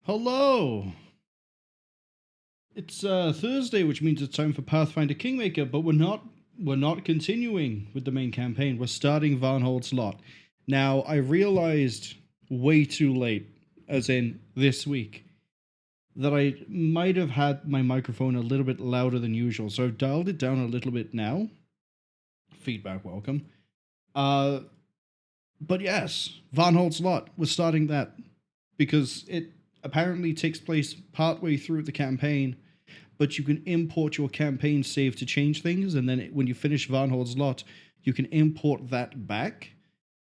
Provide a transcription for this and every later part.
Hello! It's Thursday, which means it's time for Pathfinder Kingmaker, but we're not continuing with the main campaign. We're starting Varnhold's Lot. Now, I realized way too late, as in this week, that I might have had my microphone a little bit louder than usual, so I've dialed it down a little bit now. Feedback welcome. But yes, Varnhold's Lot. We're starting that because it apparently takes place partway through the campaign, but you can import your campaign save to change things, and then when you finish Varnhold's Lot, you can import that back,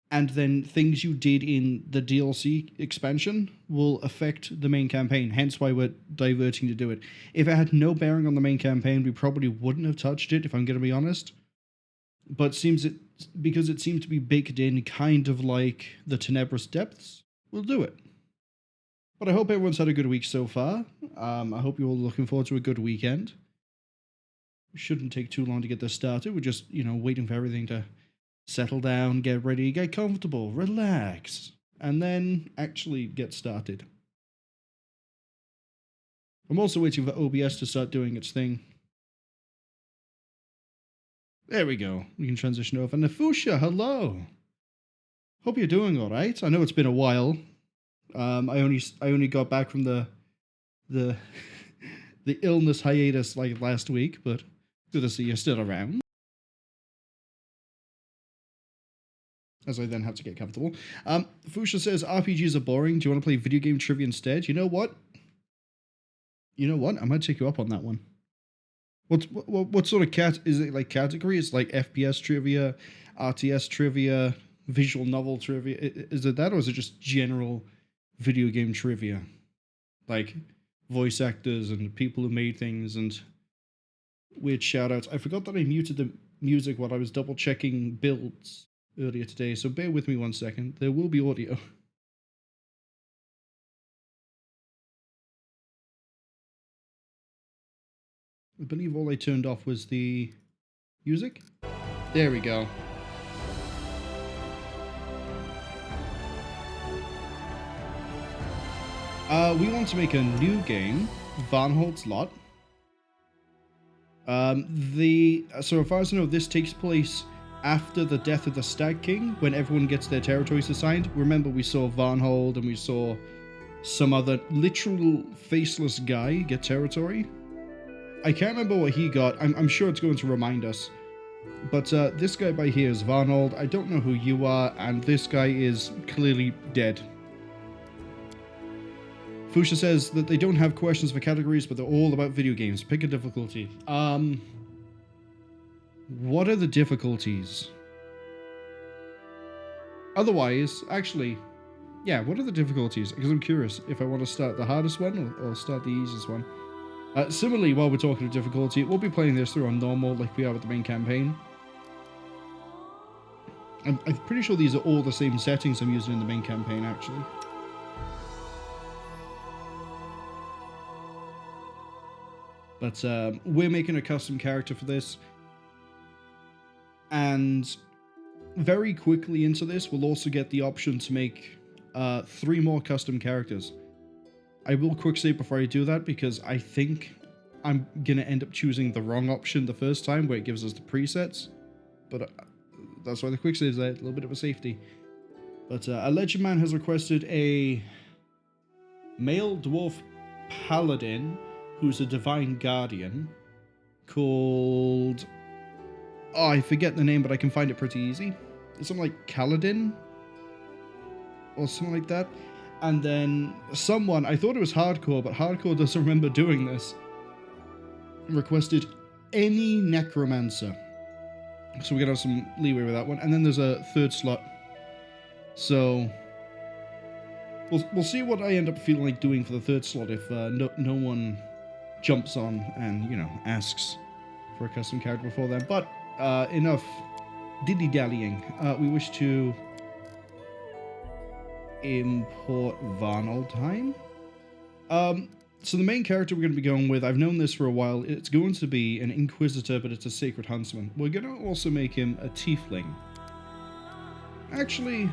and then things you did in the DLC expansion will affect the main campaign, hence why we're diverting to do it. If it had no bearing on the main campaign, we probably wouldn't have touched it, if I'm going to be honest. but because it seems to be baked in kind of like the Tenebrous Depths, we'll do it. But I hope everyone's had a good week so far. I hope you're all looking forward to a good weekend. It shouldn't take too long to get this started. We're just, waiting for everything to settle down, get ready, get comfortable, relax, and then actually get started. I'm also waiting for OBS to start doing its thing. There we go. We can transition over. Nafusha, hello. Hope you're doing all right. I know it's been a while. I only got back from the the illness hiatus like last week, but good to see you're still around. As I then have to get comfortable. Fusha says RPGs are boring. Do you want to play video game trivia instead? You know what? I might take you up on that one. What sort of is it, like category? It's like FPS trivia, RTS trivia, visual novel trivia. Is it that, or is it just general video game trivia? Like voice actors and people who made things and weird shoutouts. I forgot that I muted the music while I was double checking builds earlier today, so bear with me 1 second. There will be audio. I believe all I turned off was the music. There we go. We want to make a new game, Varnhold's Lot. So as far as I know, this takes place after the death of the Stag King, when everyone gets their territories assigned. Remember, we saw Varnhold and we saw some other literal faceless guy get territory. I can't remember what he got. I'm sure it's going to remind us. But this guy by here is Varnhold. I don't know who you are, and this guy is clearly dead. Fusha says that they don't have questions for categories, but they're all about video games. Pick a difficulty. What are the difficulties? Otherwise, actually, yeah, what are the difficulties? Because I'm curious if I want to start the hardest one or start the easiest one. Similarly, while we're talking of difficulty, we'll be playing this through on normal like we are with the main campaign. I'm pretty sure these are all the same settings I'm using in the main campaign, actually. But we're making a custom character for this. And very quickly into this, we'll also get the option to make 3 more custom characters. I will quick say before I do that, because I think I'm going to end up choosing the wrong option the first time, where it gives us the presets. But that's why the quick save is there, a little bit of a safety. But a Legend Man has requested a male dwarf paladin who's a divine guardian called... Oh, I forget the name, but I can find it pretty easy. It's something like Kaladin or something like that. And then someone, I thought it was Hardcore, but Hardcore doesn't remember doing this, requested any necromancer. So we're going to have some leeway with that one. And then there's a 3rd slot. So we'll see what I end up feeling like doing for the 3rd slot if no one jumps on and, asks for a custom character before then. But enough dilly-dallying. We wish to import Varnhold time. So the main character we're going to be going with, I've known this for a while, it's going to be an Inquisitor, but it's a Sacred Huntsman. We're going to also make him a Tiefling. Actually,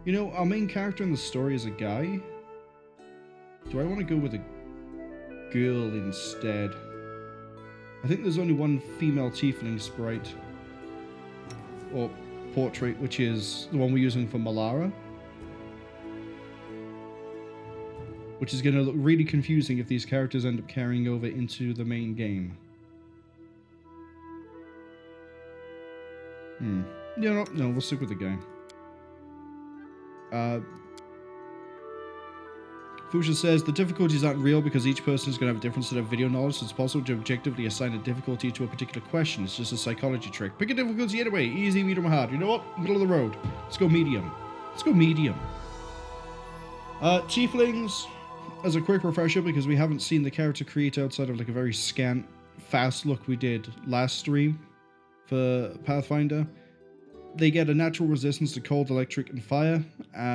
our main character in the story is a guy. Do I want to go with a girl instead? I think there's only one female Tiefling sprite. Or portrait, which is the one we're using for Malara. Which is going to look really confusing if these characters end up carrying over into the main game. No, we'll stick with the guy. Fusha says, the difficulties aren't real because each person is going to have a different set of video knowledge, so it's possible to objectively assign a difficulty to a particular question. It's just a psychology trick. Pick a difficulty anyway. Easy, medium, or hard. You know what? Middle of the road. Let's go medium. Tieflings, as a quick refresher, because we haven't seen the character create outside of like a very scant fast look we did last stream for Pathfinder. They get a natural resistance to cold, electric, and fire,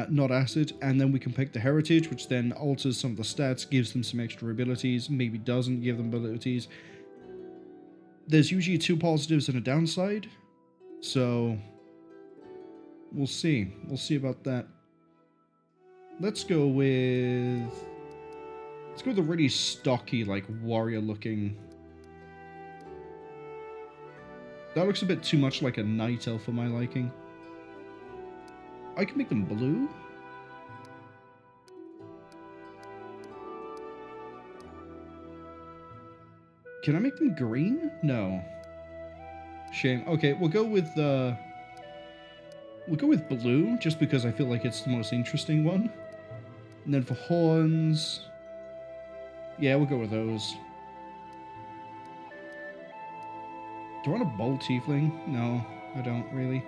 not acid, and then we can pick the heritage, which then alters some of the stats, gives them some extra abilities, maybe doesn't give them abilities. There's usually 2 positives and a downside, so we'll see. We'll see about that. Let's go with the really stocky, like, warrior-looking. That looks a bit too much like a night elf for my liking. I can make them blue? Can I make them green? No. Shame. Okay, we'll go with blue, just because I feel like it's the most interesting one. And then for horns, yeah, we'll go with those. Do I want a bold tiefling? No, I don't really.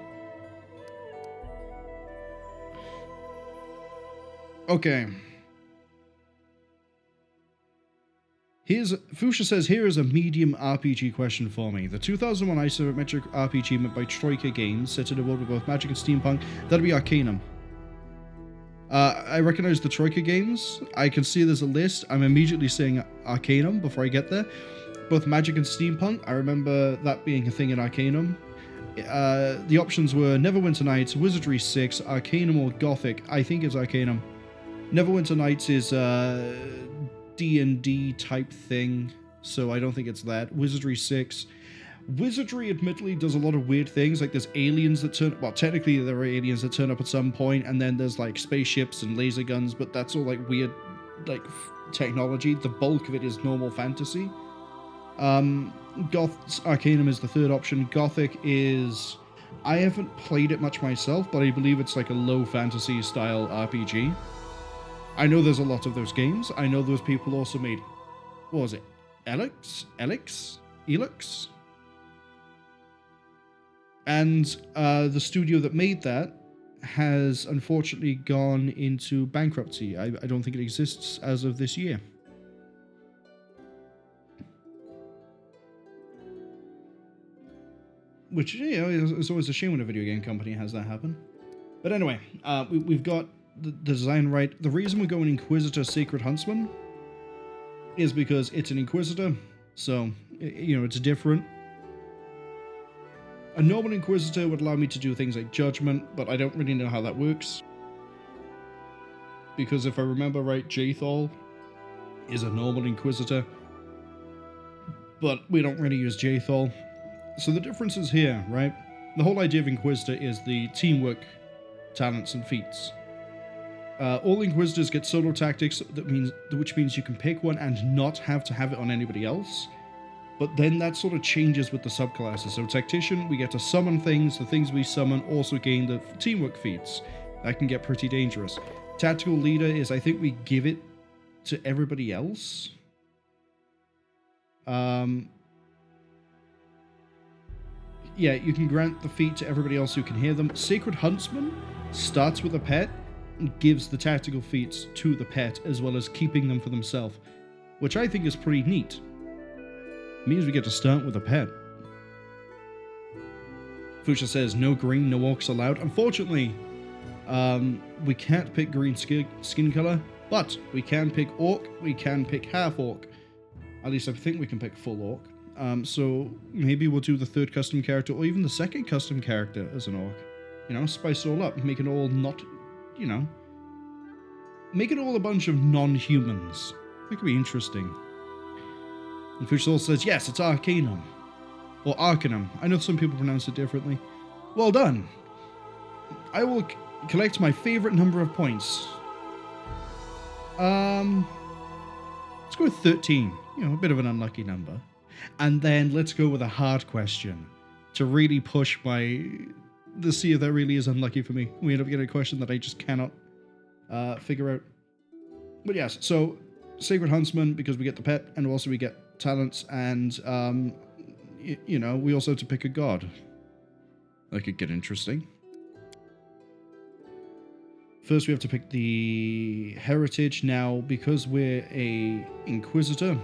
Okay. Fuchsia says, here is a medium RPG question for me. The 2001 isometric RPG made by Troika Games, set in a world with both magic and steampunk. That'll be Arcanum. I recognize the Troika Games. I can see there's a list. I'm immediately saying Arcanum before I get there. Both magic and steampunk. I remember that being a thing in Arcanum. The options were Neverwinter Nights, Wizardry 6, Arcanum, or Gothic. I think it's Arcanum. Neverwinter Nights is D&D type thing, so I don't think it's that. Wizardry 6. Wizardry admittedly does a lot of weird things, like there's aliens that turn, well, technically there are aliens that turn up at some point, and then there's like spaceships and laser guns, but that's all like weird, like technology. The bulk of it is normal fantasy. Arcanum is the third option. Gothic is, I haven't played it much myself, but I believe it's like a low fantasy style RPG. I know there's a lot of those games. I know those people also made, what was it? Elix? And the studio that made that has unfortunately gone into bankruptcy. I don't think it exists as of this year. Which, you know, is always a shame when a video game company has that happen. But anyway, we've got the design right. The reason we're going Inquisitor Sacred Huntsman is because it's an Inquisitor, so, you know, it's different. A normal Inquisitor would allow me to do things like Judgment, but I don't really know how that works. Because if I remember right, Jathal is a normal Inquisitor, but we don't really use Jathal. So the difference is here, right? The whole idea of Inquisitor is the teamwork, talents, and feats. All Inquisitors get solo tactics, which means you can pick one and not have to have it on anybody else. But then that sort of changes with the subclasses. So Tactician, we get to summon things. The things we summon also gain the teamwork feats. That can get pretty dangerous. Tactical Leader is, I think we give it to everybody else. Yeah, you can grant the feat to everybody else who can hear them. Sacred Huntsman starts with a pet and gives the tactical feats to the pet, as well as keeping them for themselves, which I think is pretty neat. It means we get to start with a pet. Fuchsia says, no green, no orcs allowed. Unfortunately, we can't pick green skin color, but we can pick orc, we can pick half orc. At least I think we can pick full orc. So maybe we'll do the third custom character, or even the second custom character as an orc. You know, spice it all up, make it all not, you know, make it all a bunch of non-humans. That could be interesting. And Fuchsia says, yes, it's Arcanum. Or Arcanum. I know some people pronounce it differently. Well done. I will collect my favorite number of points. Let's go with 13. You know, a bit of an unlucky number. And then let's go with a hard question to really push to see if that really is unlucky for me. We end up getting a question that I just cannot figure out. But yes, so Sacred Huntsman, because we get the pet, and also we get talents, and you know, we also have to pick a god. That could get interesting. First, we have to pick the heritage. Now, because we're an Inquisitor,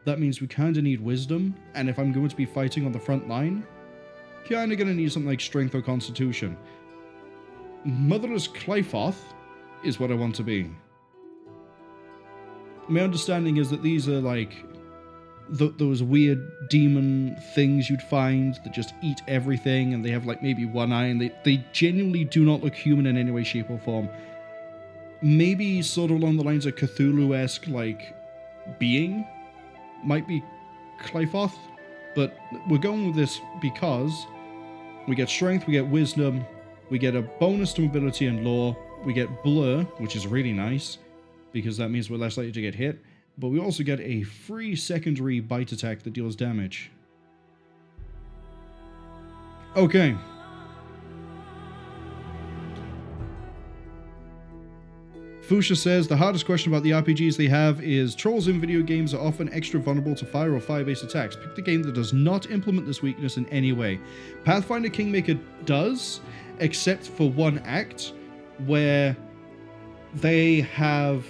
that means we kind of need wisdom, and if I'm going to be fighting on the front line, kind of going to need something like strength or constitution. Motherless Clyfoth is what I want to be. My understanding is that these are like those weird demon things you'd find that just eat everything, and they have like maybe one eye, and they genuinely do not look human in any way, shape, or form. Maybe sort of along the lines of Cthulhu-esque like being might be Clyfoth, but we're going with this because we get strength, we get wisdom, we get a bonus to mobility and lore, we get blur, which is really nice because that means we're less likely to get hit, but we also get a free secondary bite attack that deals damage. Okay. Fuchsia says, the hardest question about the RPGs they have is, trolls in video games are often extra vulnerable to fire or fire-based attacks. Pick the game that does not implement this weakness in any way. Pathfinder Kingmaker does, except for one act, where they have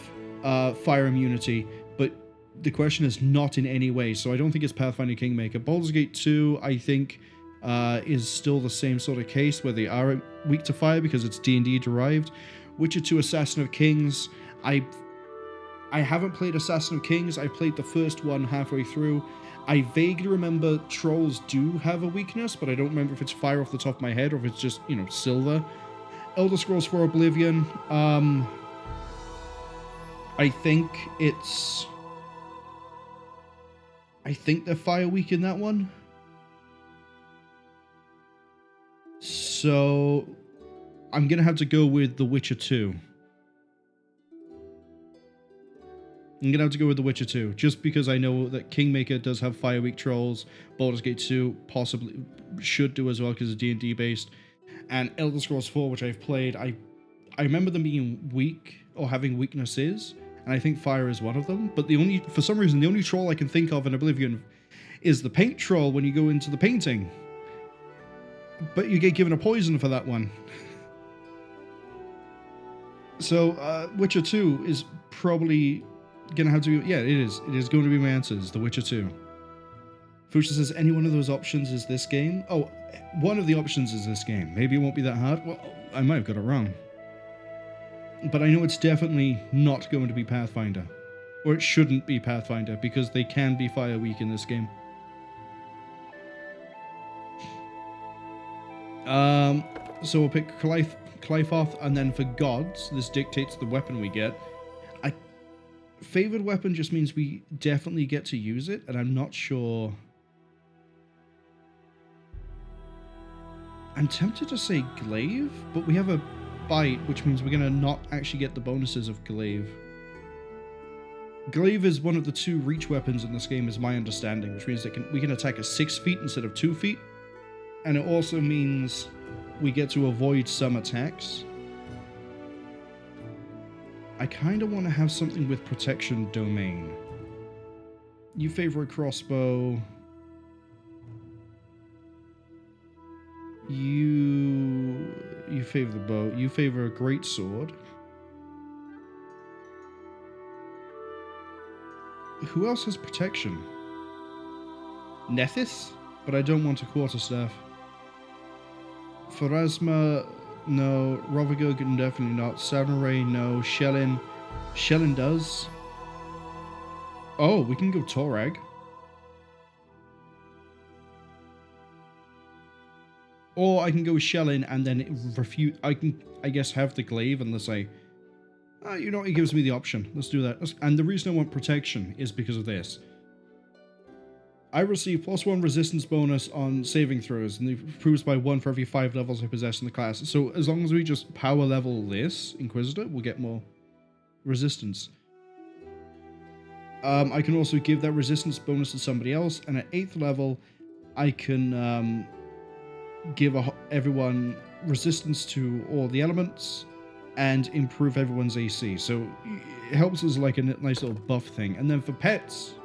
fire immunity, but the question is not in any way, so I don't think it's Pathfinder Kingmaker. Baldur's Gate 2, I think, is still the same sort of case, where they are weak to fire because it's D&D derived. Witcher 2 Assassin of Kings, I haven't played Assassin of Kings. I played the first one halfway through. I vaguely remember trolls do have a weakness, but I don't remember if it's fire off the top of my head or if it's just, you know, silver. Elder Scrolls 4 Oblivion, I think they're fire weak in that one. So I'm going to have to go with The Witcher 2. I'm going to have to go with The Witcher 2, just because I know that Kingmaker does have fire weak trolls. Baldur's Gate 2 possibly should do as well because it's D&D based. And Elder Scrolls 4, which I've played, I remember them being weak or having weaknesses, and I think fire is one of them. But for some reason, the only troll I can think of in Oblivion is the paint troll when you go into the painting. But you get given a poison for that one. So, Witcher 2 is probably going to have to be... Yeah, it is. It is going to be my answers, The Witcher 2. Fuchsia says, any one of those options is this game? Oh, one of the options is this game. Maybe it won't be that hard. Well, I might have got it wrong. But I know it's definitely not going to be Pathfinder. Or it shouldn't be Pathfinder, because they can be fire weak in this game. So we'll pick Clyfoth, and then for gods, this dictates the weapon we get. Favored weapon just means we definitely get to use it, and I'm not sure. I'm tempted to say glaive, but we have a bite, which means we're going to not actually get the bonuses of glaive. Glaive is one of the 2 reach weapons in this game, is my understanding, which means that we can attack at 6 feet instead of 2 feet. And it also means we get to avoid some attacks. I kind of want to have something with protection domain. You favor a crossbow. You favor the bow. You favor a great sword. Who else has protection? Nethys? But I don't want a quarterstaff. Pharasma, no. Rovagug, definitely not. Samurai, no. Shellin. Shellin does. Oh, we can go Torag. Or I can go Shellin and then refute. I can, I guess, have the glaive and say, you know, it gives me the option. Let's do that. And the reason I want protection is because of this. I receive +1 resistance bonus on saving throws, and it improves by 1 for every 5 levels I possess in the class. So as long as we just power level this Inquisitor, we'll get more resistance. I can also give that resistance bonus to somebody else, and at 8th level, I can give everyone resistance to all the elements and improve everyone's AC. So it helps us like a nice little buff thing. And then for pets...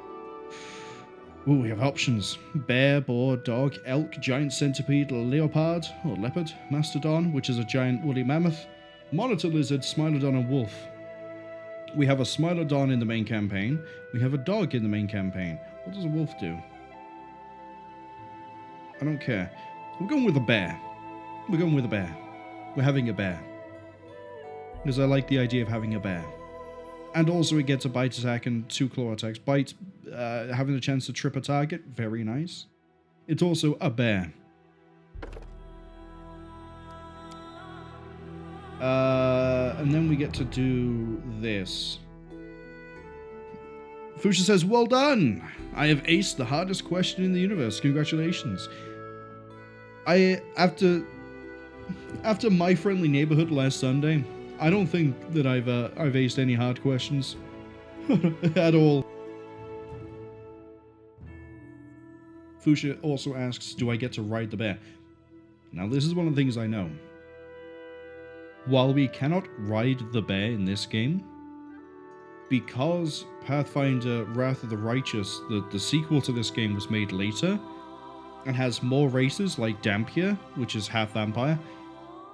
Ooh, we have options. Bear, boar, dog, elk, giant centipede, leopard, or leopard, mastodon, which is a giant woolly mammoth, monitor lizard, smilodon, and wolf. We have a smilodon in the main campaign. We have a dog in the main campaign. What does a wolf do? I don't care. We're going with a bear. We're going with a bear. We're having a bear. Because I like the idea of having a bear. And also it gets a bite attack and 2 claw attacks. Bite, having the chance to trip a target, very nice. It's also a bear. And then we get to do this. Fuchsia says, well done! I have aced the hardest question in the universe. Congratulations. After My Friendly Neighborhood last Sunday, I don't think that I've aced any hard questions. At all. Fuchsia also asks, do I get to ride the bear? Now this is one of the things I know. While we cannot ride the bear in this game, because Pathfinder Wrath of the Righteous, the sequel to this game, was made later, and has more races like Dampier, which is half vampire,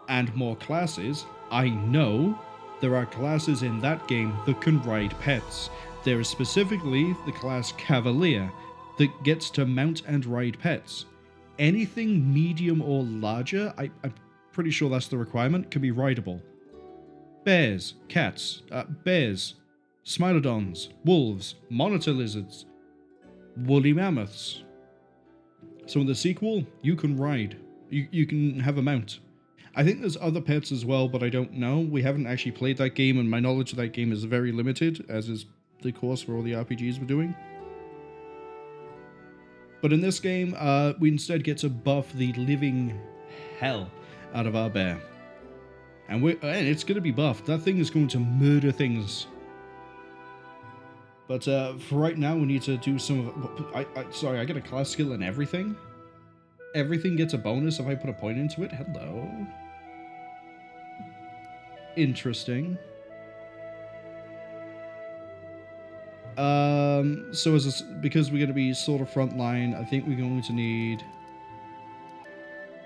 and more classes, I know there are classes in that game that can ride pets. There is specifically the class Cavalier that gets to mount and ride pets. Anything medium or larger, I'm pretty sure that's the requirement, can be rideable. Bears, cats, bears, smilodons, wolves, monitor lizards, woolly mammoths. So in the sequel, you can ride. You can have a mount. I think there's other pets as well, but I don't know. We haven't actually played that game, and my knowledge of that game is very limited, as is the course for all the RPGs we're doing. But in this game, we instead get to buff the living hell out of our bear. And it's going to be buffed. That thing is going to murder things. But for right now, we need to do some of... Sorry, I get a class skill in everything? Everything gets a bonus if I put a point into it? Hello. Interesting. So because we're going to be sort of frontline, I think we're going to need...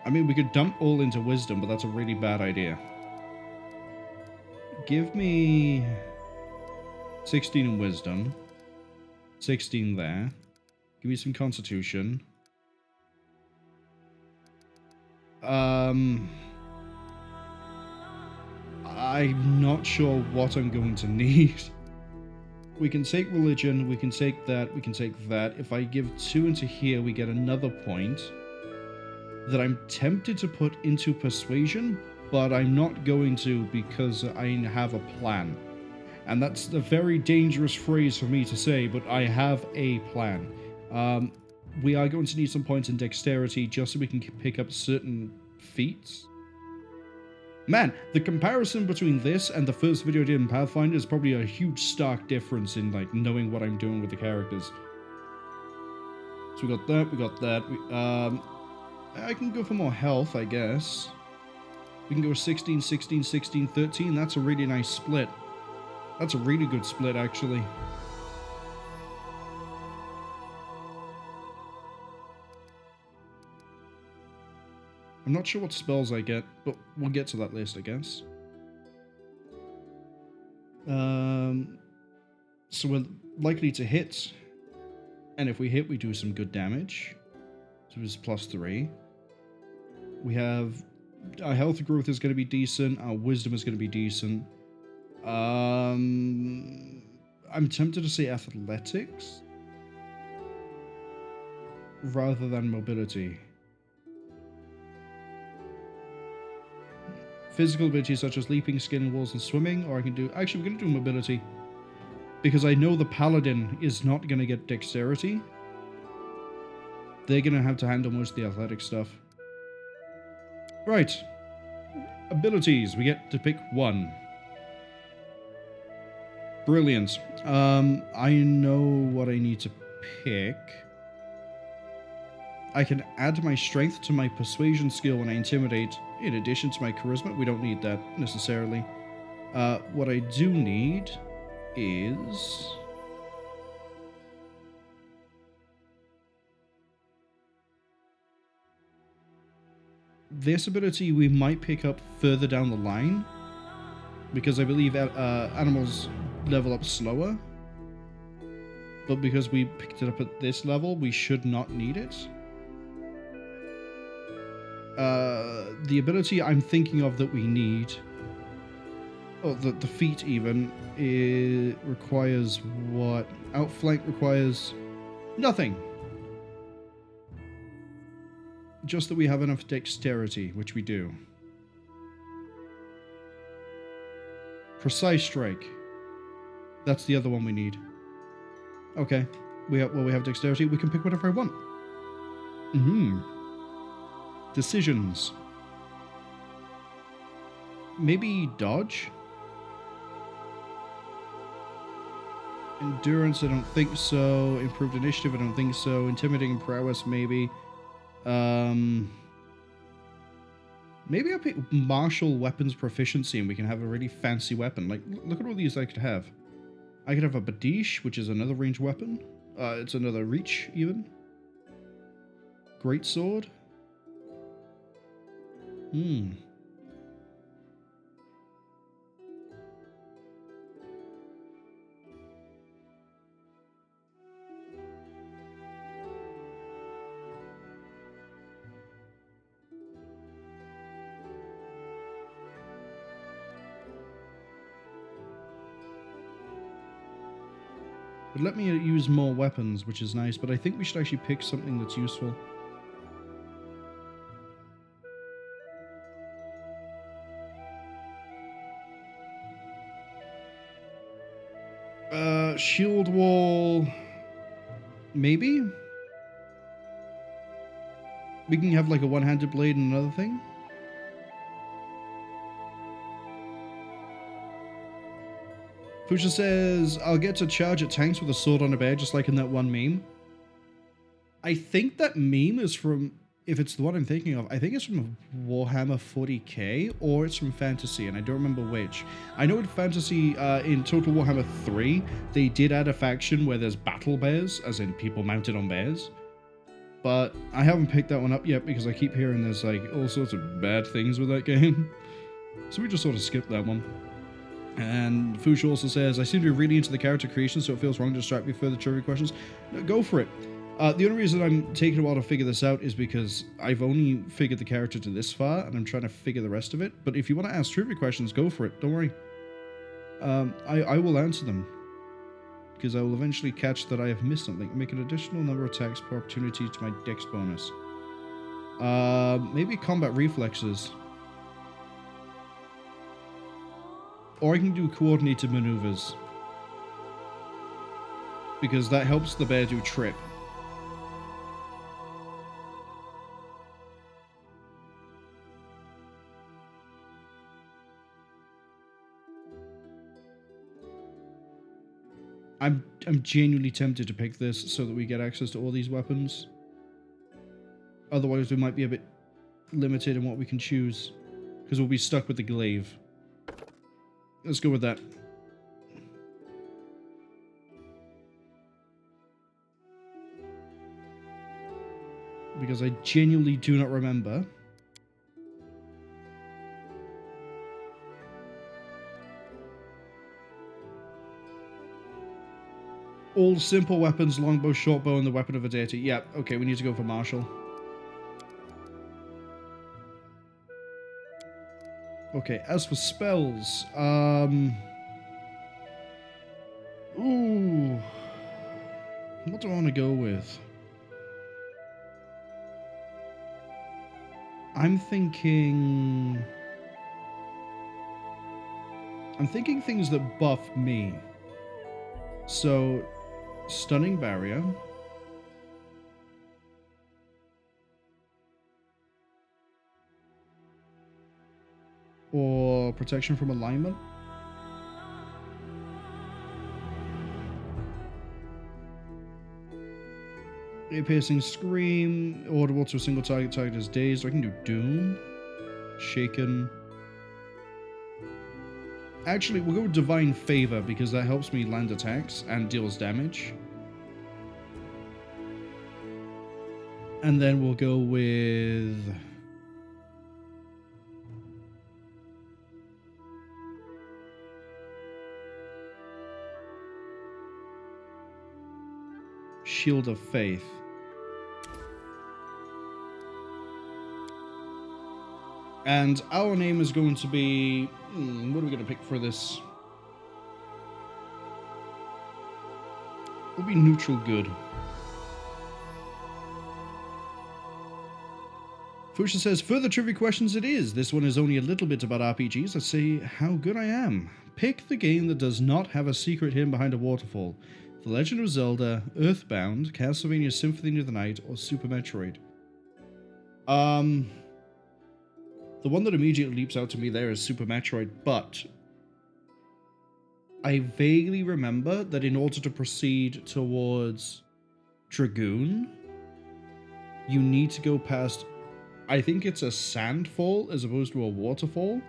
I mean, we could dump all into wisdom, but that's a really bad idea. Give me 16 in wisdom. 16 there. Give me some constitution. I'm not sure what I'm going to need. We can take religion, we can take that, we can take that. If I give 2 into here, we get another point that I'm tempted to put into persuasion, but I'm not going to because I have a plan. And that's a very dangerous phrase for me to say, but I have a plan. We are going to need some points in dexterity just so we can pick up certain feats. Man, the comparison between this and the first video I did in Pathfinder is probably a huge stark difference in like knowing what I'm doing with the characters. So we got that, I can go for more health, I guess. We can go 16, 16, 16, 13. That's a really nice split. That's a really good split, actually. I'm not sure what spells I get, but we'll get to that list, I guess. So we're likely to hit, and if we hit, we do some good damage. So it's +3. We have... Our health growth is going to be decent, our wisdom is going to be decent. I'm tempted to say athletics rather than mobility. Physical abilities such as leaping, scaling walls, and swimming, or I can do... Actually, we're going to do mobility. Because I know the paladin is not going to get dexterity. They're going to have to handle most of the athletic stuff. Right. Abilities. We get to pick 1. Brilliant. I know what I need to pick. I can add my strength to my persuasion skill when I intimidate, in addition to my charisma. We don't need that necessarily. What I do need is... this ability we might pick up further down the line, because I believe animals level up slower. but because we picked it up at this level, we should not need it. The ability I'm thinking of that we need, oh, the feat even, it requires what? Outflank requires nothing. Just that we have enough dexterity, which we do. Precise strike. That's the other one we need. Okay. We have dexterity. We can pick whatever I want. Decisions. Maybe dodge? Endurance, I don't think so. Improved initiative, I don't think so. Intimidating prowess, maybe. Maybe I'll pick martial weapons proficiency and we can have a really fancy weapon. Like, look at all these I could have. I could have a Badish, which is another ranged weapon. It's another reach, even. Greatsword. But let me use more weapons, which is nice, but I think we should actually pick something that's useful. Shield wall... Maybe? We can have like a one-handed blade and another thing? Fusha says, I'll get to charge at tanks with a sword on a bear, just like in that one meme. I think that meme is from, if it's the one I'm thinking of, I think it's from Warhammer 40k, or it's from Fantasy, and I don't remember which. I know in Fantasy, in Total Warhammer 3, they did add a faction where there's battle bears, as in people mounted on bears. But I haven't picked that one up yet because I keep hearing there's like all sorts of bad things with that game. So we just sort of skipped that one. And Fush also says, I seem to be really into the character creation, so it feels wrong to distract me with further trivia questions. No, go for it. The only reason I'm taking a while to figure this out is because I've only figured the character to this far, and I'm trying to figure the rest of it. But if you want to ask trivia questions, go for it. Don't worry. I will answer them. Because I will eventually catch that I have missed something. Make an additional number of attacks per opportunity to my dex bonus. Maybe combat reflexes. Or I can do coordinated maneuvers. Because that helps the bear do trip. I'm genuinely tempted to pick this so that we get access to all these weapons. Otherwise we might be a bit limited in what we can choose. Because we'll be stuck with the glaive. Let's go with that. Because I genuinely do not remember. All simple weapons, longbow, shortbow, and the weapon of a deity. Yep, okay, we need to go for martial. Okay, as for spells, ooh, what do I want to go with? I'm thinking things that buff me. So, stunning barrier. Or protection from alignment. Ear-piercing scream, audible to a single target, target is dazed. I can do doom, shaken. Actually, we'll go with divine favor because that helps me land attacks and deals damage. And then we'll go with Shield of Faith. And our name is going to be... what are we going to pick for this? We'll be Neutral Good. Fusha says, further trivia questions it is. This one is only a little bit about RPGs. Let's see how good I am. Pick the game that does not have a secret hidden behind a waterfall. The Legend of Zelda, Earthbound, Castlevania Symphony of the Night, or Super Metroid. The one that immediately leaps out to me there is Super Metroid, but I vaguely remember that in order to proceed towards Dragoon, you need to go past, I think it's a sandfall as opposed to a waterfall.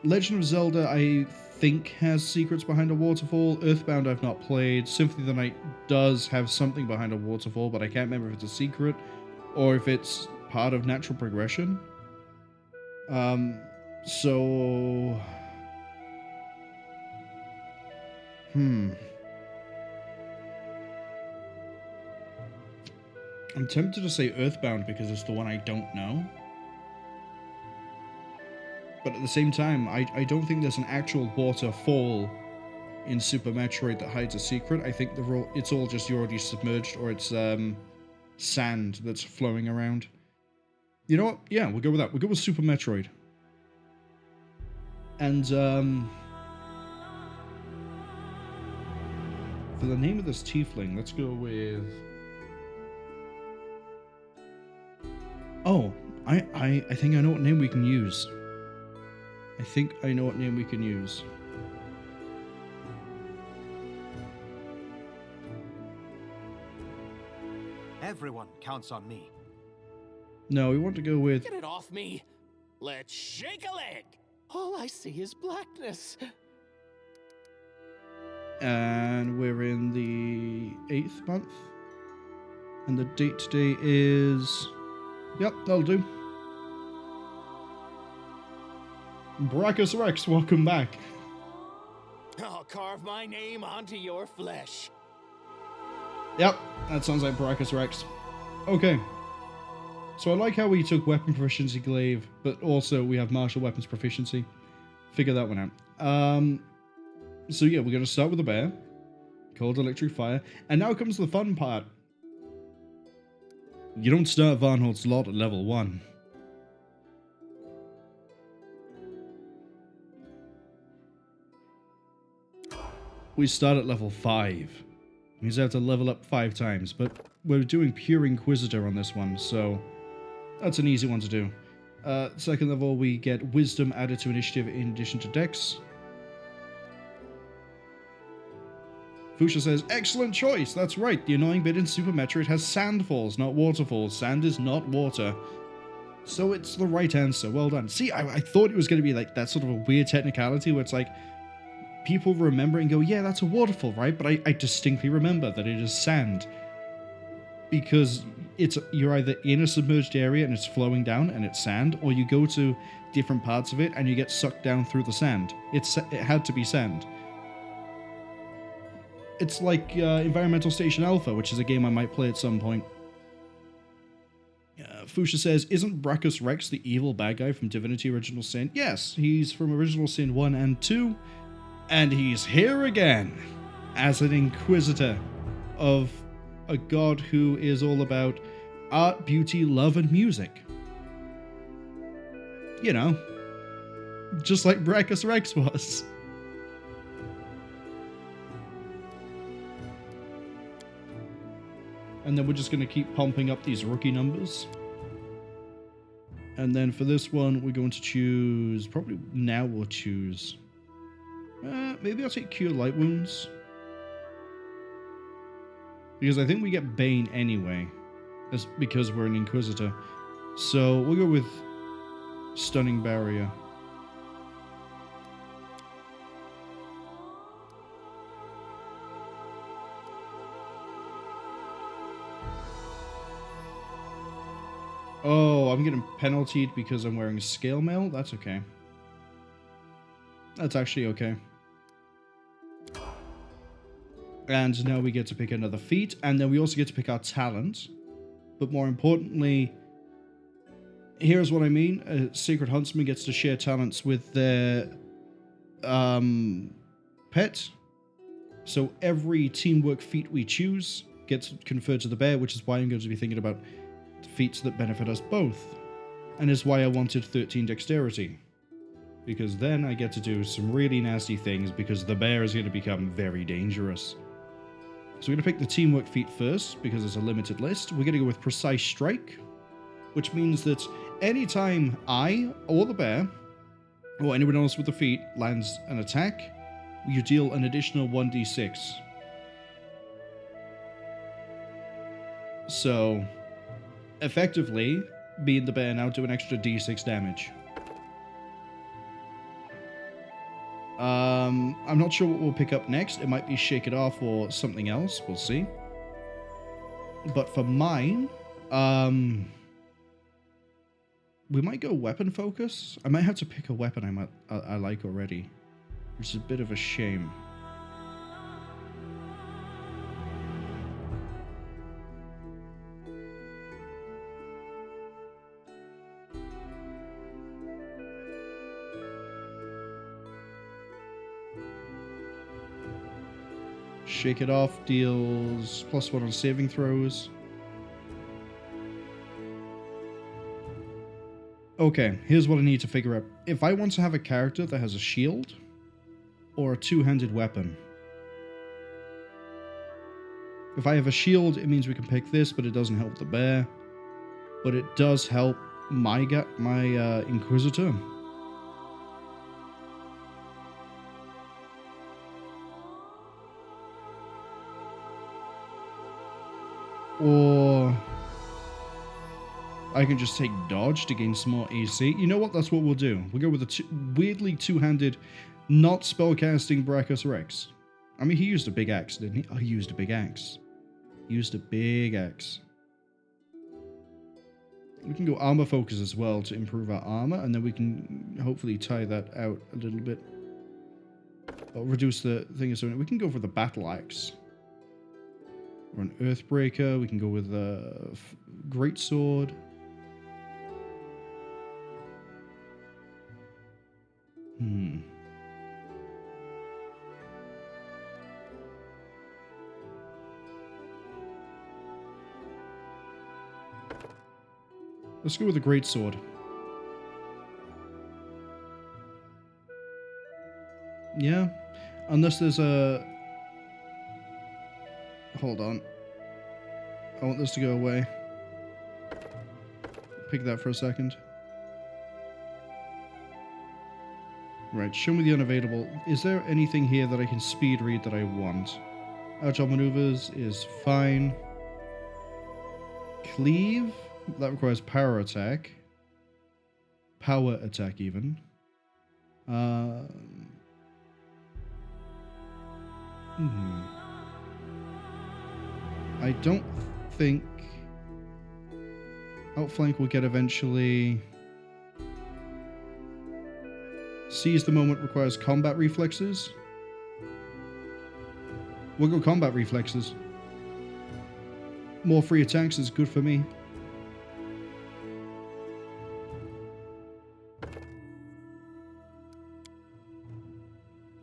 Legend of Zelda, I think, has secrets behind a waterfall. Earthbound I've not played. Symphony of the Night does have something behind a waterfall, but I can't remember if it's a secret or if it's part of natural progression. So... I'm tempted to say Earthbound because it's the one I don't know. But at the same time, I don't think there's an actual waterfall in Super Metroid that hides a secret. I think it's all just you're already submerged, or it's sand that's flowing around. You know what? Yeah, we'll go with that. We'll go with Super Metroid. And for the name of this tiefling, let's go with... Oh, I think I know what name we can use. I think I know what name we can use. Everyone counts on me. No, we want to go with... Get it off me! Let's shake a leg! All I see is blackness. And we're in the 8th month. And the date today is... Yep, that'll do. Brachus Rex, welcome back. I'll carve my name onto your flesh. Yep, that sounds like Brachus Rex. Okay. So I like how we took weapon proficiency glaive, but also we have martial weapons proficiency. Figure that one out. So yeah, we're going to start with a bear. Cold electric fire. And now comes the fun part. You don't start Varnhold's Lot at level 1. We start at level 5. Means I have to level up 5 times, but we're doing pure Inquisitor on this one, so that's an easy one to do. Second level, we get Wisdom added to Initiative in addition to Dex. Fusha says, excellent choice, that's right, the annoying bit in Super Metroid has sandfalls, not waterfalls. Sand is not water. So it's the right answer, well done. See, I thought it was going to be like that sort of a weird technicality where it's like, people remember and go, yeah, that's a waterfall, right? But I distinctly remember that it is sand. Because you're either in a submerged area and it's flowing down and it's sand, or you go to different parts of it and you get sucked down through the sand. It had to be sand. It's like Environmental Station Alpha, which is a game I might play at some point. Fusha says, isn't Brachus Rex the evil bad guy from Divinity Original Sin? Yes, he's from Original Sin 1 and 2. And he's here again as an Inquisitor of a god who is all about art, beauty, love, and music. You know, just like Brachus Rex was. And then we're just going to keep pumping up these rookie numbers. And then for this one, we're going to choose... Probably now we'll choose... maybe I'll take Cure Light Wounds. Because I think we get Bane anyway. Because we're an Inquisitor. So we'll go with Stunning Barrier. Oh, I'm getting penaltied because I'm wearing Scale Mail? That's okay. That's actually okay. And now we get to pick another feat, and then we also get to pick our talent. But more importantly, here's what I mean. A Sacred Huntsman gets to share talents with their pet. So every teamwork feat we choose gets conferred to the bear, which is why I'm going to be thinking about feats that benefit us both. And is why I wanted 13 dexterity. Because then I get to do some really nasty things, because the bear is going to become very dangerous. So we're going to pick the teamwork feat first, because it's a limited list. We're going to go with Precise Strike, which means that anytime I, or the bear, or anyone else with the feat, lands an attack, you deal an additional 1d6. So, effectively, me and the bear now do an extra d6 damage. I'm not sure what we'll pick up next. It might be Shake It Off or something else. We'll see. But for mine, we might go weapon focus. I might have to pick a weapon I like already, which is a bit of a shame. Shake It Off deals +1 on saving throws. Okay, here's what I need to figure out. If I want to have a character that has a shield or a two-handed weapon. If I have a shield, it means we can pick this, but it doesn't help the bear. But it does help my Inquisitor. Or I can just take dodge to gain some more AC. You know what? That's what we'll do. We'll go with a weirdly two-handed, not spellcasting Brachus Rex. I mean, he used a big axe, didn't he? Oh, he used a big axe. He used a big axe. We can go armor focus as well to improve our armor, and then we can hopefully tie that out a little bit. Or reduce the thing. So we can go for the battle axe. Or an Earthbreaker. We can go with a Greatsword. Let's go with a Greatsword. Yeah. Unless there's a... Hold on. I want this to go away. Pick that for a second. Right, show me the unavailable. Is there anything here that I can speed read that I want? Agile maneuvers is fine. Cleave? That requires power attack. Power attack, even. I don't think Outflank will get eventually. Seize the moment requires combat reflexes. We'll go combat reflexes. More free attacks is good for me.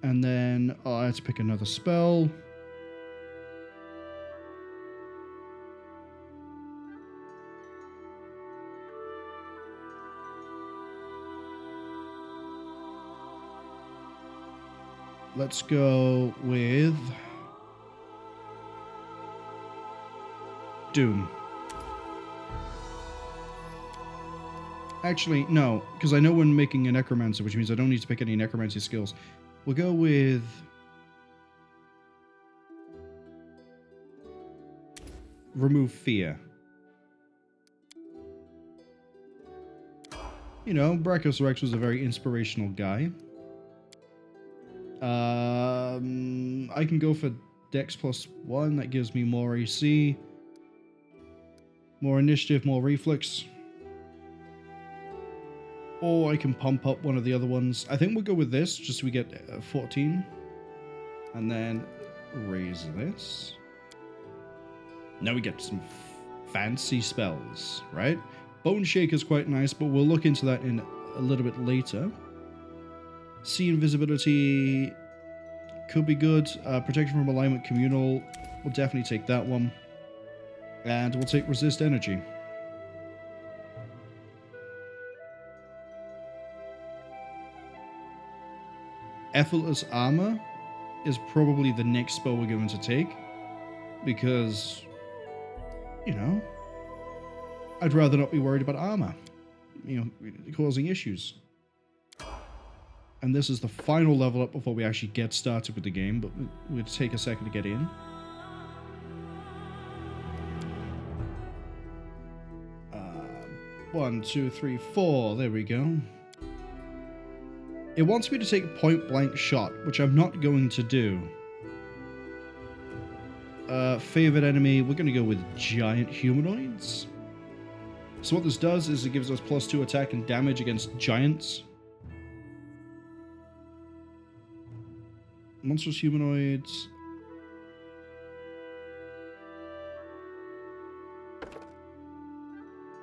And then I had to pick another spell. Let's go with Doom. Actually, no, because I know when making a Necromancer, which means I don't need to pick any Necromancy skills. We'll go with Remove Fear. You know, Brachus Rex was a very inspirational guy. I can go for Dex +1. That gives me more AC. More initiative, more reflex. Or I can pump up one of the other ones. I think we'll go with this, just so we get 14. And then raise this. Now we get some fancy spells, right? Bone Shake is quite nice, but we'll look into that in a little bit later. Sea Invisibility could be good. Protection from Alignment Communal, we'll definitely take that one. And we'll take Resist Energy. Effortless Armor is probably the next spell we're going to take. Because, you know, I'd rather not be worried about armor, you know, causing issues. And this is the final level up before we actually get started with the game, but we'll take a second to get in. One, two, three, four. There we go. It wants me to take point blank shot, which I'm not going to do. Favorite enemy, we're going to go with giant humanoids. So what this does is it gives us +2 attack and damage against giants. Monstrous humanoids.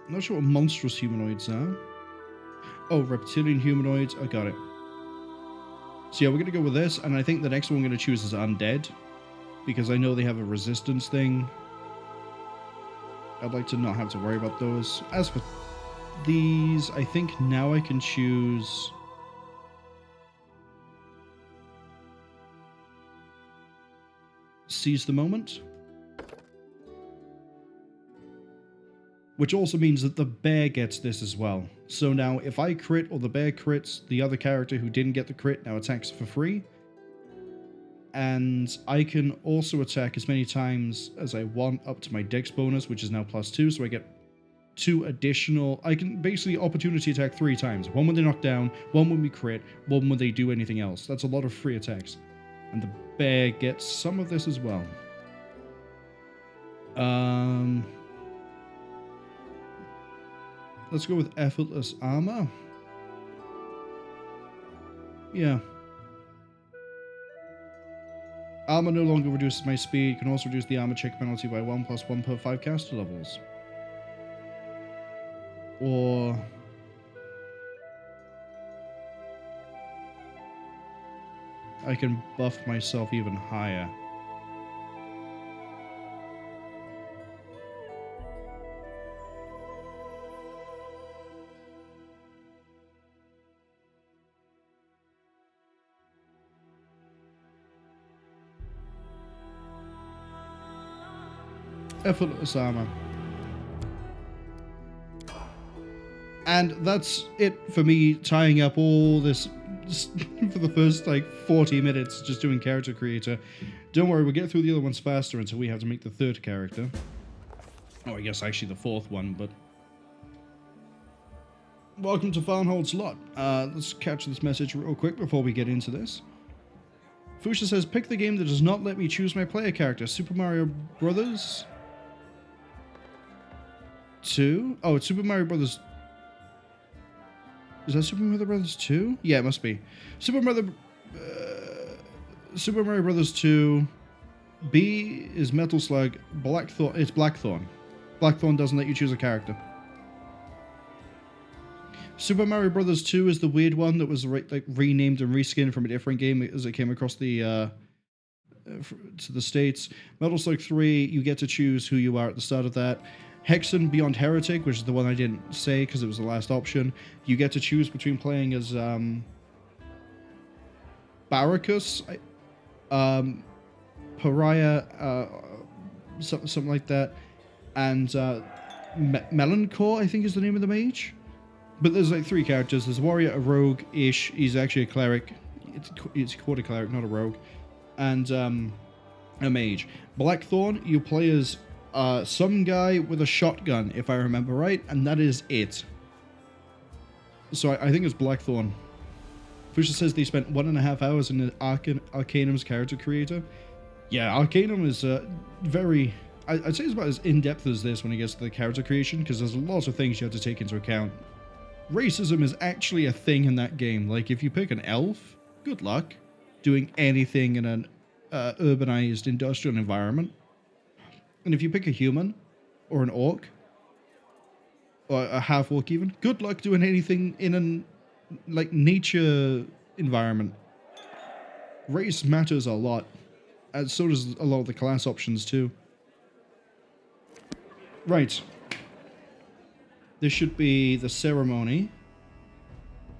I'm not sure what monstrous humanoids are. Oh, reptilian humanoids. I got it. So yeah, we're going to go with this, and I think the next one we're going to choose is undead, because I know they have a resistance thing. I'd like to not have to worry about those. As for these, I think now I can choose... Seize the Moment. Which also means that the bear gets this as well. So now, if I crit or the bear crits, the other character who didn't get the crit now attacks for free. And I can also attack as many times as I want up to my dex bonus, which is now +2, so I get 2 additional... I can basically opportunity attack 3 times. One when they knock down, one when we crit, one when they do anything else. That's a lot of free attacks. And the bear gets some of this as well. Let's go with Effortless Armor. Yeah. Armor no longer reduces my speed. Can also reduce the armor check penalty by 1+1 per 5 caster levels. Or... I can buff myself even higher. Effortless armor. And that's it for me tying up all this for the first like 40 minutes just doing character creator. Don't worry, we'll get through the other ones faster until we have to make the 3rd character. Oh, I guess actually the 4th one, but... Welcome to Farnhold's Lot. Let's catch this message real quick before we get into this. Fuchsia says, pick the game that does not let me choose my player character. Super Mario Brothers 2? Oh, it's Super Mario Brothers... Is that Super Mario Brothers 2? Yeah, it must be. Super Mario Brothers 2. B is Metal Slug. Blackthorn. It's Blackthorn. Blackthorn doesn't let you choose a character. Super Mario Brothers 2 is the weird one that was like renamed and reskinned from a different game as it came across the to the States. Metal Slug 3, you get to choose who you are at the start of that. Hexen Beyond Heretic, which is the one I didn't say because it was the last option. You get to choose between playing as Baracus, Pariah, something like that, and Melancore, I think is the name of the mage. But there's like 3 characters. There's a warrior, a rogue-ish. He's actually a cleric. It's called a cleric, not a rogue. And a mage. Blackthorn, you play as some guy with a shotgun, if I remember right, and that is it. So I think it's Blackthorn. Fuchsia says they spent 1.5 hours in Arcanum's character creator. Yeah, Arcanum is very... I'd say it's about as in-depth as this when it gets to the character creation, because there's lots of things you have to take into account. Racism is actually a thing in that game. Like, if you pick an elf, good luck doing anything in an urbanized industrial environment. And if you pick a human or an orc or a half orc even, good luck doing anything in an like nature environment. Race matters a lot, and so does a lot of the class options too. Right. This should be the ceremony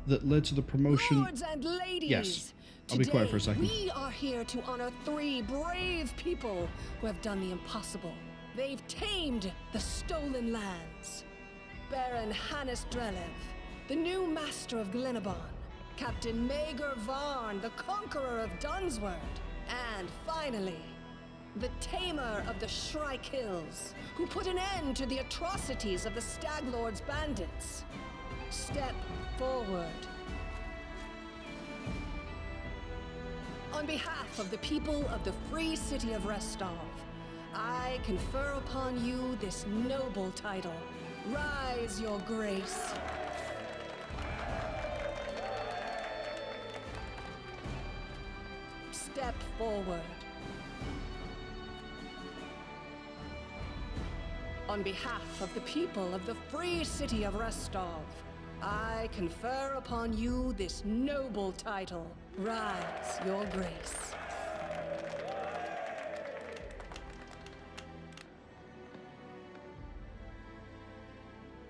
that led to the promotion. Lords and ladies, Yes. I'll be quiet for a second. We are here to honor 3 brave people who have done the impossible. They've tamed the stolen lands. Baron Hannes Drelev, the new master of Glenabon, Captain Maegor Varn, the conqueror of Dunsword, and finally, the tamer of the Shrike Hills, who put an end to the atrocities of the Stag Lord's bandits. Step forward. On behalf of the people of the free city of Restov, I confer upon you this noble title. Rise, your grace. Step forward. On behalf of the people of the free city of Restov, I confer upon you this noble title. Rise, your grace.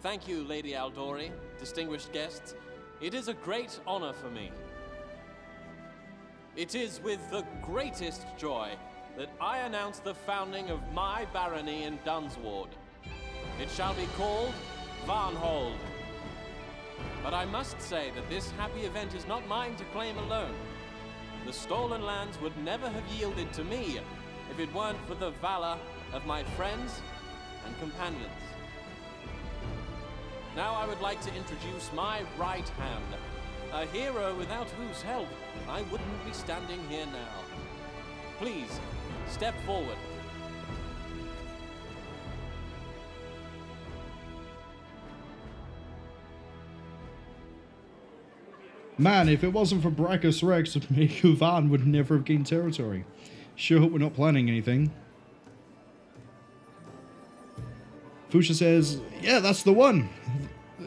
Thank you, Lady Aldori, distinguished guests. It is a great honor for me. It is with the greatest joy that I announce the founding of my barony in Dunsward. It shall be called Varnhold. But I must say that this happy event is not mine to claim alone. The stolen lands would never have yielded to me if it weren't for the valor of my friends and companions. Now I would like to introduce my right hand, a hero without whose help I wouldn't be standing here now. Please, step forward. Man, if it wasn't for Brachus Rex, Maegor Varn would never have gained territory. Sure hope we're not planning anything. Fuchsia says, yeah, that's the one.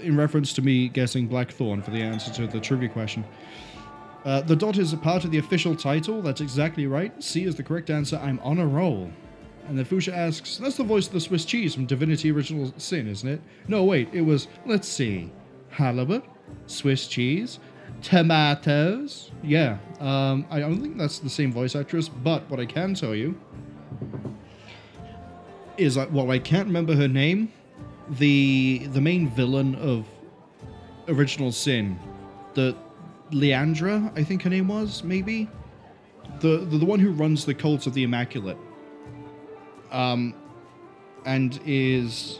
In reference to me guessing Blackthorn for the answer to the trivia question. The dot is a part of the official title. That's exactly right. C is the correct answer. I'm on a roll. And then Fuchsia asks, that's the voice of the Swiss cheese from Divinity Original Sin, isn't it? No, wait, it was, let's see, halibut, Swiss cheese, tomatoes. Yeah, I don't think that's the same voice actress, but what I can tell you is that while I can't remember her name, the main villain of Original Sin, the Leandra, I think her name was, maybe? The one who runs the Cult of the Immaculate. And is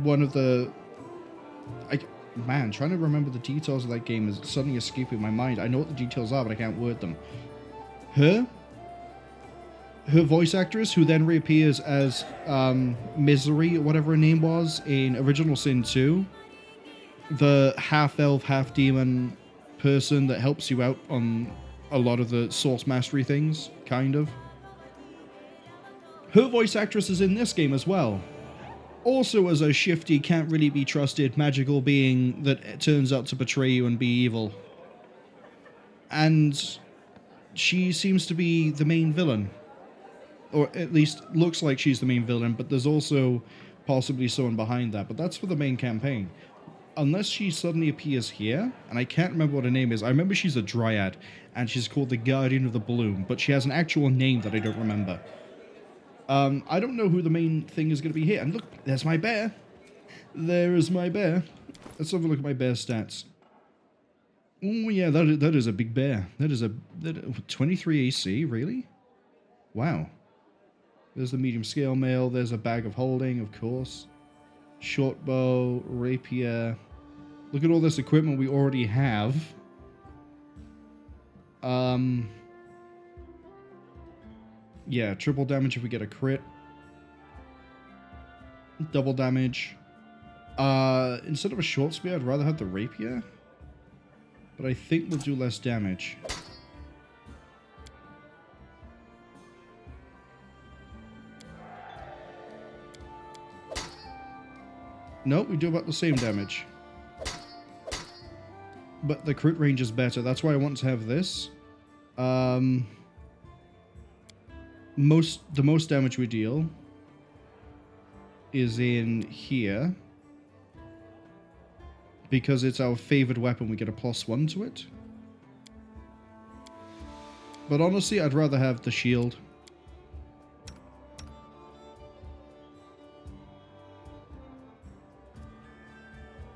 one of the... Man, trying to remember the details of that game is suddenly escaping my mind. I know what the details are, but I can't word them. Her voice actress, who then reappears as Misery, or whatever her name was, in Original Sin 2. The half-elf, half-demon person that helps you out on a lot of the source mastery things, kind of. Her voice actress is in this game as well. Also as a shifty, can't really be trusted magical being that turns out to betray you and be evil. And she seems to be the main villain. Or at least looks like she's the main villain, but there's also possibly someone behind that. But that's for the main campaign. Unless she suddenly appears here, and I can't remember what her name is. I remember she's a dryad, and she's called the Guardian of the Bloom, but she has an actual name that I don't remember. I don't know who the main thing is going to be here. And look, there's my bear. There is my bear. Let's have a look at my bear stats. Oh, yeah, that is a big bear. That is 23 AC, really? Wow. There's the medium scale mail. There's a bag of holding, of course. Short bow, rapier. Look at all this equipment we already have. Yeah, triple damage if we get a crit. Double damage. Instead of a short spear, I'd rather have the rapier. But I think we'll do less damage. No, we do about the same damage. But the crit range is better. That's why I want to have this. The most damage we deal is in here. Because it's our favored weapon, we get a +1 to it. But honestly, I'd rather have the shield.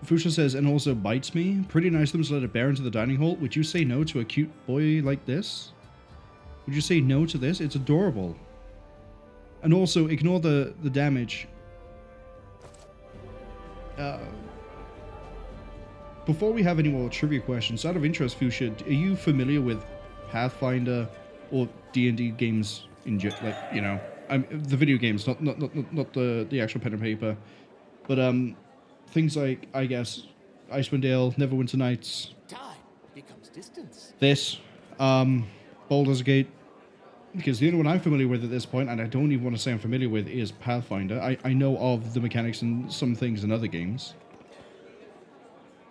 Fusha says, and also bites me. Pretty nice of them to let a bear into the dining hall. Would you say no to a cute boy like this? Would you say no to this? It's adorable. And also, ignore the damage. Before we have any more trivia questions, out of interest, Fusha, are you familiar with Pathfinder or D&D games in like, you know, the video games, not the actual pen and paper, but things like, I guess, Icewind Dale, Neverwinter Nights. Time becomes distance. This, Baldur's Gate, because the only one I'm familiar with at this point, and I don't even want to say I'm familiar with, is Pathfinder. I know of the mechanics and some things in other games.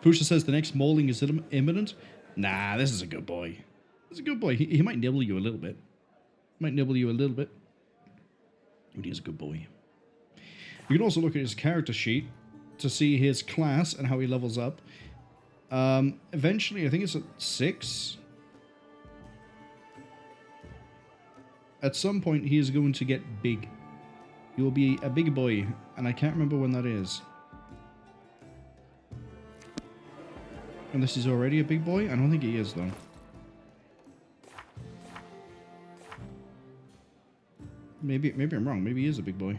Fusha says the next mauling is imminent. Nah, this is a good boy. This is a good boy. He might nibble you a little bit. But he is a good boy. You can also look at his character sheet to see his class and how he levels up. Eventually, I think it's at 6. At some point, he is going to get big. He will be a big boy, and I can't remember when that is. Unless he's already a big boy? I don't think he is, though. Maybe I'm wrong. Maybe he is a big boy.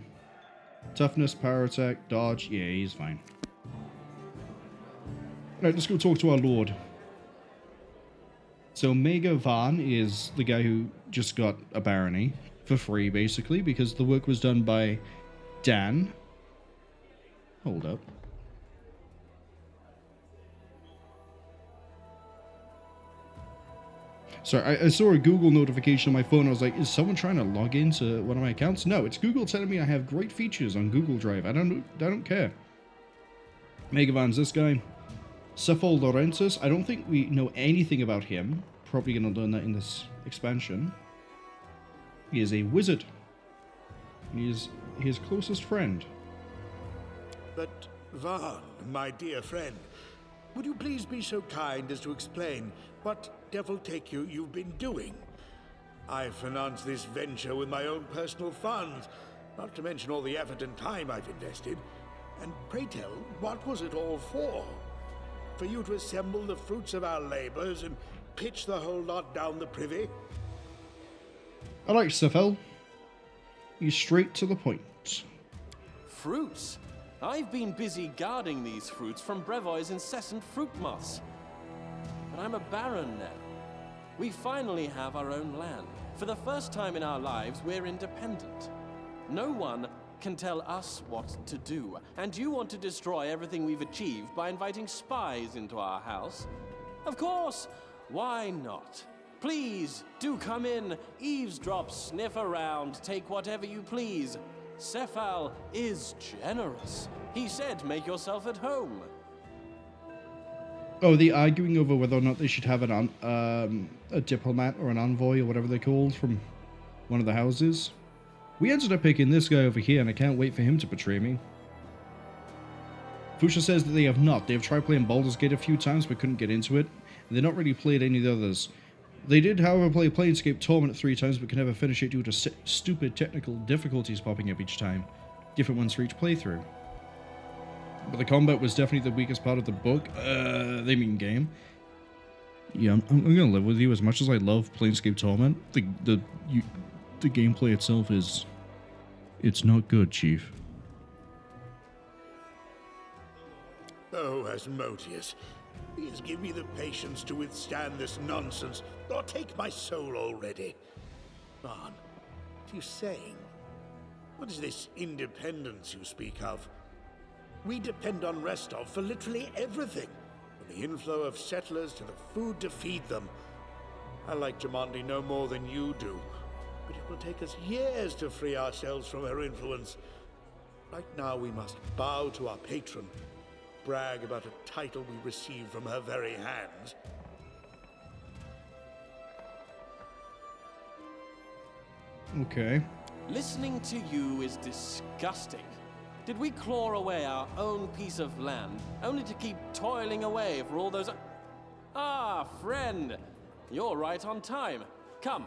Toughness, power attack, dodge. Yeah, he's fine. Right, let's go talk to our lord. So Mega Van is the guy who just got a barony for free, basically, because the work was done by Dan. Hold up. Sorry, I saw a Google notification on my phone. I was like, is someone trying to log into one of my accounts? No, it's Google telling me I have great features on Google Drive. I don't care. Megavan's this guy. Cephal Laurentus. I don't think we know anything about him. Probably going to learn that in this expansion. He is a wizard. He is his closest friend. But, Van, my dear friend, would you please be so kind as to explain what devil take you've been doing? I've financed this venture with my own personal funds, not to mention all the effort and time I've invested. And pray tell, what was it all for? For you to assemble the fruits of our labors and pitch the whole lot down the privy? I like Cephal. He's straight to the point. Fruits? I've been busy guarding these fruits from Brevoy's incessant fruit moths. But I'm a baron now. We finally have our own land. For the first time in our lives, we're independent. No one can tell us what to do. And you want to destroy everything we've achieved by inviting spies into our house? Of course! Why not? Please, do come in, eavesdrop, sniff around, take whatever you please. Cephal is generous. He said make yourself at home. Oh, the arguing over whether or not they should have a diplomat or an envoy or whatever they're called from one of the houses. We ended up picking this guy over here, and I can't wait for him to betray me. Fusha says that they have not. They've tried playing Baldur's Gate a few times but couldn't get into it, and they've not really played any of the others. They did, however, play Planescape Torment 3 times but could never finish it due to stupid technical difficulties popping up each time. Different ones for each playthrough. But the combat was definitely the weakest part of the book. They mean game. Yeah, I'm gonna live with you. As much as I love Planescape Torment, the gameplay itself is... it's not good, Chief. Oh, Asmodeus, please give me the patience to withstand this nonsense, or take my soul already. Van, what are you saying? What is this independence you speak of? We depend on Restov for literally everything, from the inflow of settlers to the food to feed them. I like Jamandi no more than you do, but it will take us years to free ourselves from her influence. Right now we must bow to our patron, brag about a title we received from her very hands. Okay. Listening to you is disgusting. Did we claw away our own piece of land, only to keep toiling away for all those... Ah, friend! You're right on time. Come,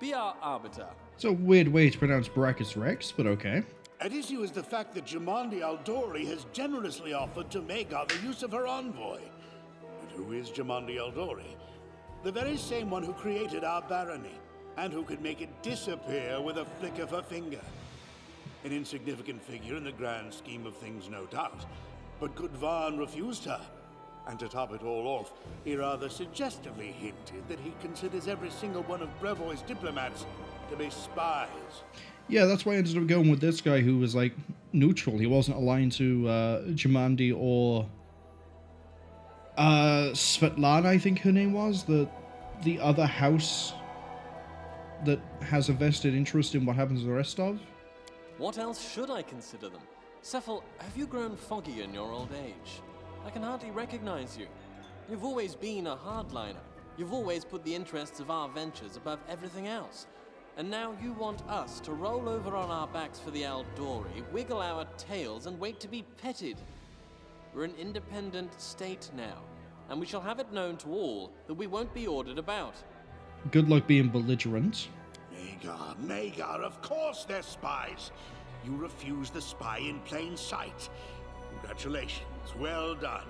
be our arbiter. It's a weird way to pronounce Brachus Rex, but okay. At issue is the fact that Jamandi Aldori has generously offered to Magar the use of her envoy. And who is Jamandi Aldori? The very same one who created our barony, and who could make it disappear with a flick of her finger. An insignificant figure in the grand scheme of things, no doubt. But good Varn refused her. And to top it all off, he rather suggestively hinted that he considers every single one of Brevoy's diplomats to be spies. Yeah, that's why I ended up going with this guy who was, like, neutral. He wasn't aligned to Jamandi or Svetlana, I think her name was. The other house that has a vested interest in what happens to the rest of. What else should I consider them? Cephal, have you grown foggy in your old age? I can hardly recognize you. You've always been a hardliner. You've always put the interests of our ventures above everything else. And now you want us to roll over on our backs for the Aldori, wiggle our tails, and wait to be petted. We're an independent state now, and we shall have it known to all that we won't be ordered about. Good luck being belligerent. Magar, of course they're spies. You refused the spy in plain sight. Congratulations, well done.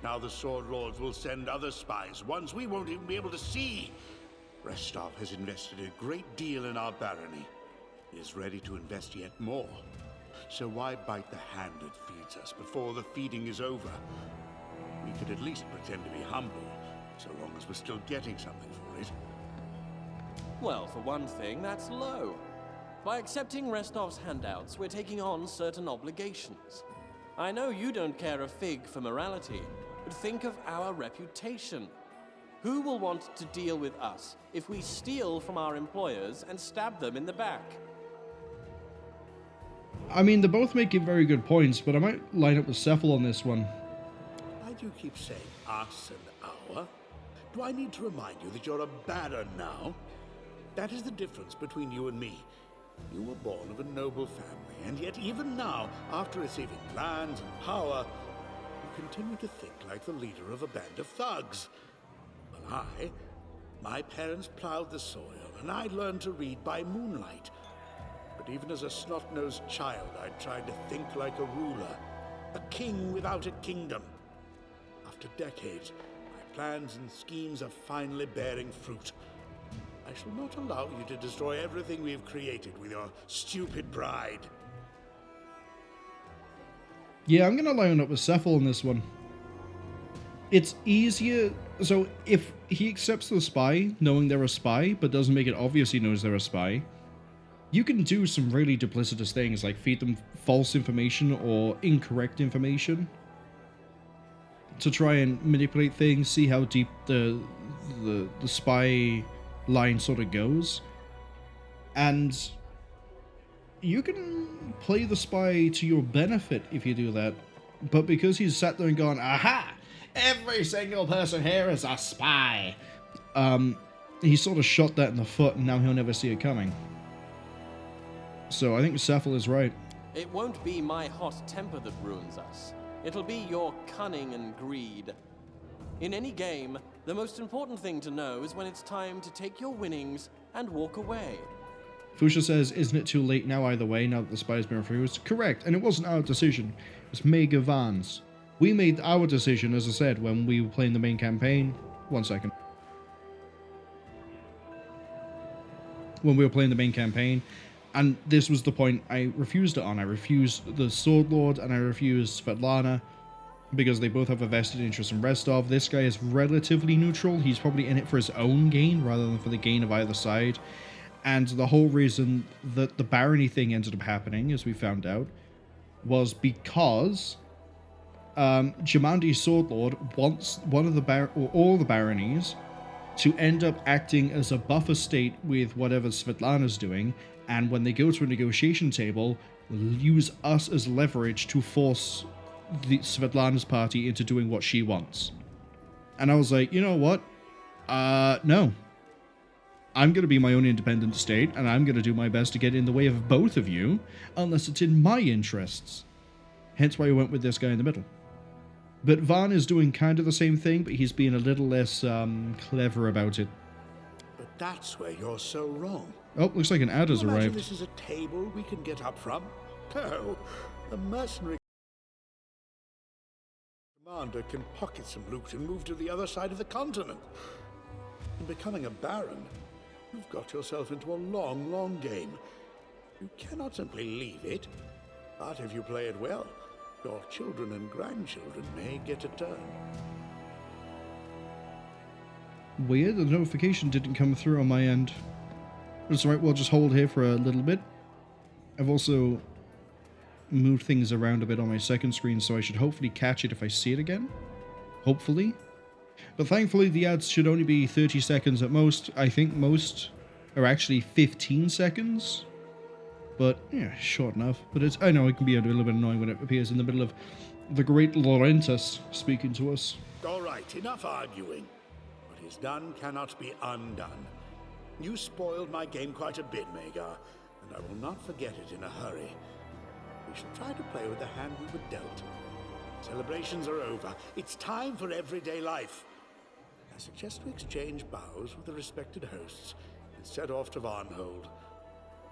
Now the Sword Lords will send other spies, ones we won't even be able to see. Restov has invested a great deal in our barony. He is ready to invest yet more. So why bite the hand that feeds us before the feeding is over? We could at least pretend to be humble, so long as we're still getting something for it. Well, for one thing, that's low. By accepting Restov's handouts, we're taking on certain obligations. I know you don't care a fig for morality, but think of our reputation. Who will want to deal with us if we steal from our employers and stab them in the back? I mean, they're both making very good points, but I might line up with Cephal on this one. Why do you keep saying us and our? Do I need to remind you that you're a baron now? That is the difference between you and me. You were born of a noble family, and yet even now, after receiving lands and power, you continue to think like the leader of a band of thugs. Well, my parents plowed the soil, and I learned to read by moonlight. But even as a snot-nosed child, I tried to think like a ruler, a king without a kingdom. After decades, my plans and schemes are finally bearing fruit. I shall not allow you to destroy everything we have created with your stupid pride. Yeah, I'm going to line up with Cephal on this one. It's easier... So, if he accepts the spy, knowing they're a spy, but doesn't make it obvious he knows they're a spy, you can do some really duplicitous things, like feed them false information or incorrect information to try and manipulate things, see how deep the spy line sort of goes. And you can play the spy to your benefit if you do that. But because he's sat there and gone, aha, every single person here is a spy, he sort of shot that in the foot, and now he'll never see it coming. So I think Cephal is right. It won't be my hot temper that ruins us. It'll be your cunning and greed. In any game, the most important thing to know is when it's time to take your winnings and walk away. Fusha says, isn't it too late now either way, now that the spy has been refused? Correct, and it wasn't our decision. It was Magar Van's. We made our decision, as I said, when we were playing the main campaign. 1 second. When we were playing the main campaign, and this was the point I refused it on. I refused the Sword Lord, and I refused Svetlana, because they both have a vested interest in Restov. This guy is relatively neutral. He's probably in it for his own gain, rather than for the gain of either side. And the whole reason that the barony thing ended up happening, as we found out, was because Jamandi's Sword Lord wants one of the all the baronies to end up acting as a buffer state with whatever Svetlana's doing, and when they go to a negotiation table, use us as leverage to force the Svetlana's party into doing what she wants. And I was like, you know what? No. I'm going to be my own independent state, and I'm going to do my best to get in the way of both of you, unless it's in my interests. Hence why I went with this guy in the middle. But Van is doing kind of the same thing, but he's being a little less clever about it. But that's where you're so wrong. Oh, looks like an ad has You imagine arrived. this is a table we can get up from? No, the mercenary commander can pocket some loot and move to the other side of the continent. In becoming a baron, you've got yourself into a long, long game. You cannot simply leave it. But if you play it well, your children and grandchildren may get a turn. Weird, the notification didn't come through on my end. That's alright, we'll just hold here for a little bit. I've also moved things around a bit on my second screen, so I should hopefully catch it if I see it again. Hopefully. But thankfully, the ads should only be 30 seconds at most. I think most are actually 15 seconds. But, yeah, short enough. But it's, I know it can be a little bit annoying when it appears in the middle of the great Laurentus speaking to us. All right, enough arguing. What is done cannot be undone. You spoiled my game quite a bit, Magar, and I will not forget it in a hurry. We shall try to play with the hand we were dealt. Celebrations are over. It's time for everyday life. I suggest we exchange bows with the respected hosts and set off to Varnhold.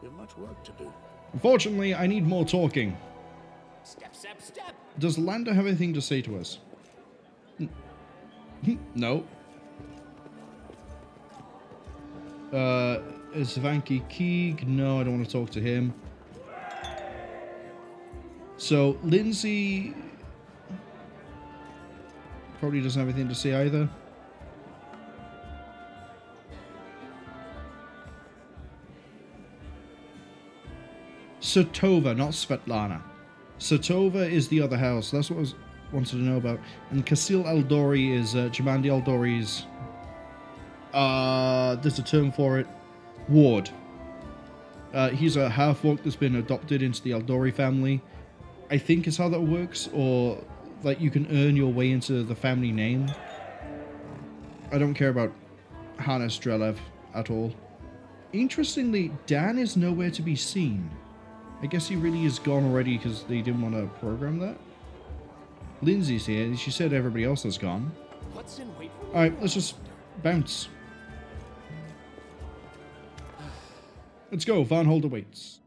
We have much work to do. Unfortunately, I need more talking. Step, step, step! Does Landa have anything to say to us? No. Svanky Keeg? No, I don't want to talk to him. So, Lindsay probably doesn't have anything to say either. Satova, not Svetlana. Satova is the other house. That's what I wanted to know about. And Kasil Aldori is Jamandi Aldori's... there's a term for it. Ward. He's a half-orc that's been adopted into the Aldori family. I think is how that works, or like you can earn your way into the family name. I don't care about Hannes Drelev at all. Interestingly, Dan is nowhere to be seen. I guess he really is gone already because they didn't want to program that. Lindsay's here. She said everybody else has gone. What's in wait for? Alright, let's just bounce. Let's go. Varnhold awaits.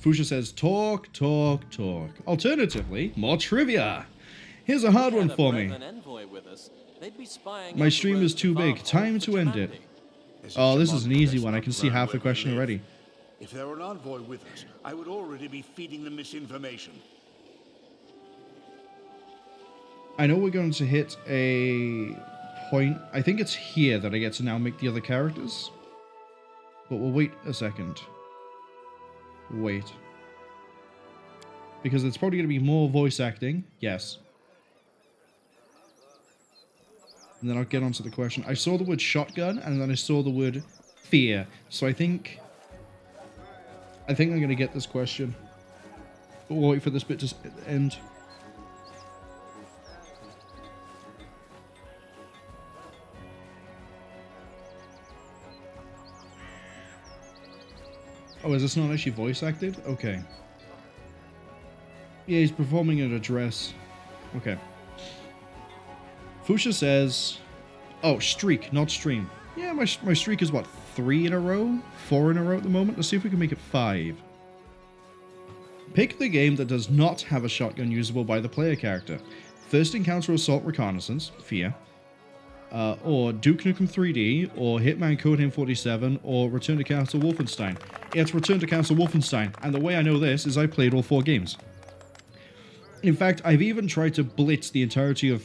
Fusha says, talk, talk, talk. Alternatively, more trivia. Here's a hard one for me. My stream is too big. Time to end it. Oh, this is an easy one. I can see half the question already. If there were an envoy with us, I would already be feeding them misinformation. I know we're going to hit a point. I think it's here that I get to now make the other characters. But we'll wait a second. Wait. Because it's probably going to be more voice acting. Yes. And then I'll get onto the question. I saw the word shotgun, and then I saw the word fear. So I think I'm going to get this question. But we'll wait for this bit to end. Oh, is this not actually voice acted? Okay. Yeah, he's performing an address. Okay. Fusha says... Oh, streak, not stream. Yeah, my streak is what, 3 in a row? 4 in a row at the moment? Let's see if we can make it 5. Pick the game that does not have a shotgun usable by the player character. First Encounter Assault Reconnaissance, Fear. Or Duke Nukem 3D, or Hitman Codename 47, or Return to Castle Wolfenstein. It's Return to Castle Wolfenstein, and the way I know this is I played all 4 games. In fact, I've even tried to blitz the entirety of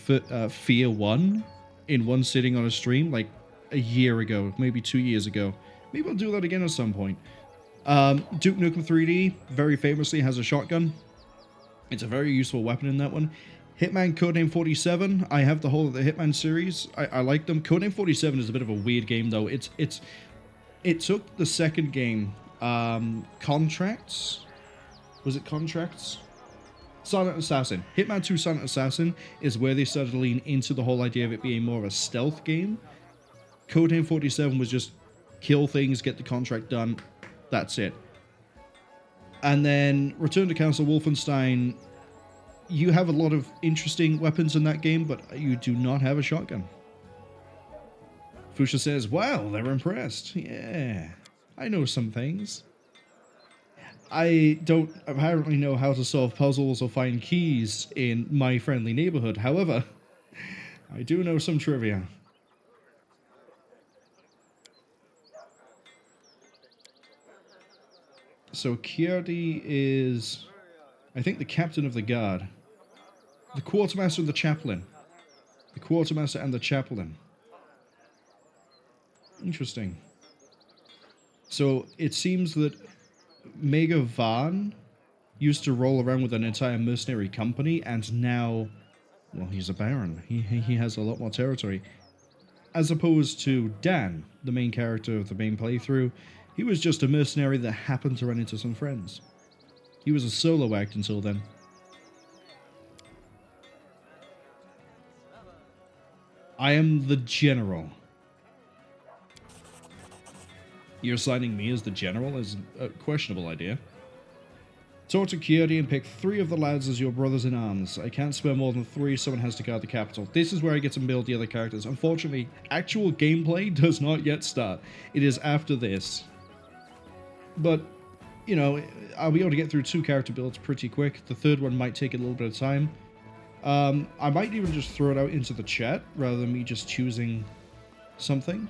Fear 1 in one sitting on a stream, like a year ago, maybe 2 years ago. Maybe I'll do that again at some point. Duke Nukem 3D, very famously, has a shotgun. It's a very useful weapon in that one. Hitman Codename 47, I have the whole of the Hitman series. I like them. Codename 47 is a bit of a weird game, though. It took the second game Contracts. Was it Contracts? Silent Assassin. Hitman 2 Silent Assassin is where they started to lean into the whole idea of it being more of a stealth game. Codename 47 was just kill things, get the contract done. That's it. And then Return to Castle Wolfenstein, you have a lot of interesting weapons in that game, but you do not have a shotgun. Fuchsia says, wow, they're impressed. Yeah, I know some things. I don't apparently know how to solve puzzles or find keys in my friendly neighborhood. However, I do know some trivia. So Kierdi is, I think, the captain of the guard. The quartermaster and the chaplain. The quartermaster and the chaplain. Interesting. So it seems that Mega Van used to roll around with an entire mercenary company, and now, well, he's a baron. He has a lot more territory. As opposed to Dan, the main character of the main playthrough, he was just a mercenary that happened to run into some friends. He was a solo act until then. I am the general. You're assigning me as the general is a questionable idea. Talk to Kierdi and pick 3 of the lads as your brothers in arms. I can't spare more than 3, someone has to guard the capital. This is where I get to build the other characters. Unfortunately, actual gameplay does not yet start. It is after this. But, you know, I'll be able to get through 2 character builds pretty quick. The 3rd one might take a little bit of time. I might even just throw it out into the chat rather than me just choosing something.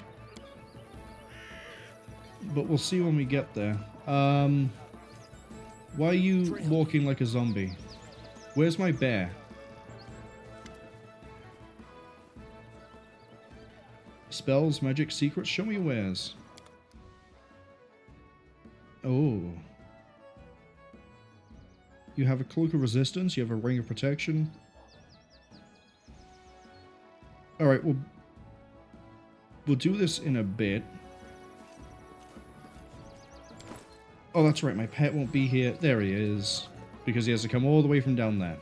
But we'll see when we get there. Why are you walking like a zombie? Where's my bear? Spells, magic, secrets, show me your wares. Oh. You have a cloak of resistance, you have a ring of protection. Alright, we'll do this in a bit. Oh, that's right, my pet won't be here. There he is. Because he has to come all the way from down there.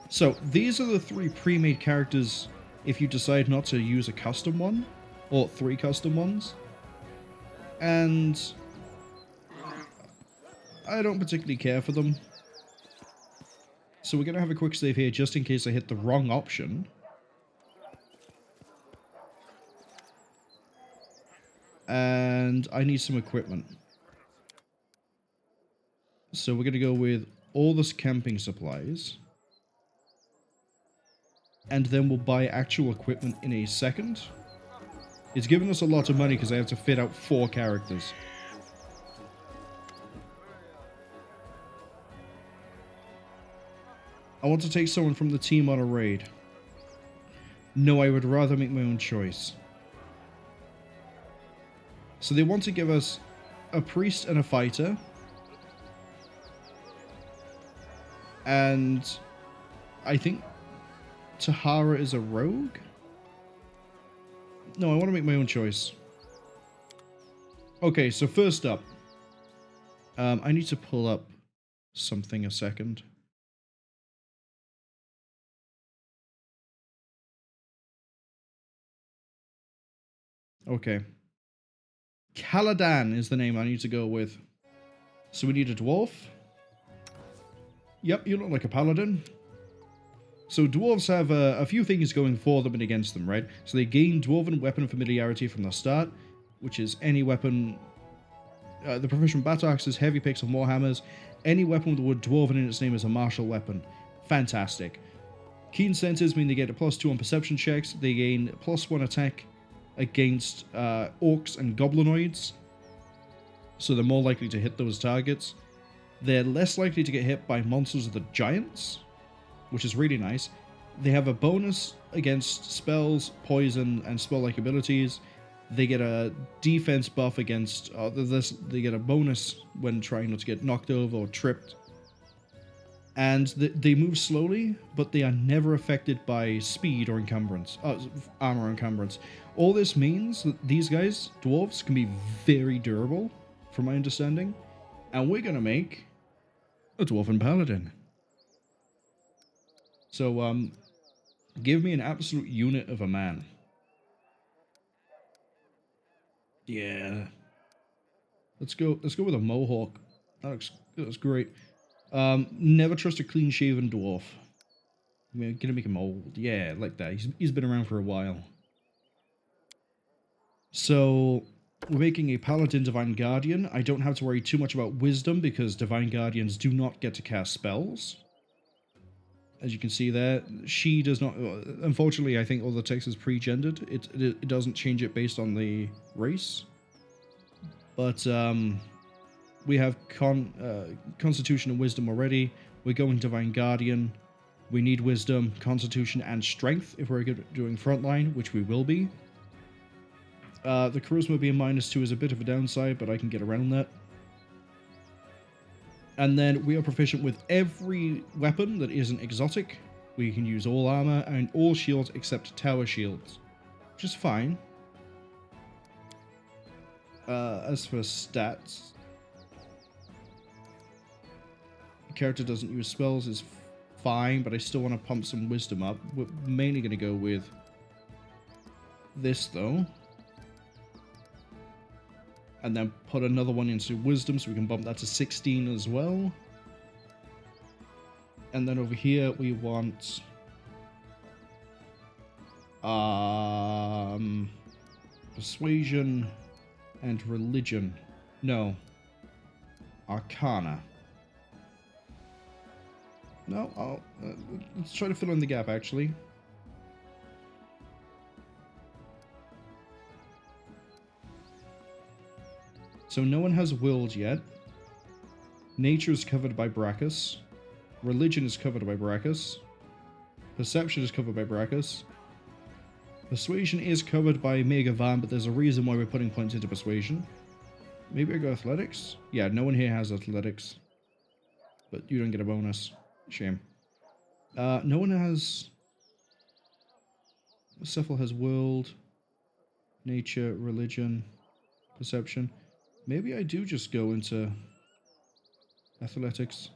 So, these are the 3 pre-made characters if you decide not to use a custom one. Or 3 custom ones. And I don't particularly care for them. So we're going to have a quick save here just in case I hit the wrong option. And I need some equipment. So we're going to go with all this camping supplies. And then we'll buy actual equipment in a second. It's given us a lot of money because I have to fit out 4 characters. I want to take someone from the team on a raid. No, I would rather make my own choice. So they want to give us a priest and a fighter. And I think Tahara is a rogue? No, I want to make my own choice. Okay, so first up. I need to pull up something a second. Okay. Caladan is the name I need to go with. So we need a dwarf. Yep, you look like a paladin. So dwarves have a few things going for them and against them, right? So they gain dwarven weapon familiarity from the start, which is any weapon. The proficient battle axes, heavy picks, and warhammers. Any weapon with the word dwarven in its name is a martial weapon. Fantastic. Keen senses mean they get a +2 on perception checks. They gain +1 attack against orcs and goblinoids, so they're more likely to hit those targets. They're less likely to get hit by monsters of the giants, which is really nice. They have a bonus against spells, poison, and spell-like abilities. They get a defense buff against... they get a bonus when trying not to get knocked over or tripped. And they move slowly, but they are never affected by speed or encumbrance, armor encumbrance. All this means that these guys, dwarves, can be very durable, from my understanding. And we're going to make a dwarven paladin. So, give me an absolute unit of a man. Yeah. Let's go with a mohawk. That looks great. Never trust a clean-shaven dwarf. We're gonna make him old. Yeah, like that. He's been around for a while. So, we're making a Paladin Divine Guardian. I don't have to worry too much about Wisdom because Divine Guardians do not get to cast spells. As you can see there, she does not... Unfortunately, I think all the text is pre-gendered. It doesn't change it based on the race. But, we have Constitution and Wisdom already. We're going Divine Guardian. We need Wisdom, Constitution, and Strength if we're doing Frontline, which we will be. The Charisma being -2 is a bit of a downside, but I can get around that. And then we are proficient with every weapon that isn't exotic. We can use all armor and all shields except tower shields, which is fine. As for stats, the character doesn't use spells is fine, but I still want to pump some wisdom up. We're mainly going to go with this though. And then put another one into wisdom so we can bump that to 16 as well. And then over here we want persuasion and religion. No. Arcana. No, let's try to fill in the gap actually. So no one has willed yet. Nature is covered by Brachus. Religion is covered by Brachus. Perception is covered by Brachus. Persuasion is covered by Megavan, but there's a reason why we're putting points into Persuasion. Maybe I go Athletics? Yeah, no one here has Athletics. But you don't get a bonus. Shame. No one has... Cephal has World, Nature, Religion, Perception. Maybe I do just go into Athletics.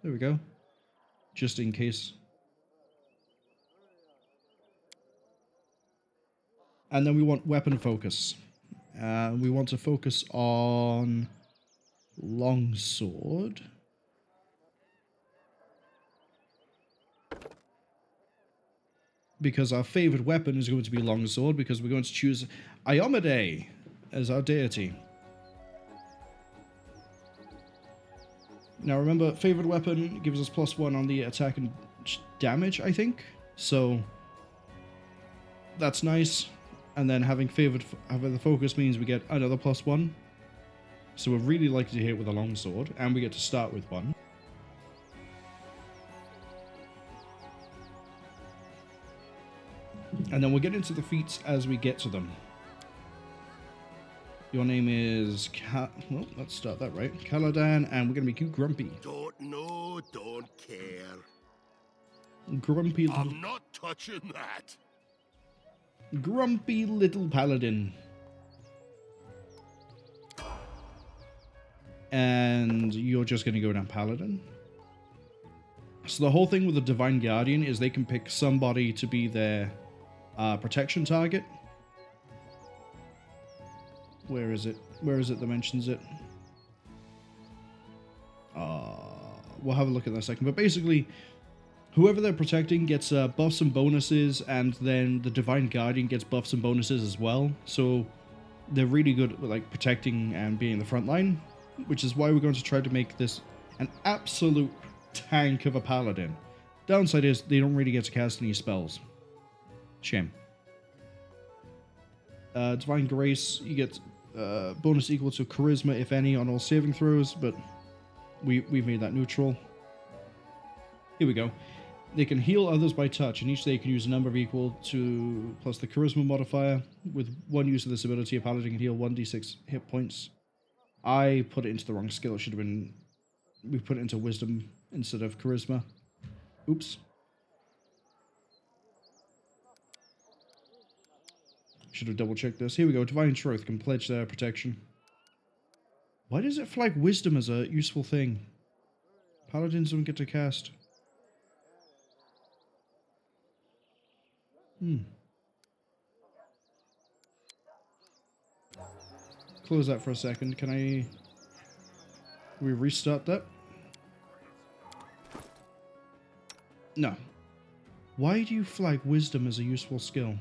There we go. Just in case. And then we want weapon focus. We want to focus on longsword. Because our favorite weapon is going to be longsword, because we're going to choose Iomade as our deity. Now remember, favorite weapon gives us +1 on the attack and damage, I think. So that's nice. And then having the focus means we get another +1. So we're really likely to hit with a longsword, and we get to start with one. And then we'll get into the feats as we get to them. Your name is well, let's start that right. Caladan, and we're gonna make you grumpy. Don't know, don't care. Grumpy little... I'm not touching that. Grumpy little paladin. And you're just gonna go down paladin. So the whole thing with the Divine Guardian is they can pick somebody to be their protection target. Where is it? Where is it that mentions it? We'll have a look at that in a second. But basically, whoever they're protecting gets buffs and bonuses, and then the Divine Guardian gets buffs and bonuses as well. So they're really good at like protecting and being the front line, which is why we're going to try to make this an absolute tank of a paladin. Downside is they don't really get to cast any spells. Shame. Divine Grace, you get bonus equal to Charisma, if any, on all saving throws, but we've made that neutral. Here we go. They can heal others by touch, and each day can use a number equal to plus the Charisma modifier. With one use of this ability, a paladin can heal 1d6 hit points. I put it into the wrong skill. It should have been we put it into wisdom instead of charisma. Oops. Should have double checked this. Here we go. Divine Truth can pledge their protection. Why does it flag wisdom as a useful thing? Paladins don't get to cast. Close that for a second. Can we restart that? No. Why do you flag wisdom as a useful skill?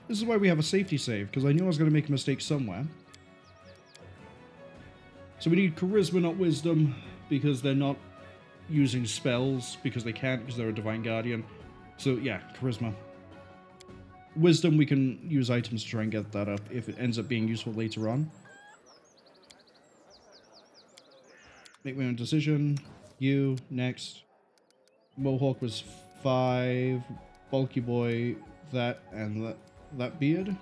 This is why we have a safety save, because I knew I was going to make a mistake somewhere. So we need charisma, not wisdom, because they're not using spells, because they can't, because they're a divine guardian. So yeah, charisma. Wisdom, we can use items to try and get that up if it ends up being useful later on. Make my own decision. You, next. Mohawk was 5. Bulky boy, that, and that beard.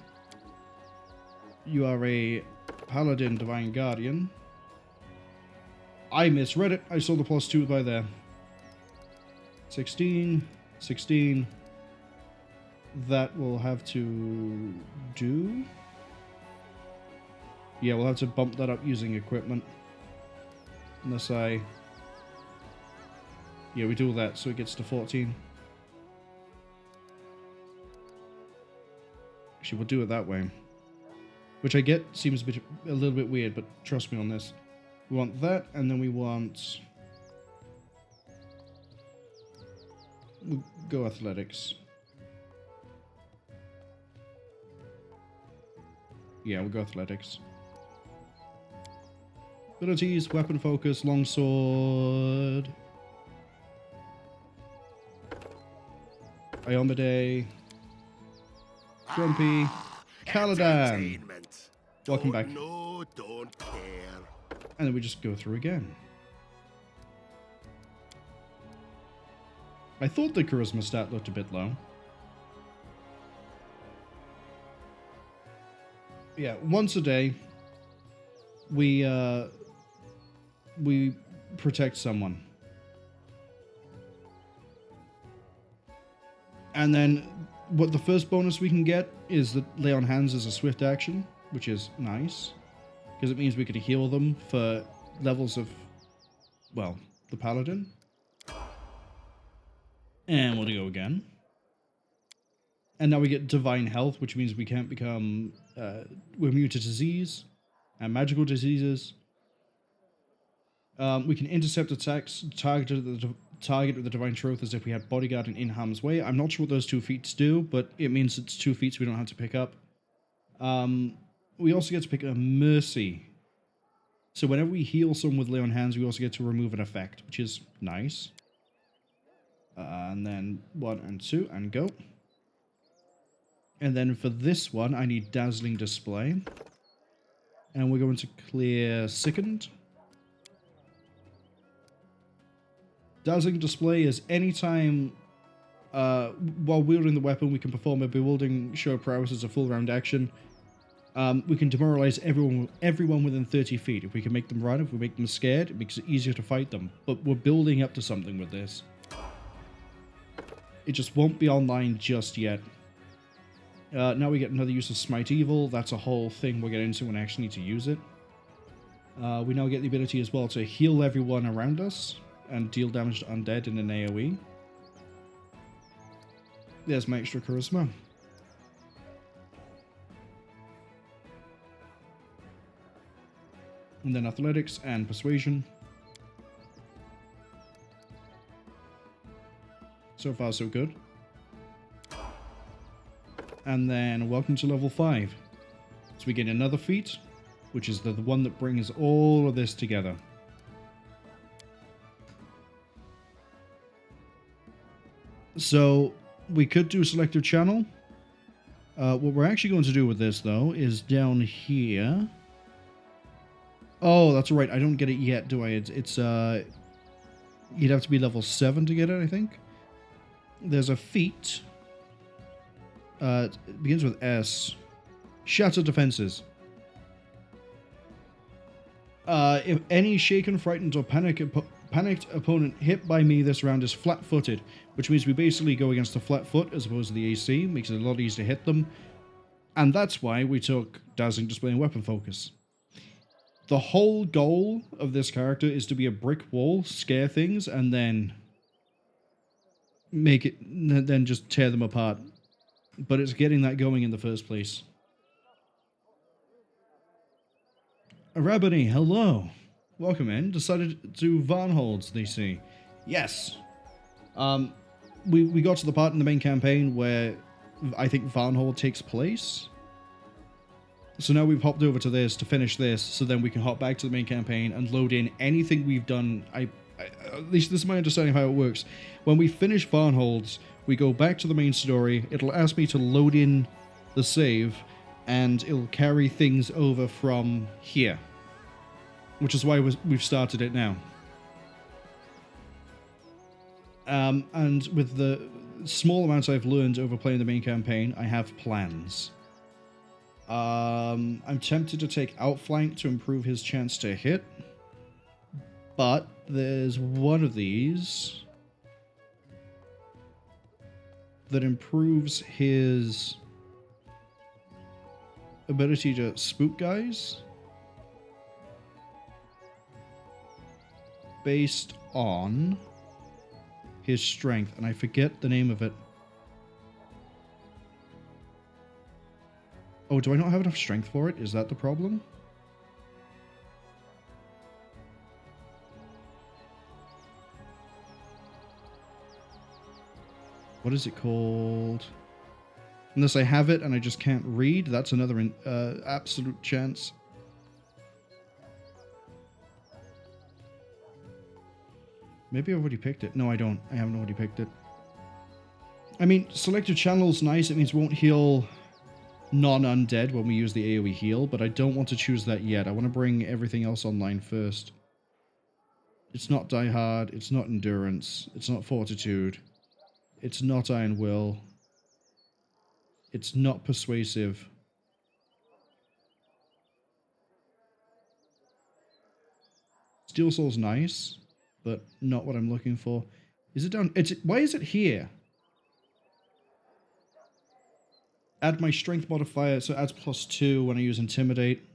You are a paladin divine guardian. I misread it. I saw the +2 by there. 16. 16. That will have to do. Yeah, we'll have to bump that up using equipment. Unless I... Yeah, we do that, so it gets to 14. Actually, we'll do it that way. Which I get seems a little bit weird, but trust me on this. We want that, and then we want... We'll go athletics. Yeah, we'll go athletics. Abilities, weapon focus, longsword. Iomade. Grumpy. Caladan. Welcome back. No, don't care. And then we just go through again. I thought the charisma stat looked a bit low. Yeah, once a day, we protect someone. And then what the first bonus we can get is that lay on hands is a swift action, which is nice. Because it means we could heal them for levels of, well, the paladin. And we'll go again. And now we get divine health, which means we can't become, we're immune to disease and magical diseases. We can intercept attacks targeted at the target with the divine truth as if we had bodyguard and in harm's way. I'm not sure what those 2 feats do, but it means it's 2 feats we don't have to pick up. We also get to pick a mercy. So whenever we heal someone with lay on hands, we also get to remove an effect, which is nice. And then 1 and 2 and go. And then for this one, I need dazzling display. And we're going to clear sickened. Dazzling display is anytime while wielding the weapon, we can perform a bewildering show of prowess as a full round action. We can demoralize everyone within 30 feet. If we can make them run, if we make them scared, it makes it easier to fight them. But we're building up to something with this. It just won't be online just yet. Now we get another use of Smite Evil. That's a whole thing we'll get into when I actually need to use it. We now get the ability as well to heal everyone around us and deal damage to undead in an AoE. There's my extra charisma. And then athletics and persuasion. So far, so good. And then welcome to level 5. So we get another feat, which is the one that brings all of this together. So we could do selective channel. What we're actually going to do with this, though, is down here. Oh, that's right. I don't get it yet, do I? It's you'd have to be level 7 to get it, I think. There's a feat. It begins with S. Shatter defenses. If any shaken, frightened, or panicked opponent hit by me this round is flat-footed, which means we basically go against the flat foot as opposed to the AC, makes it a lot easier to hit them, and that's why we took Dazzling Display and Weapon Focus. The whole goal of this character is to be a brick wall, scare things, and then then just tear them apart. But it's getting that going in the first place. Arabani, hello. Welcome in. Decided to Varnholds, they see. Yes. We got to the part in the main campaign where I think Varnhold takes place. So now we've hopped over to this to finish this, so then we can hop back to the main campaign and load in anything we've done. At least this is my understanding of how it works. When we finish Varnholds, we go back to the main story. It'll ask me to load in the save, and it'll carry things over from here. Which is why we've started it now. And with the small amounts I've learned over playing the main campaign, I have plans. I'm tempted to take Outflank to improve his chance to hit. But there's one of these that improves his ability to spook guys based on his strength, and I forget the name of it. Oh, do I not have enough strength for it? Is that the problem? What is it called? Unless I have it and I just can't read, that's another absolute chance. Maybe I've already picked it. No, I don't. I haven't already picked it. I mean, selected channel's nice. It means we won't heal non-undead when we use the AoE heal, but I don't want to choose that yet. I want to bring everything else online first. It's not Die Hard. It's not Endurance. It's not Fortitude. It's not Iron Will. It's not Persuasive. Steel Soul's nice, but not what I'm looking for. Is it down? Why is it here? Add my strength modifier, so it adds +2 when I use Intimidate.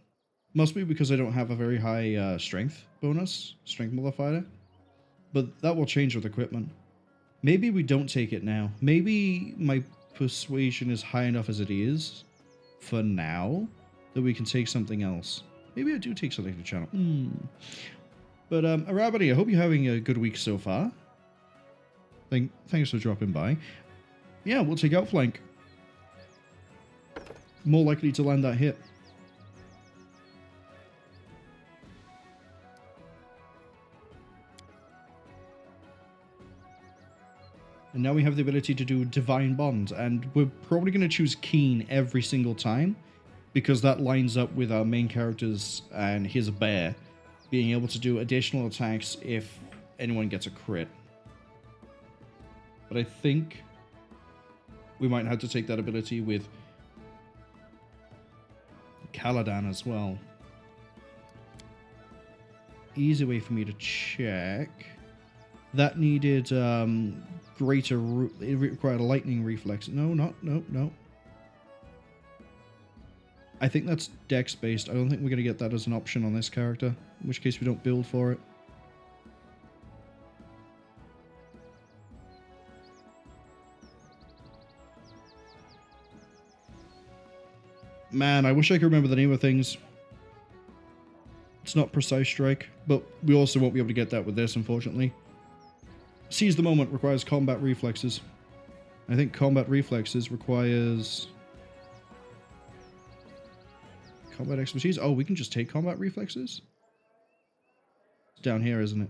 Must be because I don't have a very high strength modifier. But that will change with equipment. Maybe we don't take it now. Maybe my persuasion is high enough as it is for now that we can take something else. Maybe I do take selected channel. But Arabani, I hope you're having a good week so far. Thanks for dropping by. Yeah, we'll take Outflank. More likely to land that hit. And now we have the ability to do Divine Bond, and we're probably going to choose Keen every single time, because that lines up with our main characters and his bear being able to do additional attacks if anyone gets a crit. But I think we might have to take that ability with Caladan as well. Easy way for me to check. That needed it required a lightning reflex. No. I think that's dex based. I don't think we're going to get that as an option on this character, in which case we don't build for it. Man, I wish I could remember the name of things. It's not Precise Strike, but we also won't be able to get that with this, unfortunately. Seize the Moment requires combat reflexes. I think combat reflexes requires combat expertise. Oh, we can just take combat reflexes? It's down here, isn't it?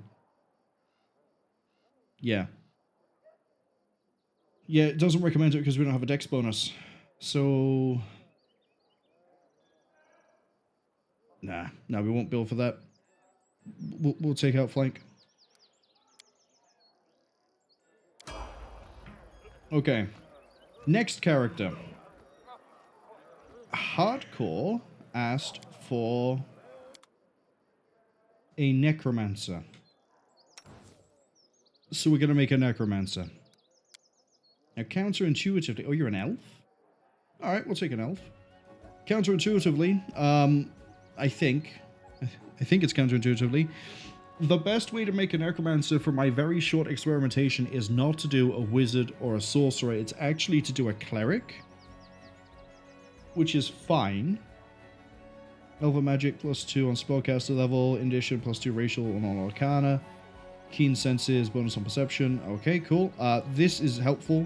Yeah. Yeah, it doesn't recommend it because we don't have a dex bonus. So Nah, we won't build for that. We'll take Outflank. Okay. Next character. Hardcore asked for a necromancer. So we're going to make a necromancer. Now, counterintuitively... Oh, you're an elf? Alright, we'll take an elf. Counterintuitively, I think it's counterintuitively, the best way to make a necromancer from my very short experimentation is not to do a wizard or a sorcerer. It's actually to do a cleric, which is fine. Elven magic +2 on spellcaster level, in addition +2 racial on all arcana, keen senses, bonus on perception. Okay, cool. This is helpful.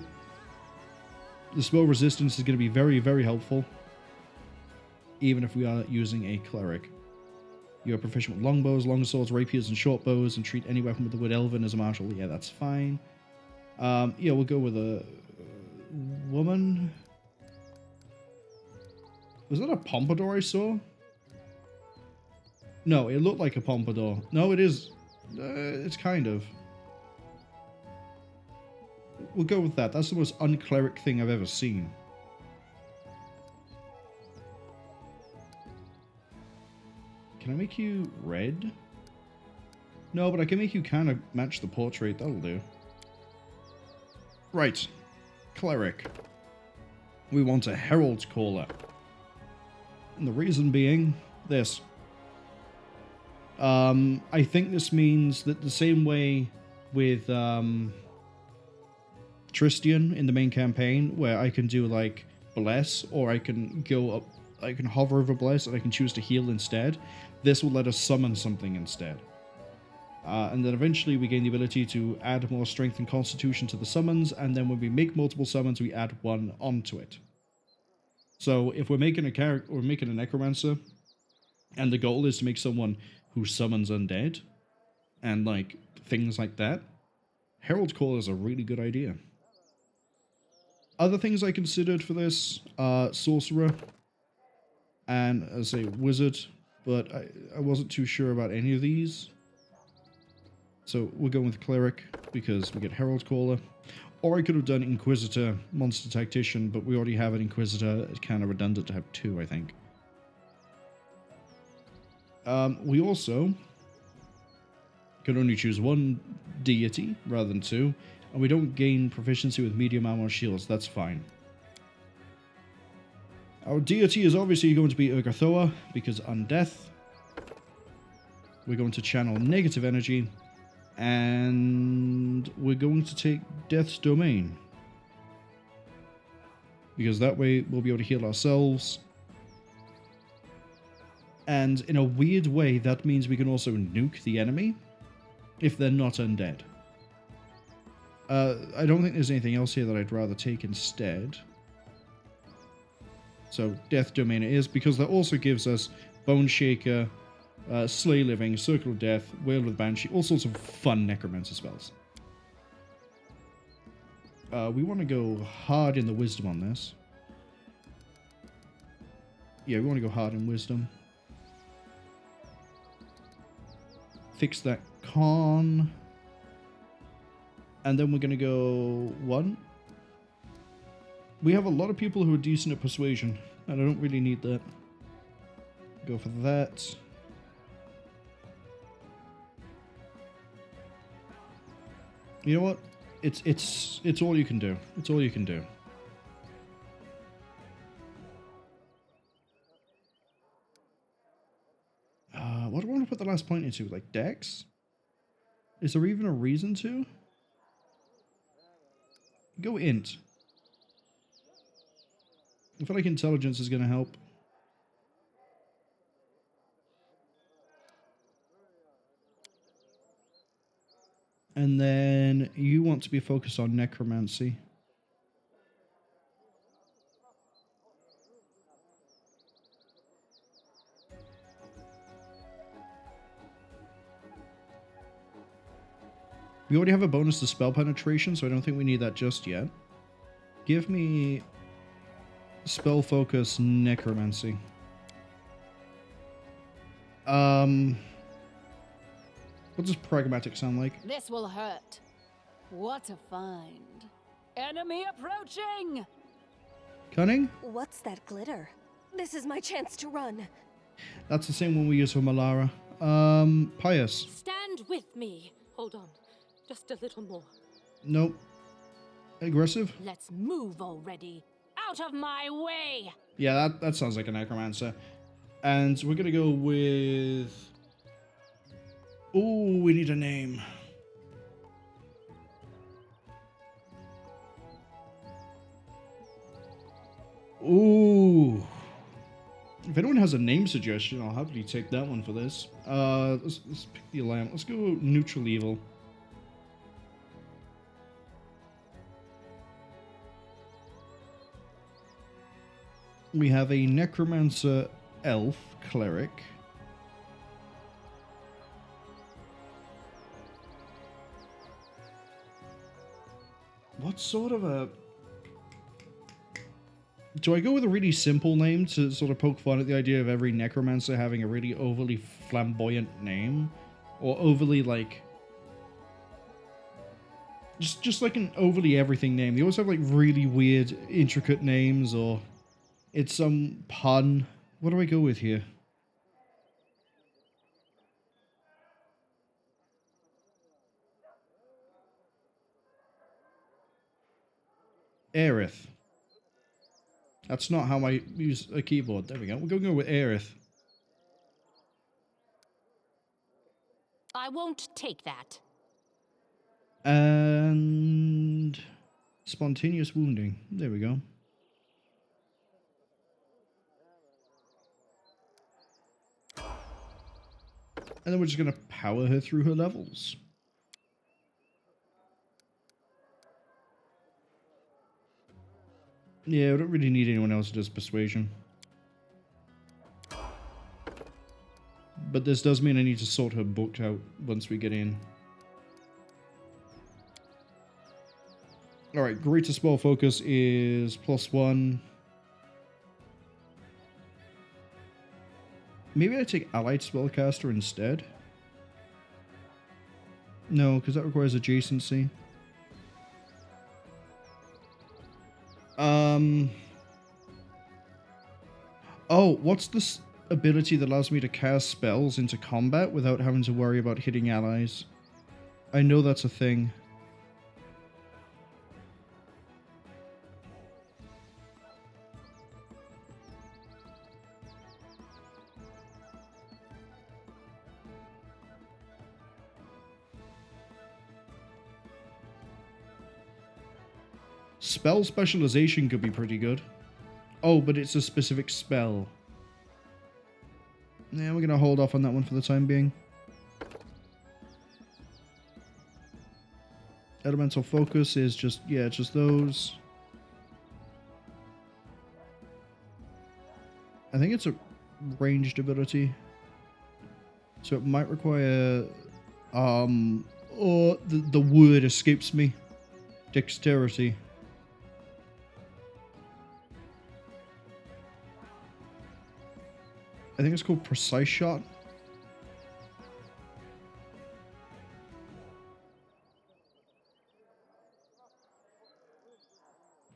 The spell resistance is going to be very, very helpful, even if we are using a cleric. You are proficient with longbows, longswords, rapiers, and short bows, and treat any weapon with the word elven as a martial. Yeah, that's fine. Yeah, we'll go with a woman. Was that a pompadour I saw? No, it looked like a pompadour. No, it is. It's kind of. We'll go with that. That's the most uncleric thing I've ever seen. Can I make you red? No, but I can make you kind of match the portrait. That'll do. Right. Cleric. We want a Herald's Caller. And the reason being this. I think this means that the same way with Tristian in the main campaign, where I can do like Bless, or I can go up, I can hover over Bless and I can choose to heal instead. This will let us summon something instead. And then eventually we gain the ability to add more strength and constitution to the summons, and then when we make multiple summons, we add one onto it. So if we're making a character, or making a necromancer, and the goal is to make someone who summons undead, and like things like that, Herald's Call is a really good idea. Other things I considered for this are sorcerer, and as a wizard, but I wasn't too sure about any of these. So we're going with cleric, because we get Herald's Caller. Or I could have done Inquisitor, Monster Tactician, but we already have an Inquisitor. It's kind of redundant to have two, I think. We also can only choose one deity rather than two, and we don't gain proficiency with medium armor shields. That's fine. Our deity is obviously going to be Urgathoa, because undeath. We're going to channel negative energy, and we're going to take Death's Domain, because that way we'll be able to heal ourselves. And in a weird way, that means we can also nuke the enemy if they're not undead. I don't think there's anything else here that I'd rather take instead. So Death Domain it is, because that also gives us Bone Shaker, Slay Living, Circle of Death, Wail of the Banshee, all sorts of fun necromancer spells. We want to go hard in the wisdom on this. Yeah, we want to go hard in wisdom. Fix that con. And then we're going to go 1. We have a lot of people who are decent at persuasion, and I don't really need that. Go for that. You know what? It's all you can do. It's all you can do. What do I want to put the last point into? Like Dex? Is there even a reason to? Go Int. I feel like intelligence is going to help. And then you want to be focused on necromancy. We already have a bonus to spell penetration, so I don't think we need that just yet. Give me spell focus necromancy. What does pragmatic sound like? This will hurt. What a find. Enemy approaching! Cunning? What's that glitter? This is my chance to run. That's the same one we use for Malara. Pious. Stand with me. Hold on. Just a little more. Nope. Aggressive? Let's move already. Out of my way! Yeah, that sounds like a necromancer. And we're gonna go with... Ooh, we need a name. Ooh. If anyone has a name suggestion, I'll happily take that one for this. Let's pick the alignment. Let's go neutral evil. We have a necromancer elf cleric. What sort of a... Do I go with a really simple name to sort of poke fun at the idea of every necromancer having a really overly flamboyant name? Or overly, like... Just like an overly everything name. They always have, like, really weird, intricate names, or... It's some pun. What do I go with here? Aerith. That's not how I use a keyboard. There we go. We're going to go with Aerith. I won't take that. And... Spontaneous wounding. There we go. And then we're just going to power her through her levels. Yeah, we don't really need anyone else who does persuasion. But this does mean I need to sort her book out once we get in. Alright, greater spell focus is +1. Maybe I take allied spellcaster instead. No, because that requires adjacency. Oh, what's this ability that allows me to cast spells into combat without having to worry about hitting allies? I know that's a thing. Spell specialization could be pretty good. Oh, but it's a specific spell. Yeah, we're gonna hold off on that one for the time being. Elemental focus is just, yeah, just those. I think it's a ranged ability. So it might require, oh, the word escapes me. Dexterity. I think it's called Precise Shot.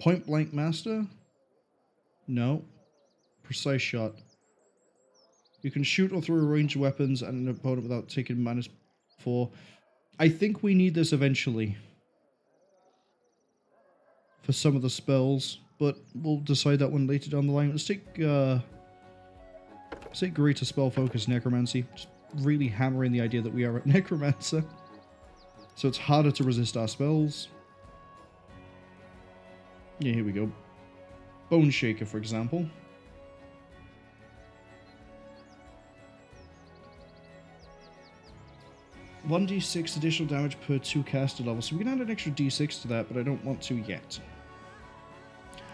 Point Blank Master? No. Precise Shot. You can shoot or throw ranged weapons at an opponent without taking -4. I think we need this eventually. For some of the spells, but we'll decide that one later down the line. Let's take greater spell focus necromancy. Just really hammering the idea that we are a necromancer. So it's harder to resist our spells. Yeah, here we go. Bone Shaker, for example. (1d6) additional damage per 2 caster levels. So we can add an extra d6 to that, but I don't want to yet.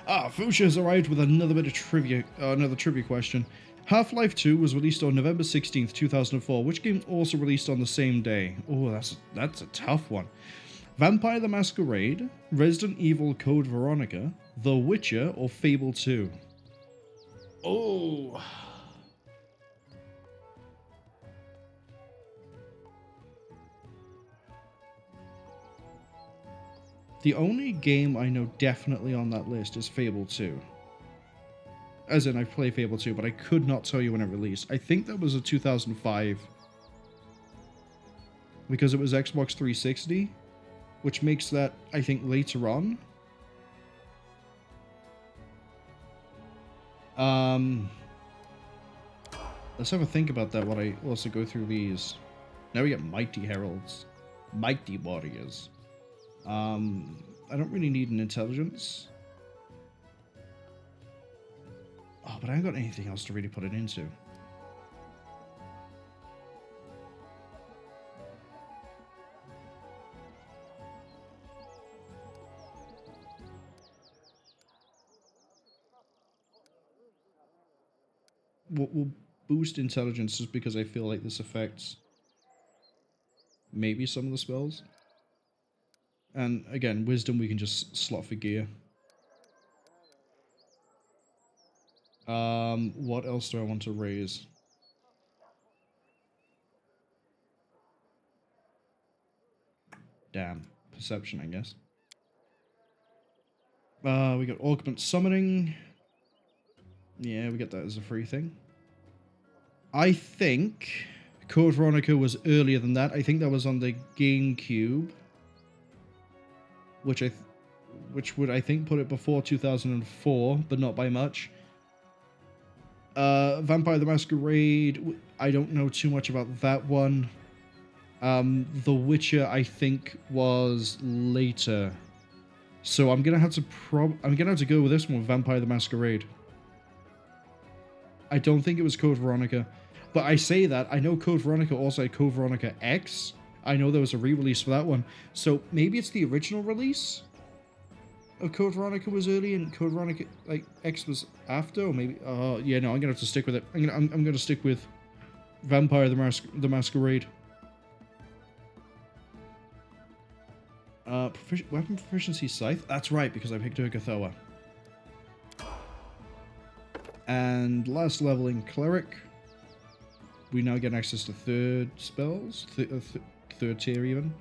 Ah, Fuchsia has arrived with another bit of trivia, another trivia question. Half-Life 2 was released on November 16th, 2004. Which game also released on the same day? Oh, that's a tough one. Vampire the Masquerade, Resident Evil Code Veronica, The Witcher, or Fable 2? Oh. The only game I know definitely on that list is Fable 2. As in, I've played Fable 2, but I could not tell you when it released. I think that was a 2005. Because it was Xbox 360, which makes that, I think, later on. Let's have a think about that while I also go through these. Now we get Mighty Heralds. Mighty Warriors. I don't really need an intelligence. Oh, but I haven't got anything else to really put it into. We'll boost intelligence just because I feel like this affects maybe some of the spells. And again, wisdom we can just slot for gear. What else do I want to raise? Damn. Perception, I guess. We got augment summoning. Yeah, we get that as a free thing. I think Code Veronica was earlier than that. I think that was on the GameCube, which would I think put it before 2004, but not by much. Vampire the Masquerade, I don't know too much about that one. The Witcher, I think, was later. So I'm gonna have to go with this one, Vampire the Masquerade. I don't think it was Code Veronica. But I say that, I know Code Veronica also had Code Veronica X. I know there was a re-release for that one. So maybe it's the original release of Code Veronica was early and Code Veronica like X was after, or maybe yeah, no, I'm gonna have to stick with it. I'm gonna stick with Vampire the Masquerade. Weapon proficiency Scythe. That's right, because I picked Urgathoa. And last level in Cleric. We now get access to third spells, third tier even,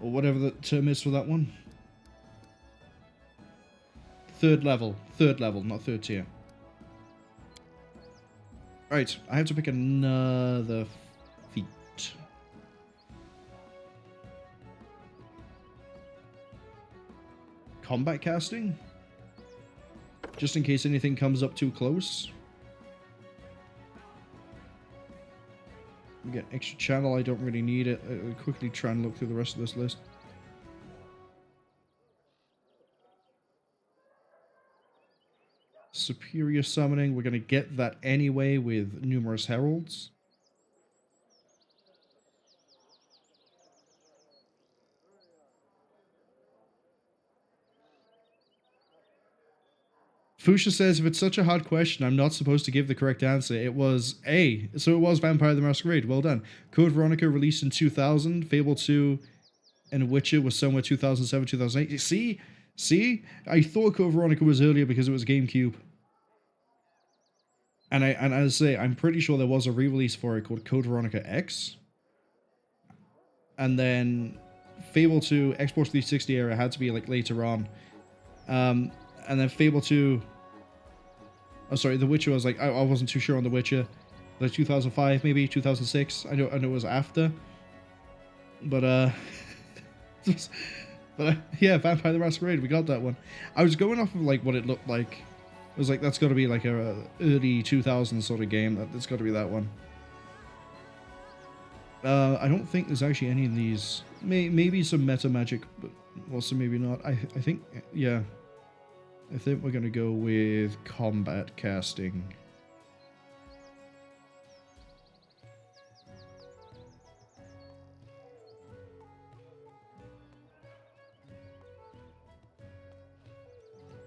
or whatever the term is for that one. Third level, not third tier. Right, I have to pick another feat. Combat casting? Just in case anything comes up too close. We get extra channel, I don't really need it. I'll quickly try and look through the rest of this list. Superior summoning, we're going to get that anyway with numerous heralds. Fusha says, if it's such a hard question, I'm not supposed to give the correct answer. It was A. So it was Vampire the Masquerade. Well done. Code Veronica released in 2000. Fable 2 and Witcher was somewhere 2007, 2008. See? I thought Code Veronica was earlier because it was GameCube. And as I say, I'm pretty sure there was a re-release for it called Code Veronica X. And then Fable 2, Xbox 360 era had to be like later on. And then Fable 2... Oh, sorry, The Witcher was like... I wasn't too sure on The Witcher. Like 2005, maybe 2006. I know it was after. But, yeah, Vampire the Masquerade, we got that one. I was going off of, like, what it looked like. It was like, that's got to be, like, a early 2000s sort of game. That's got to be that one. I don't think there's actually any of these. Maybe some meta magic, but also maybe not. I think, yeah... I think we're going to go with combat casting.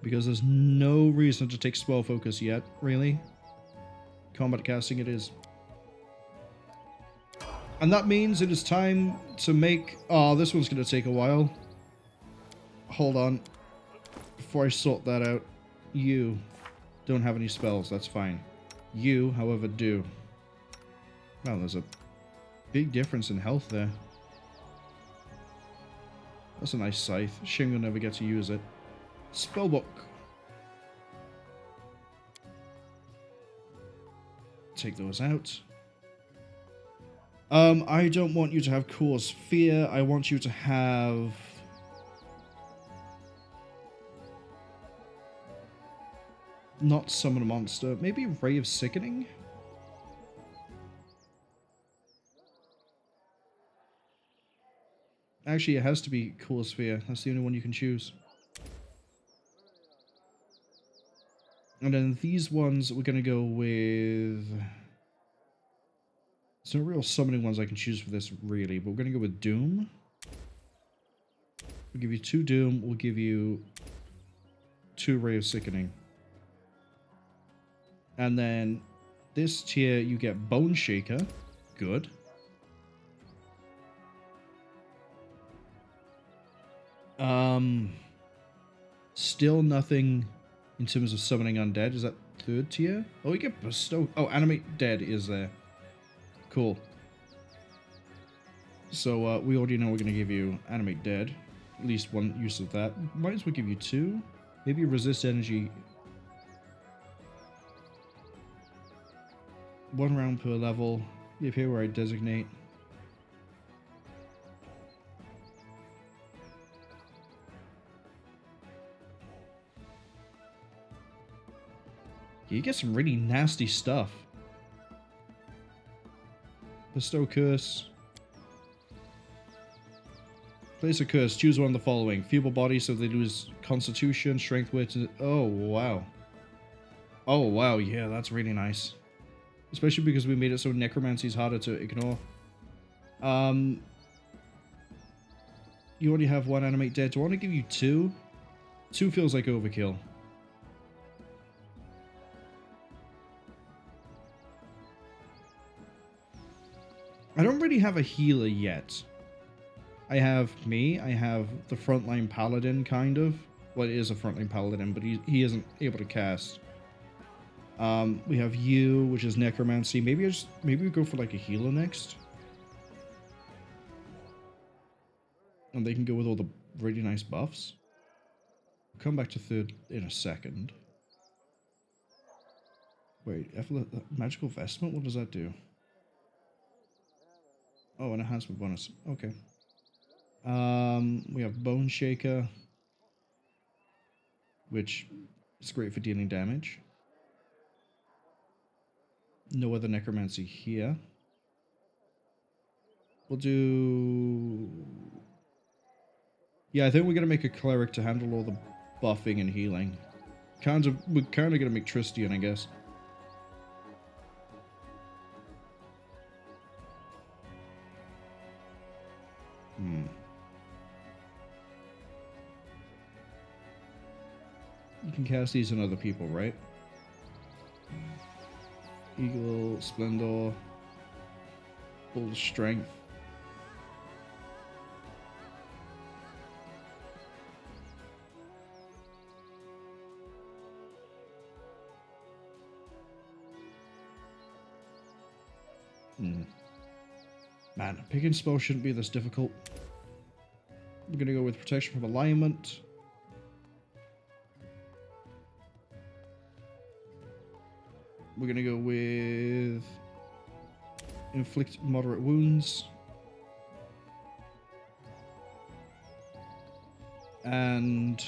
Because there's no reason to take spell focus yet, really. Combat casting it is. And that means it is time to make... Oh, this one's going to take a while. Hold on. Before I sort that out, you don't have any spells, that's fine. You, however, do. Well, there's a big difference in health there. That's a nice scythe. Shame you'll never get to use it. Spellbook. take those out. I don't want you to have Cause Fear. I want you to have... not Summon a Monster. Maybe Ray of Sickening? Actually, it has to be Cause Fear. That's the only one you can choose. And then these ones, we're going to go with... There's no real summoning ones I can choose for this, really. But we're going to go with Doom. We'll give you 2 Doom. We'll give you 2 Ray of Sickening. And then this tier, you get Bone Shaker. Good. Still nothing in terms of summoning undead. Is that 3rd tier? Oh, we get Bestow. Oh, Animate Dead is there. Cool. So, we already know we're going to give you Animate Dead. At least 1 use of that. Might as well give you 2. Maybe Resist Energy. 1 round per level. If here where I designate. You get some really nasty stuff. Bestow Curse. Place a curse. Choose one of the following. Feeble body, so they lose Constitution, Strength, Wit. Oh, wow. Oh, wow. Yeah, that's really nice. Especially because we made it so Necromancy is harder to ignore. You already have 1 Animate Dead. Do I want to give you 2? 2 feels like overkill. I don't really have a healer yet. I have me. I have the frontline paladin, kind of. Well, it is a frontline paladin, but he isn't able to cast. We have you, which is necromancy. Maybe we go for like a healer next. And they can go with all the really nice buffs. We'll come back to 3rd in a second. Wait, magical vestment? What does that do? Oh, an enhancement bonus. Okay. We have Bone Shaker, which is great for dealing damage. No other necromancy here. We'll do... Yeah, I think we're going to make a cleric to handle all the buffing and healing. We're kind of going to make Tristian, I guess. You can cast these on other people, right? Eagle, Splendor, Bull Strength. Man, picking spell shouldn't be this difficult. We're going to go with Protection from Alignment. We're going to go with Inflict Moderate Wounds. And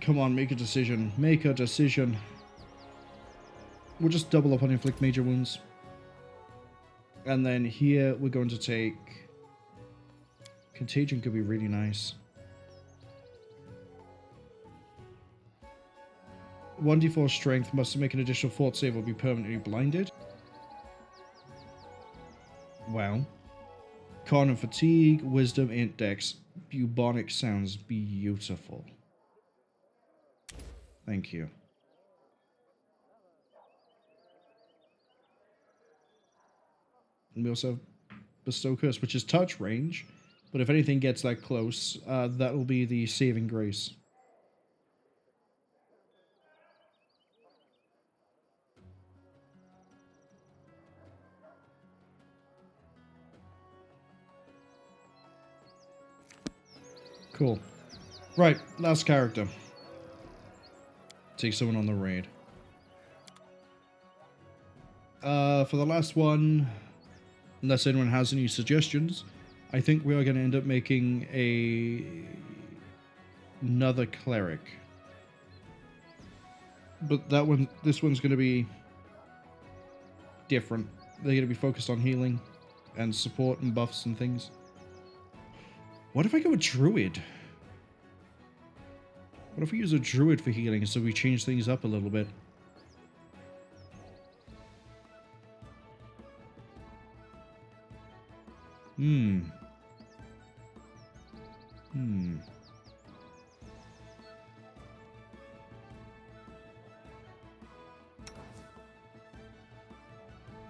come on, make a decision. Make a decision. We'll just double up on Inflict Major Wounds. And then here we're going to take... Contagion could be really nice. 1d4 Strength must make an additional fort save or be permanently blinded. Wow. Con and Fatigue, Wisdom, Int, Dex. Bubonic sounds beautiful. Thank you. And we also have Bestow Curse, which is touch range, but if anything gets that close, that will be the saving grace. Cool. Right, last character. Take someone on the raid. For the last one, unless anyone has any suggestions, I think we are going to end up making another cleric. But this one's going to be different. They're going to be focused on healing and support and buffs and things. What if I go with druid? What if we use a druid for healing so we change things up a little bit?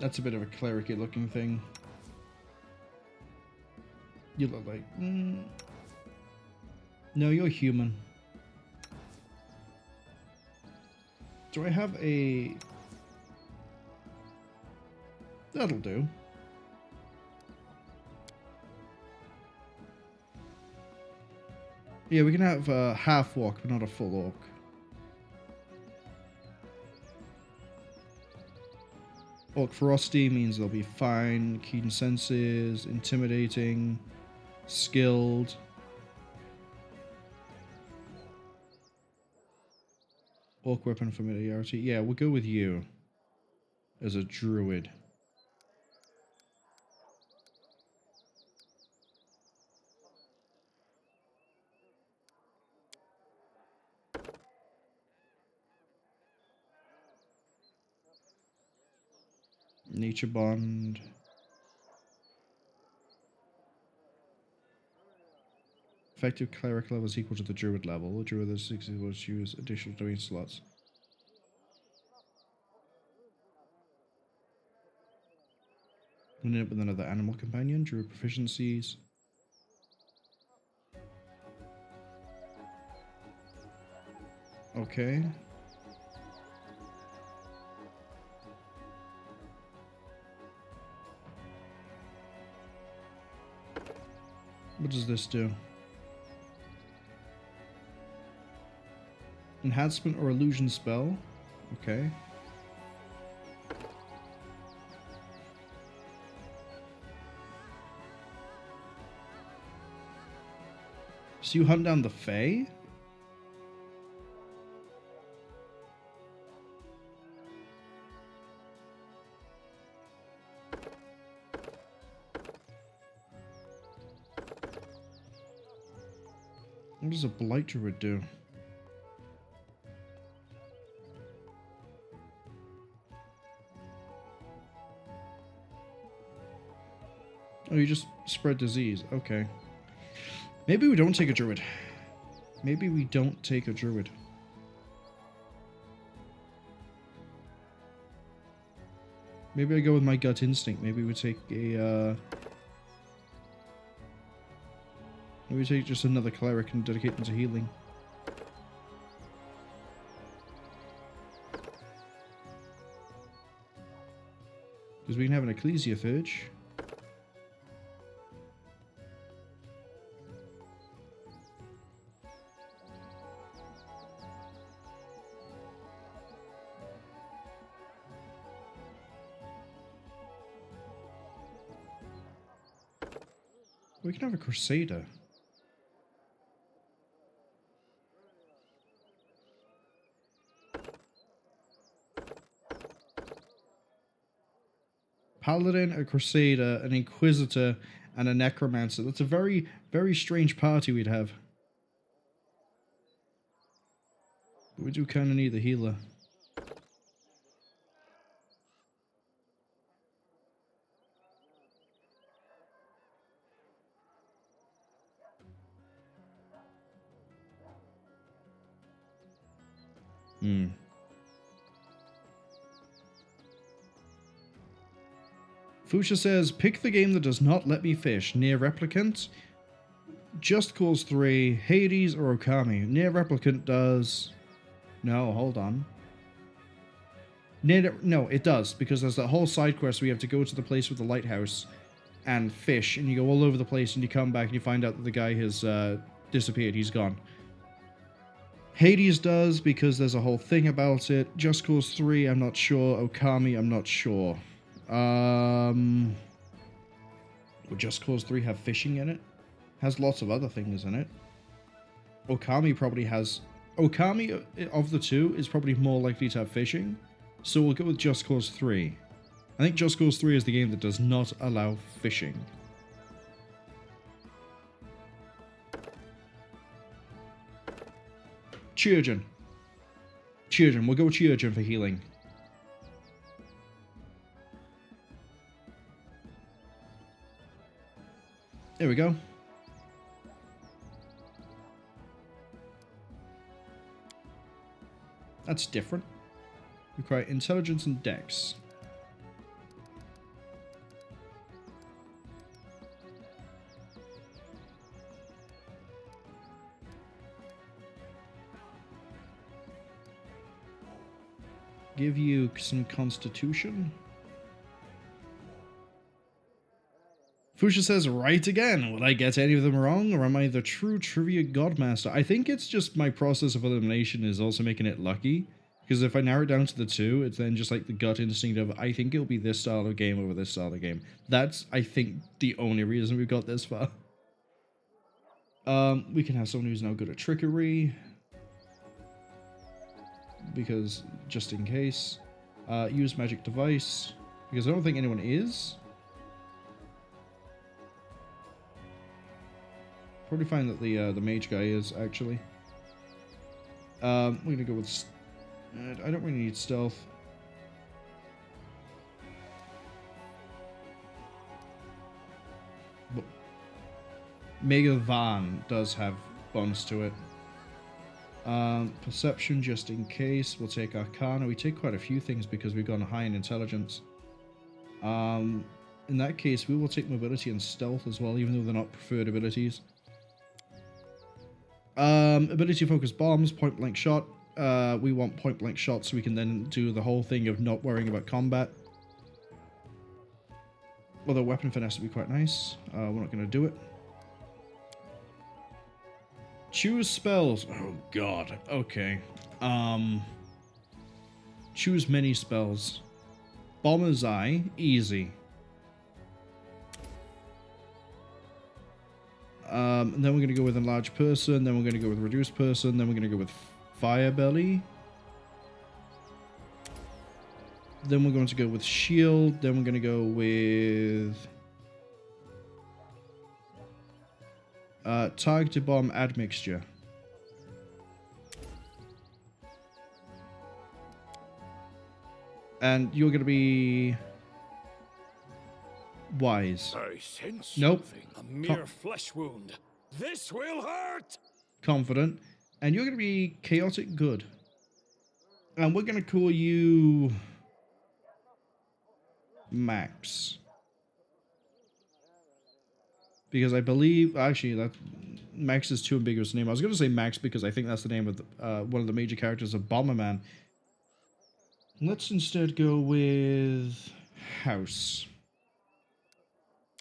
That's a bit of a cleric-y looking thing. You look like... No, you're human. Do I have a... That'll do. Yeah, we can have a half orc, but not a full orc. Orc ferocity means they'll be fine, keen senses, intimidating, skilled. Orc weapon familiarity. Yeah, we'll go with you as a druid. Nature bond. Effective cleric level is equal to the druid level. The druid is able to use additional domain slots. Ending up with another animal companion. Druid proficiencies. Okay. What does this do? Enhancement or illusion spell. Okay. So you hunt down the Fae? What does a Blight Druid do? Oh, you just spread disease. Okay. Maybe we don't take a druid. Maybe we don't take a druid. Maybe I go with my gut instinct. Maybe we take a... Maybe we take just another cleric and dedicate them to healing. Because we can have an Ecclesia Thurge. We can have a Crusader. Paladin, a Crusader, an Inquisitor, and a Necromancer. That's a very, very strange party we'd have. But we do kind of need the healer. Fuchsia says, pick the game that does not let me fish. Near Replicant, Just Cause 3, Hades, or Okami. Near Replicant does... No, hold on. No, it does, because there's that whole side quest where you have to go to the place with the lighthouse and fish, and you go all over the place, and you come back and you find out that the guy has disappeared. He's gone. Hades does, because there's a whole thing about it. Just Cause 3, I'm not sure. Okami, I'm not sure. Would Just Cause 3 have fishing in it? Has lots of other things in it. Okami probably has... Okami, of the two, is probably more likely to have fishing. So we'll go with Just Cause 3. I think Just Cause 3 is the game that does not allow fishing. Chirurgeon. Chirurgeon. We'll go with Chirurgeon for healing. There we go. That's different. Require intelligence and dex. Give you some constitution. Fusha says, right again. Will I get any of them wrong, or am I the true trivia godmaster? I think it's just my process of elimination is also making it lucky. Because if I narrow it down to the two, it's then just like the gut instinct of, I think it'll be this style of game over this style of game. That's, I think, the only reason we've got this far. We can have someone who's now good at trickery. Because, just in case. Use magic device. Because I don't think anyone is. Probably find that the mage guy is, actually. We're going to go with... I don't really need stealth. But Mega Van does have bonus to it. Perception, just in case. We'll take Arcana. We take quite a few things because we've gone high in intelligence. In that case, we will take mobility and stealth as well, even though they're not preferred abilities. Ability to focus bombs, point blank shot. We want point blank shot so we can then do the whole thing of not worrying about combat. Although weapon finesse would be quite nice. We're not going to do it. Choose spells. Oh god. Okay. Choose many spells. Bomber's Eye. Easy. And then we're going to go with Enlarged Person. Then we're going to go with Reduced Person. Then we're going to go with Fire Belly. Then we're going to go with Shield. Then we're going to go with... Targeted Bomb Admixture. And you're going to be... Wise. I sense Nope. something. A mere flesh wound. This will hurt! Confident. And you're going to be Chaotic Good. And we're going to call you... Max. Because I believe... Actually, that Max is too ambiguous a name. I was going to say Max because I think that's the name of the, one of the major characters of Bomberman. Let's instead go with... House.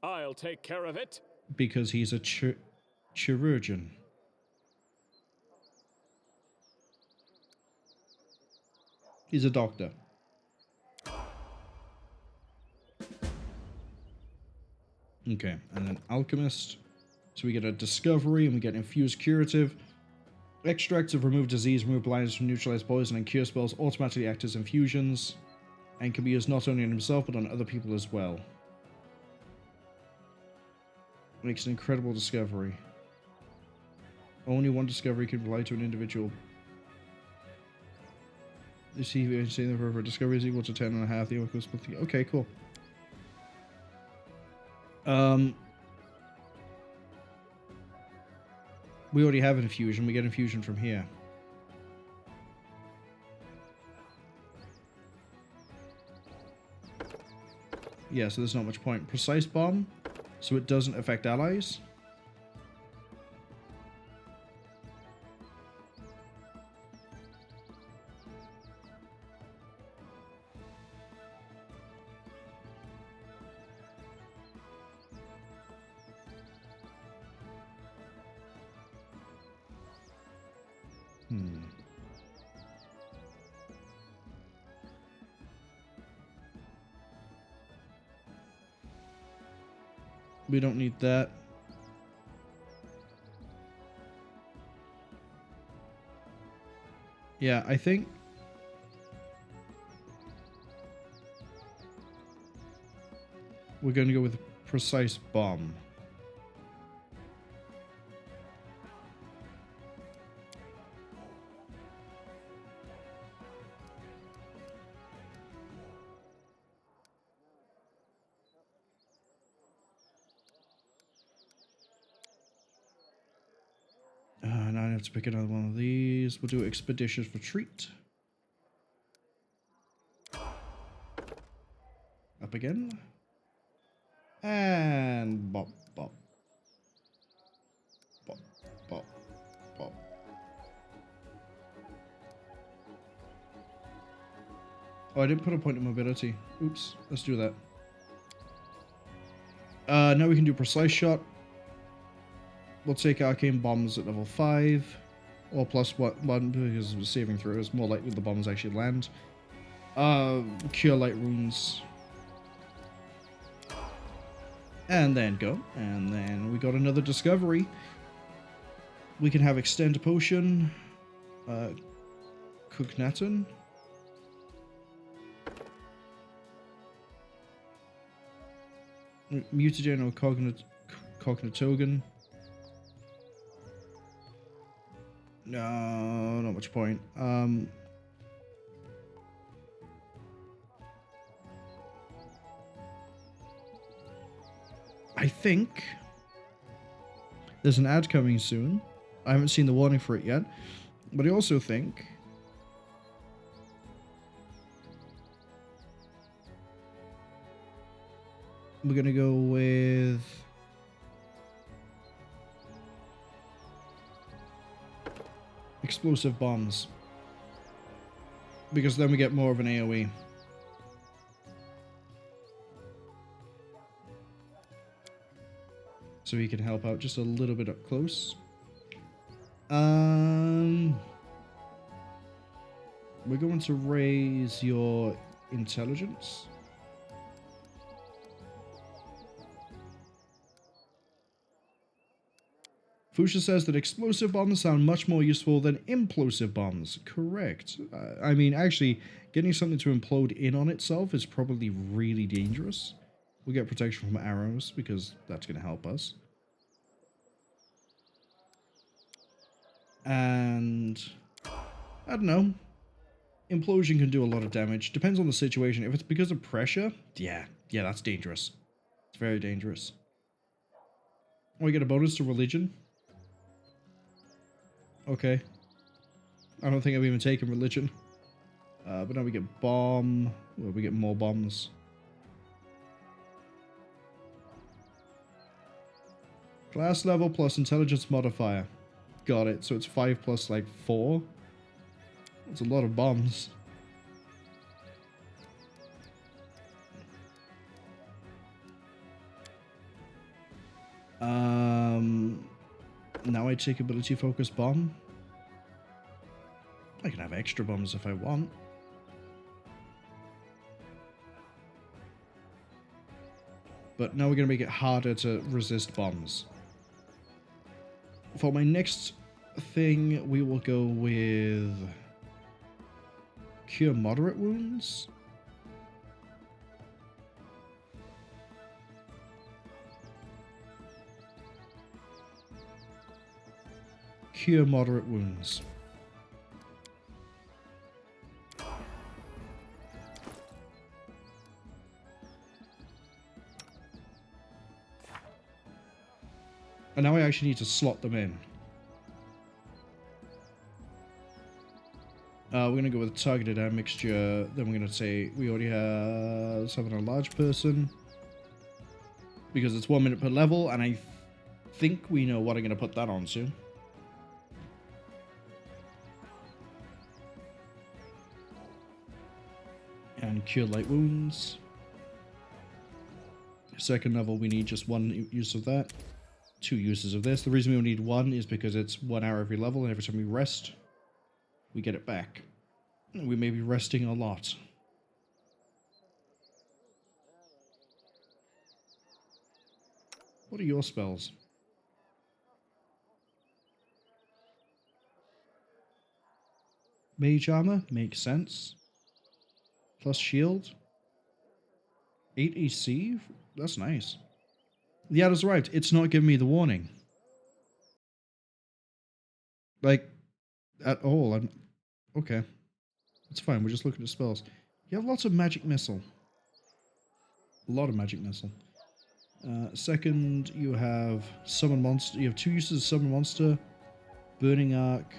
I'll take care of it. Because he's a chirurgeon. He's a doctor. Okay, and then alchemist. So we get a discovery and we get infused curative. Extracts of remove disease, remove blindness, neutralize poison, and cure spells automatically act as infusions and can be used not only on himself but on other people as well. Makes an incredible discovery. Only one discovery can apply to an individual. You see, the for discovery is equal to 10.5. The equals split together. Okay, cool. We already have an infusion. We get infusion from here. Yeah, so there's not much point. Precise bomb. So it doesn't affect allies. We don't need that. Yeah, I think we're going to go with a precise bomb. Now I have to pick another one of these. We'll do Expeditious Retreat. Up again. And bop, bop. Bop, bop, bop. Oh, I didn't put a point of mobility. Oops. Let's do that. Now we can do Precise Shot. We'll take Arcane Bombs at level 5. Or plus 1 because of saving throw is more likely the bombs actually land. Cure Light Runes. And then go. And then we got another discovery. We can have Extend Potion. Cwningen. Mutagen or Cognitogen. No, not much point. I think there's an ad coming soon. I haven't seen the warning for it yet, but I also think we're gonna go with explosive bombs, because then we get more of an AoE. So he can help out just a little bit up close. We're going to raise your intelligence. Fuchsia says that explosive bombs sound much more useful than implosive bombs. Correct. I mean, actually, getting something to implode in on itself is probably really dangerous. We get protection from arrows because that's going to help us. And I don't know. Implosion can do a lot of damage. Depends on the situation. If it's because of pressure, yeah, that's dangerous. It's very dangerous. Oh, we get a bonus to religion. Okay. I don't think I've even taken religion. But now we get bomb. Well, we get more bombs. Class level plus intelligence modifier. Got it. So it's 5 plus like 4. That's a lot of bombs. Now I take ability focus bomb. I can have extra bombs if I want. But now we're going to make it harder to resist bombs. For my next thing, we will go with Cure Moderate Wounds. Cure Moderate Wounds. And now I actually need to slot them in. We're going to go with targeted air mixture. Then we're going to say we already have something on a large person. Because it's 1 minute per level, and I think we know what I'm going to put that on soon. And Cure Light Wounds. Second level, we need just 1 use of that. 2 uses of this. The reason we only need 1 is because it's 1 hour every level, and every time we rest, we get it back. And we may be resting a lot. What are your spells? Mage armor makes sense. Plus shield. 8 AC? That's nice. The adder's arrived. It's not giving me the warning. Like, at all. Okay. It's fine. We're just looking at spells. You have lots of magic missile. A lot of magic missile. Second, you have summon monster. You have 2 uses of summon monster. Burning arc.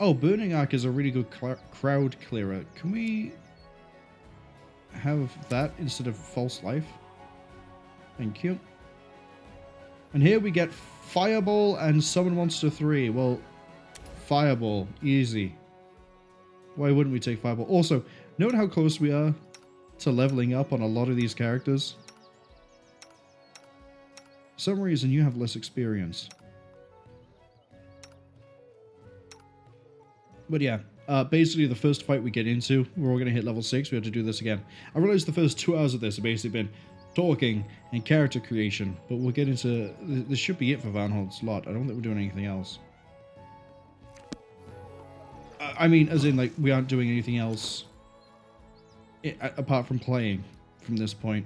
Oh, Burning Arc is a really good crowd clearer. Can we have that instead of False Life? Thank you. And here we get Fireball and Summon Monster 3. Well, Fireball. Easy. Why wouldn't we take Fireball? Also, note how close we are to leveling up on a lot of these characters. For some reason, you have less experience. But yeah, basically the first fight we get into, we're all going to hit level 6. We have to do this again. I realized the first 2 hours of this have basically been talking and character creation. But we'll get into... This should be it for Varnhold's Lot. I don't think we're doing anything else. I mean, as in, like, we aren't doing anything else apart from playing from this point.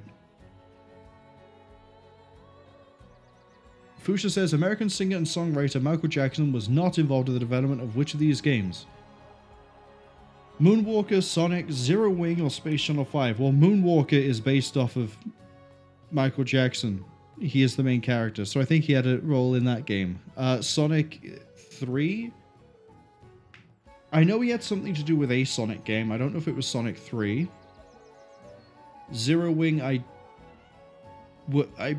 Fusha says, American singer and songwriter Michael Jackson was not involved in the development of which of these games? Moonwalker, Sonic, Zero Wing, or Space Channel 5? Well, Moonwalker is based off of Michael Jackson. He is the main character, so I think he had a role in that game. Sonic 3? I know he had something to do with a Sonic game. I don't know if it was Sonic 3. Zero Wing, I'd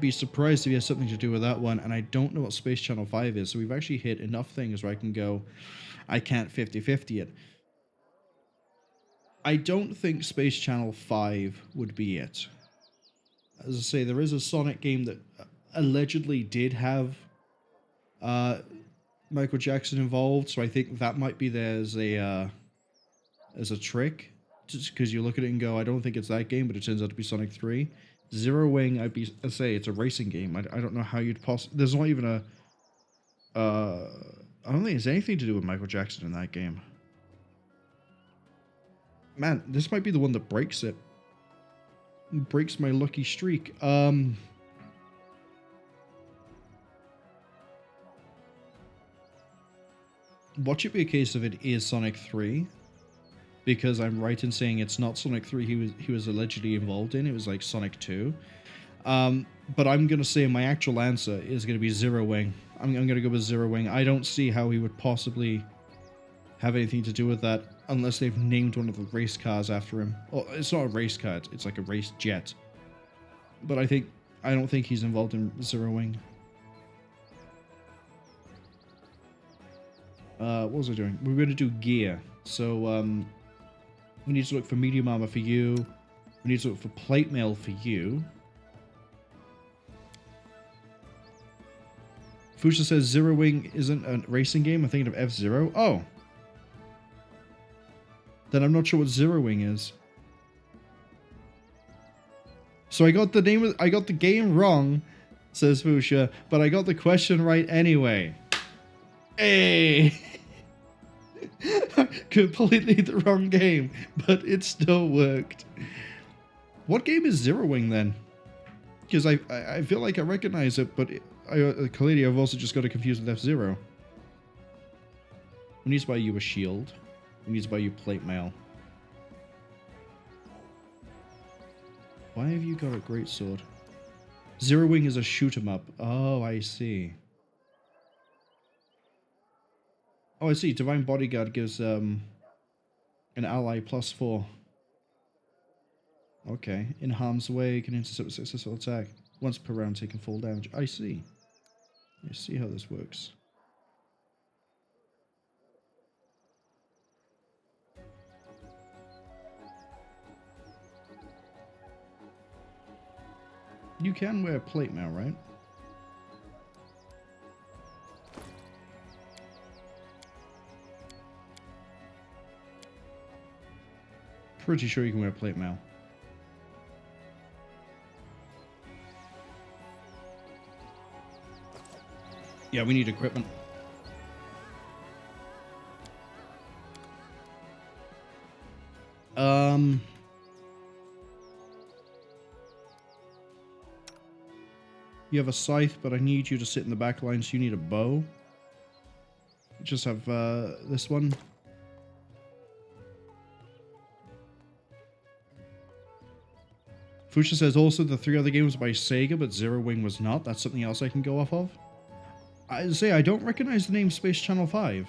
be surprised if he has something to do with that one, and I don't know what Space Channel 5 is, so we've actually hit enough things where I can go, I can't 50-50 it. I don't think Space Channel 5 would be it. As I say, there is a Sonic game that allegedly did have Michael Jackson involved, so I think that might be there as a trick, just because you look at it and go, I don't think it's that game, but it turns out to be Sonic 3. Zero Wing, I'd say it's a racing game. I don't know how you'd possibly... There's not even a... I don't think there's anything to do with Michael Jackson in that game. Man, this might be the one that breaks it. Breaks my lucky streak. What should be a case of it is Sonic 3. Because I'm right in saying it's not Sonic 3 he was allegedly involved in. It was like Sonic 2. But I'm going to say my actual answer is going to be Zero Wing. I'm going to go with Zero Wing. I don't see how he would possibly have anything to do with that unless they've named one of the race cars after him. Well, it's not a race car. It's like a race jet. But I don't think he's involved in Zero Wing. What was I doing? We're going to do gear. So, we need to look for medium armor for you. We need to look for plate mail for you. Fusha says Zero Wing isn't a racing game. I'm thinking of F-Zero. Oh. Then I'm not sure what Zero Wing is. So I got the game wrong, says Fusha, but I got the question right anyway. Hey! Completely the wrong game, but it still worked. What game is Zero Wing then? Because I feel like I recognize it, but clearly I've also just got it confused with F-Zero. We need to buy you a shield. We need to buy you plate mail. Why have you got a great sword? Zero Wing is a shoot 'em up. Oh, I see. Oh, I see. Divine Bodyguard gives an ally +4. Okay. In harm's way, can intercept a successful attack. Once per round, taking full damage. I see. I see how this works. You can wear plate mail, right? Pretty sure you can wear plate mail. Yeah, we need equipment. You have a scythe, but I need you to sit in the back line, so you need a bow. Just have this one. Fuchsia says also the 3 other games by Sega, but Zero Wing was not. That's something else I can go off of. I say I don't recognize the name Space Channel 5.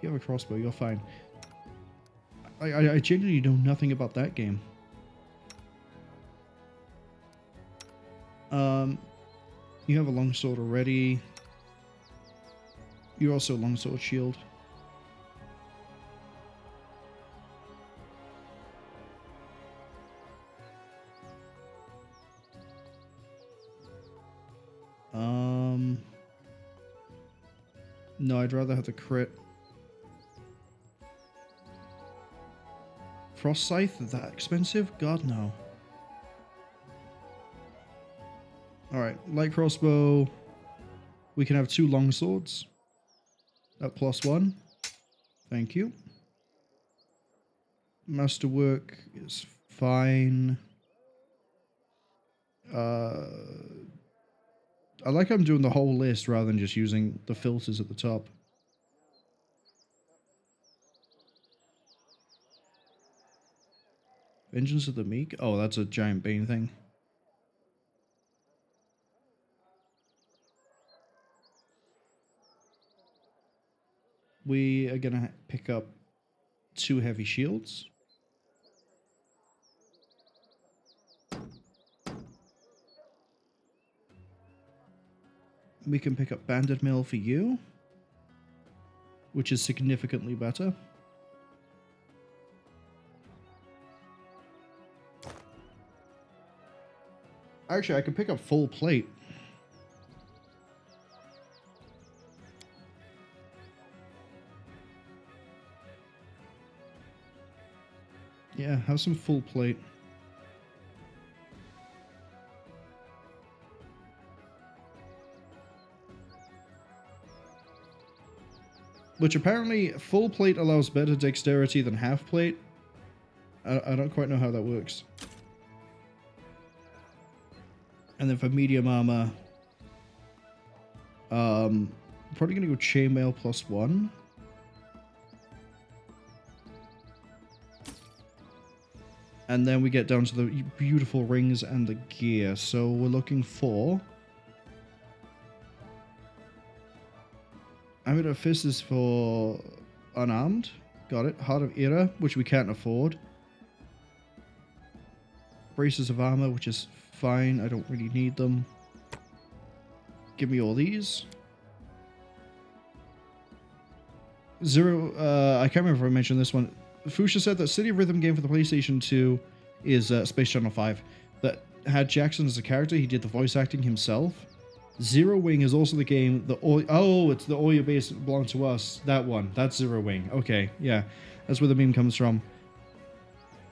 You have a crossbow, you're fine. I genuinely know nothing about that game. You have a longsword already. You're also a longsword shield. No, I'd rather have the crit. Frost Scythe, that expensive? God, no. Alright, light crossbow. We can have 2 longswords. At +1. Thank you. Masterwork is fine. I like how I'm doing the whole list rather than just using the filters at the top. Vengeance of the Meek? Oh, that's a giant bane thing. We are gonna pick up 2 heavy shields. We can pick up Banded Mill for you, which is significantly better. Actually, I could pick up full plate. Yeah, have some full plate. Which apparently full plate allows better dexterity than half plate. I don't quite know how that works. And then for medium armor, probably gonna go chainmail +1. And then we get down to the beautiful rings and the gear. So we're looking for... Amulet of Fist is for unarmed. Got it. Heart of Era, which we can't afford. Braces of Armor, which is fine. I don't really need them. Give me all these. Zero, I can't remember if I mentioned this one. Fuchsia said that City of Rhythm game for the PlayStation 2 is Space Channel 5. That had Jackson as a character. He did the voice acting himself. Zero Wing is also the game. It's the Oya base that belonged to us. That one. That's Zero Wing. Okay, yeah. That's where the meme comes from.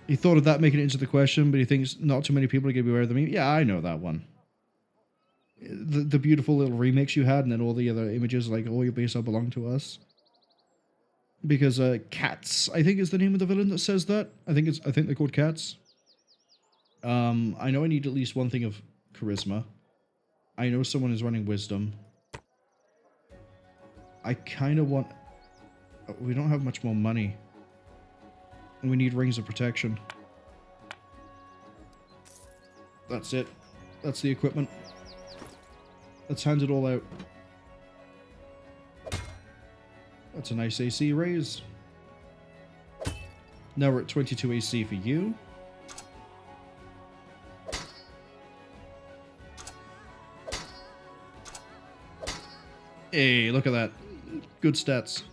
He thought of that making it into the question, but he thinks not too many people are going to be aware of the meme. Yeah, I know that one. The beautiful little remix you had, and then all the other images like Oya base all belong to us. Because Cats, I think, is the name of the villain that says that. I think they're called Cats. I know I need at least one thing of charisma. I know someone is running wisdom. I kind of want... We don't have much more money. And we need rings of protection. That's it. That's the equipment. Let's hand it all out. That's a nice AC raise. Now we're at 22 AC for you. Hey, look at that. Good stats.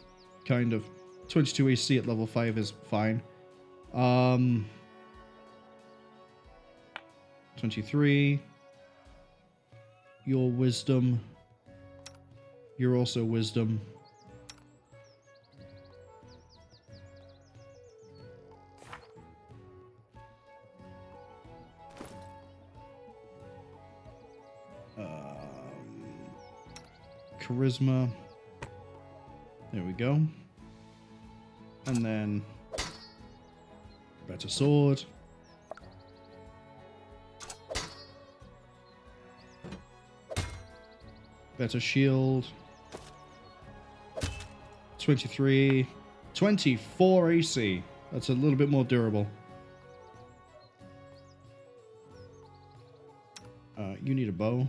Kind of. 22 AC at level 5 is fine. 23. Your wisdom. You're also wisdom. charisma. There we go. And then better sword. Better shield. 23. 24 AC. That's a little bit more durable. You need a bow.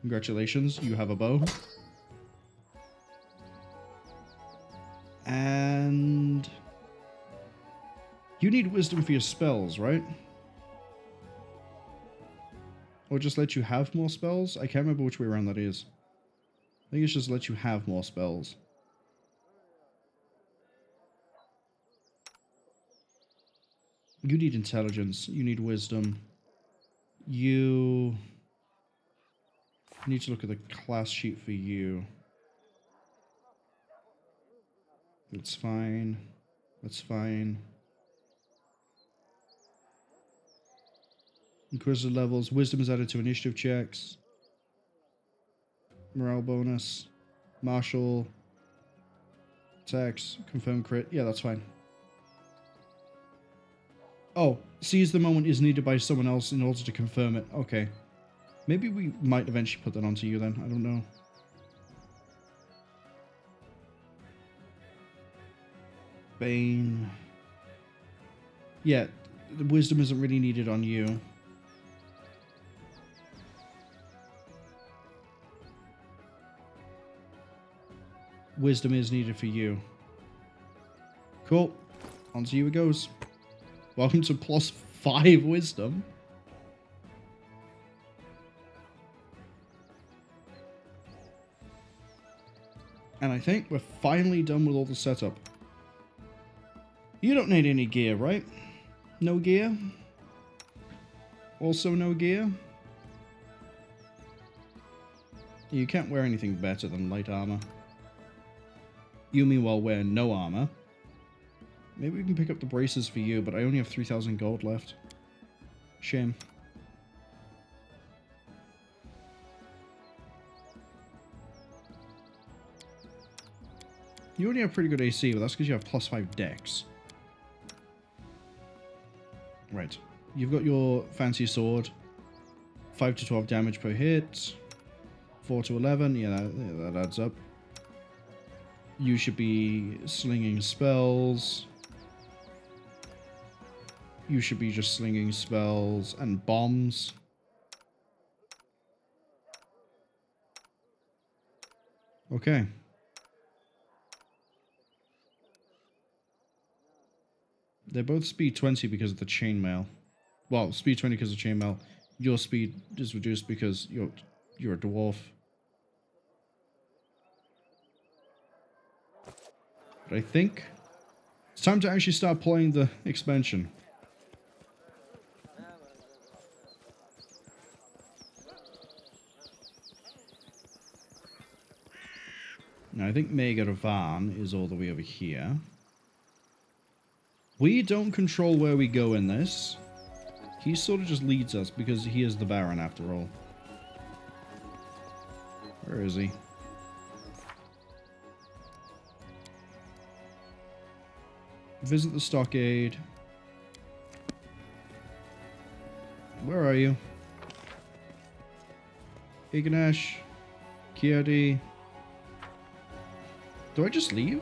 Congratulations, you have a bow. And you need wisdom for your spells, right? Or just let you have more spells? I can't remember which way around that is. I think it's just let you have more spells. You need intelligence. You need wisdom. You need to look at the class sheet for you. That's fine. That's fine. Inquisitive levels. Wisdom is added to initiative checks. Morale bonus. Martial. Attacks. Confirm crit. Yeah, that's fine. Oh, seize the moment is needed by someone else in order to confirm it. Okay. Maybe we might eventually put that onto you then. I don't know. Bane. Yeah, the wisdom isn't really needed on you. Wisdom is needed for you. Cool. Onto you it goes. Welcome to +5 wisdom. And I think we're finally done with all the setup. You don't need any gear, right? No gear? Also no gear? You can't wear anything better than light armor. You meanwhile wear no armor. Maybe we can pick up the braces for you, but I only have 3,000 gold left. Shame. You only have pretty good AC, but that's because you have +5 dex. Right. You've got your fancy sword. 5 to 12 damage per hit. 4 to 11. Yeah, that adds up. You should be slinging spells. You should be just slinging spells and bombs. Okay. They're both speed 20 because of the chainmail. Well, speed 20 because of chainmail. Your speed is reduced because you're a dwarf. But I think it's time to actually start playing the expansion. Now, I think Mega Van is all the way over here. We don't control where we go in this. He sort of just leads us because he is the Baron after all. Where is he? Visit the stockade. Where are you? Ignash. Kiadi. Do I just leave?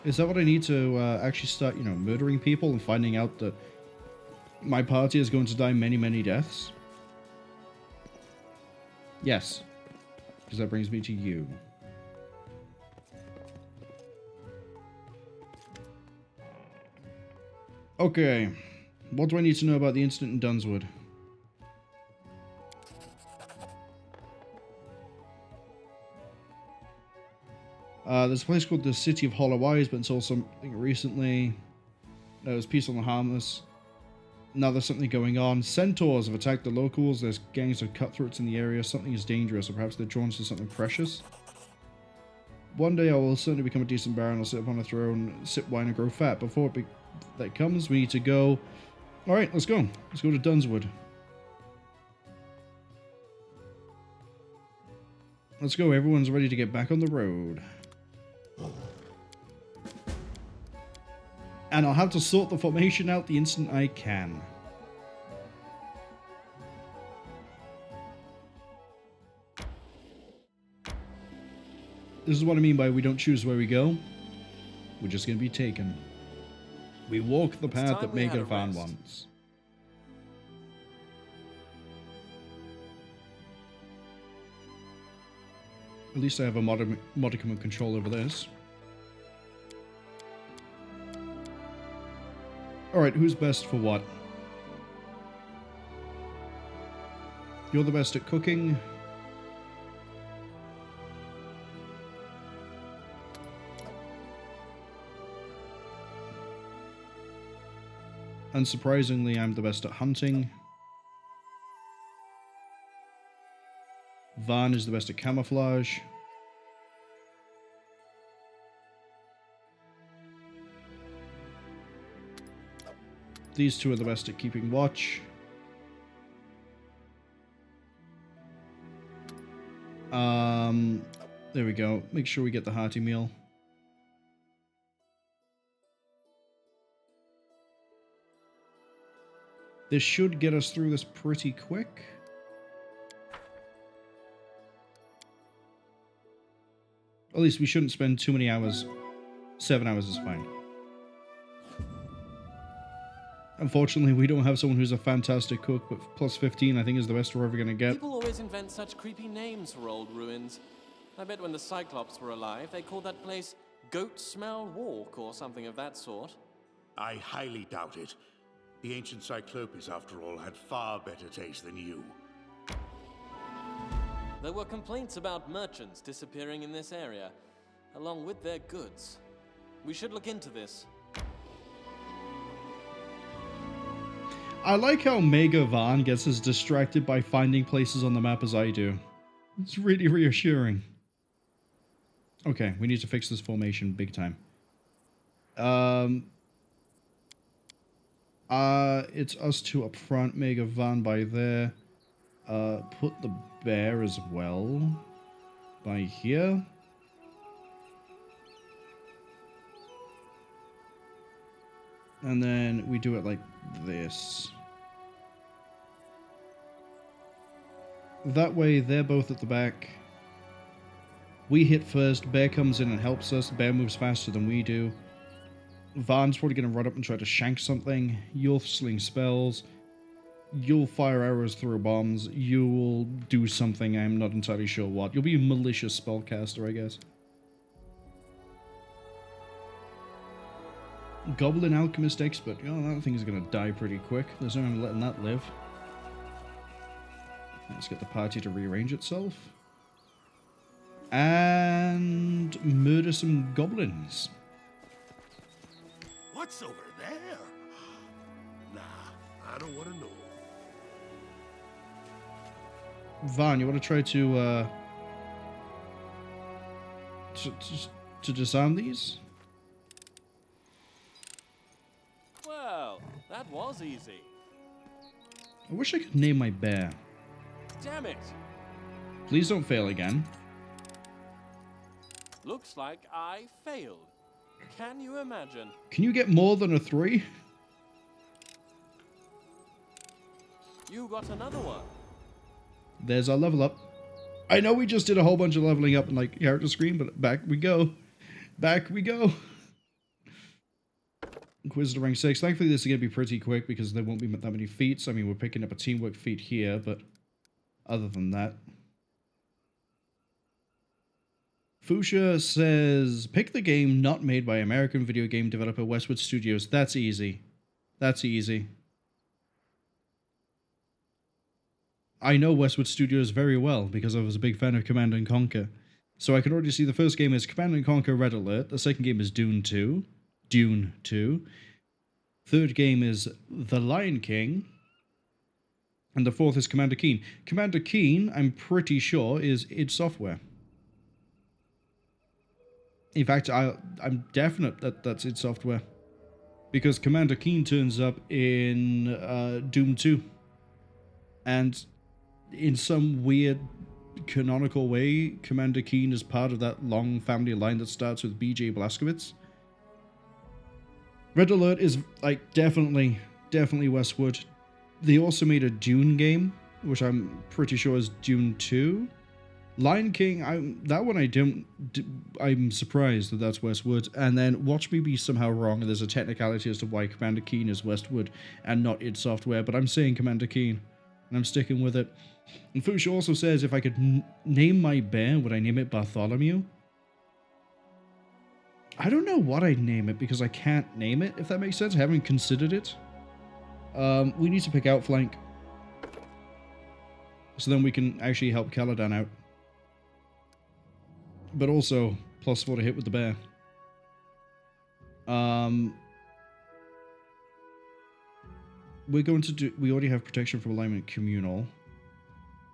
Is that what I need to actually start, you know, murdering people and finding out that my party is going to die many, many deaths? Yes. Because that brings me to you. Okay. What do I need to know about the incident in Dunswood? There's a place called the City of Hollow Eyes, but until something recently, it was peaceful and harmless. Now there's something going on. Centaurs have attacked the locals. There's gangs of cutthroats in the area. Something is dangerous, or perhaps they're drawn to something precious. One day I will certainly become a decent baron. I'll sit upon a throne, sip wine, and grow fat. Before that comes, we need to go. All right, let's go. Let's go to Dunswood. Let's go. Everyone's ready to get back on the road. And I'll have to sort the formation out the instant I can. This is what I mean by we don't choose where we go. We're just going to be taken. We walk the path that Megan Van wants. At least I have a modicum of control over this. Alright, who's best for what? You're the best at cooking. Unsurprisingly, I'm the best at hunting. Van is the best at camouflage. These two are the best at keeping watch. There we go. Make sure we get the hearty meal. This should get us through this pretty quick. At least we shouldn't spend too many hours. 7 hours is fine. Unfortunately, we don't have someone who's a fantastic cook, but plus 15 I think is the best we're ever going to get. People always invent such creepy names for old ruins. I bet when the Cyclops were alive, they called that place Goat Smell Walk or something of that sort. I highly doubt it. The ancient Cyclopes, after all, had far better taste than you. There were complaints about merchants disappearing in this area, along with their goods. We should look into this. I like how Mega Van gets as distracted by finding places on the map as I do. It's really reassuring. Okay, we need to fix this formation big time. It's us two up front, Mega Van by there. Put the bear as well by here. And then we do it like this. That way they're both at the back. We hit first, bear comes in and helps us. Bear moves faster than we do. Van's probably going to run up and try to shank something. You'll sling spells. You'll fire arrows through bombs. You'll do something, I'm not entirely sure what. You'll be a malicious spellcaster, I guess. Goblin Alchemist Expert. Oh, that thing is going to die pretty quick. There's no one letting that live. Let's get the party to rearrange itself. And murder some goblins. What's over there? Nah, I don't want to know. Van, you want to try to disarm these? Well, that was easy. I wish I could name my bear. Damn it! Please don't fail again. Looks like I failed. Can you imagine? Can you get more than a 3? You got another one. There's our level up. I know we just did a whole bunch of leveling up in like character screen, but back we go. Back we go. Inquisitor rank 6. Thankfully this is going to be pretty quick because there won't be that many feats. I mean, we're picking up a teamwork feat here, but other than that. Fuchsia says, pick the game not made by American video game developer Westwood Studios. That's easy. That's easy. I know Westwood Studios very well because I was a big fan of Command & Conquer. So I can already see the first game is Command & Conquer Red Alert. The second game is Dune 2. Dune 2. Third game is The Lion King. And the fourth is Commander Keen. Commander Keen, I'm pretty sure, is id Software. In fact, I'm definite that that's id Software. Because Commander Keen turns up in Doom 2. And in some weird canonical way, Commander Keen is part of that long family line that starts with BJ Blazkowicz. Red Alert is like definitely Westwood. They also made a Dune game, which I'm pretty sure is Dune 2. Lion King, I'm surprised that that's Westwood. And then watch me be somehow wrong, and there's a technicality as to why Commander Keen is Westwood and not id Software, but I'm saying Commander Keen, and I'm sticking with it. And Fuchs also says if I could name my bear, would I name it Bartholomew? I don't know what I'd name it because I can't name it, if that makes sense. I haven't considered it. We need to pick Outflank. So then we can actually help Caladan out. But also, +4 to hit with the bear. We're going to do... We already have protection from alignment communal.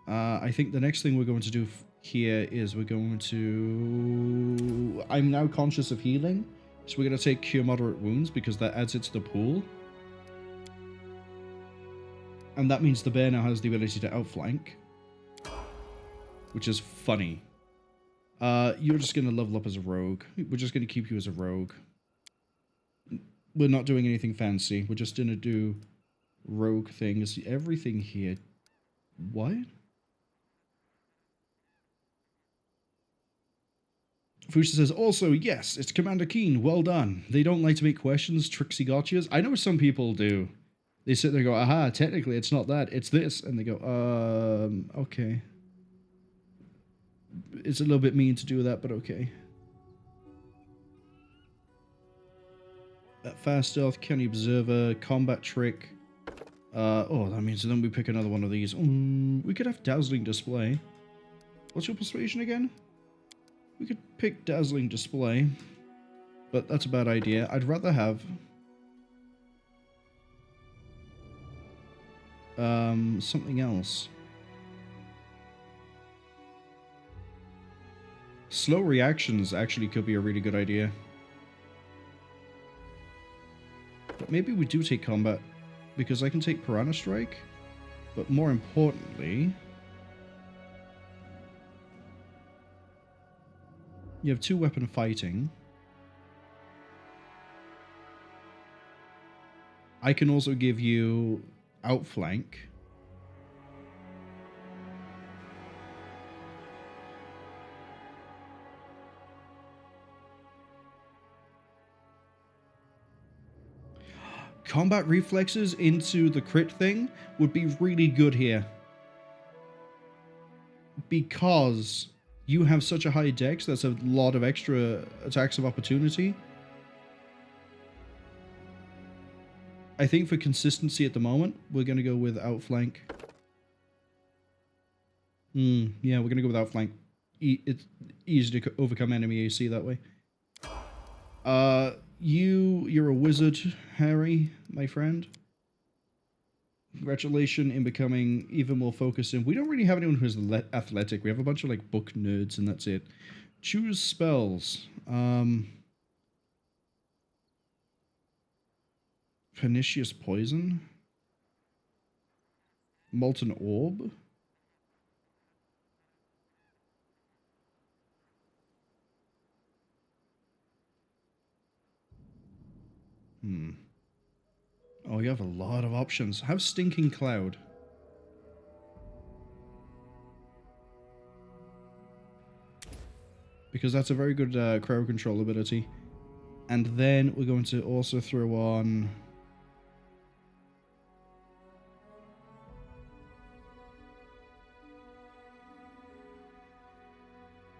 I think the next thing we're going to do here is we're going to... I'm now conscious of healing. So we're going to take Cure Moderate Wounds because that adds it to the pool. And that means the bear now has the ability to outflank. Which is funny. You're just going to level up as a rogue. We're just going to keep you as a rogue. We're not doing anything fancy. We're just going to do rogue things. Everything here... What? Fuchsia says, also, yes, it's Commander Keen. Well done. They don't like to make questions, tricksy gotchas. I know some people do. They sit there and go, aha, technically it's not that, it's this. And they go, okay. It's a little bit mean to do that, but okay. Fast Stealth, Canny Observer, Combat Trick. Oh, that means then we pick another one of these. We could have Dazzling Display. What's your persuasion again? We could pick Dazzling Display. But that's a bad idea. I'd rather have... something else. Slow reactions actually could be a really good idea. But maybe we do take combat, because I can take Piranha Strike, but more importantly... You have 2-weapon fighting. I can also give you outflank. Combat reflexes into the crit thing would be really good here. Because you have such a high dex, that's a lot of extra attacks of opportunity. I think for consistency at the moment, we're going to go with outflank. Yeah, we're going to go with outflank. It's easy to overcome enemy AC that way. You're a wizard, Harry, my friend. Congratulations in becoming even more focused. And we don't really have anyone who's athletic. We have a bunch of like book nerds and that's it. Choose spells. Pernicious Poison. Molten Orb. Oh, you have a lot of options. Have Stinking Cloud. Because that's a very good crowd control ability. And then we're going to also throw on...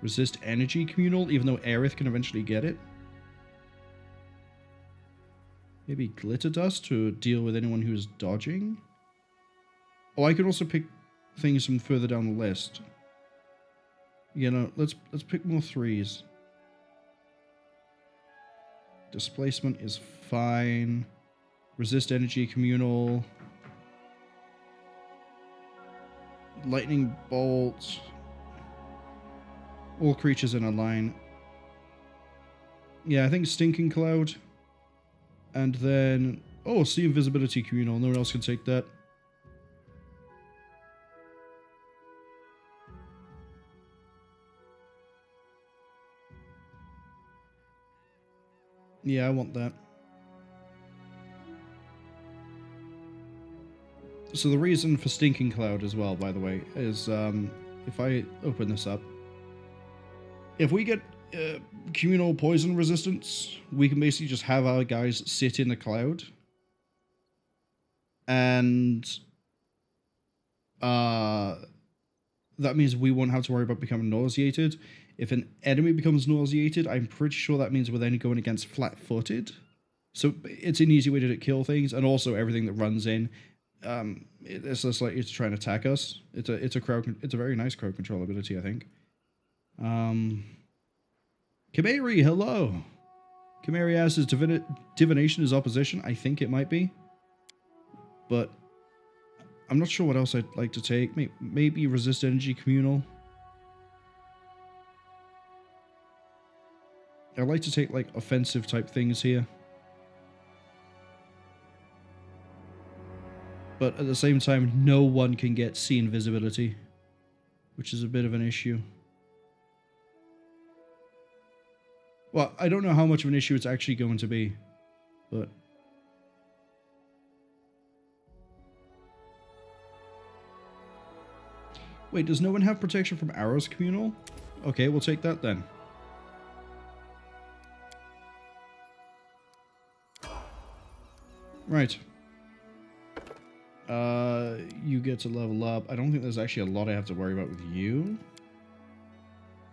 Resist Energy Communal, even though Aerith can eventually get it. Maybe Glitter Dust to deal with anyone who's dodging. Oh, I could also pick things from further down the list. You know, let's pick more 3s. Displacement is fine. Resist Energy Communal. Lightning Bolt. All creatures in a line. Yeah, I think Stinking Cloud. And then... Oh, See Invisibility Communal. No one else can take that. Yeah, I want that. So the reason for Stinking Cloud as well, by the way, is if I open this up, if we get communal poison resistance, we can basically just have our guys sit in the cloud, and that means we won't have to worry about becoming nauseated. If an enemy becomes nauseated, I'm pretty sure that means we're then going against flat-footed. So it's an easy way to kill things, and also everything that runs in. It's less likely to try and attack us. It's a very nice crowd control ability, I think. Kimeri, hello. Kimeri asks, is divination is opposition? I think it might be, but I'm not sure what else I'd like to take. Maybe resist energy communal. I'd like to take like offensive type things here. But at the same time, no one can get sea invisibility, which is a bit of an issue. Well, I don't know how much of an issue it's actually going to be, but... Wait, does no one have protection from arrows communal? Okay, we'll take that then. Right. You get to level up. I don't think there's actually a lot I have to worry about with you.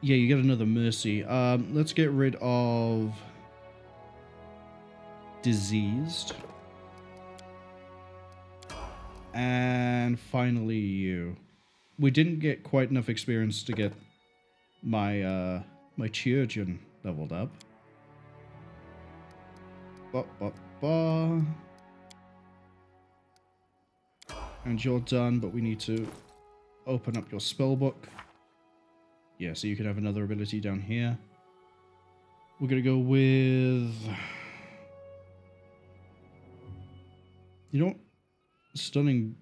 Yeah, you get another mercy. Let's get rid of diseased. And finally you. We didn't get quite enough experience to get my my Chirurgeon leveled up. And you're done, but we need to open up your spell book. Yeah, so you can have another ability down here. We're gonna go with... You know what? Stunning...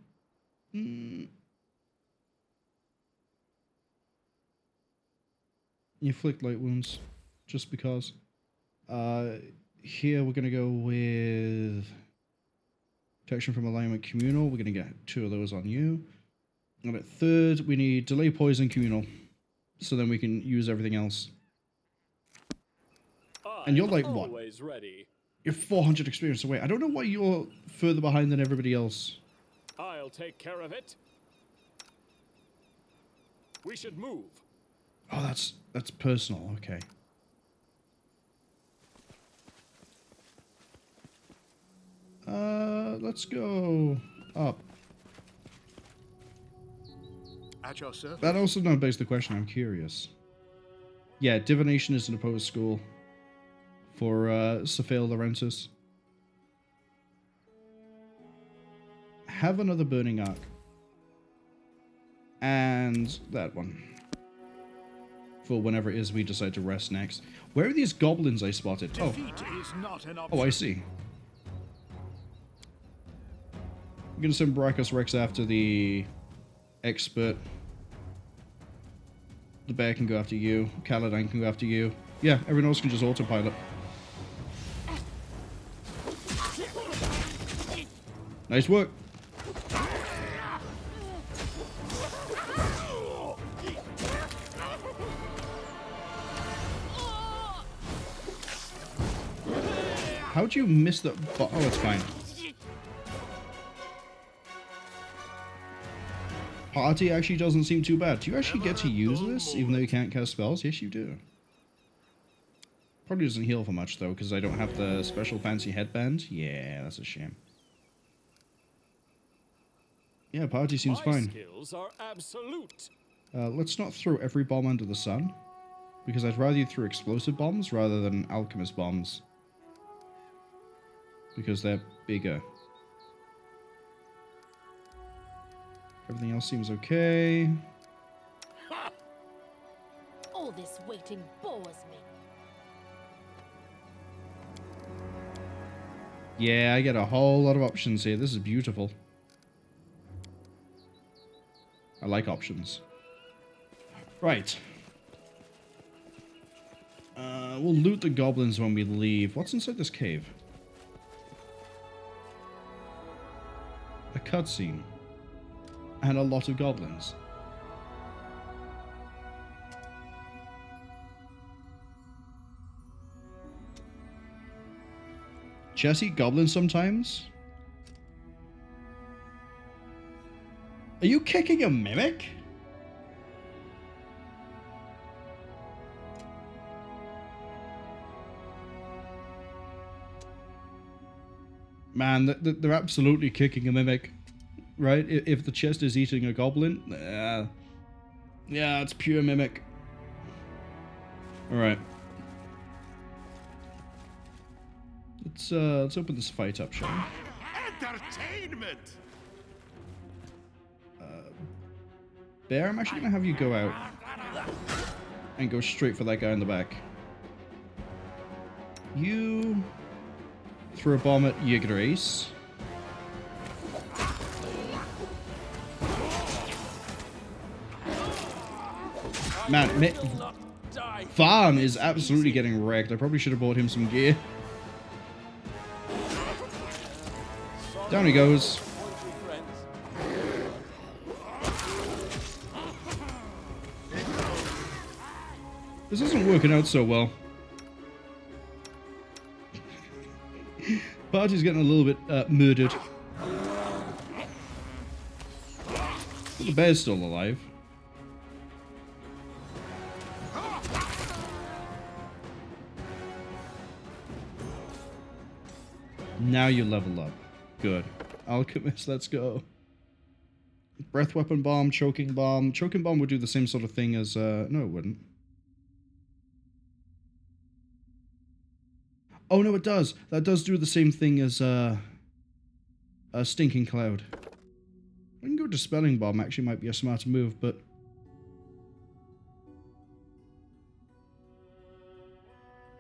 Inflict light wounds, just because. Here we're gonna go with... Protection from alignment communal. We're gonna get 2 of those on you. And at third, we need delay poison communal. So then we can use everything else. And you're like, what? Ready. You're 400 experience away. I don't know why you're further behind than everybody else. I'll take care of it. We should move. Oh, that's personal. Okay. Let's go up. At your service. That also not begs the question. I'm curious. Yeah, divination is an opposed school for Sophael Laurentis. Have another burning arc. And that one. For whenever it is we decide to rest next. Where are these goblins I spotted? Defeat is not an option. Oh, I see. I'm gonna send Brachus Rex after the expert. The bear can go after you. Caladan can go after you. Yeah, everyone else can just autopilot. Nice work. How'd you miss that? Oh, it's fine. Party actually doesn't seem too bad. Do you actually get to use this, even though you can't cast spells? Yes, you do. Probably doesn't heal for much, though, because I don't have the special fancy headband. Yeah, that's a shame. Yeah, party seems fine. Skills are absolute. Let's not throw every bomb under the sun, because I'd rather you throw explosive bombs rather than alchemist bombs. Because they're bigger. Everything else seems okay. All this waiting bores me. Yeah, I get a whole lot of options here. This is beautiful. I like options. Right. We'll loot the goblins when we leave. What's inside this cave? A cutscene. And a lot of goblins. Chess eat goblins sometimes? Are you kicking a mimic? Man, they're absolutely kicking a mimic, right? If the chest is eating a goblin, yeah, it's pure mimic. All right, let's open this fight up, shall we? Entertainment. Bear, I'm actually gonna have you go out and go straight for that guy in the back. You throw a bomb at Yggdrace. Man, Farm is absolutely getting wrecked. I probably should have bought him some gear. Down he goes. This isn't working out so well. Party's getting a little bit murdered. But the bear's still alive. Now you level up. Good. Alchemist, let's go. Breath weapon bomb, choking bomb. Choking bomb would do the same sort of thing as... no, it wouldn't. Oh, no, it does. That does do the same thing as a Stinking Cloud. I can go Dispelling Bomb. Actually might be a smarter move, but...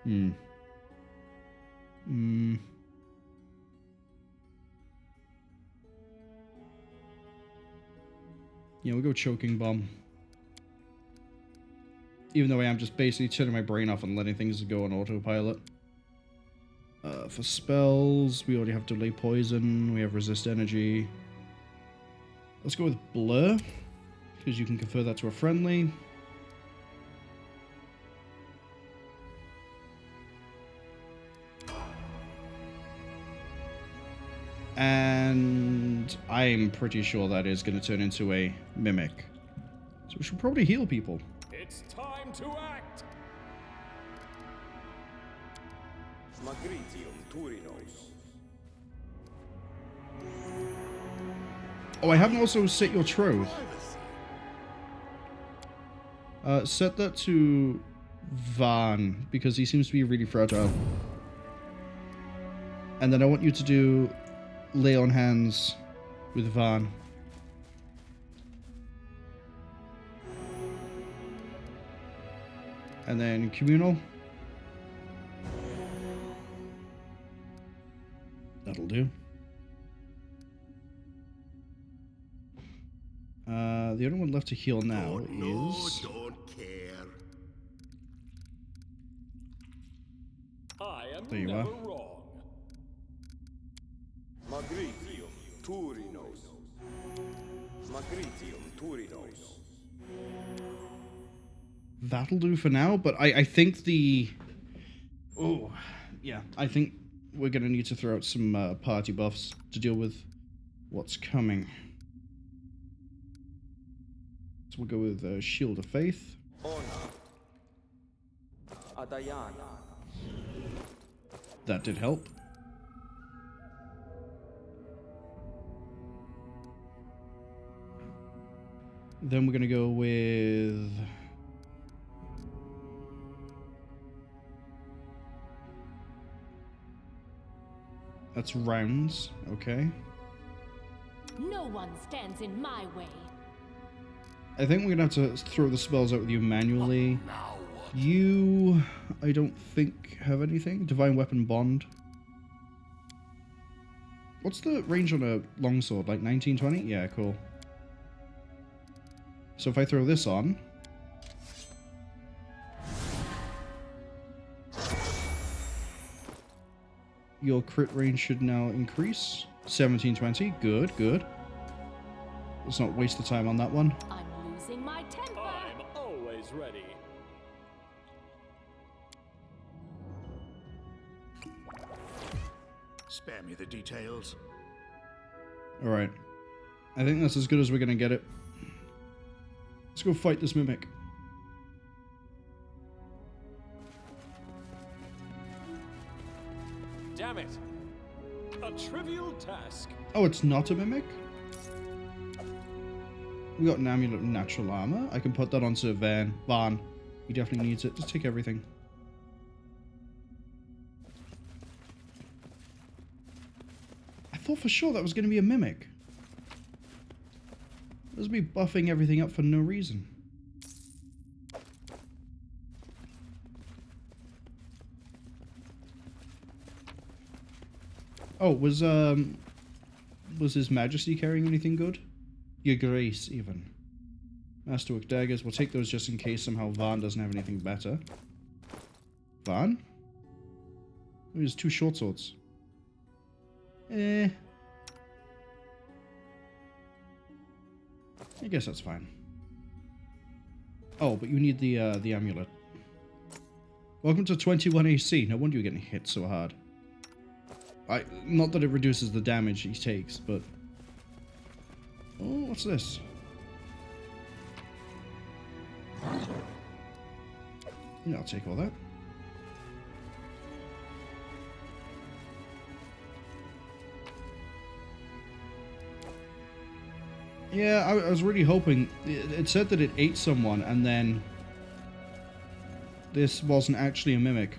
Yeah, we'll go Choking Bomb. Even though I am just basically turning my brain off and letting things go on autopilot. For spells, we already have Delay Poison, we have Resist Energy. Let's go with Blur, because you can confer that to a friendly. And I'm pretty sure that is going to turn into a Mimic. So we should probably heal people. It's time to act! Oh, I haven't also set your troth. Set that to Van, because he seems to be really fragile. And then I want you to do Lay on Hands with Van. And then Communal. That'll do. The only one left to heal now is... Don't care. I am There you never are. wrong. Magritium Turinos. Magritium Turinos. That'll do for now, but I think the... Oh, yeah. I think we're going to need to throw out some party buffs to deal with what's coming. So we'll go with Shield of Faith. Ona. Adayana. That did help. Then we're going to go with... That's rounds, okay. No one stands in my way. I think we're going to have to throw the spells out with you manually. Now what? You, I don't think, have anything. Divine Weapon Bond. What's the range on a longsword? Like 1920? Yeah, cool. So if I throw this on... Your crit range should now increase. 1720. Good, good. Let's not waste the time on that one. I'm losing my temper. I'm always ready. Spare me the details. Alright. I think that's as good as we're gonna get it. Let's go fight this mimic. Damn it! A trivial task. Oh, it's not a mimic? We got an amulet of natural armor. I can put that onto Van. He definitely needs it. Just take everything. I thought for sure that was going to be a mimic. Let's be buffing everything up for no reason. Oh, was His Majesty carrying anything good? Your Grace, even. Masterwork daggers. We'll take those just in case somehow Van doesn't have anything better. Van? Oh, he has 2 short swords. I guess that's fine. Oh, but you need the amulet. Welcome to 21 AC. No wonder you're getting hit so hard. Not that it reduces the damage he takes, but... Oh, what's this? Yeah, I'll take all that. Yeah, I was really hoping... It said that it ate someone, and then... This wasn't actually a mimic.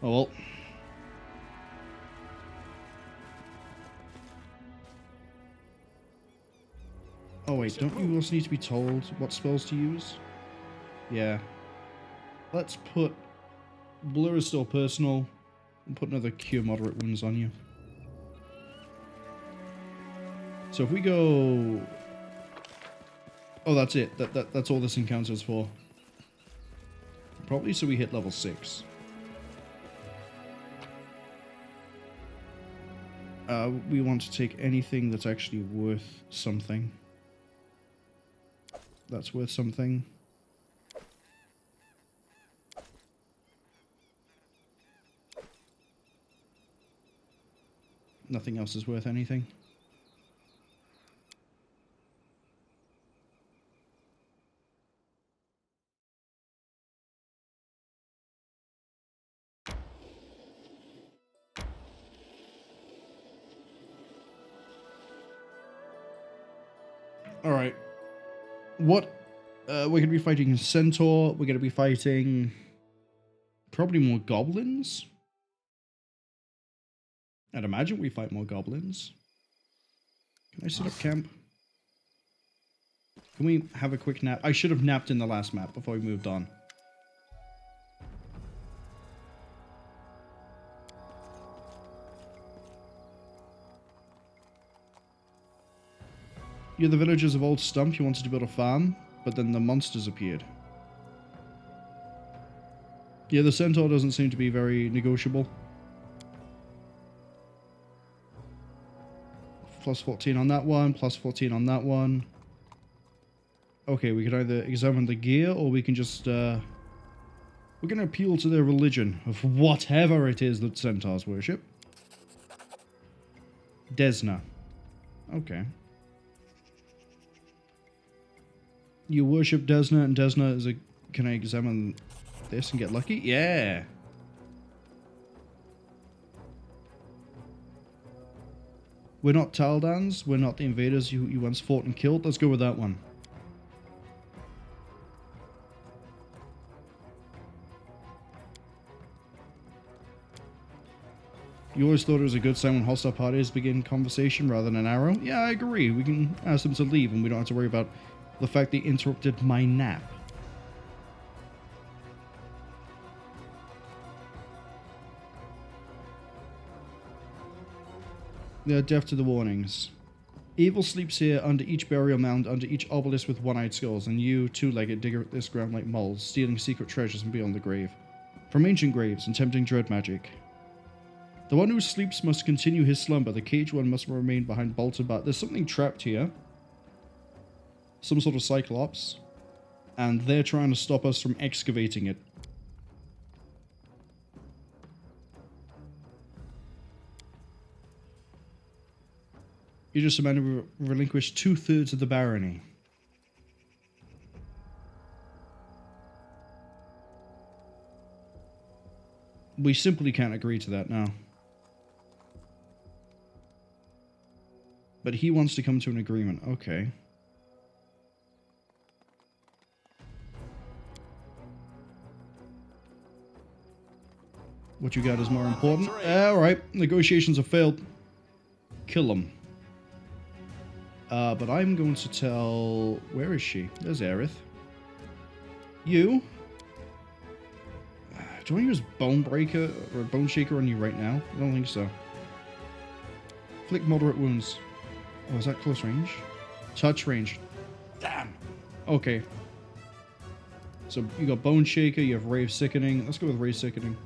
Oh well. Oh wait, don't you also need to be told what spells to use? Yeah. Let's put... Blur is still personal. And put another Cure Moderate Wounds on you. So if we go... Oh, that's it. That's all this encounter is for. Probably so we hit level 6. We want to take anything that's actually worth something. That's worth something. Nothing else is worth anything. Alright. What? We're going to be fighting a centaur. We're going to be fighting... Probably more goblins. I'd imagine we fight more goblins. Can I set up camp? Can we have a quick nap? I should have napped in the last map before we moved on. You're the villagers of Old Stump. You wanted to build a farm, but then the monsters appeared. Yeah, the centaur doesn't seem to be very negotiable. Plus 14 on that one, plus 14 on that one. Okay, we can either examine the gear, or we can just, we're going to appeal to their religion of whatever it is that centaurs worship. Desna. Okay. You worship Desna, and Desna is a... Can I examine this and get lucky? Yeah! We're not Taldans. We're not the invaders you once fought and killed. Let's go with that one. You always thought it was a good sign when hostile parties begin conversation rather than an arrow? Yeah, I agree. We can ask them to leave and we don't have to worry about the fact they interrupted my nap. They are deaf to the warnings. Evil sleeps here under each burial mound, under each obelisk with one-eyed skulls, and you, two-legged, dig at this ground like moles, stealing secret treasures from beyond the grave. From ancient graves and tempting dread magic. The one who sleeps must continue his slumber. The caged one must remain behind bolted bars. There's something trapped here. Some sort of cyclops. And they're trying to stop us from excavating it. You just managed to relinquish 2/3 of the barony. We simply can't agree to that now. But he wants to come to an agreement. Okay. What you got is more important. Alright, negotiations have failed. Kill them. But I'm going to tell... Where is she? There's Aerith. You? Do I want to use Bone Breaker or Bone Shaker on you right now? I don't think so. Inflict moderate wounds. Oh, is that close range? Touch range. Damn. Okay. So you got Bone Shaker, you have Rave Sickening. Let's go with Rave Sickening.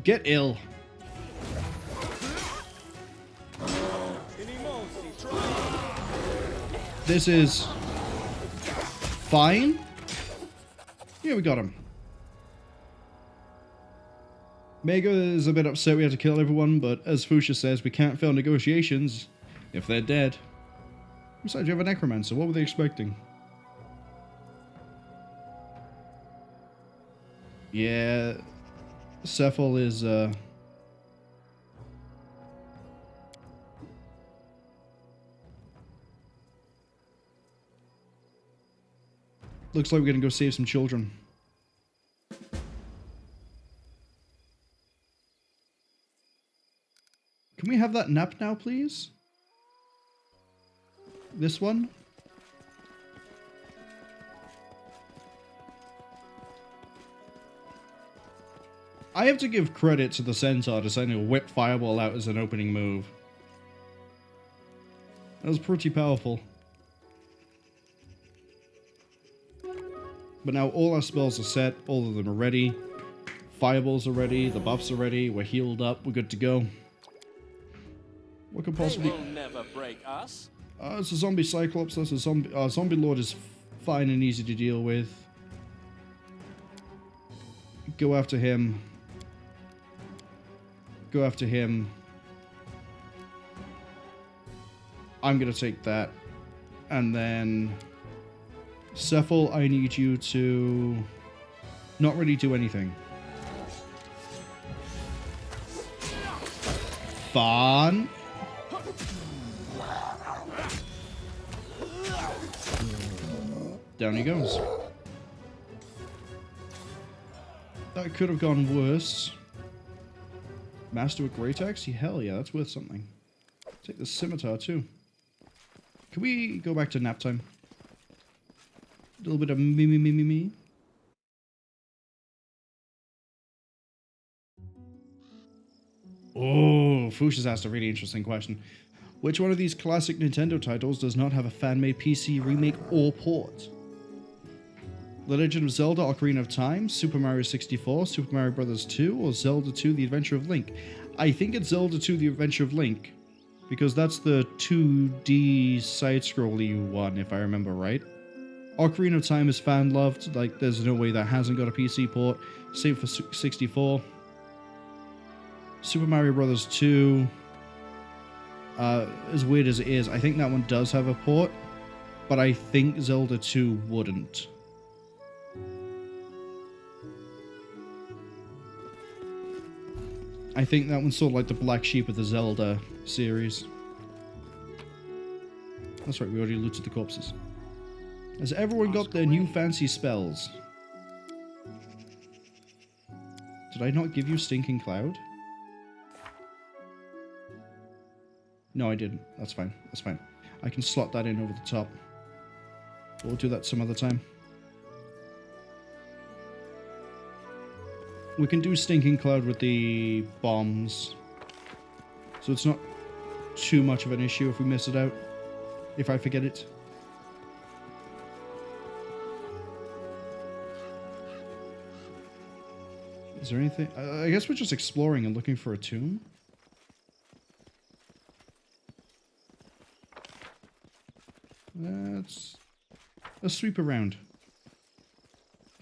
Get ill. This is fine. Yeah, we got him. Mega is a bit upset we had to kill everyone, but as Fuchsia says, we can't fail negotiations if they're dead. Besides, you have a necromancer. What were they expecting? Yeah, Cephal is looks like we're gonna go save some children. Can we have that nap now, please? This one? I have to give credit to the Centaur deciding to whip Fireball out as an opening move. That was pretty powerful. But now all our spells are set, all of them are ready. Fireballs are ready, the buffs are ready, we're healed up, we're good to go. What could possibly... They will never break us. It's a zombie Cyclops, that's a zombie... Zombie Lord is fine and easy to deal with. Go after him. Go after him. I'm gonna take that. And then... Cephal, I need you to... not really do anything. Fun. Down he goes. That could have gone worse. Master with Great Axe? Hell yeah, that's worth something. Take the scimitar too. Can we go back to nap time? A little bit of me. Oh, Fuchs has asked a really interesting question. Which one of these classic Nintendo titles does not have a fan-made PC remake or port? The Legend of Zelda Ocarina of Time, Super Mario 64, Super Mario Bros. 2, or Zelda 2 The Adventure of Link? I think it's Zelda 2 The Adventure of Link, because that's the 2D side-scrolly one, if I remember right. Ocarina of Time is fan-loved, like there's no way that hasn't got a PC port. Same for 64. Super Mario Bros. 2, as weird as it is, I think that one does have a port, but I think Zelda 2 wouldn't. I think that one's sort of like the black sheep of the Zelda series. That's right, we already looted the corpses. Has everyone got their new fancy spells? Did I not give you Stinking Cloud? No, I didn't. That's fine. That's fine. I can slot that in over the top. We'll do that some other time. We can do Stinking Cloud with the bombs. So it's not too much of an issue if we miss it out. if I forget it. Is there anything? I guess we're just exploring and looking for a tomb. Let's sweep around.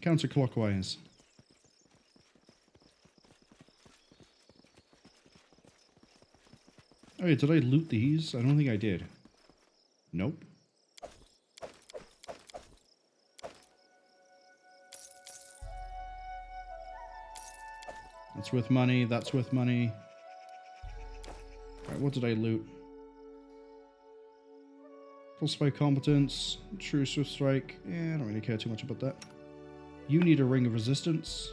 Counterclockwise. Oh yeah, did I loot these? I don't think I did. Nope. That's worth money, that's worth money. Alright, what did I loot? Falsify competence, true swift strike. Yeah, I don't really care too much about that. You need a ring of resistance.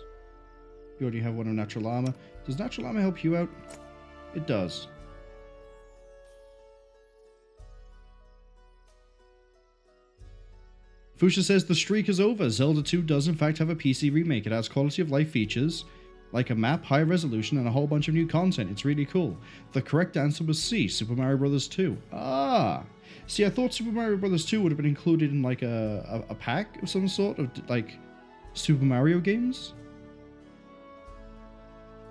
You already have one of natural armor. Does natural armor help you out? It does. Fuchsia says the streak is over. Zelda 2 does in fact have a PC remake. It has quality of life features, like a map, high resolution, and a whole bunch of new content. It's really cool. The correct answer was C, Super Mario Bros. 2. Ah! See, I thought Super Mario Bros. 2 would have been included in like a pack of some sort of like Super Mario games.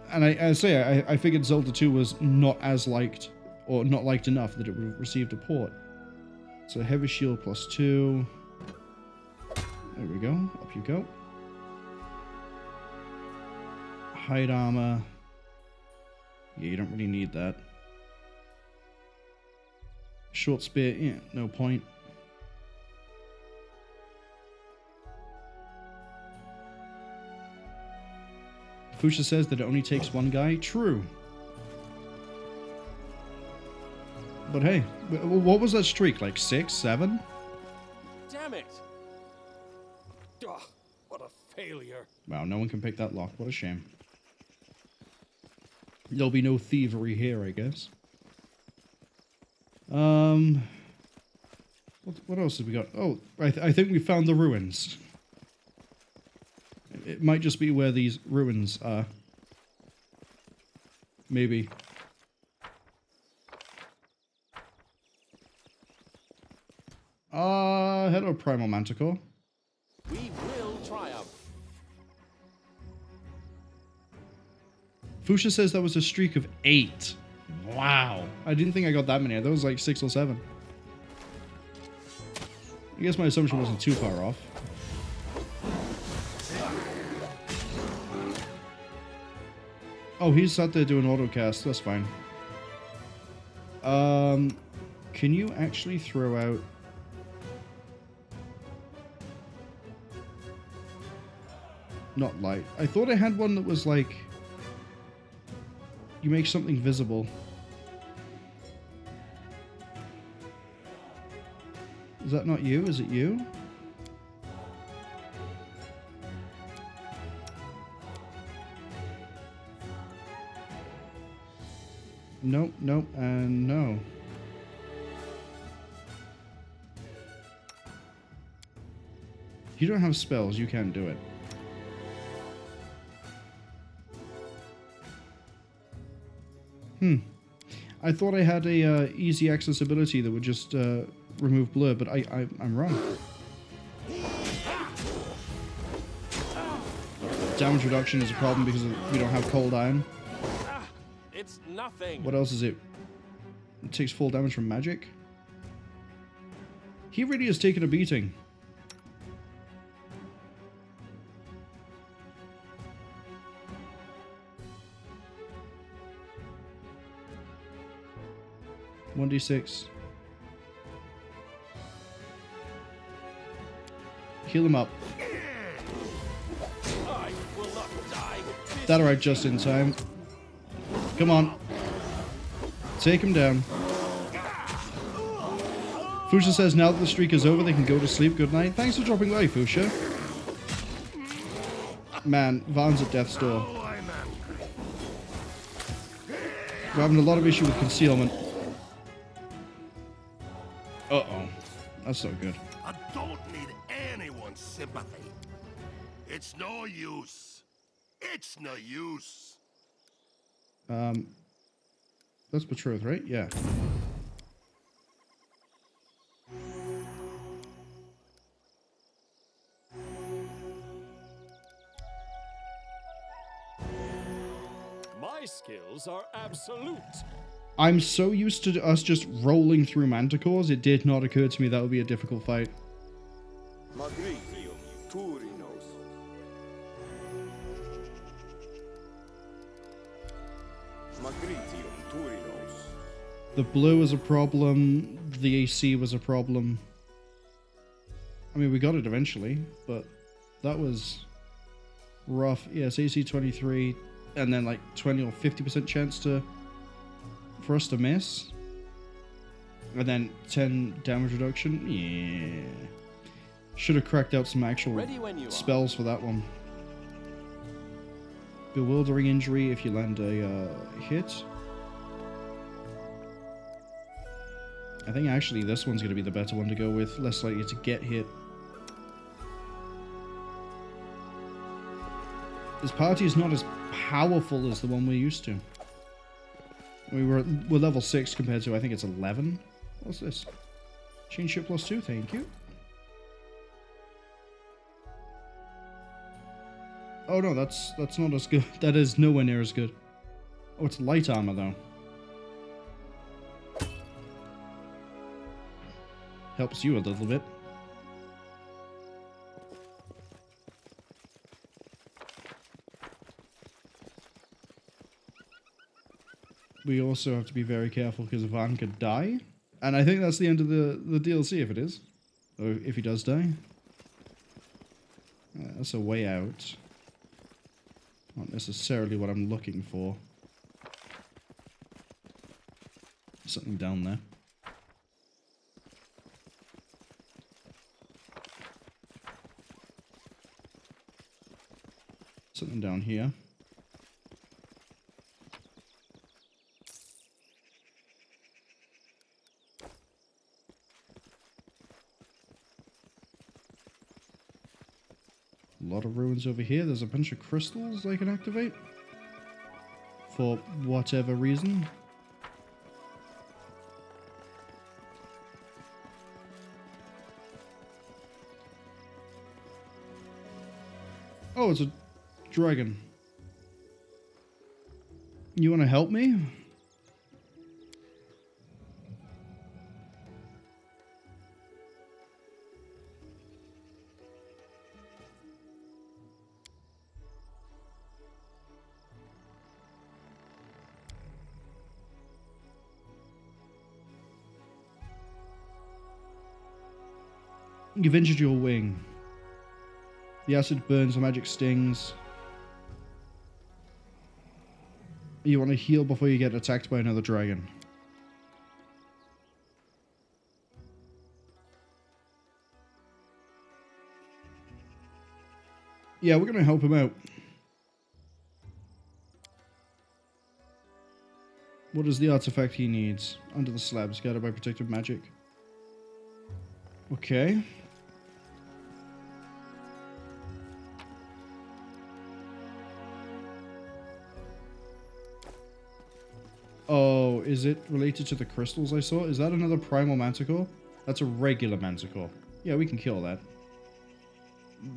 And I figured Zelda 2 was not as liked, or not liked enough that it would have received a port. So heavy shield plus 2. There we go. Up you go. Hide armor. Yeah, you don't really need that. Short spear, yeah, no point. Fuchsia says that it only takes one guy. True. But hey, what was that streak? Like 6, 7? Damn it! Ugh, what a failure. Wow, no one can pick that lock. What a shame. There'll be no thievery here, I guess. What else have we got? Oh, I think we found the ruins. It might just be where these ruins are. Maybe. Hello, Primal Manticore. We will triumph. Fuchsia says that was a streak of 8. Wow. I didn't think I got that many. That was like 6 or 7. I guess my assumption wasn't too far off. Oh, he's sat there doing autocast. That's fine. Can you actually throw out... Not light. I thought I had one that was like... You make something visible. Is that not you? Is it you? Nope, nope, and no. You don't have spells, you can't do it. I thought I had a easy accessibility that would just remove blur, but I'm wrong. Damage reduction is a problem because we don't have cold iron. It's nothing. What else is it? It takes full damage from magic. He really has taken a beating. $1d6. Heal him up. I will not die. That arrived just in time. Come on. Take him down. Fuchsia says now that the streak is over, they can go to sleep. Good night. Thanks for dropping by, Fuchsia. Man, Van's at death's door. We're having a lot of issue with concealment. Uh-oh. That's not good. I don't need anyone's sympathy. It's no use. It's no use. That's betrothed, right? Yeah. My skills are absolute. I'm so used to us just rolling through manticores, it did not occur to me that would be a difficult fight. Magritium Turinos. Magritium Turinos. The blue was a problem, the AC was a problem. I mean, we got it eventually, but that was rough. Yes, AC 23, and then like 20 or 50% chance for us to miss. And then 10 damage reduction. Yeah. Should have cracked out some actual spells for that one. Bewildering injury if you land a hit. I think actually this one's going to be the better one to go with. Less likely to get hit. This party is not as powerful as the one we're used to. We're level 6 compared to, I think it's 11. What's this? Chain ship +2, thank you. Oh no, that's not as good. That is nowhere near as good. Oh, it's light armor though. Helps you a little bit. We also have to be very careful because Van could die. And I think that's the end of the DLC if it is. Or if he does die. That's a way out. Not necessarily what I'm looking for. Something down there. Something down here. A lot of ruins over here. There's a bunch of crystals I can activate. For whatever reason. Oh, it's a dragon. You want to help me? You've injured your wing. The acid burns, the magic stings. You want to heal before you get attacked by another dragon. Yeah, we're going to help him out. What is the artifact he needs? Under the slabs, guarded by protective magic. Okay. Oh, is it related to the crystals I saw? Is that another primal manticore? That's a regular manticore. Yeah, we can kill that.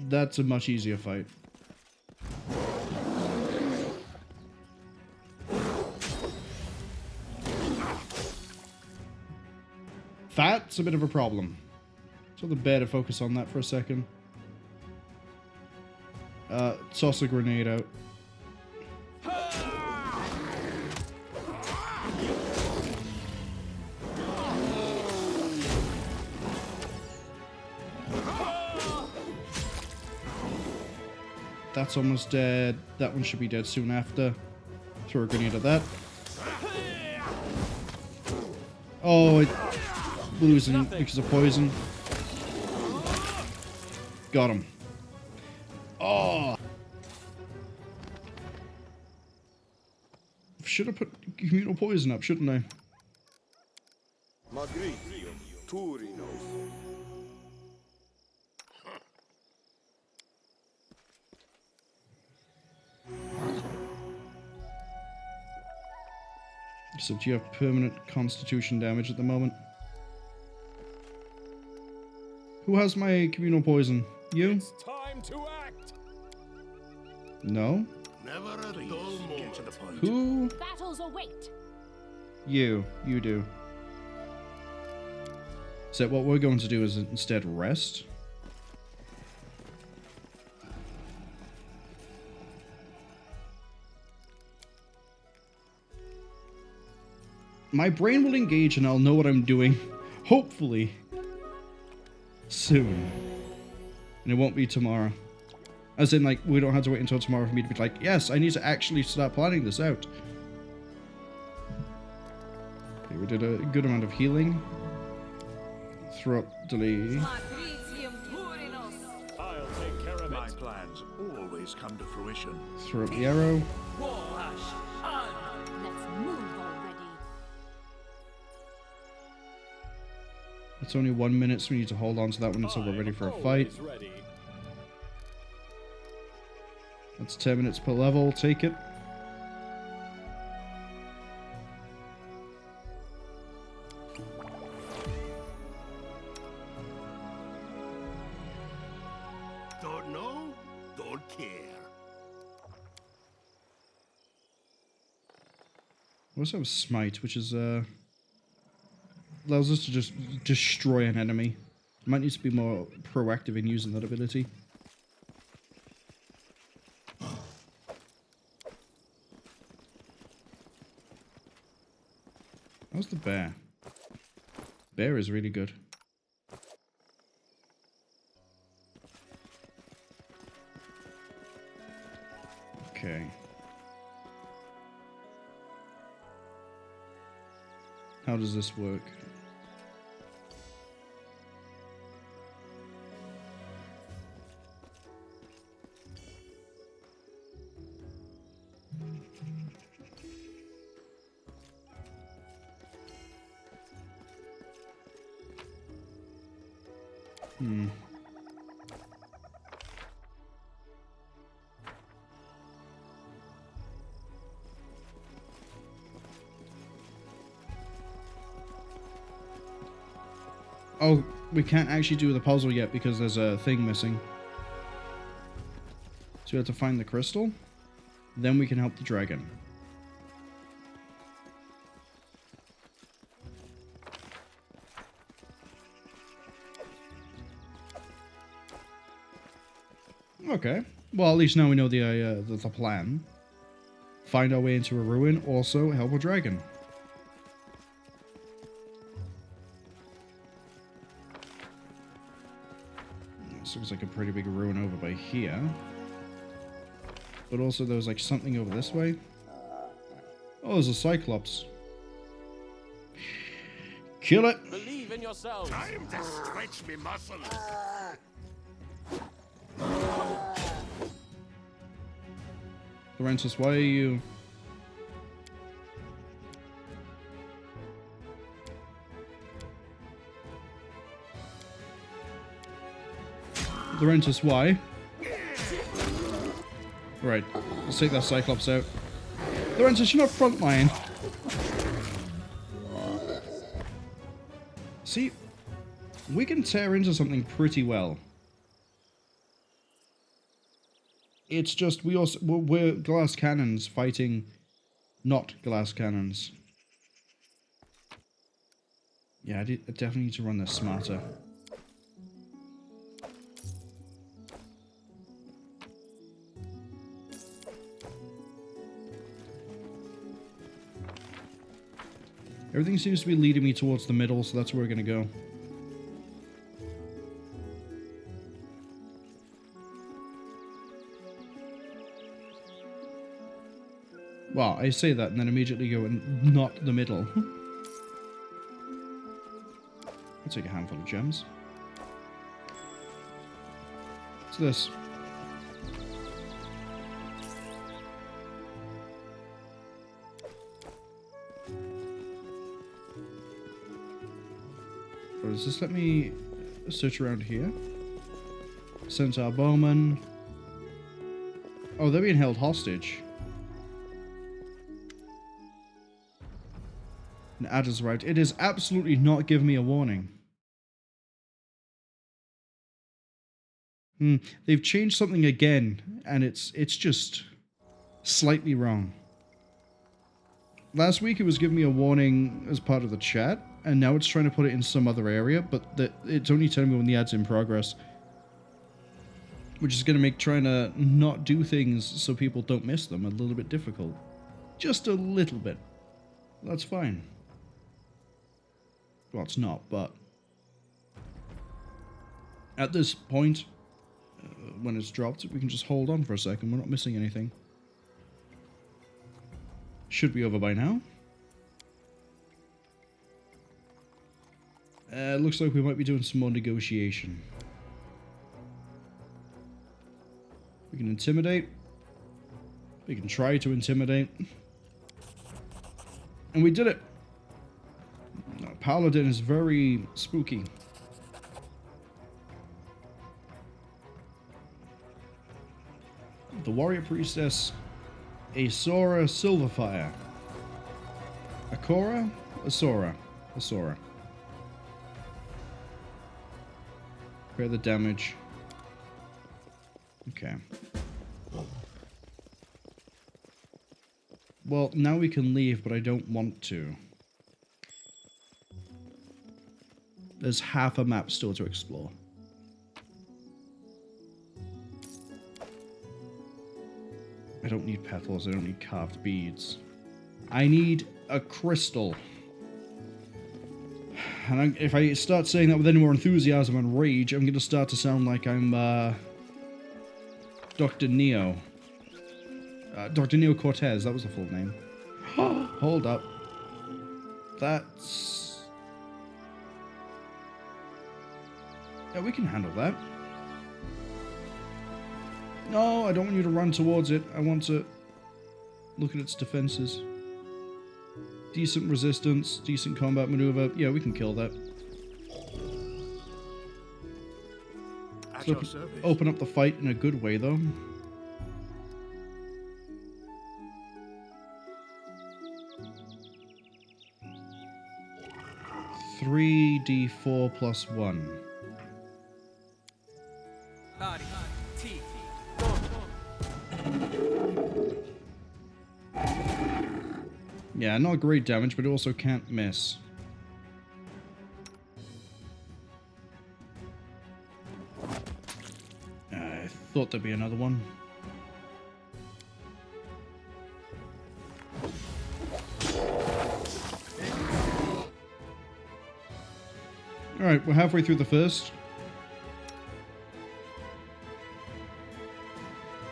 That's a much easier fight. Fat's a bit of a problem. So the bear to focus on that for a second. Toss a grenade out. That's almost dead. That one should be dead soon after. Throw a grenade at that. Oh, it losing because of poison. Got him. Oh! Should have put communal poison up, shouldn't I? Magritium Turinos. Except you have permanent constitution damage at the moment. Who has my communal poison? You? It's time to act. No? Never a Please, dull get moment. to the point. Who? Battles await. You do. So what we're going to do is instead rest. My brain will engage and I'll know what I'm doing, hopefully, soon. And it won't be tomorrow. As in, like, we don't have to wait until tomorrow for me to be like, yes, I need to actually start planning this out. Okay, we did a good amount of healing. Throw up delay. I'll take care of My it. plans always come to fruition. Throw up the arrow. Let's move already. It's only 1 minute, so we need to hold on to that one until we're ready for a fight. Always ready. That's 10 minutes per level. Take it. Don't know? Don't care. We also have Smite, which is allows us to just destroy an enemy. Might need to be more proactive in using that ability. How's the bear? Bear is really good. Okay. How does this work? Oh, we can't actually do the puzzle yet because there's a thing missing. So we have to find the crystal. Then we can help the dragon. Okay. Well, at least now we know the plan. Find our way into a ruin. Also, help a dragon. This looks like a pretty big ruin over by here. But also there was like something over this way. Oh, there's a Cyclops. Kill it! Believe in yourselves. Time to stretch me muscles. Laurentis, why are you... Laurentis, why? Right, let's take that Cyclops out. Laurentis, you're not frontline. See, we can tear into something pretty well. It's just we're glass cannons fighting not glass cannons. Yeah, I definitely need to run this smarter. Everything seems to be leading me towards the middle, so that's where we're going to go. Well, I say that and then immediately go and not the middle. I'll take a handful of gems. What's this? Or does this let me search around here? Centaur Bowman. Oh, they're being held hostage. And Adder's right. It is absolutely not giving me a warning. They've changed something again, and it's just... slightly wrong. Last week it was giving me a warning as part of the chat, and now it's trying to put it in some other area, but it's only telling me when the ad's in progress. Which is going to make trying to not do things so people don't miss them a little bit difficult. Just a little bit. That's fine. Well, it's not, but... At this point, when it's dropped, we can just hold on for a second. We're not missing anything. Should be over by now. Looks like we might be doing some more negotiation. We can intimidate. We can try to intimidate. And we did it! Paladin is very spooky. The warrior priestess, Asora Silverfire. Akora? Asora. Asora. Repair the damage. Okay. Well, now we can leave, but I don't want to. There's half a map still to explore. I don't need petals, I don't need carved beads. I need a crystal. And if I start saying that with any more enthusiasm and rage, I'm going to start to sound like I'm Dr. Neo. Dr. Neo Cortez, that was the full name. Hold up. That's... Yeah, we can handle that. No, I don't want you to run towards it. I want to look at its defenses. Decent resistance, decent combat maneuver. Yeah, we can kill that. Open up the fight in a good way, though. (3d4+1). Yeah, not great damage, but it also can't miss. I thought there'd be another one. Alright, we're halfway through the first.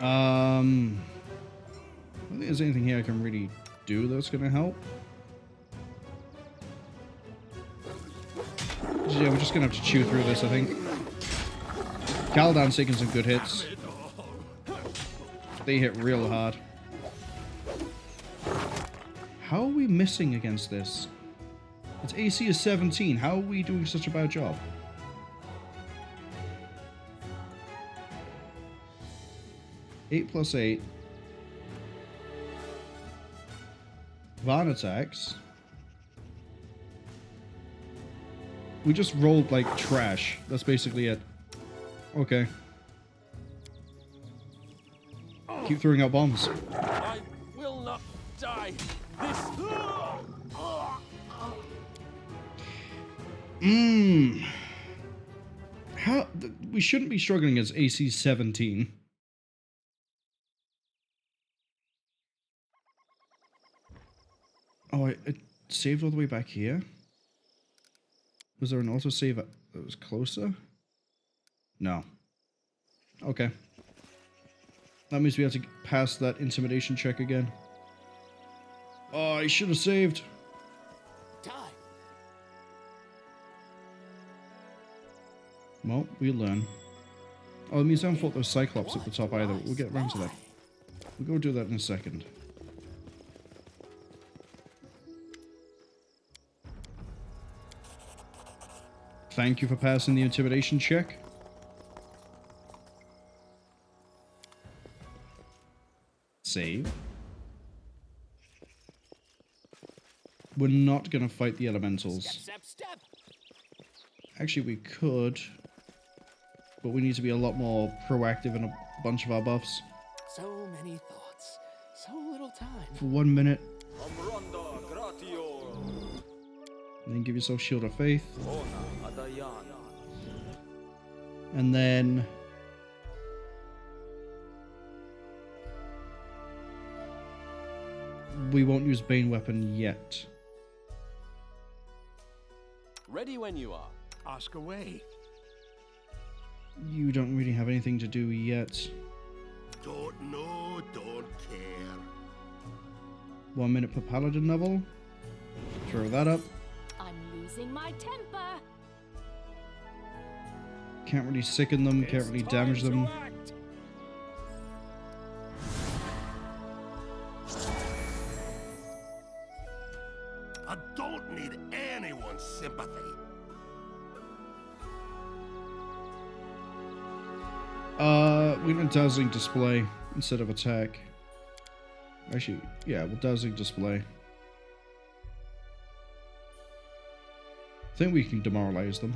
I don't think there's anything here I can really do that's gonna help. Yeah, we're just gonna have to chew through this, I think. Gallivanting's taking some good hits. They hit real hard. How are we missing against this? Its AC is 17. How are we doing such a bad job? (8+8). Van attacks. We just rolled like trash. That's basically it. Okay. Keep throwing out bombs. I will not die. This. How? We shouldn't be struggling against AC 17. Oh, it saved all the way back here? Was there an autosave that was closer? No. Okay. That means we have to pass that intimidation check again. Oh, I should have saved. Well, we learn. Oh, it means I haven't fought those Cyclops at the top either. We'll get around to that. We'll go do that in a second. Thank you for passing the intimidation check. Save. We're not going to fight the elementals. Step. Actually, we could. But we need to be a lot more proactive in a bunch of our buffs. So many thoughts. So for 1 minute. Amronda gratio. And then give yourself Shield of Faith. Ona adayana. And then we won't use Bane Weapon yet. Ready when you are. Ask away. You don't really have anything to do yet. Don't know, don't care. 1 minute per Paladin level. Throw that up. I'm losing my temper. Can't really sicken them, can't really damage them. I don't need anyone's sympathy. We're gonna Dazzling Display instead of attack. Actually, yeah, we'll Dazzling Display. I think we can demoralize them.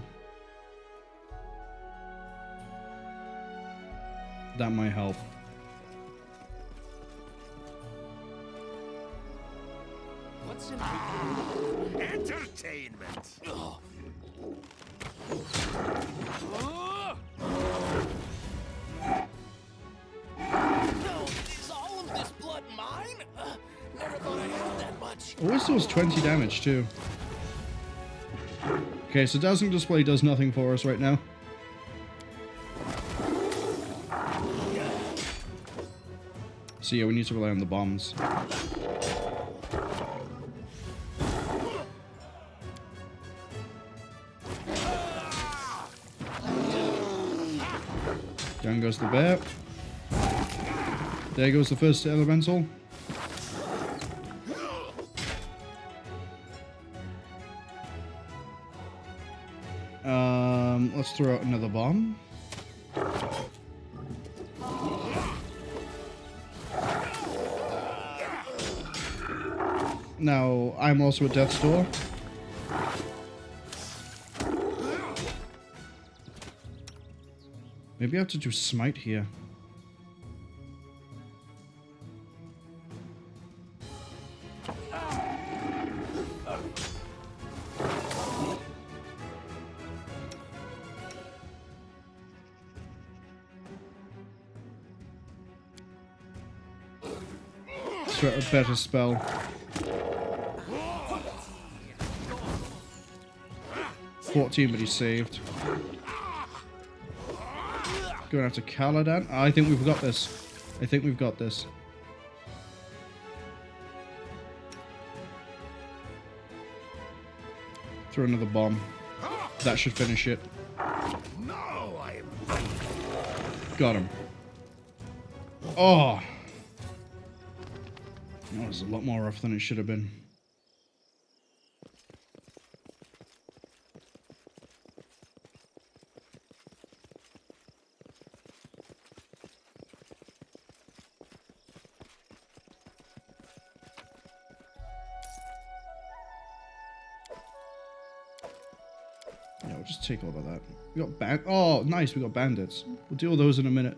That might help. What's in Entertainment. Is all of this blood mine? Never thought I had that much. Always does 20 damage too. Okay, so Dazzling Display does nothing for us right now. So yeah, we need to rely on the bombs. Down goes the bear. There goes the first elemental. Let's throw out another bomb. Now, I'm also at Death's Door. Maybe I have to do Smite here. Throw out a better spell. 14, but he's saved. Going after Caladan. I think we've got this. I think we've got this. Throw another bomb. That should finish it. No, I am. Got him. Oh! That was a lot more rough than it should have been. Yeah, we'll just take all of that. We got oh, nice, we got bandits. We'll deal with those in a minute.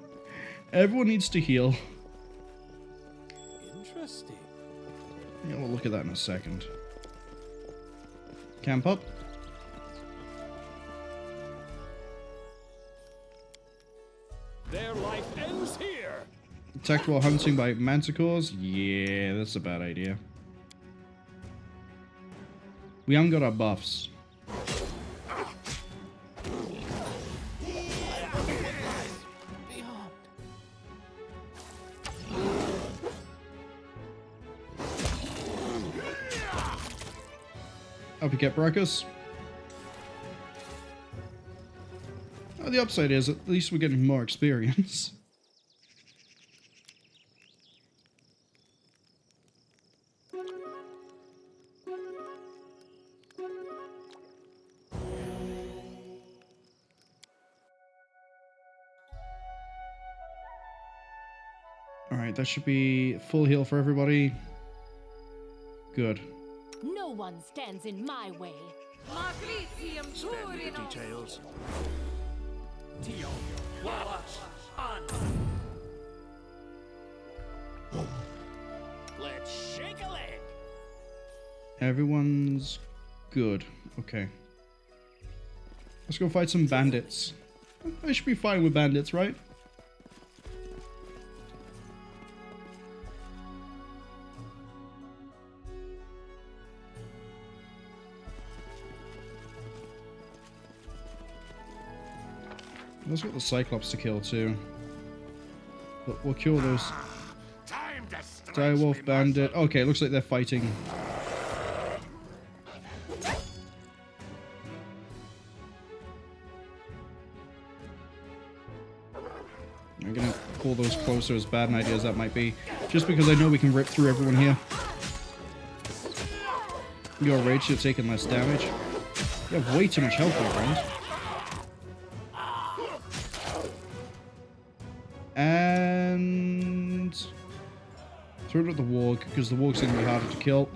Everyone needs to heal. Interesting. Yeah, we'll look at that in a second. Camp up. Their life ends here. Attacked while hunting by manticores? Yeah, that's a bad idea. We haven't got our buffs. Up we get Brachus. Oh, the upside is, at least we're getting more experience. Alright, that should be full heal for everybody. Good. No one stands in my way. Spare me the details. Tio, Walla, An. Let's shake a leg. Everyone's good. Okay. Let's go fight some bandits. I should be fine with bandits, right? Let's get the Cyclops to kill too. But we'll kill those. Direwolf bandit. Okay, looks like they're fighting. I'm gonna pull those closer, as bad an idea as that might be. Just because I know we can rip through everyone here. Your rage should have taken less damage. You have way too much health, my friend. And throw it at the warg, because the warg's going to be harder to kill.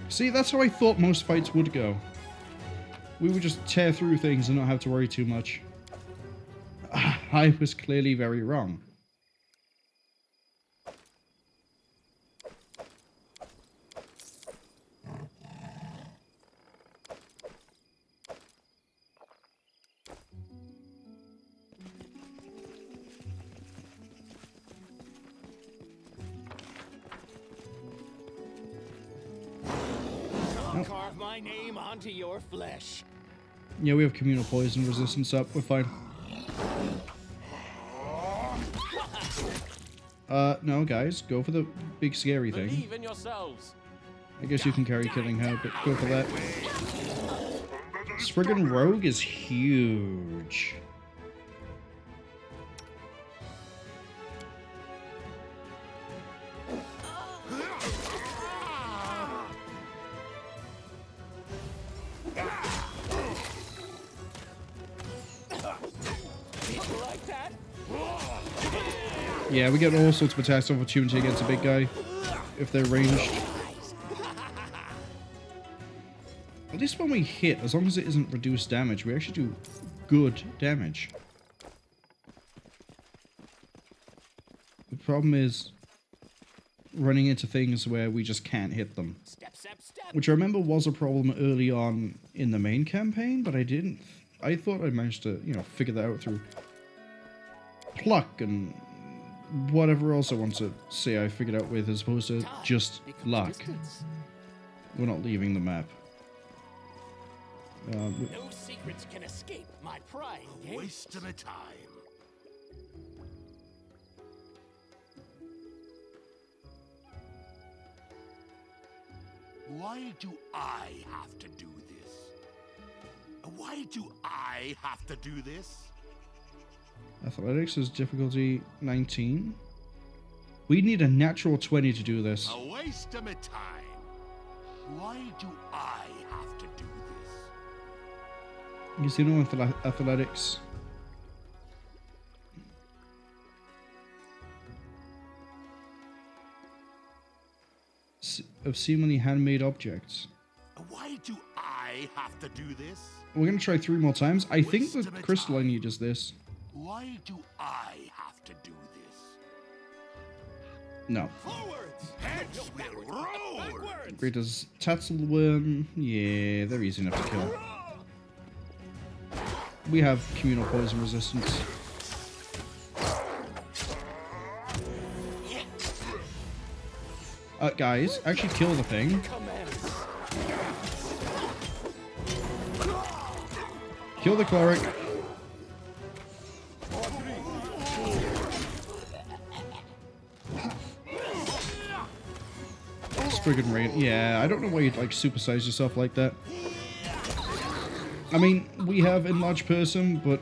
See, that's how I thought most fights would go. We would just tear through things and not have to worry too much. I was clearly very wrong. Carve my name onto your flesh. Yeah, we have communal poison resistance up. We're fine. No, guys. Go for the big scary thing. Believe in yourselves. I guess you can carry killing her, but go for that. Spriggan Rogue is huge. Yeah, we get all sorts of attacks opportunity against a big guy if they're ranged. At least when we hit, as long as it isn't reduced damage, we actually do good damage. The problem is running into things where we just can't hit them. Step, step, step. Which I remember was a problem early on in the main campaign, but I didn't. I thought I managed to, you know, figure that out through pluck and whatever else I want to say I figured out with, as opposed to just luck. We're not leaving the map. No secrets can escape my prying gaze. Waste of time. Why do I have to do this? Why do I have to do this? Athletics is difficulty 19. We need a natural 20 to do this. A waste of my time. Why do I have to do this? You see, no athletics. Of seemingly handmade objects. Why do I have to do this? We're going to try 3 more times. I think the crystal I need is this. Why do I have to do this? No. Forwards! Heads will roll! Backwards! Great as Tatzelworm. Yeah, they're easy enough to kill. We have communal poison resistance. Guys, actually kill the thing. Kill the cleric. Friggin' rain. Yeah, I don't know why you'd like supersize yourself like that. I mean, we have enlarged person, but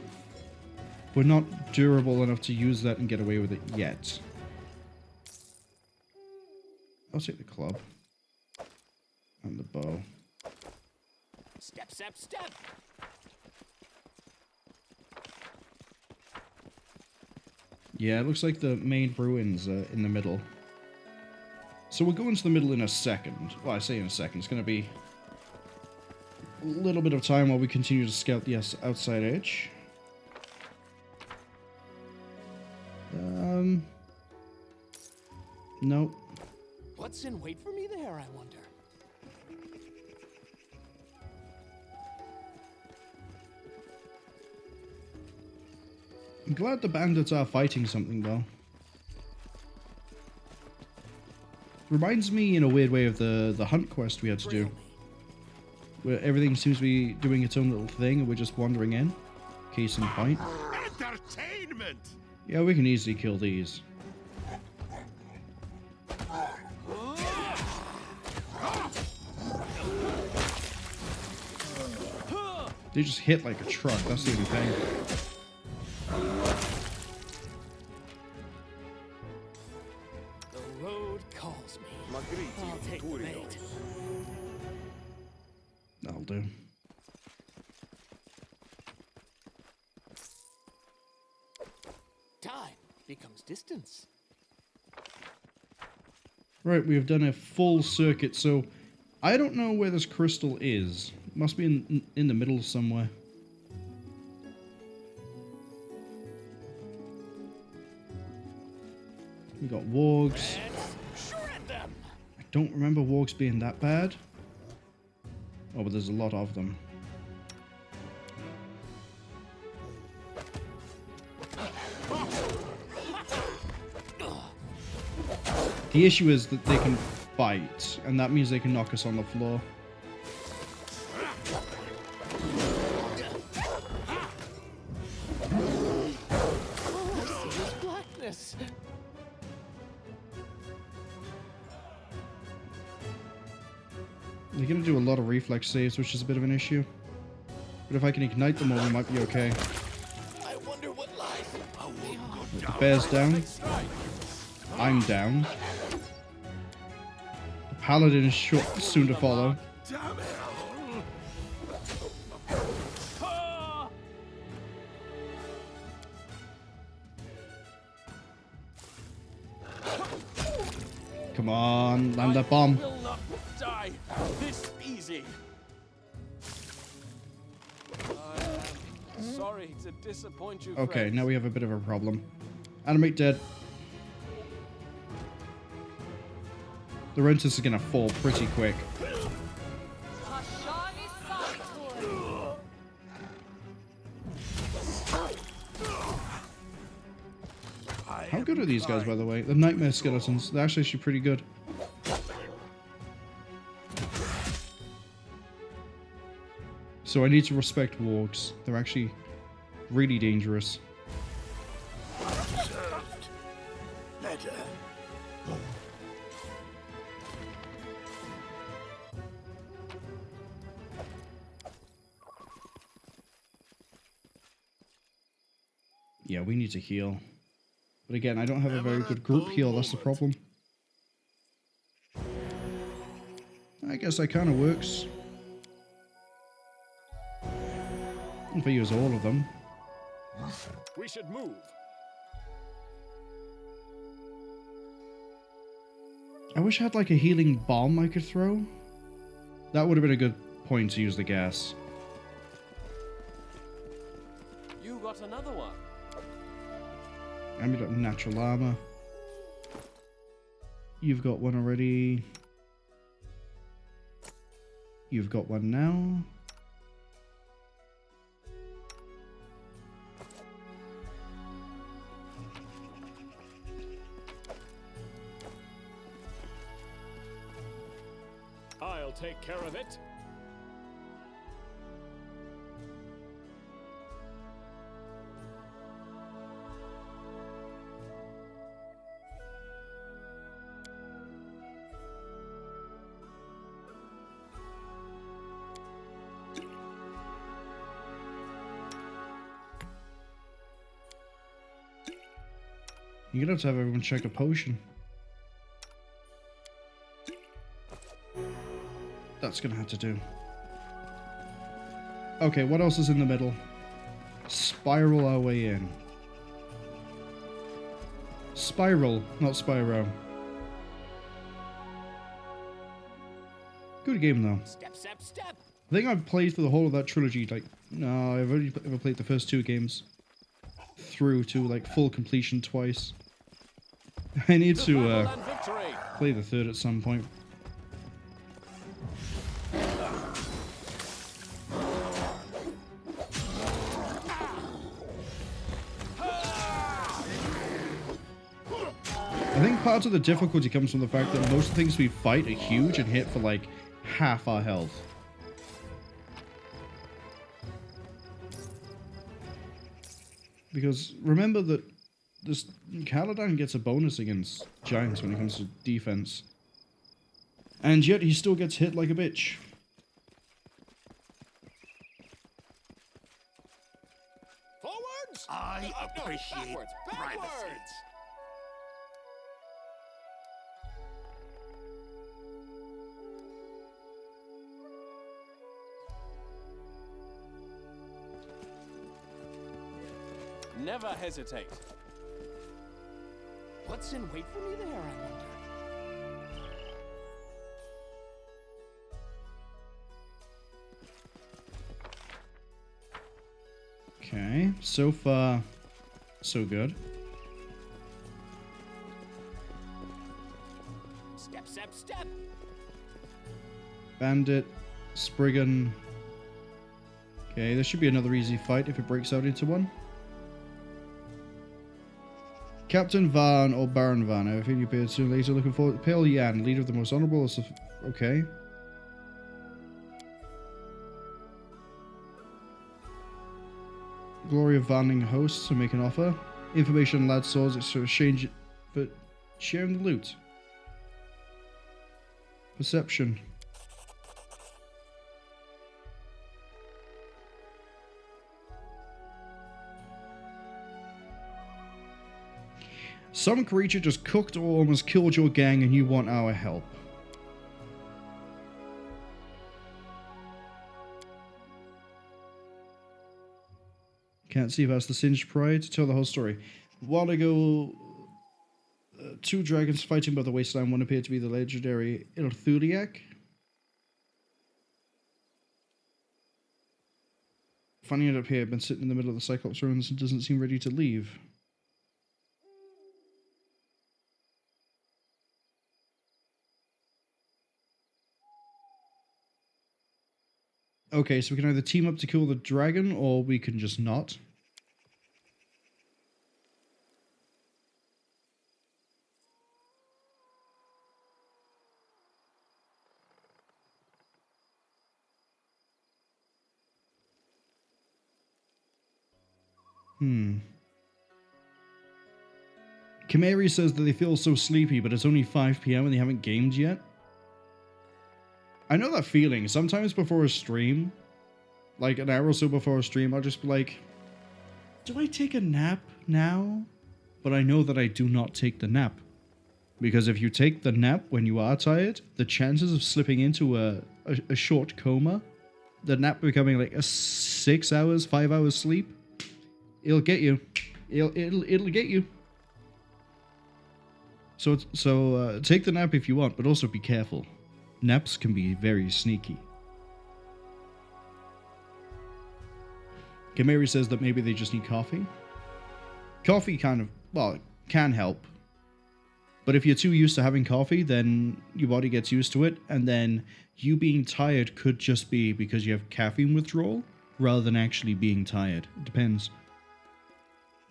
we're not durable enough to use that and get away with it yet. I'll take the club and the bow. Step, step, step. Yeah, it looks like the main ruins are in the middle. So we'll go into the middle in a second. Well, I say in a second. It's going to be a little bit of time while we continue to scout the outside edge. Nope. What's in wait for me there, I wonder? I'm glad the bandits are fighting something, though. Reminds me, in a weird way, of the hunt quest we had to do. Where everything seems to be doing its own little thing, and we're just wandering in. Case in point. Entertainment! Yeah, we can easily kill these. They just hit like a truck, that's the only thing. The road calls me. I'll take the bait. That'll do. Time becomes distance. Right, we have done a full circuit, so I don't know where this crystal is. It must be in the middle somewhere. We got wargs. Shred them. I don't remember wargs being that bad. Oh, but there's a lot of them. The issue is that they can bite, and that means they can knock us on the floor. Blackness. They're going to do a lot of reflex saves, which is a bit of an issue. But if I can ignite them all, we might be okay. I wonder what lies beyond. The bear's down. I'm down. The paladin is soon to follow. Come on, land that bomb. Will not die this easy. I am sorry to disappoint you. Okay, friends. now we have a bit of a problem. Animate dead. The Rentus is gonna fall pretty quick. How good are these guys, by the way? The Nightmare Skeletons. They're actually pretty good. So I need to respect wargs. They're actually really dangerous. Better. Yeah, we need to heal. But again, I don't have a very good group heal, that's the problem. I guess that kind of works. If I use all of them. We should move. I wish I had like a healing bomb I could throw. That would have been a good point to use the gas. You got another one. And we got natural armor. You've got one already. You've got one now. I'll take care of it. You're gonna have to have everyone check a potion. That's gonna have to do. Okay, what else is in the middle? Spiral our way in. Spiral, not Spyro. Good game though. Step, step, step. I think I've played through the whole of that trilogy, like, no, I've only ever played the first 2 games through to, like, full completion twice. I need to, play the 3rd at some point. I think part of the difficulty comes from the fact that most of the things we fight are huge and hit for, like, half our health. Because remember that this Caladan gets a bonus against giants when it comes to defense. And yet he still gets hit like a bitch. Forwards! I appreciate backwards, privacy. backwards! Never hesitate. What's in wait for me there, I wonder? Okay, so far, so good. Step, step, step! Bandit, Spriggan. Okay, this should be another easy fight if it breaks out into one. Captain Van or Baron Van, I think you appeared soon later. Looking forward. Pale Yan, leader of the most honorable. Okay. Glory of Vanning hosts to make an offer. Information on lad swords exchange for sharing the loot. Perception. Some creature just cooked or almost killed your gang and you want our help. Can't see if that's the Singed Pride to tell the whole story. A while ago, 2 dragons fighting by the wasteland. One appeared to be the legendary Ilthuliak. Finding it up here, been sitting in the middle of the Cyclops ruins and doesn't seem ready to leave. Okay, so we can either team up to kill the dragon, or we can just not. Kamari says that they feel so sleepy, but it's only 5 PM and they haven't gamed yet. I know that feeling. Sometimes before a stream, like an hour or so before a stream, I'll just be like, do I take a nap now? But I know that I do not take the nap. Because if you take the nap when you are tired, the chances of slipping into a short coma, the nap becoming like a 6 hours, 5 hours sleep, it'll get you. It'll get you. So take the nap if you want, but also be careful. Naps can be very sneaky. Kamari says that maybe they just need coffee. Coffee kind of, well, can help. But if you're too used to having coffee, then your body gets used to it, and then you being tired could just be because you have caffeine withdrawal, rather than actually being tired. It depends.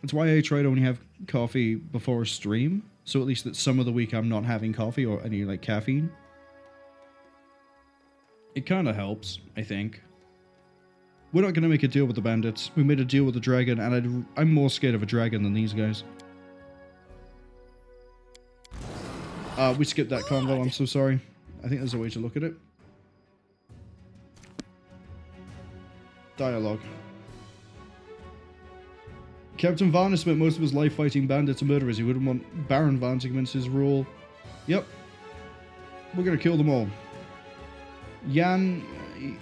That's why I try to only have coffee before a stream, so at least that some of the week I'm not having coffee or any, like, caffeine. It kind of helps, I think. We're not going to make a deal with the bandits. We made a deal with the dragon, and I'm more scared of a dragon than these guys. We skipped that convo, I'm so sorry. I think there's a way to look at it. Dialogue. Captain Van has spent most of his life fighting bandits and murderers. He wouldn't want Baron Van to commence his rule. Yep. We're going to kill them all. Jan,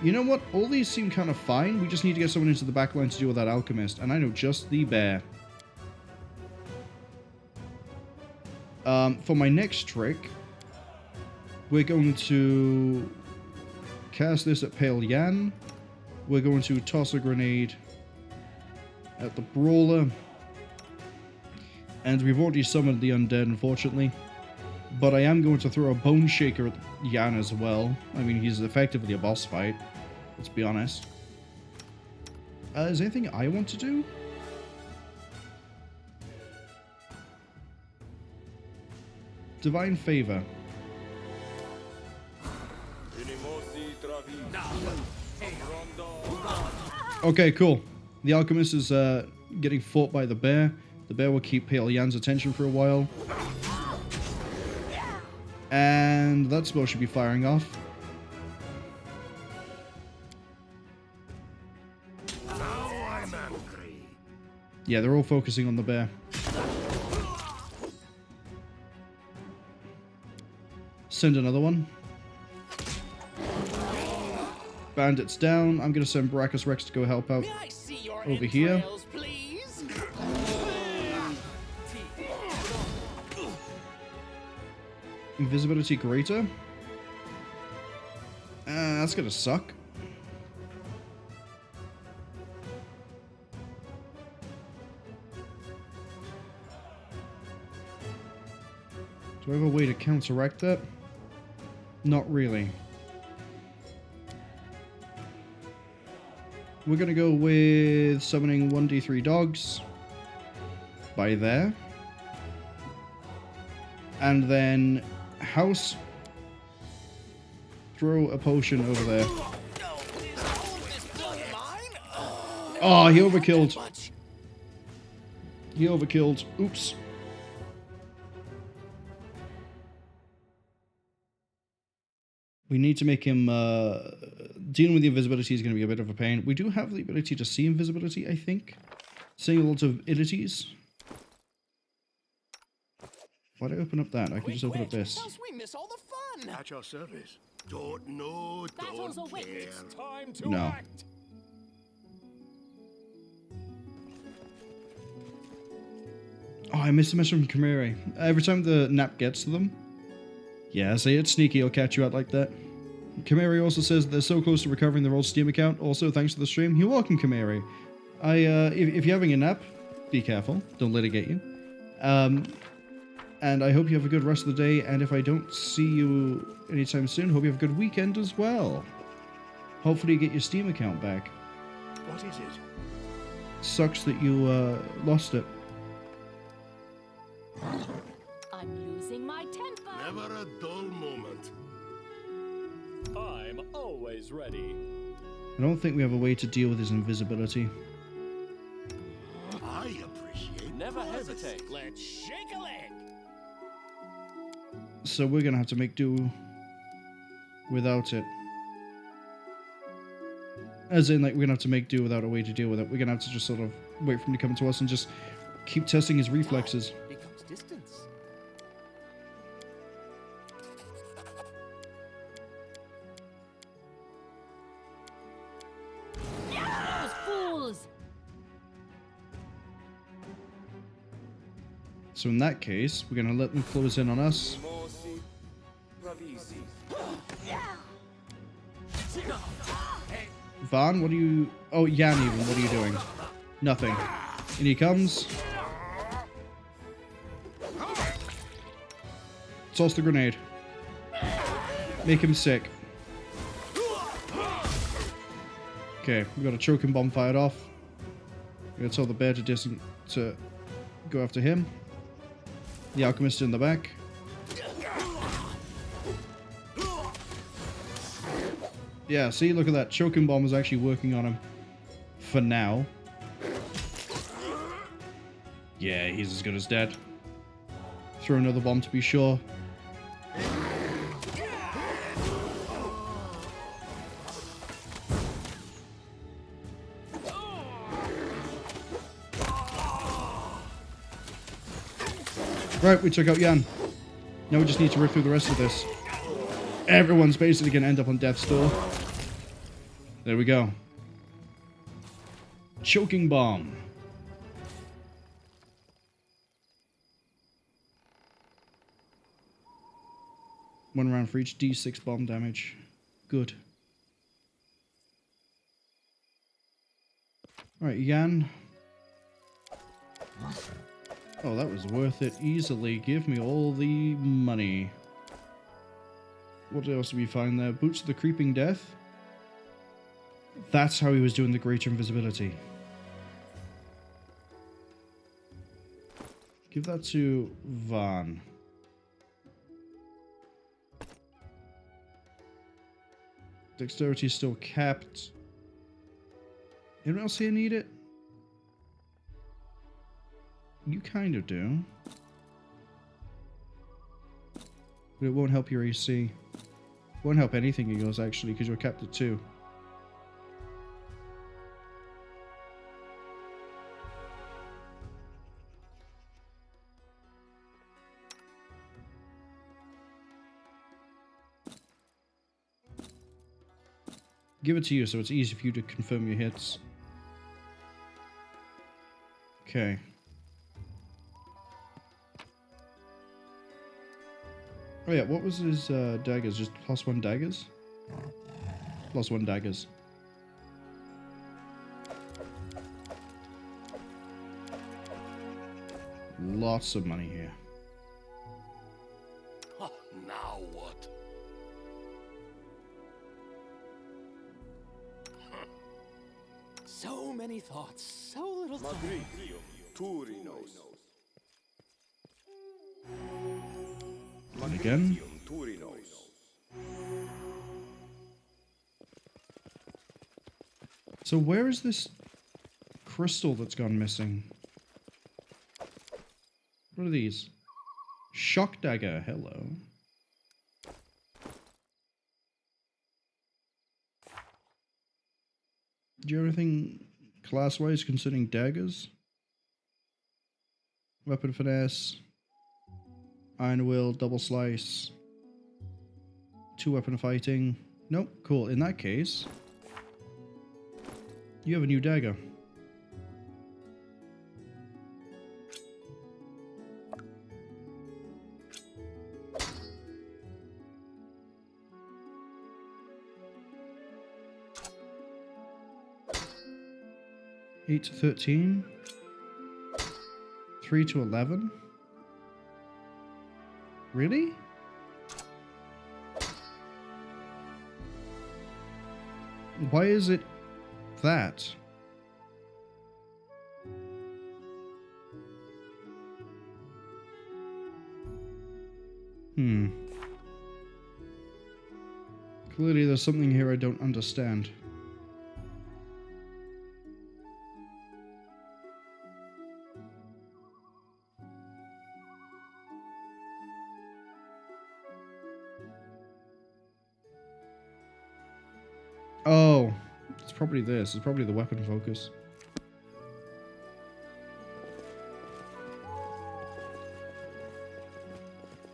you know what? All these seem kind of fine. We just need to get someone into the back line to deal with that alchemist. And I know just the bear. For my next trick, we're going to cast this at Pale Yan. We're going to toss a grenade at the Brawler. And we've already summoned the Undead, unfortunately. But I am going to throw a Bone Shaker at Yan as well. I mean, he's effectively a boss fight. Let's be honest. Is there anything I want to do? Divine Favor. Okay, cool. The Alchemist is getting fought by the bear. The bear will keep Pale Yan's attention for a while. And that spell should be firing off. Yeah, they're all focusing on the bear. Send another one. Bandits down. I'm going to send Baracus Rex to go help out over here. Invisibility greater. That's going to suck. Do I have a way to counteract that? Not really. We're going to go with summoning 1d3 dogs by there. And then house. Throw a potion over there. Oh, he overkilled. He overkilled. Oops. We need to make him... dealing with the invisibility is going to be a bit of a pain. We do have the ability to see invisibility, I think. Seeing a lot of entities. Why did I open up that? I can just open up this. We miss all the fun. At your service. Don't know, Battles don't await. care. It's time to No. act. Oh, I missed a message from Kamiri. Every time the nap gets to them. Yeah, say it's sneaky, I'll catch you out like that. Kamiri also says they're so close to recovering their old Steam account. Also, thanks for the stream. You're welcome, Kamiri. If you're having a nap, be careful. Don't let it get you. And I hope you have a good rest of the day. And if I don't see you anytime soon, hope you have a good weekend as well. Hopefully you get your Steam account back. What is it? Sucks that you lost it. I'm losing my temper. Never a dull moment. I'm always ready. I don't think we have a way to deal with his invisibility. I appreciate. Never hesitate. Let's shake a leg. So we're gonna have to make do without it. As in, like, we're gonna have to make do without a way to deal with it. We're gonna have to just sort of wait for him to come to us and just keep testing his reflexes. Becomes distance. Those fools! So in that case, we're gonna let them close in on us. Vaughn, what are you... Oh, Yan even, what are you doing? Nothing. In he comes. Toss the grenade. Make him sick. Okay, we got a choking bomb fired off. We're gonna tell the bear to go after him. The alchemist in the back. Yeah, see, look at that. Choking bomb is actually working on him. For now. Yeah, he's as good as dead. Throw another bomb to be sure. Right, we took out Yan. Now we just need to rip through the rest of this. Everyone's basically going to end up on death's door. There we go. Choking bomb. One round for each D6 bomb damage. Good. Alright, Yan. Oh, that was worth it. Easily. Give me all the money. What else did we find there? Boots of the Creeping Death. That's how he was doing the greater invisibility. Give that to Van. Dexterity is still capped. Anyone else here need it? You kind of do. But it won't help your AC. Won't help anything of yours, actually, because you're capped at 2. Give it to you so it's easy for you to confirm your hits. Okay. Oh yeah, what was his daggers? Just +1 daggers? +1 daggers. Lots of money here. Oh, now what? So many thoughts, so little time. And again. So where is this crystal that's gone missing? What are these? Shock dagger, hello. Do you have anything class-wise concerning daggers? Weapon finesse. Iron will, double slice. 2 weapon fighting. Nope, cool. In that case, you have a new dagger. Eight to 13. 3 to 11. Really? Why is it that? Clearly there's something here I don't understand. Oh, it's probably this. It's probably the weapon focus.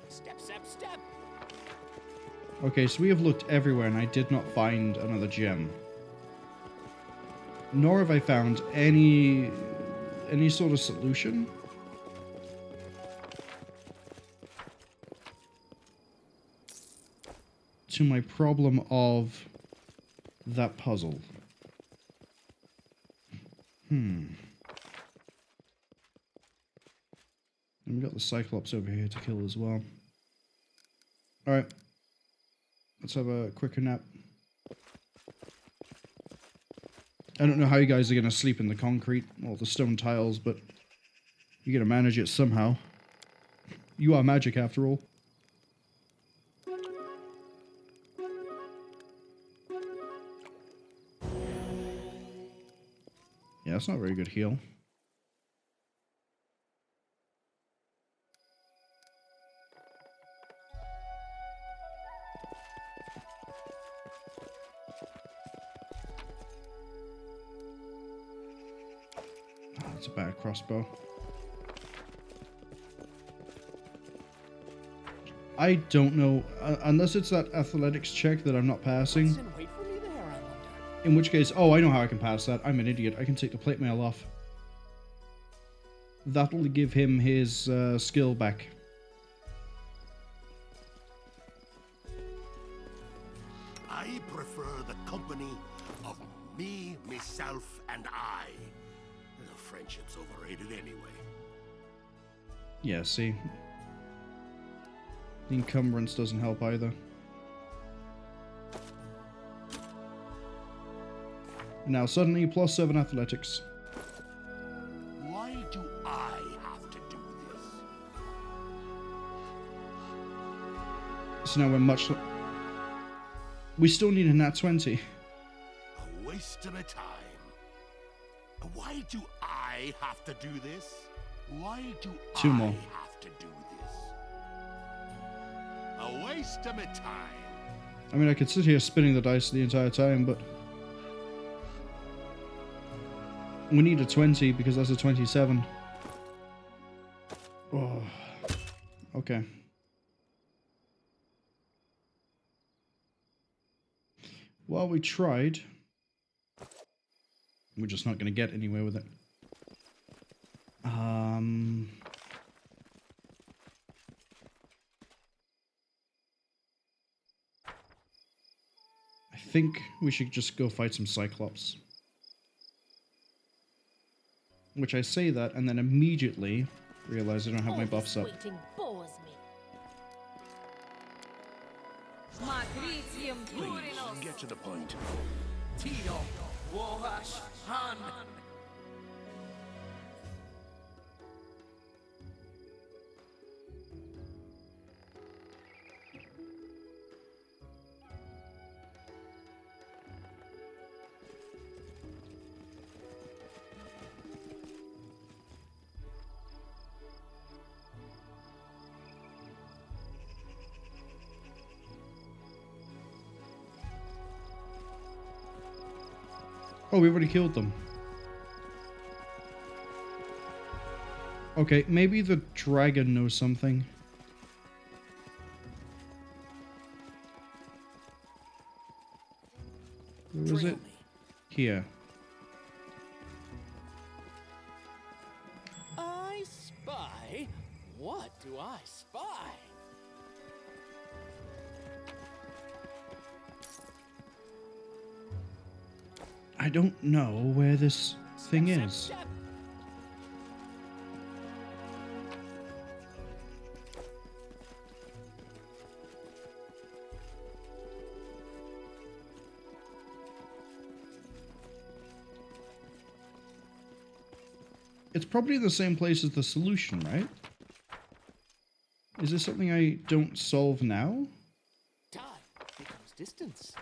Step, step, step. Okay, so we have looked everywhere and I did not find another gem. Nor have I found any sort of solution. To my problem of that puzzle. And we got the Cyclops over here to kill as well. Alright. Let's have a quicker nap. I don't know how you guys are going to sleep in the concrete or the stone tiles, but you're going to manage it somehow. You are magic after all. Yeah, that's not a very good heal. Oh, that's a bad crossbow. I don't know, unless it's that athletics check that I'm not passing. Wait for me there, I wonder. In which case, oh, I know how I can pass that. I'm an idiot. I can take the plate mail off. That'll give him his skill back. I prefer the company of me, myself and I. The friendship's overrated anyway. Yeah, see? The encumbrance doesn't help either. Now suddenly +7 athletics. Why do I have to do this? So now we're much... We still need a nat 20. A waste of my time. Why do I have to do this? Why do Two I more. have to do this? A waste of my time. I mean, I could sit here spinning the dice the entire time, but... We need a 20 because that's a 27. Oh. Okay. Well, we tried. We're just not going to get anywhere with it. I think we should just go fight some Cyclops. Which I say that, and then immediately realize I don't have my buffs up. Waiting bores me. Please, get to the point. Tio, Wohash, Han. Oh, we already killed them. Okay, maybe the dragon knows something. Where was it? Here. I spy? What do I spy? I don't know where this thing is. It's probably the same place as the solution, right? Is this something I don't solve now? Time becomes distance.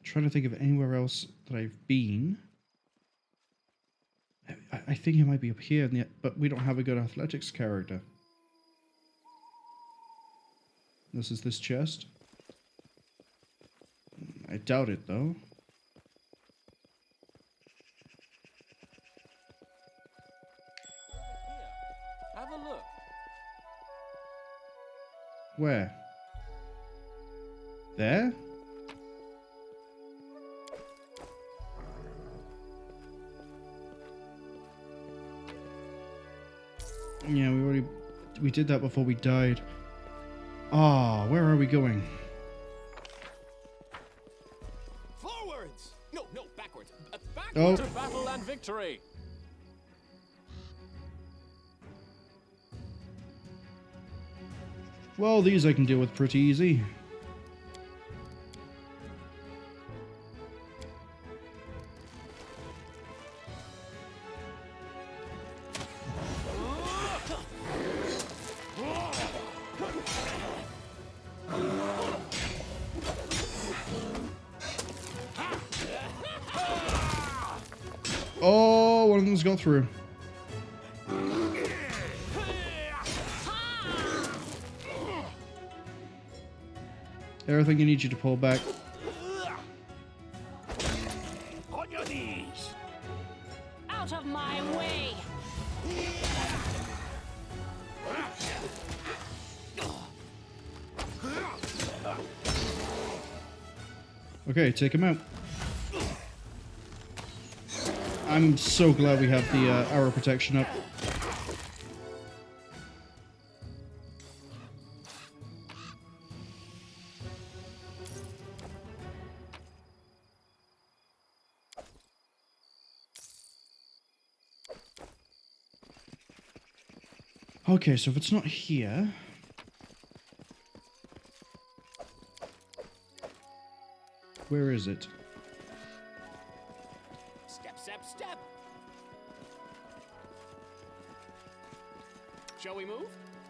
Trying to think of anywhere else that I've been. I think it might be up here, but we don't have a good athletics character. This is this chest. I doubt it, though. Have a look. Where? There? Yeah, we did that before we died. Ah, where are we going? Forwards! No, backwards. Oh, To battle and victory. well, these I can deal with pretty easy. Oh, one of them's got through. Everything I need you to pull back. On your knees. Out of my way! Okay, take him out. I'm so glad we have the arrow protection up. Okay, so if it's not here... Where is it? Step, step, step. Shall we move?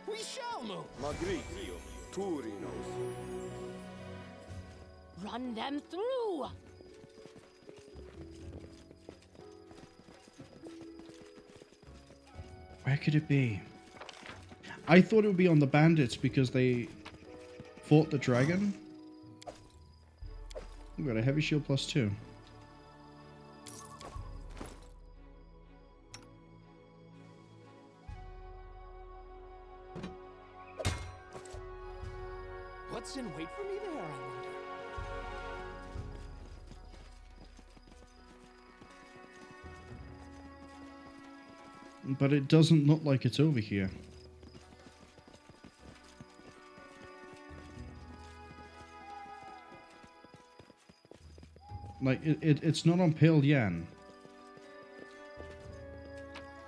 We shall move. Magritio, Turinos. Run them through! Where could it be? I thought it would be on the bandits because they fought the dragon. We've got a heavy shield +2. What's in wait for me there, I wonder? But it doesn't look like it's over here. Like, it's not on Pale Yan.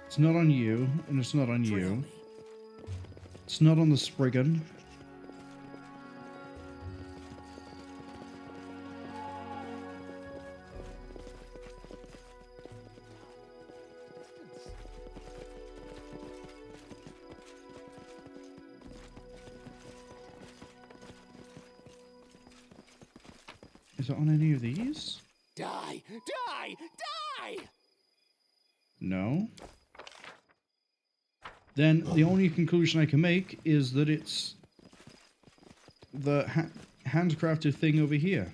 It's not on you, and it's not on you. It's not on the Spriggan. Is it on any of these? Die! Die! Die! No. Then the only conclusion I can make is that it's the handcrafted thing over here.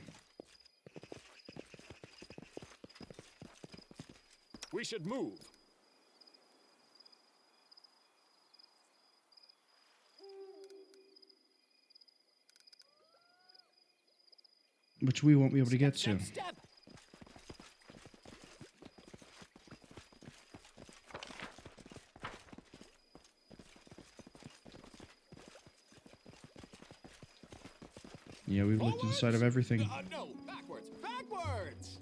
We should move. Which we won't be able to get to. Step. Yeah, we've looked inside of everything. No, backwards, backwards.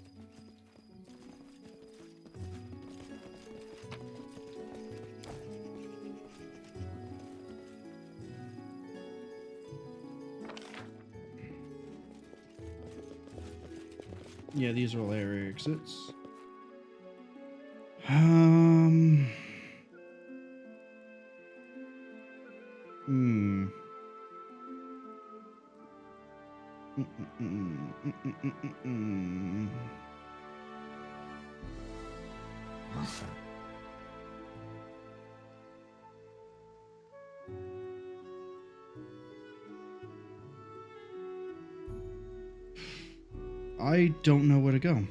Yeah, these are all area exits. Hmm. I don't know where to go.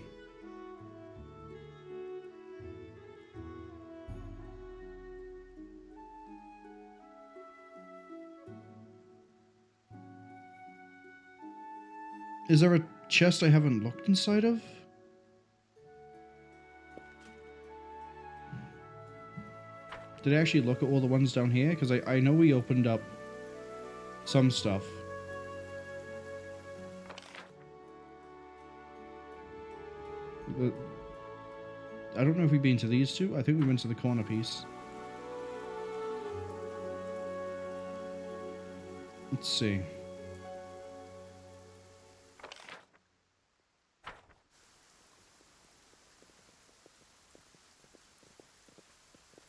Is there a chest I haven't looked inside of? Did I actually look at all the ones down here? Because I know we opened up some stuff. But I don't know if we've been to these two. I think we went to the corner piece. Let's see.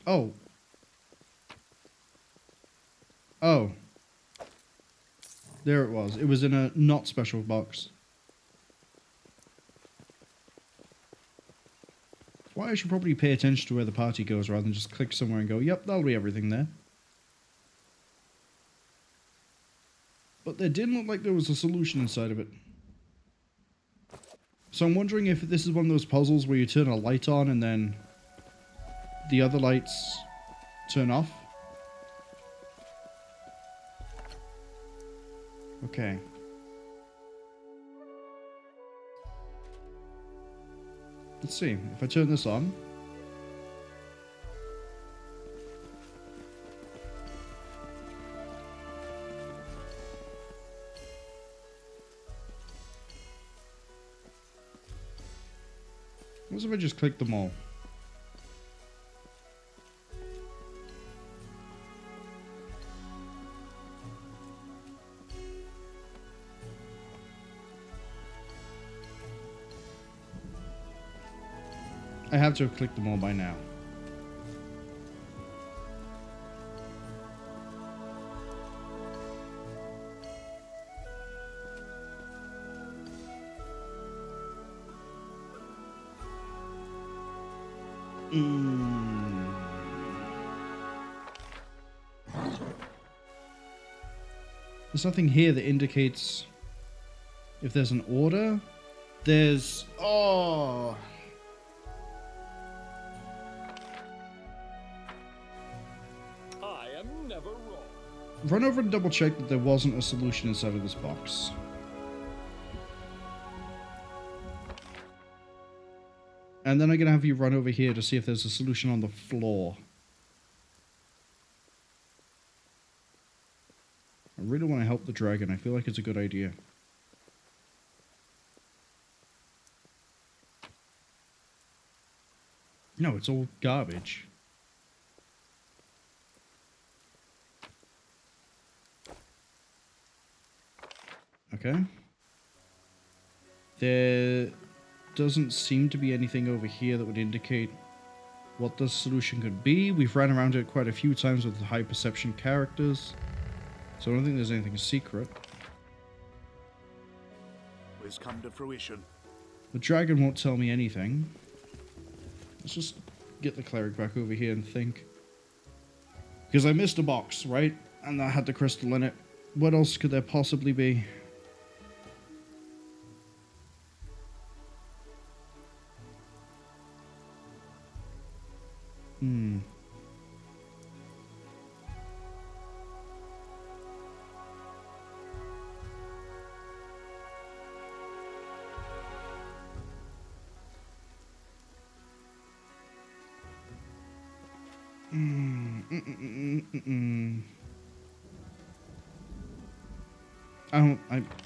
Oh. Oh. There it was. It was in a not special box. Why I should probably pay attention to where the party goes rather than just click somewhere and go, yep, that'll be everything there. But there didn't look like there was a solution inside of it. So I'm wondering if this is one of those puzzles where you turn a light on and then the other lights turn off. Okay. Let's see. If I turn this on. What if I just click them all? I have to have clicked them all by now. There's nothing here that indicates if there's an order. There's... Oh! I am never wrong. Run over and double check that there wasn't a solution inside of this box. And then I'm gonna have you run over here to see if there's a solution on the floor. I really want to help the dragon. I feel like it's a good idea. No, it's all garbage. Okay. There doesn't seem to be anything over here that would indicate what the solution could be. We've ran around it quite a few times with the high perception characters, so I don't think there's anything secret. It's come to fruition. The dragon won't tell me anything. Let's just get the cleric back over here and think. Because I missed a box, right? And that had the crystal in it. What else could there possibly be?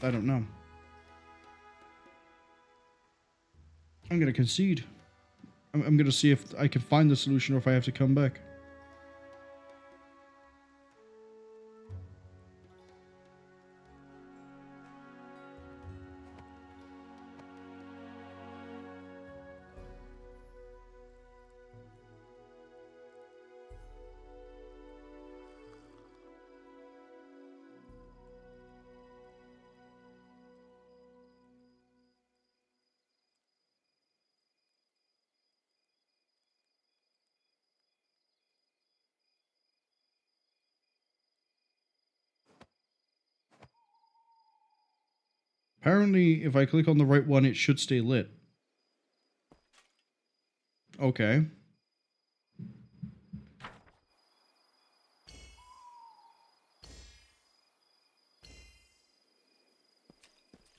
I don't know. I'm gonna concede. I'm gonna see if I can find the solution or if I have to come back. Apparently, if I click on the right one, it should stay lit. Okay.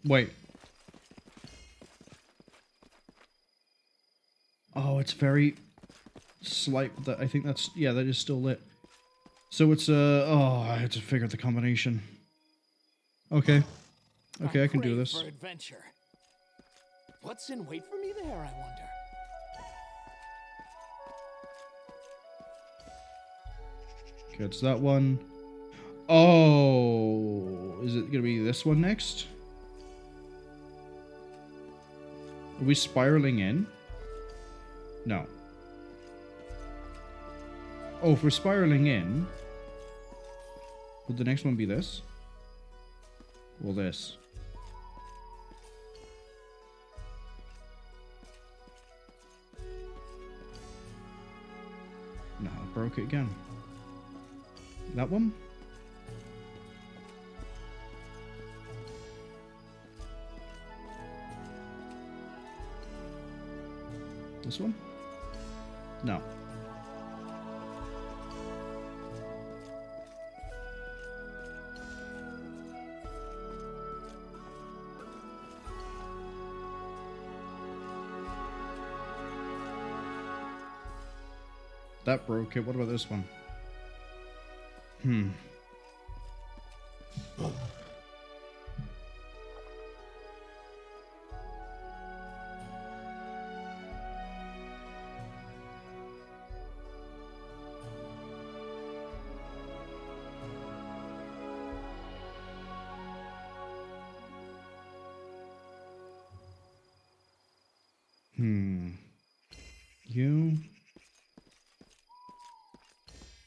Wait. Oh, it's very slight. I think that's... Yeah, that is still lit. So it's, oh, I had to figure out the combination. Okay. Okay, I can do this. For adventure. What's in wait for me there, I wonder? Okay, it's that one. Oh, is it gonna be this one next? Are we spiraling in? No. Oh, if we're spiraling in, would the next one be this? Or this? No, I broke it again. That one? This one? No. That broke it. What about this one?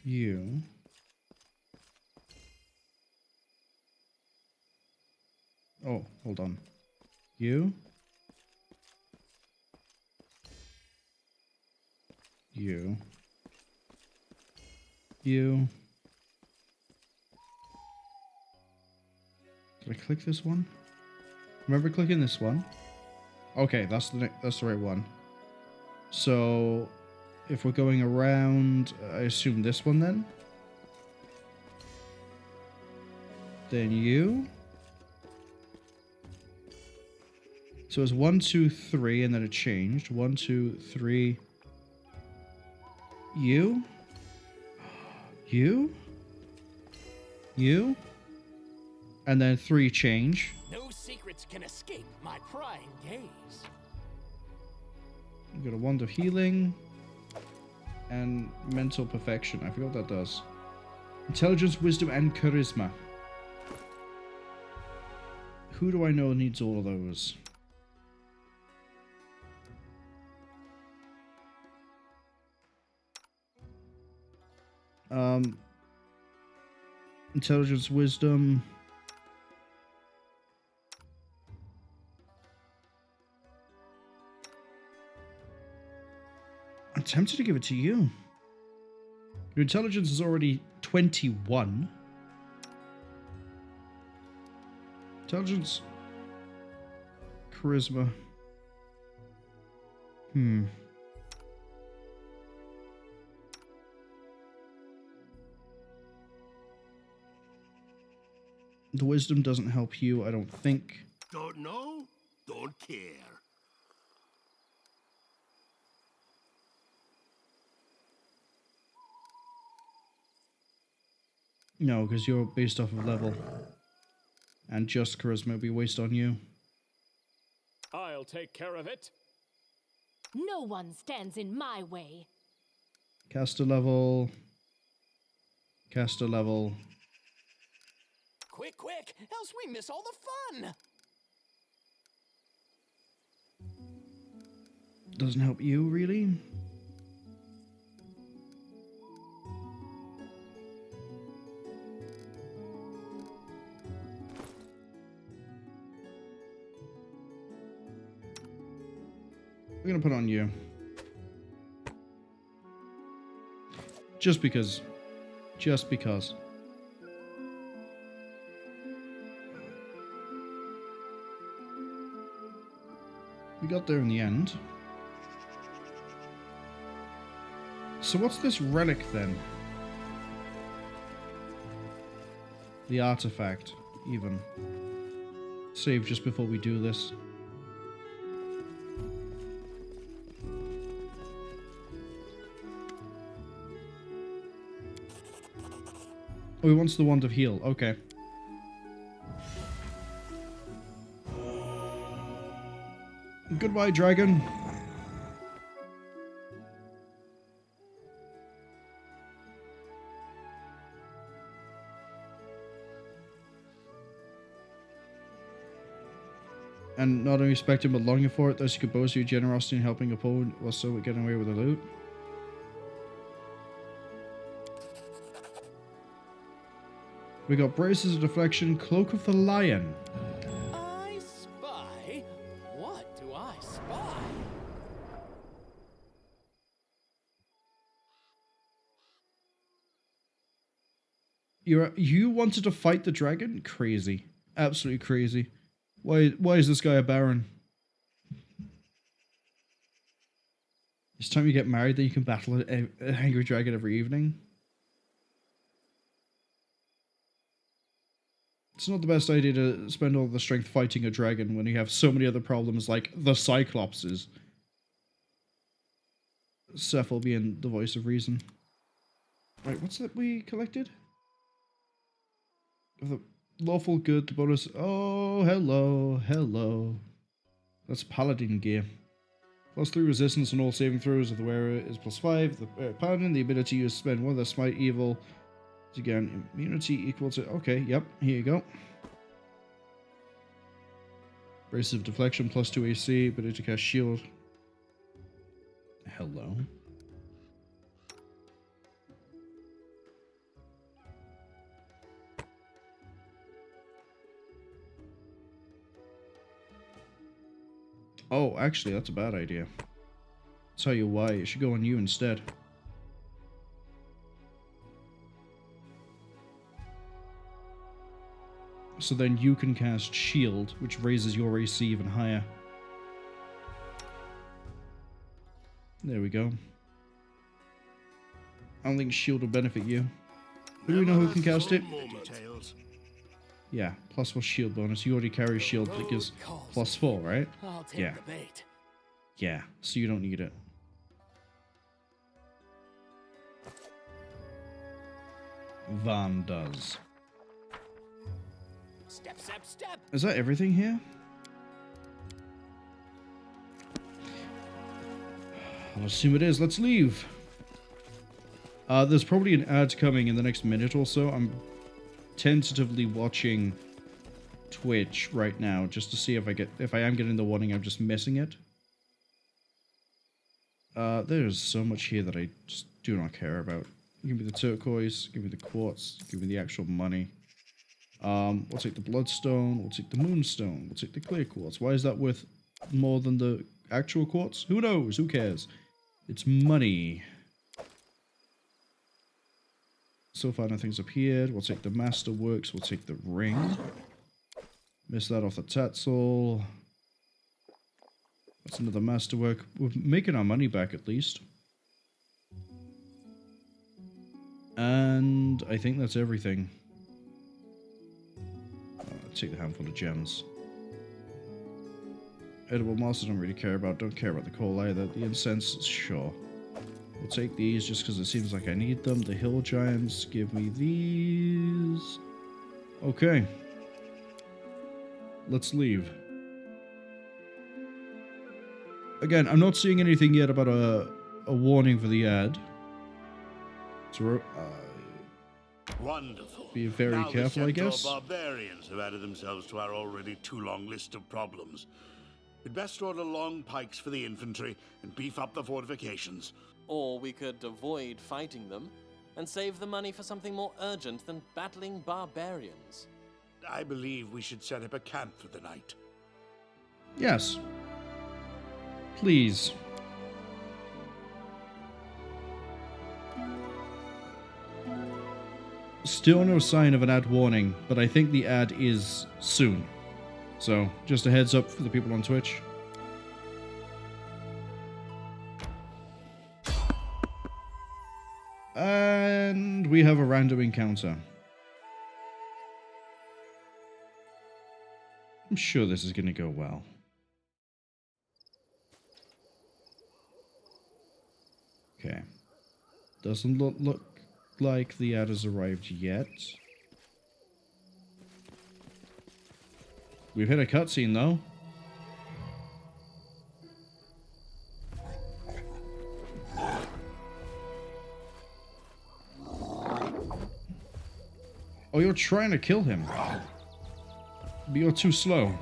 You. Oh, hold on. You. You. You. Did I click this one? Remember clicking this one? Okay, that's the right one. So, if we're going around, I assume this one then? Then you. So it's 1, 2, 3, and then it changed. 1, 2, 3. You. You. You. And then 3 change. No secrets can escape my prying gaze. We've got a wand of healing. And mental perfection. I forgot what that does. Intelligence, wisdom, and charisma. Who do I know needs all of those? Intelligence, wisdom. I'm tempted to give it to you. Your intelligence is already 21. Intelligence. Charisma. The wisdom doesn't help you, I don't think. Don't know? Don't care. No, because you're based off of level. And just charisma will be wasted on you. I'll take care of it. No one stands in my way. Caster level. Caster level. Quick, quick, else we miss all the fun. Doesn't help you, really? We're gonna put on you. Just because. Just because. We got there in the end. So what's this relic then? The artifact, even. Save just before we do this. Oh, he wants the wand of heal. Okay. Goodbye, dragon. And not only respecting but longing for it, thus you could boast your generosity in helping a poor while still getting away with the loot. We got braces of deflection, cloak of the lion. I spy? What do I spy? You wanted to fight the dragon? Crazy. Absolutely crazy. Why is this guy a baron? It's time you get married, then you can battle an angry dragon every evening. It's not the best idea to spend all the strength fighting a dragon when you have so many other problems like the Cyclopses. Cephal being the voice of reason. Right, what's that we collected? The lawful good, the bonus. Oh, hello, hello. That's paladin gear. +3 resistance on all saving throws of the wearer is +5. The paladin, the ability to spend one of the smite evil to gain immunity equal to. Okay, yep, here you go. Braces of deflection, +2 AC, ability to cast shield. Hello. Oh, actually, that's a bad idea. I'll tell you why. It should go on you instead. So then you can cast Shield, which raises your AC even higher. There we go. I don't think Shield will benefit you. But do we know who can cast it? Yeah, +4 shield bonus. You already carry shield that gives +4, right? I'll take Yeah. the bait. Yeah, so you don't need it. Van does. Step, step, step. Is that everything here? I'll assume it is. Let's leave. There's probably an ad coming in the next minute or so. I'm tentatively watching Twitch right now just to see if I am getting the warning I'm just missing it. There's so much here that I just do not care about. Give me the turquoise, give me the quartz, give me the actual money. We'll take the bloodstone, we'll take the moonstone, we'll take the clear quartz. Why is that worth more than the actual quartz? Who knows? Who cares? It's money. So far nothing's appeared. We'll take the masterworks, we'll take the ring. Miss that off the Tatzel. That's another masterwork. We're making our money back at least. And I think that's everything. I'll take the handful of gems. Edible moss I don't really care about. Don't care about the coal either. The incense, sure. We'll take these just because it seems like I need them. The hill giants, give me these. Okay. Let's leave. Again, I'm not seeing anything yet about a warning for the ad. So Wonderful. Be very now careful, I the guess. Centaur barbarians have added themselves to our already too long list of problems. We'd best order long pikes for the infantry and beef up the fortifications. Or we could avoid fighting them and save the money for something more urgent than battling barbarians. I believe we should set up a camp for the night. Yes. Please. Still no sign of an ad warning, but I think the ad is soon. So, just a heads up for the people on Twitch. And we have a random encounter. I'm sure this is going to go well. Okay. Doesn't look like the ad has arrived yet. We've hit a cutscene though. Oh, you're trying to kill him. But you're too slow.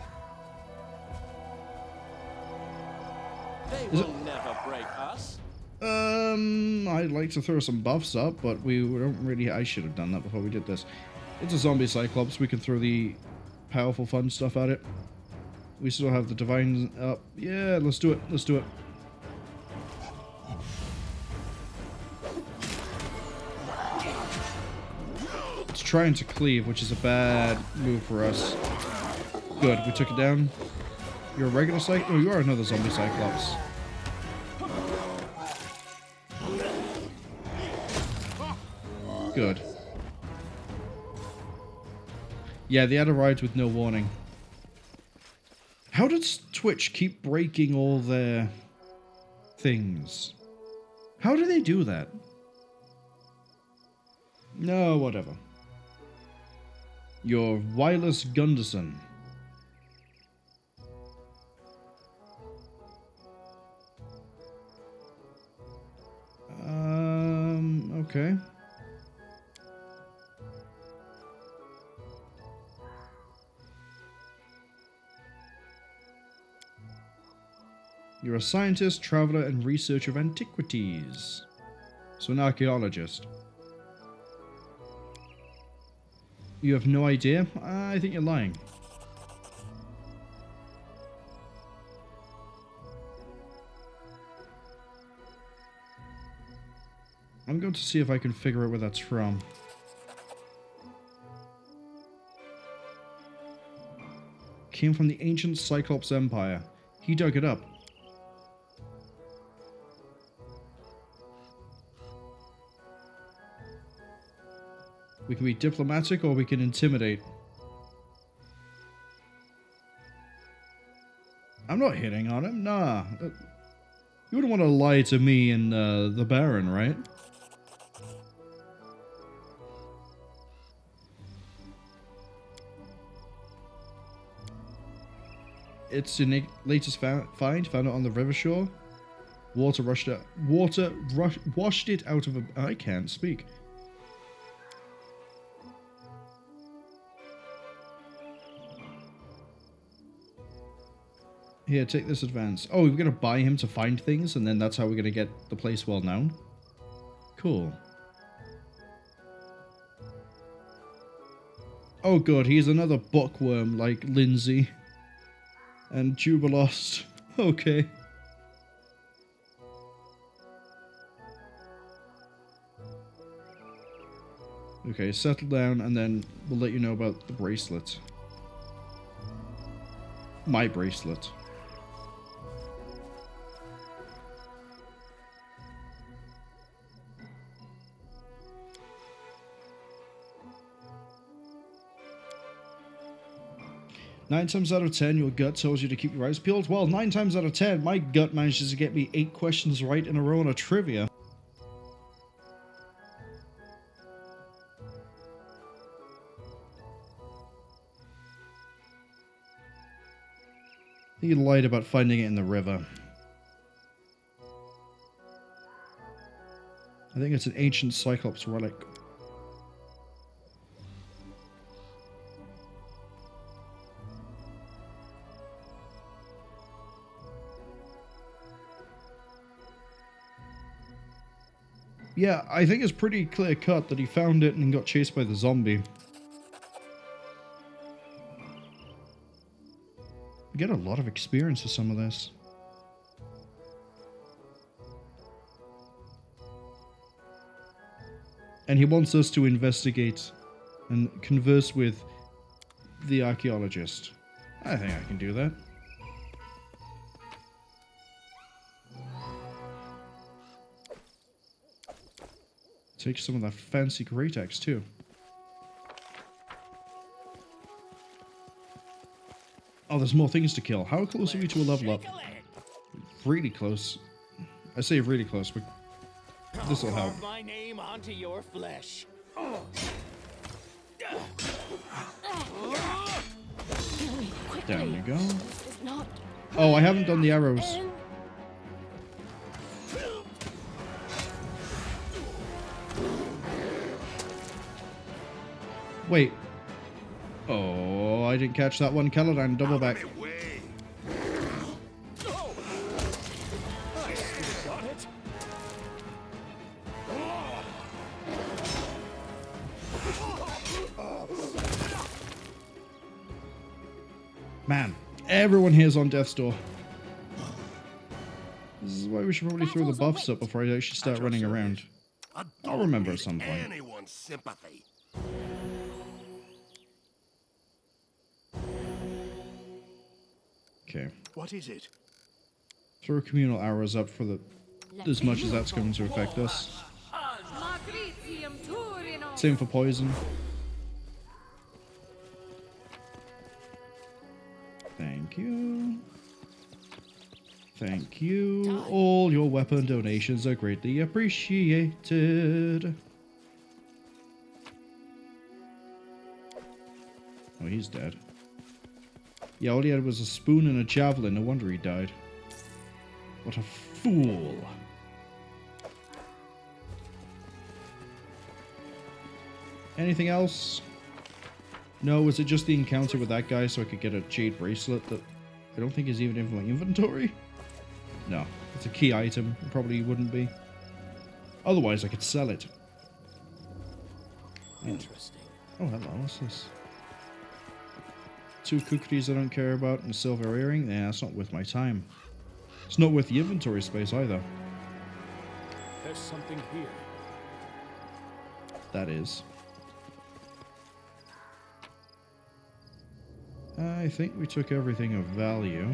They will never break us. I'd like to throw some buffs up, but we don't really... I should have done that before we did this. It's a zombie cyclops. We can throw the powerful fun stuff at it. We still have the divine up. Yeah, let's do it. Let's do it. It's trying to cleave, which is a bad move for us. Good, we took it down. You're a regular cyclops? Oh, you are another zombie cyclops. Good. Yeah, the ad arrived with no warning. How does Twitch keep breaking all their things? How do they do that? No, whatever. You're Wireless Gunderson. Okay. You're a scientist, traveler, and researcher of antiquities. So an archaeologist. You have no idea? I think you're lying. I'm going to see if I can figure out where that's from. Came from the ancient Cyclops Empire. He dug it up. We can be diplomatic or we can intimidate. I'm not hitting on him, nah. You wouldn't want to lie to me and the Baron, right? It's the latest find, found it on the river shore. Water washed it out of a... I can't speak. Here, take this advance. Oh, we're going to buy him to find things, and then that's how we're going to get the place well known. Cool. Oh good, he's another bookworm like Lindsay. And Jubilost. Okay. Okay, settle down, and then we'll let you know about the bracelet. My bracelet. Nine times out of 10, your gut tells you to keep your eyes peeled. Well, 9 times out of 10, my gut manages to get me 8 questions right in a row on a trivia. He lied about finding it in the river. I think it's an ancient Cyclops relic. Yeah, I think it's pretty clear cut that he found it and got chased by the zombie. We get a lot of experience for some of this. And he wants us to investigate and converse with the archaeologist. I think I can do that. Take some of that fancy great axe too. Oh, there's more things to kill. How close are we to a level up? Really close. I say really close, but this will help. My name onto your flesh. Down you go. Oh, I haven't done the arrows. Wait. Oh, I didn't catch that one. Caladan, double back. Man, everyone here's on death's door. This is why we should probably throw the buffs up before I actually start running around. I'll remember at some point. Anyone's sympathy. Okay. What is it? Throw communal arrows up for the as much as that's going to affect us. Same for poison. Thank you. Thank you. All your weapon donations are greatly appreciated. Oh, he's dead. Yeah, all he had was a spoon and a javelin. No wonder he died. What a fool. Anything else? No, was it just the encounter with that guy so I could get a jade bracelet that I don't think is even in my inventory? No, it's a key item. It probably wouldn't be. Otherwise, I could sell it. Interesting. Oh, hello. What's this? 2 cookies I don't care about and a silver earring? Nah, that's not worth my time. It's not worth the inventory space either. There's something here. that is. I think we took everything of value.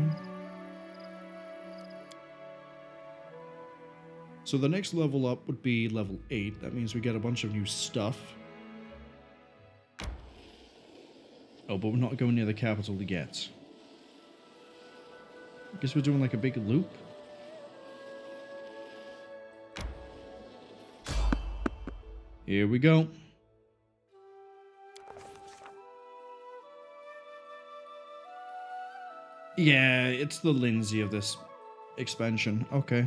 So the next level up would be level 8. That means we get a bunch of new stuff. Oh, but we're not going near the capital yet. I guess we're doing like a big loop. Here we go. Yeah, it's the Lindsay of this expansion. Okay.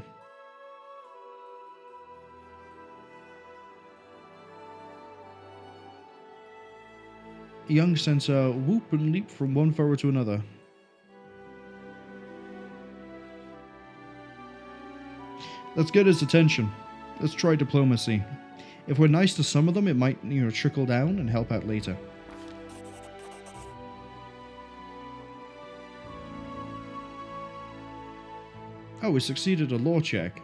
Young centaur whoop and leap from one furrow to another. Let's get his attention. Let's try diplomacy. If we're nice to some of them, it might, trickle down and help out later. Oh, we succeeded a law check.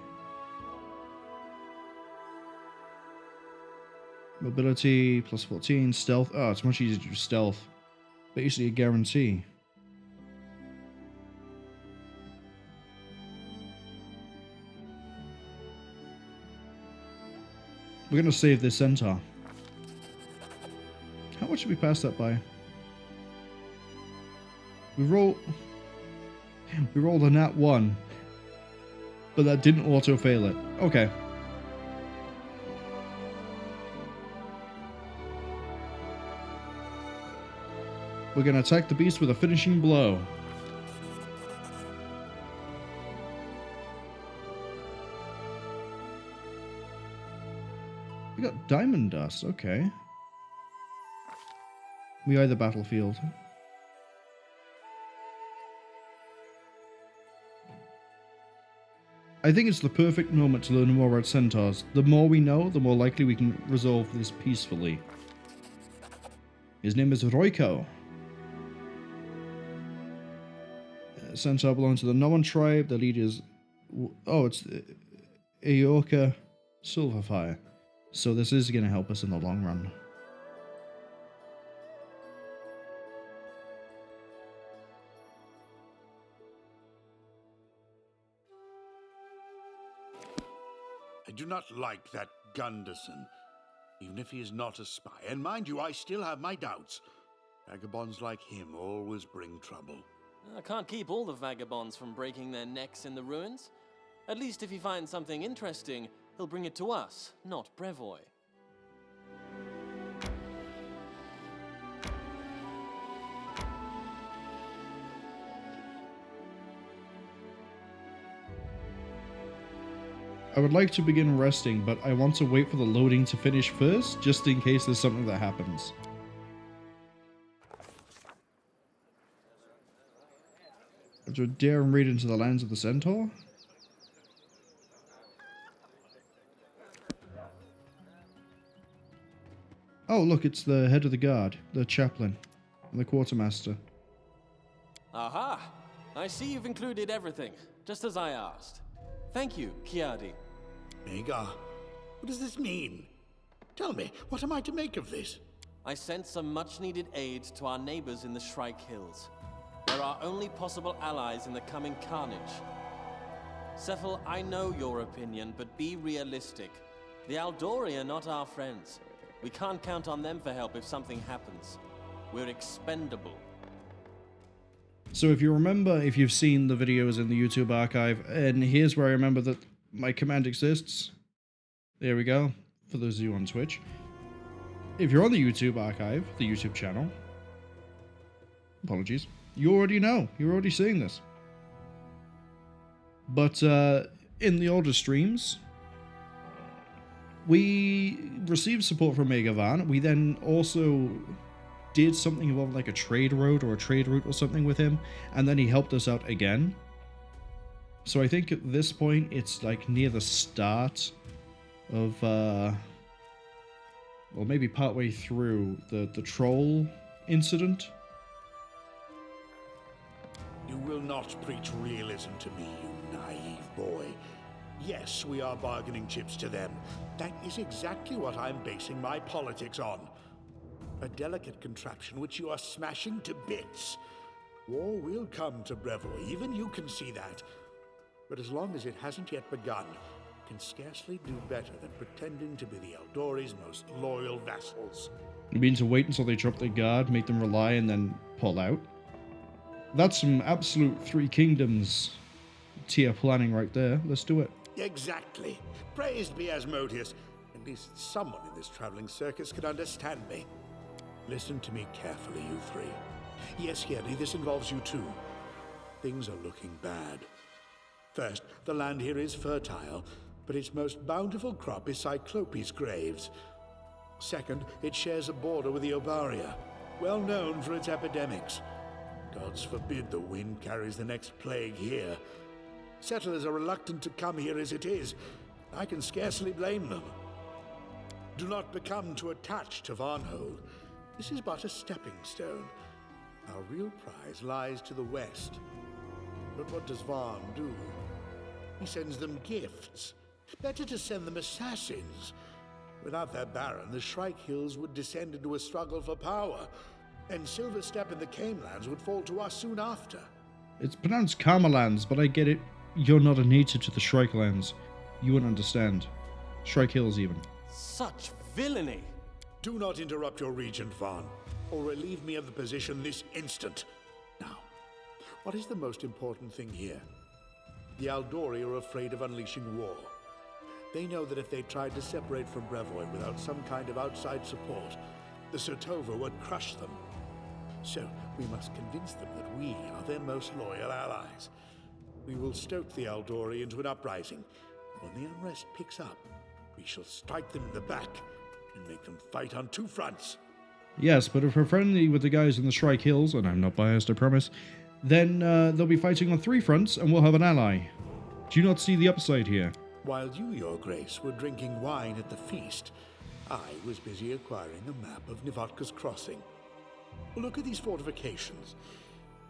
Mobility, plus 14, stealth. Oh, it's much easier to do stealth. Basically a guarantee. We're going to save this centaur. How much did we pass that by? We rolled a nat 1. But that didn't auto-fail it. Okay. We're going to attack the beast with a finishing blow. We got diamond dust, okay. We eye the battlefield. I think it's the perfect moment to learn more about centaurs. The more we know, the more likely we can resolve this peacefully. His name is Roiko. Centaur belongs to the Noan tribe. The leader is... Oh, it's Aoka Silverfire. So this is going to help us in the long run. I do not like that Gunderson, even if he is not a spy. And mind you, I still have my doubts. Vagabonds like him always bring trouble. I can't keep all the vagabonds from breaking their necks in the ruins. At least if he finds something interesting, he'll bring it to us, not Brevoy. I would like to begin resting, but I want to wait for the loading to finish first, just in case there's something that happens. Do I dare and raid into the lands of the centaur? Oh, look, it's the head of the guard, the chaplain, and the quartermaster. Aha! I see you've included everything, just as I asked. Thank you, Kiadi. Magar, what does this mean? Tell me, what am I to make of this? I sent some much-needed aid to our neighbors in the Shrike Hills. They're our only possible allies in the coming carnage. Cephal, I know your opinion, but be realistic. The Aldori are not our friends. We can't count on them for help if something happens. We're expendable. So if you remember, if you've seen the videos in the YouTube archive, and here's where I remember that my command exists. There we go, for those of you on Twitch. If you're on the YouTube archive, the YouTube channel, apologies, you already know, you're already seeing this. But in the older streams, we received support from Megavan. We then also did something involving like a trade road or a trade route or something with him, and then he helped us out again. So I think at this point it's like near the start of well, maybe partway through the troll incident. You will not preach realism to me, you naive boy. Yes, we are bargaining chips to them. That is exactly what I'm basing my politics on. A delicate contraption which you are smashing to bits. War will come to Brevoy, even you can see that. But as long as it hasn't yet begun, it can scarcely do better than pretending to be the Aldori's most loyal vassals. You mean to wait until they drop their guard, make them rely, and then pull out? That's some absolute Three Kingdoms tier planning right there. Let's do it. Exactly. Praised be Asmodeus. At least someone in this traveling circus can understand me. Listen to me carefully, you three. Yes, Heri, this involves you too. Things are looking bad. First, the land here is fertile, but its most bountiful crop is Cyclopes' graves. Second, it shares a border with the Obaria, well known for its epidemics. Gods forbid the wind carries the next plague here. Settlers are reluctant to come here as it is. I can scarcely blame them. Do not become too attached to Varnhold. This is but a stepping stone. Our real prize lies to the west. But what does Varn do? He sends them gifts. Better to send them assassins. Without their baron, the Shrike Hills would descend into a struggle for power, and Silverstep and the Canelands would fall to us soon after. It's pronounced Karmalands, but I get it. You're not a native to the Shrike Lands. You wouldn't understand. Shrike Hills, even. Such villainy! Do not interrupt your regent, Varn, or relieve me of the position this instant. Now, what is the most important thing here? The Aldori are afraid of unleashing war. They know that if they tried to separate from Brevoy without some kind of outside support, the Sotova would crush them. So, we must convince them that we are their most loyal allies. We will stoke the Aldori into an uprising. When the unrest picks up, we shall strike them in the back and make them fight on two fronts. Yes, but if we're friendly with the guys in the Shrike Hills, and I'm not biased, I promise, then they'll be fighting on three fronts and we'll have an ally. Do you not see the upside here? While you, your grace, were drinking wine at the feast, I was busy acquiring a map of Nivatka's Crossing. Look at these fortifications.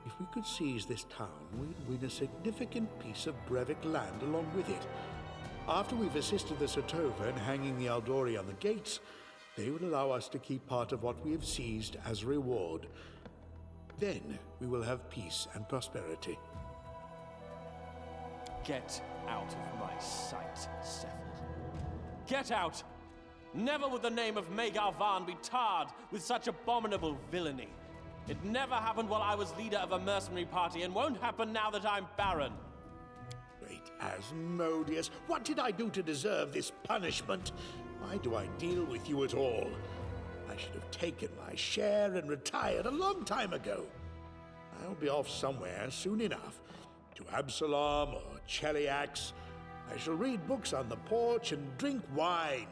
If we could seize this town, we'd win a significant piece of Brevik land along with it. After we've assisted the Sotova in hanging the Aldori on the gates, they would allow us to keep part of what we have seized as a reward. Then we will have peace and prosperity. Get out of my sight, Seffel. Get out! Never would the name of Magar Varn be tarred with such abominable villainy. It never happened while I was leader of a mercenary party, and won't happen now that I'm Baron. Great Asmodeus, what did I do to deserve this punishment? Why do I deal with you at all? I should have taken my share and retired a long time ago. I'll be off somewhere soon enough. To Absalom or Cheliax. I shall read books on the porch and drink wine,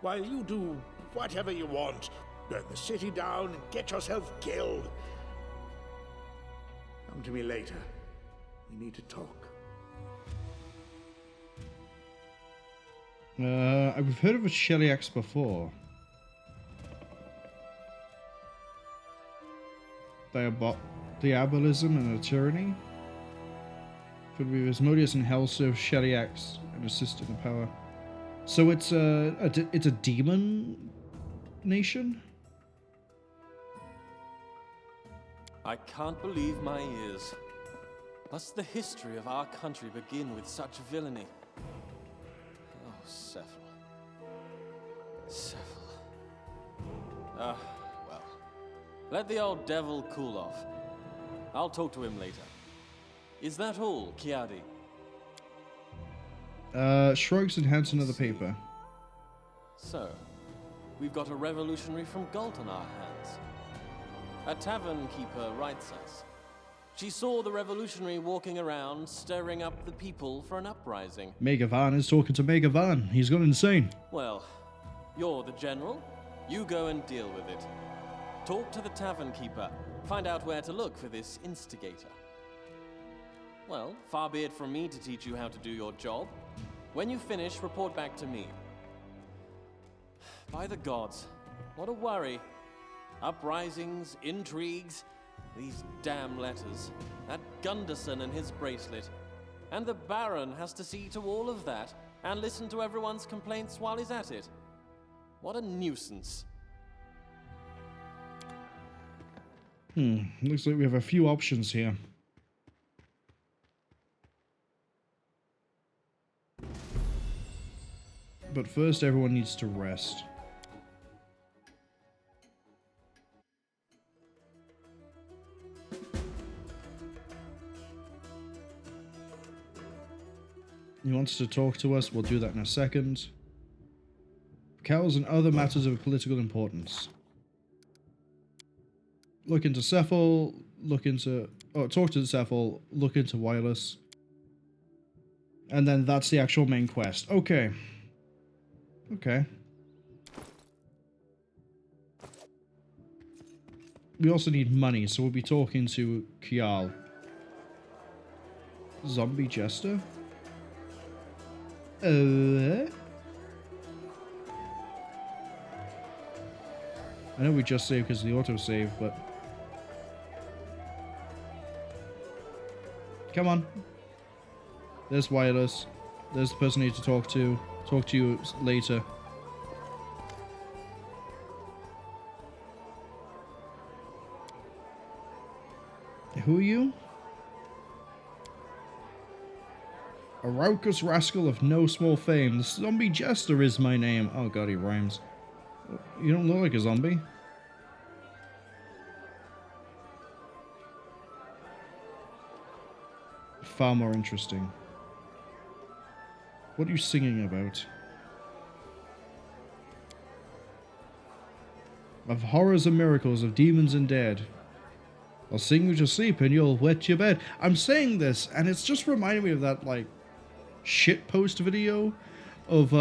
while you do whatever you want. Burn the city down and get yourself killed. Come to me later. We need to talk. I've heard of a Cheliax before. Diabolism and a tyranny. Could be Asmodeus and Hell serve Cheliax and assist in the power. So it's a demon nation? I can't believe my ears. Must the history of our country begin with such villainy? Oh, Seffel. Seffel. Well. Let the old devil cool off. I'll talk to him later. Is that all, Kiadi? Shrugs and hands another paper. So, we've got a revolutionary from Galt on our hands. A tavern keeper writes us. She saw the revolutionary walking around, stirring up the people for an uprising. Megavan is talking to Megavan. He's gone insane. Well, you're the general. You go and deal with it. Talk to the tavern keeper. Find out where to look for this instigator. Well, far be it from me to teach you how to do your job. When you finish, report back to me. By the gods, what a worry. Uprisings, intrigues, these damn letters. That Gunderson and his bracelet. And the Baron has to see to all of that, and listen to everyone's complaints while he's at it. What a nuisance. Looks like we have a few options here. But first, everyone needs to rest. He wants to talk to us. We'll do that in a second. Cows and other matters of political importance. Look into Cephal. Look into... Oh, talk to Cephal. Look into wireless. And then that's the actual main quest. Okay. Okay. We also need money, so we'll be talking to Kial. Zombie Jester? I know we just saved because of the autosave, but... Come on. There's wireless. There's the person I need to talk to. Talk to you later. Who are you? A raucous rascal of no small fame. The Zombie Jester is my name. Oh god, he rhymes. You don't look like a zombie. Far more interesting. What are you singing about? Of horrors and miracles, of demons and dead. I'll sing you to sleep and you'll wet your bed. I'm saying this, and it's just reminding me of that, like, shitpost video of,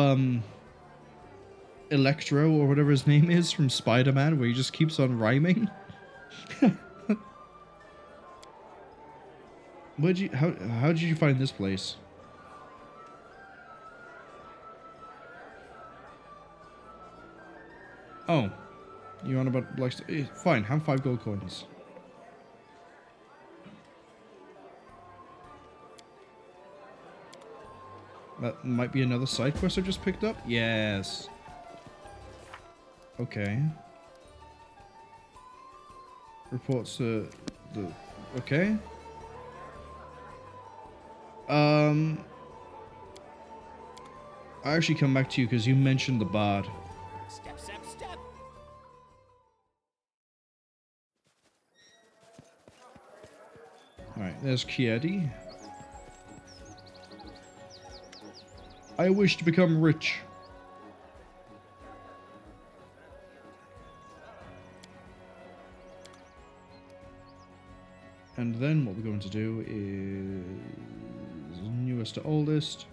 Electro, or whatever his name is, from Spider-Man, where he just keeps on rhyming. How did you find this place? Oh. You're on about, like, fine, have 5 gold coins. That might be another side quest I just picked up? Yes. Okay. Reports the... Okay. I actually come back to you because you mentioned the bard. Step, step, step. Alright, there's Kiedi. I wish to become rich. And then what we're going to do is newest to oldest.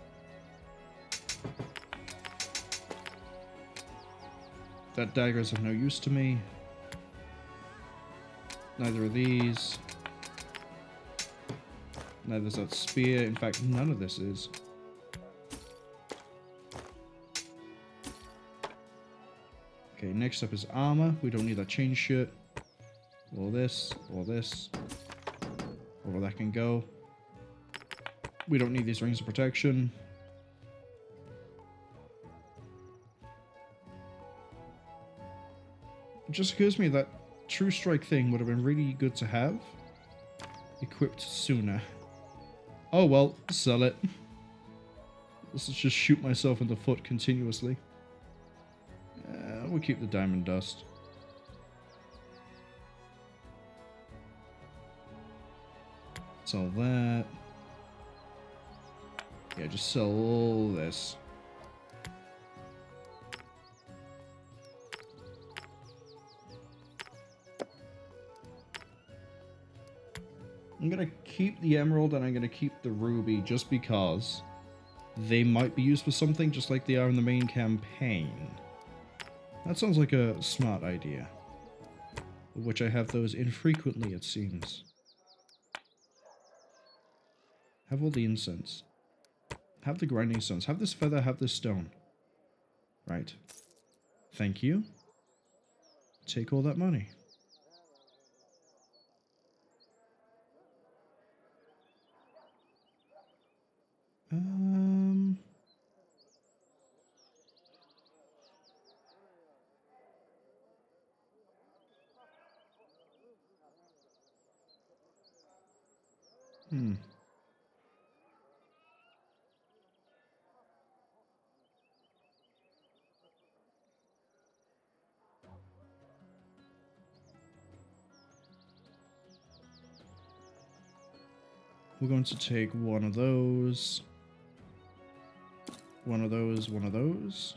That dagger is of no use to me. Neither of these. Neither is that spear. In fact, none of this is. Okay, next up is armor. We don't need that chain shirt. Or this, or this. Or that can go. We don't need these rings of protection. It just occurs to me that True Strike thing would have been really good to have equipped sooner. Oh well, sell it. Let's just shoot myself in the foot continuously. We'll keep the diamond dust. Sell that. Yeah, just sell all this. I'm gonna keep the emerald and I'm gonna keep the ruby just because they might be used for something just like they are in the main campaign. That sounds like a smart idea. Of which I have those infrequently, it seems. Have all the incense. Have the grinding stones. Have this feather, have this stone. Right. Thank you. Take all that money. Um. Hmm. We're going to take one of those. One of those, one of those.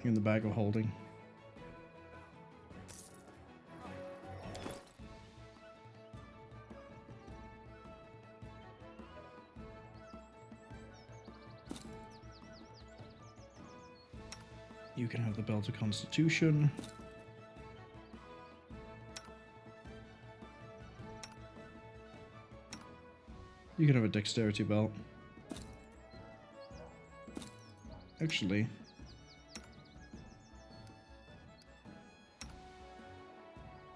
In the bag of holding. You can have the Belt of Constitution. You can have a Dexterity Belt. Actually,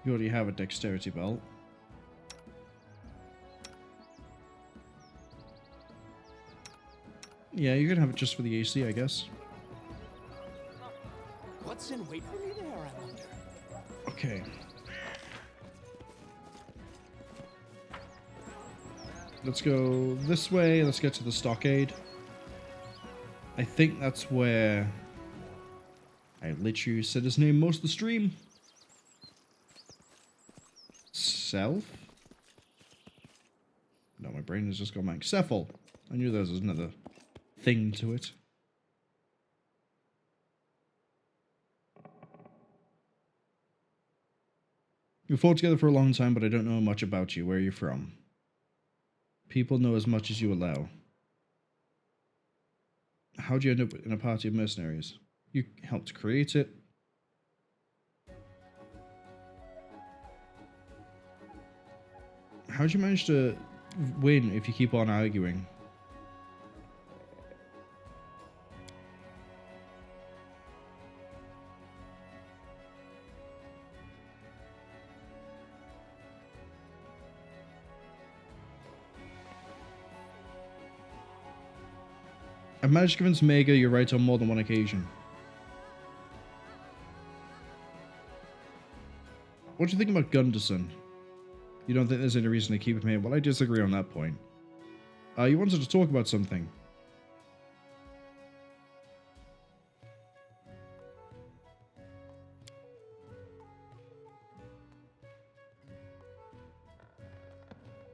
you already have a Dexterity Belt. Yeah, you can have it just for the AC, I guess. What's in wait for me there, I wonder? Okay. Let's go this way. Let's get to the stockade. I think that's where I literally said his name most of the stream. Self? No, my brain has just gone blank. Cephal. I knew there was another thing to it. We fought together for a long time, but I don't know much about you. Where are you from? People know as much as you allow. How'd you end up in a party of mercenaries? You helped create it. How'd you manage to win if you keep on arguing? I've managed to convince Mega you're right on more than one occasion. What do you think about Gunderson? You don't think there's any reason to keep him here? Well, I disagree on that point. You wanted to talk about something.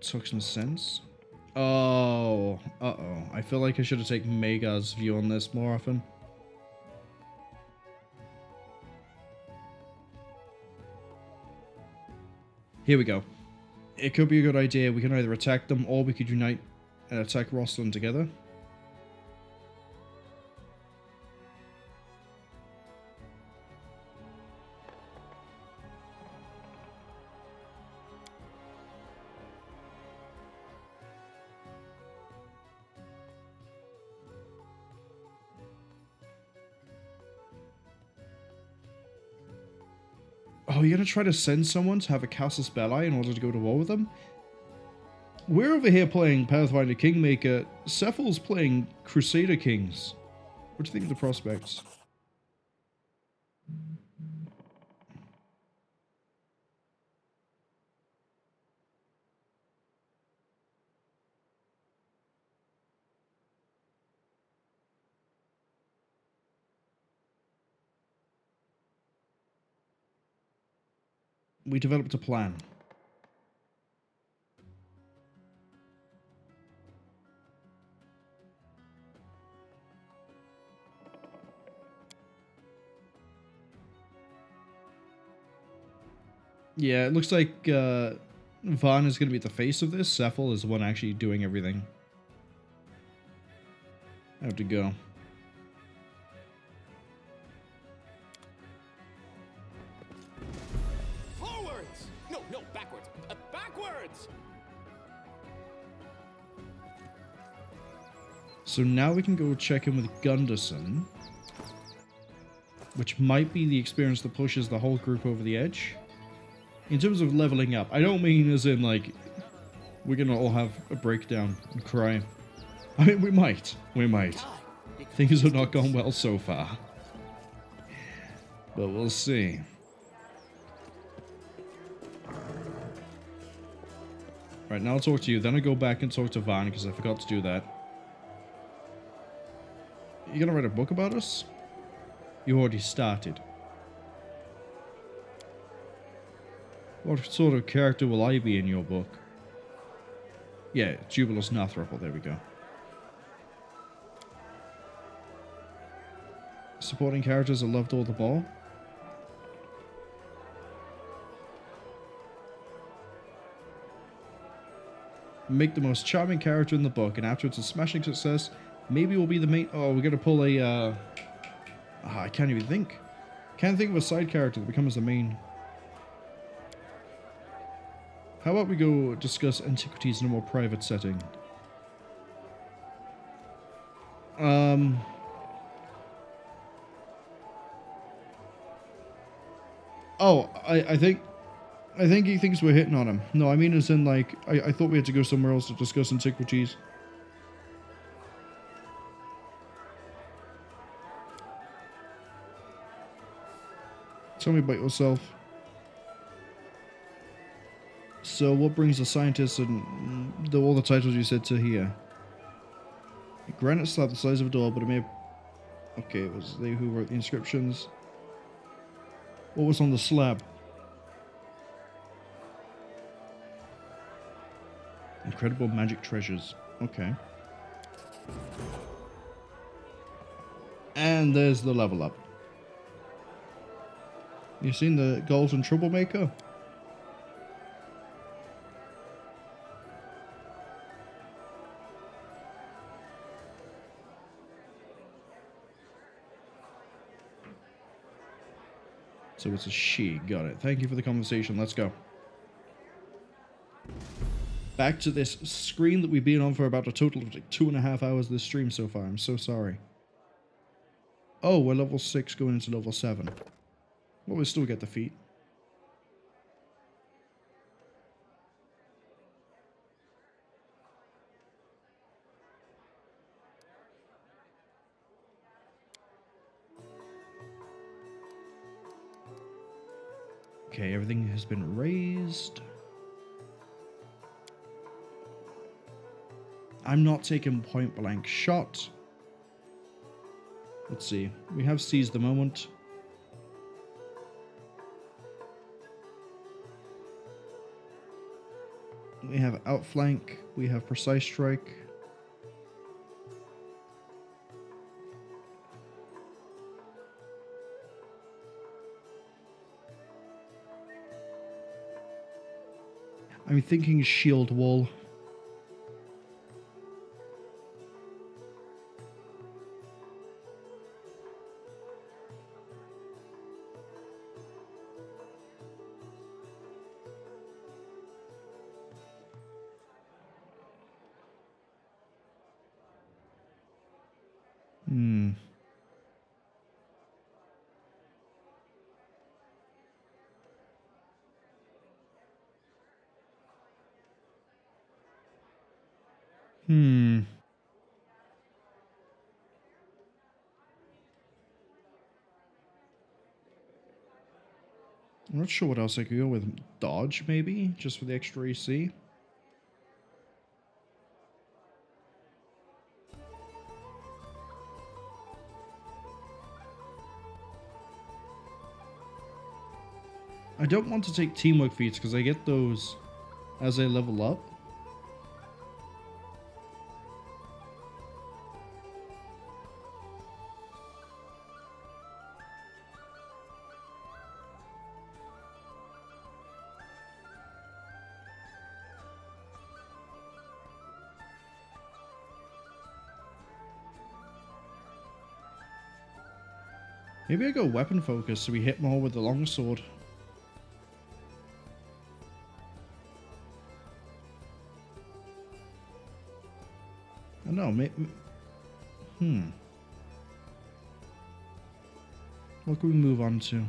Took some sense. Oh, uh-oh. I feel like I should have taken Mega's view on this more often. Here we go. It could be a good idea. We can either attack them or we could unite and attack Lostlarn together. Oh, you're going to try to send someone to have a Casus Belli in order to go to war with them? We're over here playing Pathfinder Kingmaker. Cephal's playing Crusader Kings. What do you think of the prospects? We developed a plan. Yeah, it looks like Van is going to be the face of this. Cephal is the one actually doing everything. I have to go. No, backwards. Backwards! So now we can go check in with Gunderson, which might be the experience that pushes the whole group over the edge. In terms of leveling up, I don't mean as in, like, we're gonna all have a breakdown and cry. I mean, we might. We might. Things have not gone well so far. But we'll see. Right, now I'll talk to you. Then I go back and talk to Van, because I forgot to do that. You gonna write a book about us? You already started. What sort of character will I be in your book? Yeah, Jubilus Nathrapple, there we go. Supporting characters I loved all the more. Make the most charming character in the book, and after it's a smashing success, maybe we'll be the main... Oh, we're gonna pull a... I can't even think. Can't think of a side character that becomes the main. How about we go discuss antiquities in a more private setting? Oh, I think he thinks we're hitting on him. No, I mean as in, like, I thought we had to go somewhere else to discuss antiquities. Tell me about yourself. So, what brings the scientists and all the titles you said to here? A granite slab the size of a door, but it may have... Okay, it was they who wrote the inscriptions. What was on the slab? Incredible magic treasures. Okay. And there's the level up. You seen the Golden Troublemaker? So it's a she. Got it. Thank you for the conversation. Let's go. Back to this screen that we've been on for about a total of like 2.5 hours this stream so far. I'm so sorry. Oh, we're level 6 going into level 7. Well, we still get the feat. Okay, everything has been raised. I'm not taking point blank shot. Let's see. We have seized the moment. We have outflank. We have precise strike. I'm thinking shield wall. I'm not sure what else I could go with. Dodge, maybe? Just for the extra AC? I don't want to take teamwork feats because I get those as I level up. Maybe I go weapon focus so we hit more with the longsword. know. What can we move on to?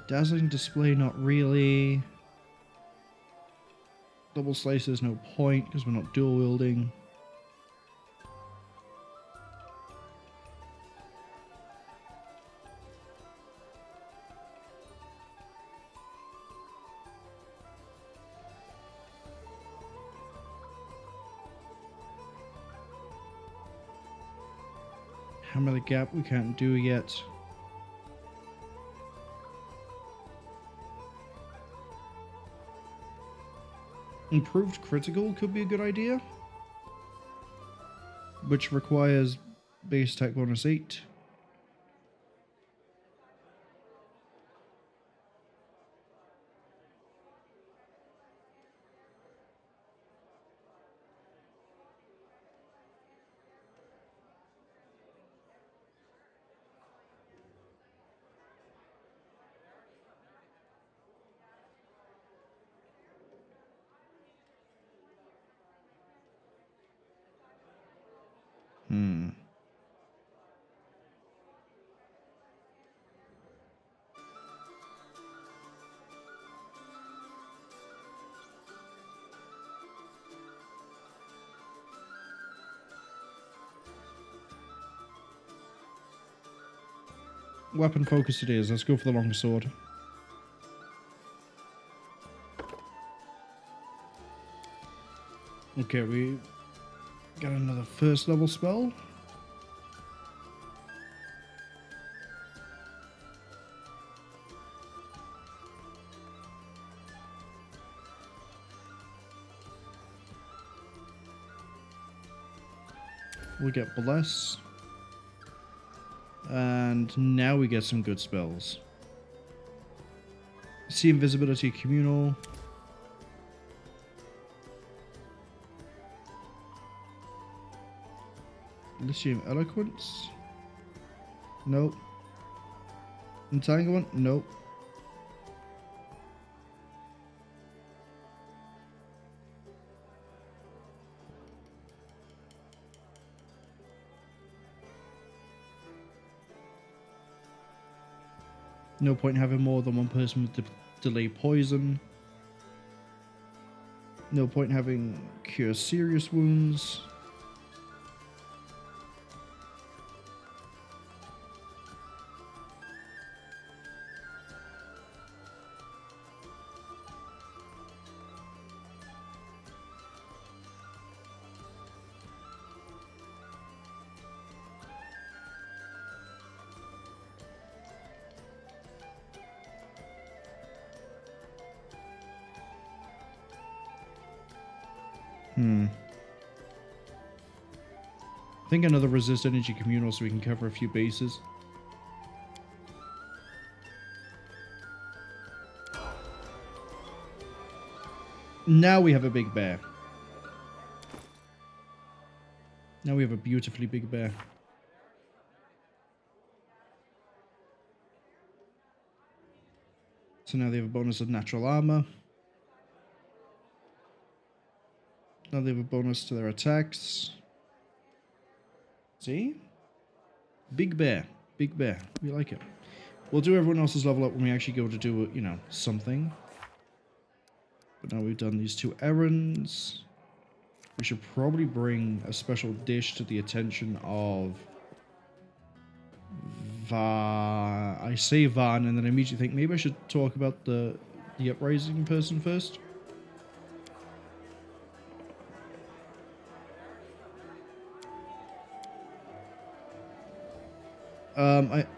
Dazzling display, not really. Double slice, there's no point because we're not dual wielding. Hammer the gap we can't do yet. Improved critical could be a good idea, which requires base attack bonus 8. Weapon focus it is. Let's go for the long sword. Okay, we got another first level spell. We get Bless. And now we get some good spells. See Invisibility Communal. Lithium Eloquence. Nope. Entanglement. Nope. No point having more than one person with delay poison. No point having cure serious wounds. I think another resist energy communal so we can cover a few bases. Now we have a big bear. Now we have a beautifully big bear. So now they have a bonus of natural armor. Now they have a bonus to their attacks. See? Big bear. Big bear. We like it. We'll do everyone else's level up when we actually go to do, you know, something. But now we've done these two errands. We should probably bring a special dish to the attention of I say Van, and then I immediately think maybe I should talk about the uprising person first.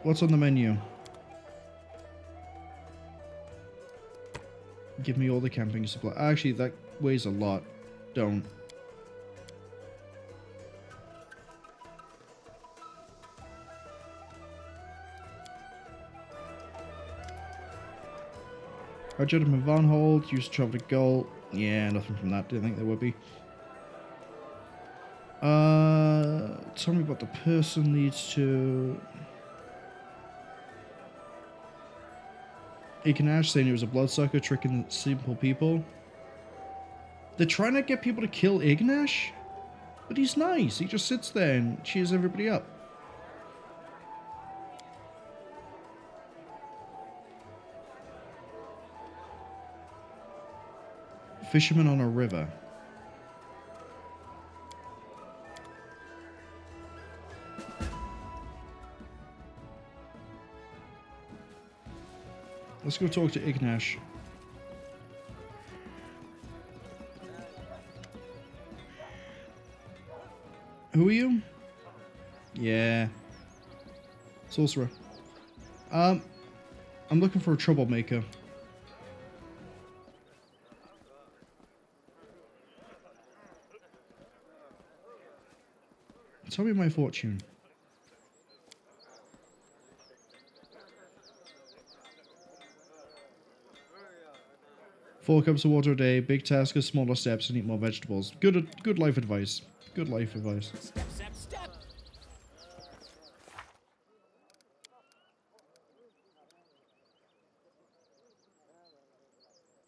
What's on the menu? Give me all the camping supply. Actually, that weighs a lot. Don't. Our gentleman Van Hold used to travel to Gaul. Yeah, nothing from that. Didn't think there would be. Tell me what the person needs to... Ignash saying he was a bloodsucker tricking simple people. They're trying to get people to kill Ignash? But he's nice. He just sits there and cheers everybody up. Fisherman on a river. Let's go talk to Ignash. Who are you? Yeah. Sorcerer. I'm looking for a troublemaker. Tell me my fortune. Four cups of water a day, big task, smaller steps, and eat more vegetables. Good life advice. Good life advice. Step, step, step.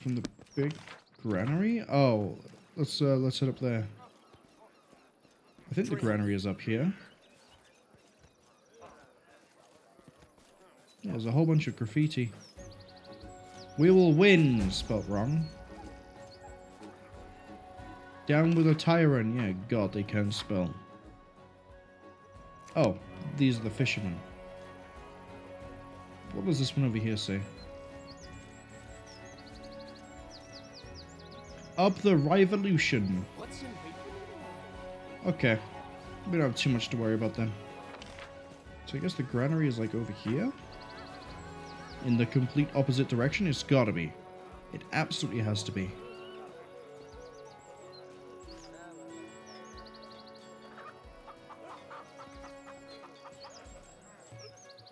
From the big granary? Oh, let's head up there. I think the granary is up here. Yeah, there's a whole bunch of graffiti. We will win, spelt wrong. Down with a tyrant. Yeah, God, they can't spell. Oh, these are the fishermen. What does this one over here say? Up the revolution. Okay. We don't have too much to worry about then. So I guess the granary is like over here? In the complete opposite direction? It's gotta be. It absolutely has to be.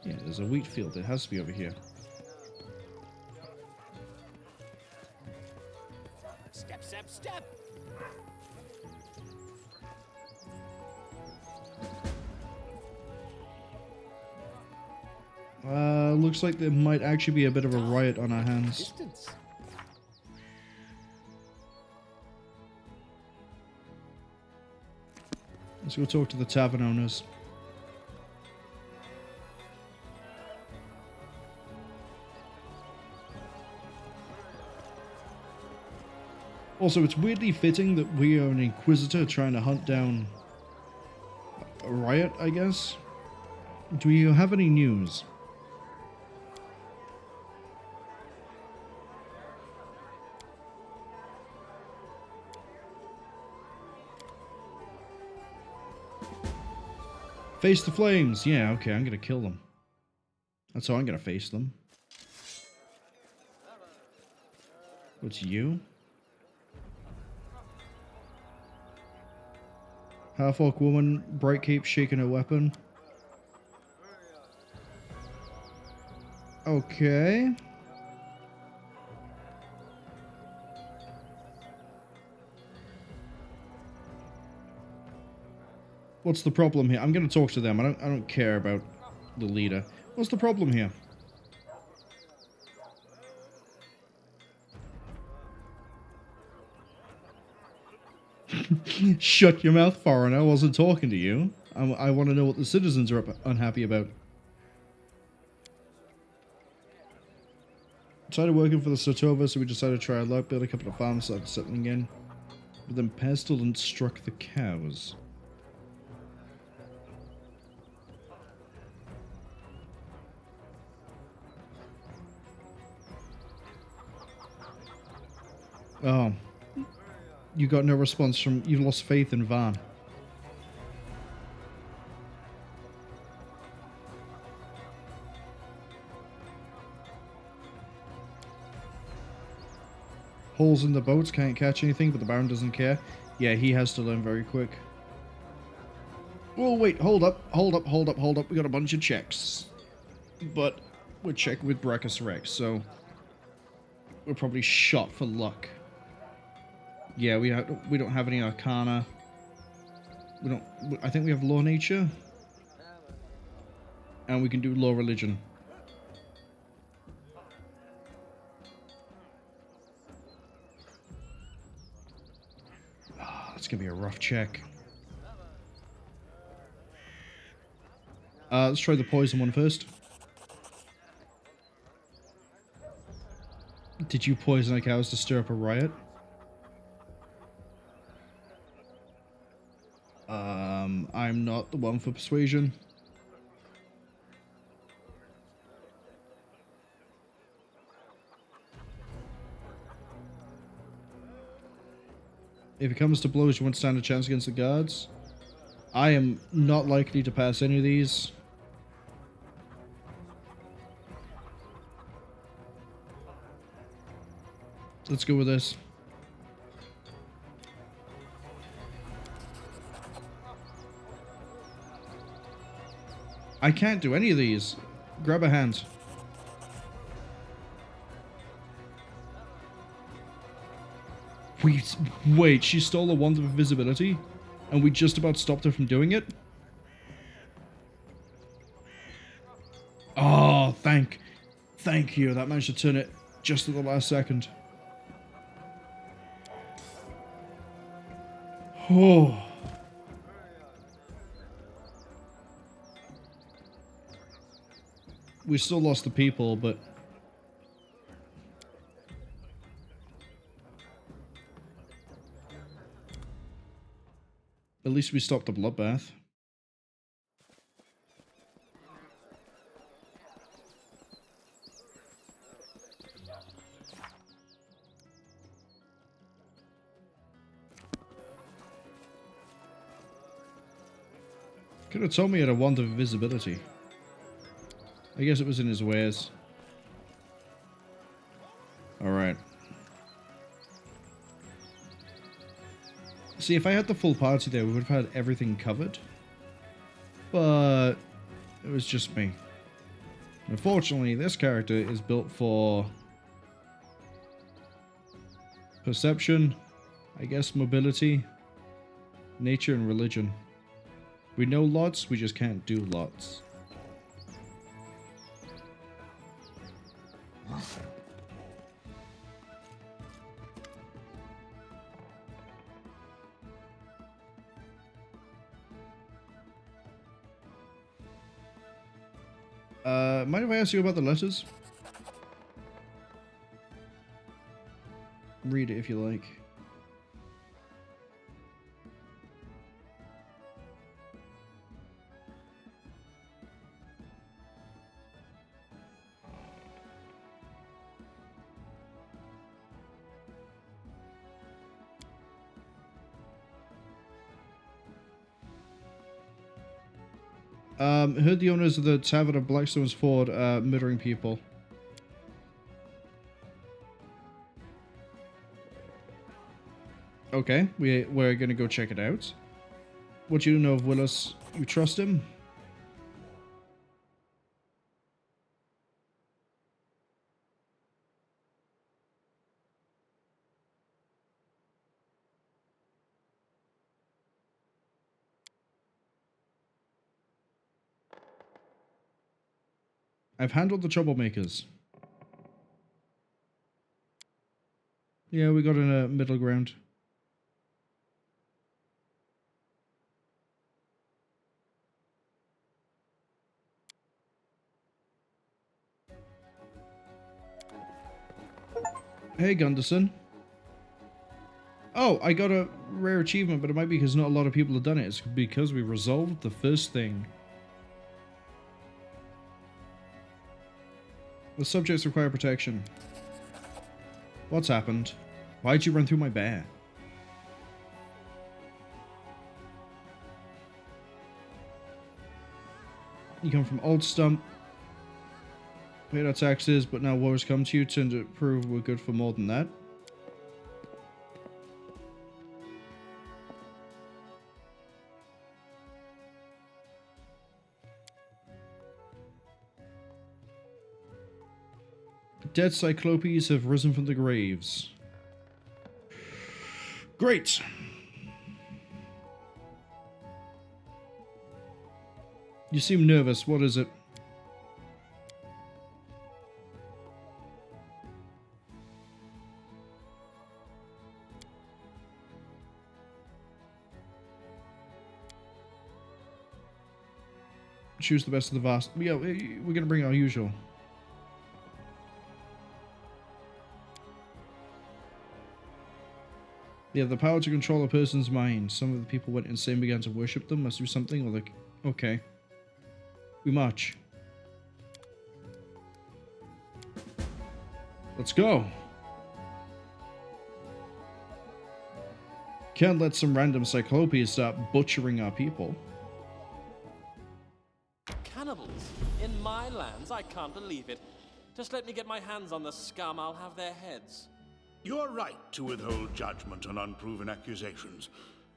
Yeah, there's a wheat field. It has to be over here. Step, step, step. Looks like there might actually be a bit of a riot on our hands. Distance. Let's go talk to the tavern owners. Also, it's weirdly fitting that we are an inquisitor trying to hunt down a riot, I guess. Do you have any news? Face the flames. Yeah, okay, I'm gonna kill them. That's how I'm gonna face them. What's you? Half-orc woman, bright cape, shaking her weapon. Okay. What's the problem here? I'm gonna talk to them. I don't care about the leader. What's the problem here? Shut your mouth, foreigner. I wasn't talking to you. I want to know what the citizens are unhappy about. Started working for the Satova, so we decided to try our luck, build a couple of farms, started settling in. But then pestilence struck the cows. Oh. You got no response from... You've lost faith in Van. Holes in the boats, can't catch anything, but the Baron doesn't care. Yeah, he has to learn very quick. Oh, wait, hold up. We got a bunch of checks. But we're checking with Brachus Rex, so... We're probably shot for luck. Yeah, we don't have any Arcana. We don't. I think we have law nature, and we can do law religion. That's gonna be a rough check. Let's try the poison one first. Did you poison our cows to stir up a riot? I'm not the one for persuasion. If it comes to blows, you won't stand a chance against the guards. I am not likely to pass any of these. Let's go with this. I can't do any of these. Grab a hand. Wait, she stole a wand of invisibility? And we just about stopped her from doing it? Oh, thank you. That managed to turn it just at the last second. Oh. We still lost the people, but... At least we stopped the bloodbath. Could have told me he had a wand of invisibility. I guess it was in his wares. Alright. See, if I had the full party there, we would have had everything covered. But it was just me. Unfortunately, this character is built for perception, I guess mobility, nature, and religion. We know lots, we just can't do lots. Mind if I ask you about the letters? Read it if you like. Heard the owners of the Tavern of Blackstone's Ford murdering people. Okay, we're gonna go check it out. What do you know of Willis? You trust him? I've handled the troublemakers. Yeah, we got in a middle ground. Hey, Gunderson. Oh, I got a rare achievement, but it might be because not a lot of people have done it. It's because we resolved the first thing. The subjects require protection. What's happened? Why'd you run through my bear? You come from Old Stump. Paid our taxes, but now war has come to you. Turned to prove we're good for more than that. Dead Cyclopes have risen from the graves. Great! You seem nervous. What is it? Choose the best of the vast. Yeah, we're gonna bring our usual. They have the power to control a person's mind. Some of the people went insane and began to worship them. Must do something. Or like, okay, we march. Let's go. Can't let some random cyclopean start butchering our people. Cannibals? In my lands? I can't believe it. Just let me get my hands on the scum, I'll have their heads. You're right to withhold judgment on unproven accusations.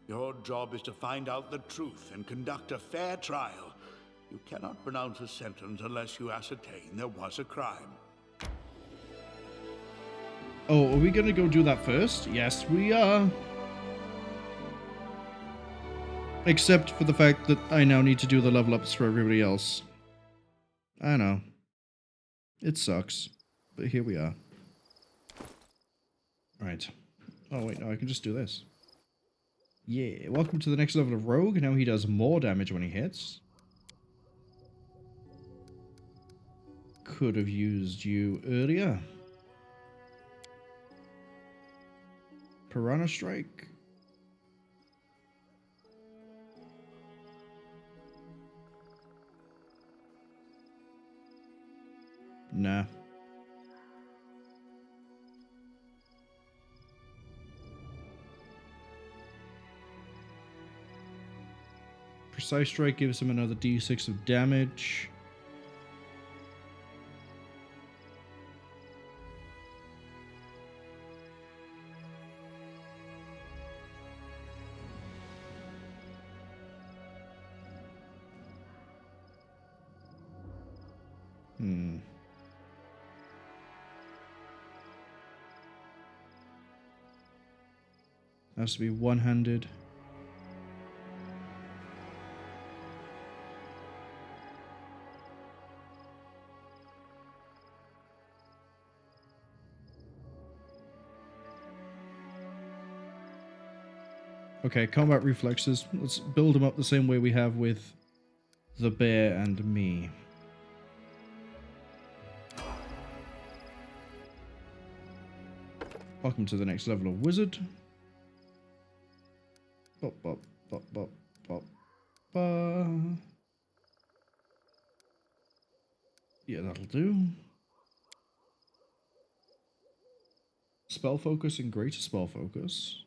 Your job is to find out the truth and conduct a fair trial. You cannot pronounce a sentence unless you ascertain there was a crime. Oh, are we gonna go do that first? Yes, we are. Except for the fact that I now need to do the level ups for everybody else. I know. It sucks. But here we are. Right. Oh, wait, no, I can just do this. Yeah, welcome to the next level of Rogue. Now he does more damage when he hits. Could have used you earlier. Piranha Strike. Nah. Precise Strike gives him another d6 of damage. Has to be one-handed. Okay, combat reflexes. Let's build them up the same way we have with the bear and me. Welcome to the next level of wizard. Bop, bop, bop, bop, bop, ba. Yeah, that'll do. Spell focus and greater spell focus.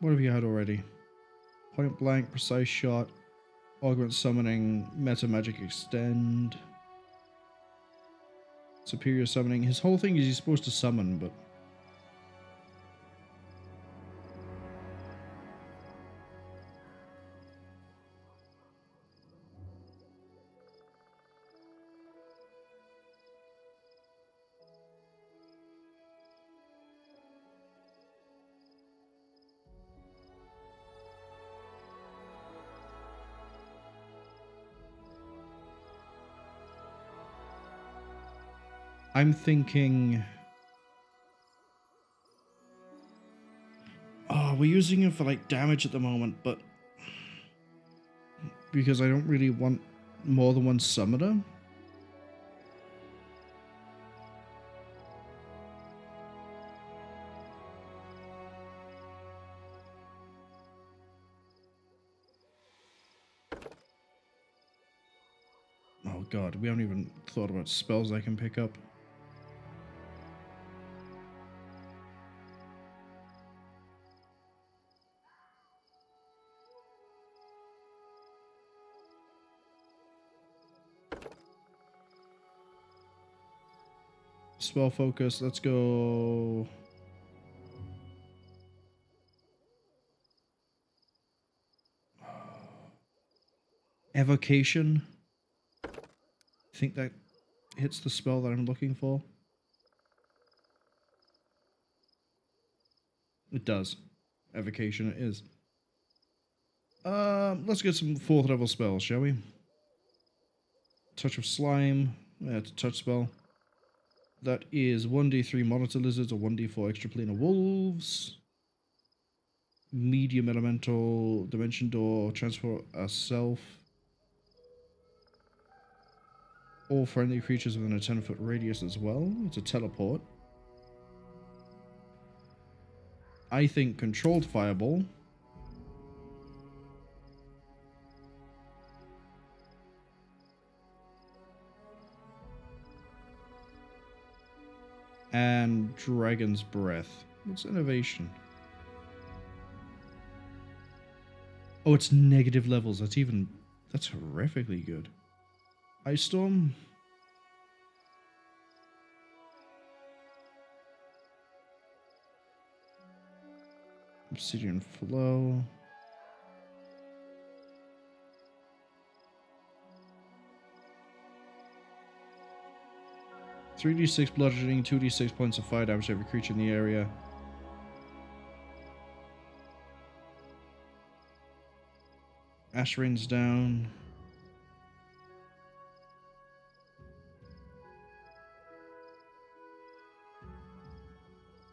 What have you had already? Point blank, precise shot, augment summoning, meta magic extend, superior summoning. His whole thing is he's supposed to summon, but I'm thinking... Oh, we're using him for like damage at the moment, but... Because I don't really want more than one summoner. Oh god, we haven't even thought about spells I can pick up. Spell focus, let's go Evocation. I think that hits the spell that I'm looking for. It does. Evocation it is. Let's get some 4th level spells, shall we? Touch of Slime. It's a touch spell. That is 1d3 Monitor Lizards or 1d4 Extra Planar Wolves. Medium Elemental Dimension Door. Transfer a Self. All friendly creatures within a 10-foot radius as well. It's a teleport. I think Controlled Fireball. And Dragon's Breath. What's innovation? Oh, it's negative levels. That's horrifically good. Ice Storm. Obsidian Flow. "3d6 bludgeoning, 2d6 points of fire damage to every creature in the area." Ash rains down.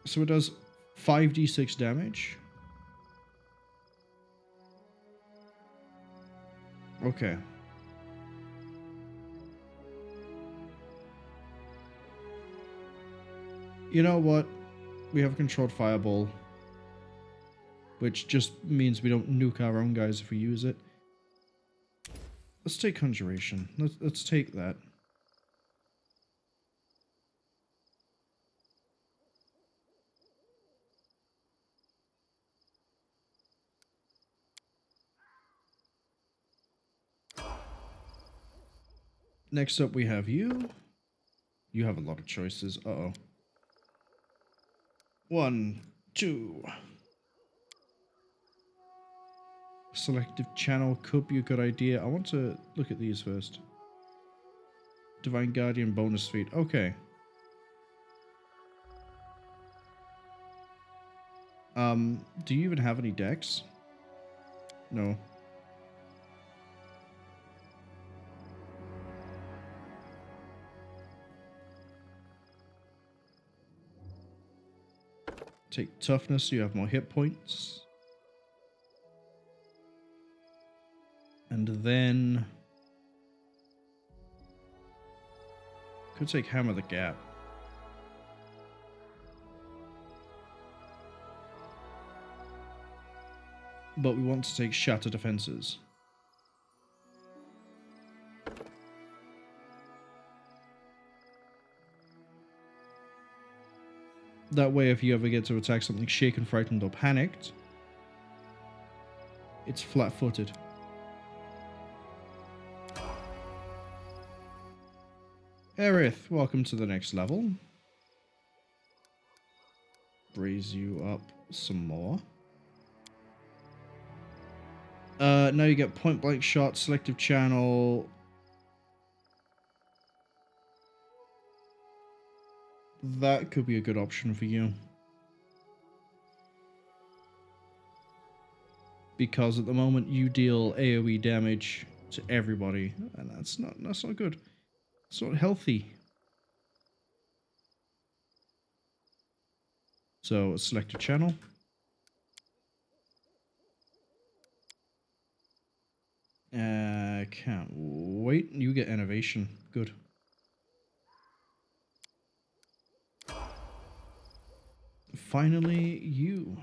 So it does 5d6 damage. Okay. You know what? We have a Controlled Fireball, which just means we don't nuke our own guys if we use it. Let's take Conjuration. Let's take that. Next up we have you. You have a lot of choices. Uh-oh. 1, 2. Selective Channel could be a good idea. I want to look at these first. Divine Guardian bonus feat. Okay. Do you even have any decks? No. Take toughness so you have more hit points. And then could take Hammer the Gap. But we want to take Shatter Defenses. That way, if you ever get to attack something shaken, frightened, or panicked, it's flat-footed. Aerith, welcome to the next level. Raise you up some more. Now you get point blank shot, selective channel. That could be a good option for you. Because at the moment you deal AoE damage to everybody, and that's not good. It's not healthy. So select a channel. Can't wait. You get innovation. Good. Finally, you.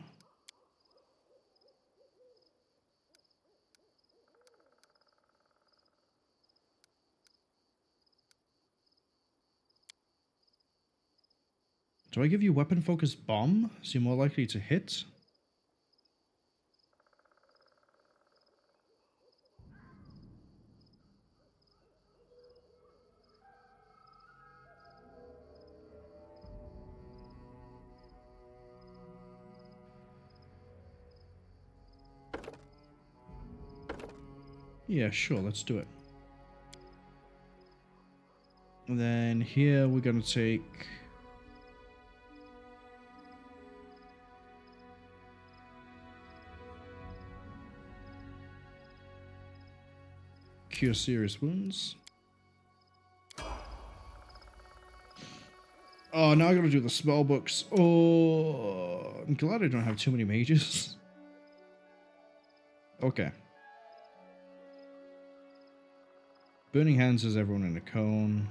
Do I give you weapon focus bomb so you're more likely to hit? Yeah, sure, let's do it. And then here we're going to take... Cure serious wounds. Oh, now I gotta do the spell books. Oh, I'm glad I don't have too many mages. Okay. Burning Hands has everyone in a cone.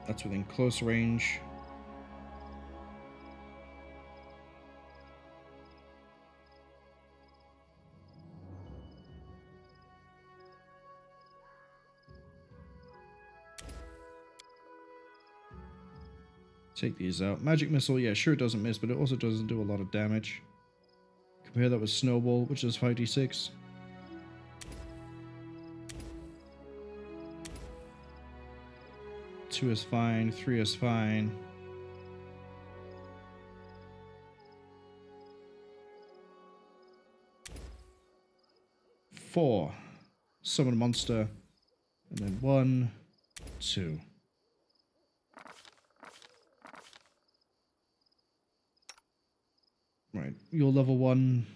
That's within close range. Take these out. Magic Missile, yeah, sure it doesn't miss, but it also doesn't do a lot of damage. Compare that with Snowball, which does 5d6. Two is fine, 3 is fine. Four. Summon a monster. And then 1, 2. Right, your level 1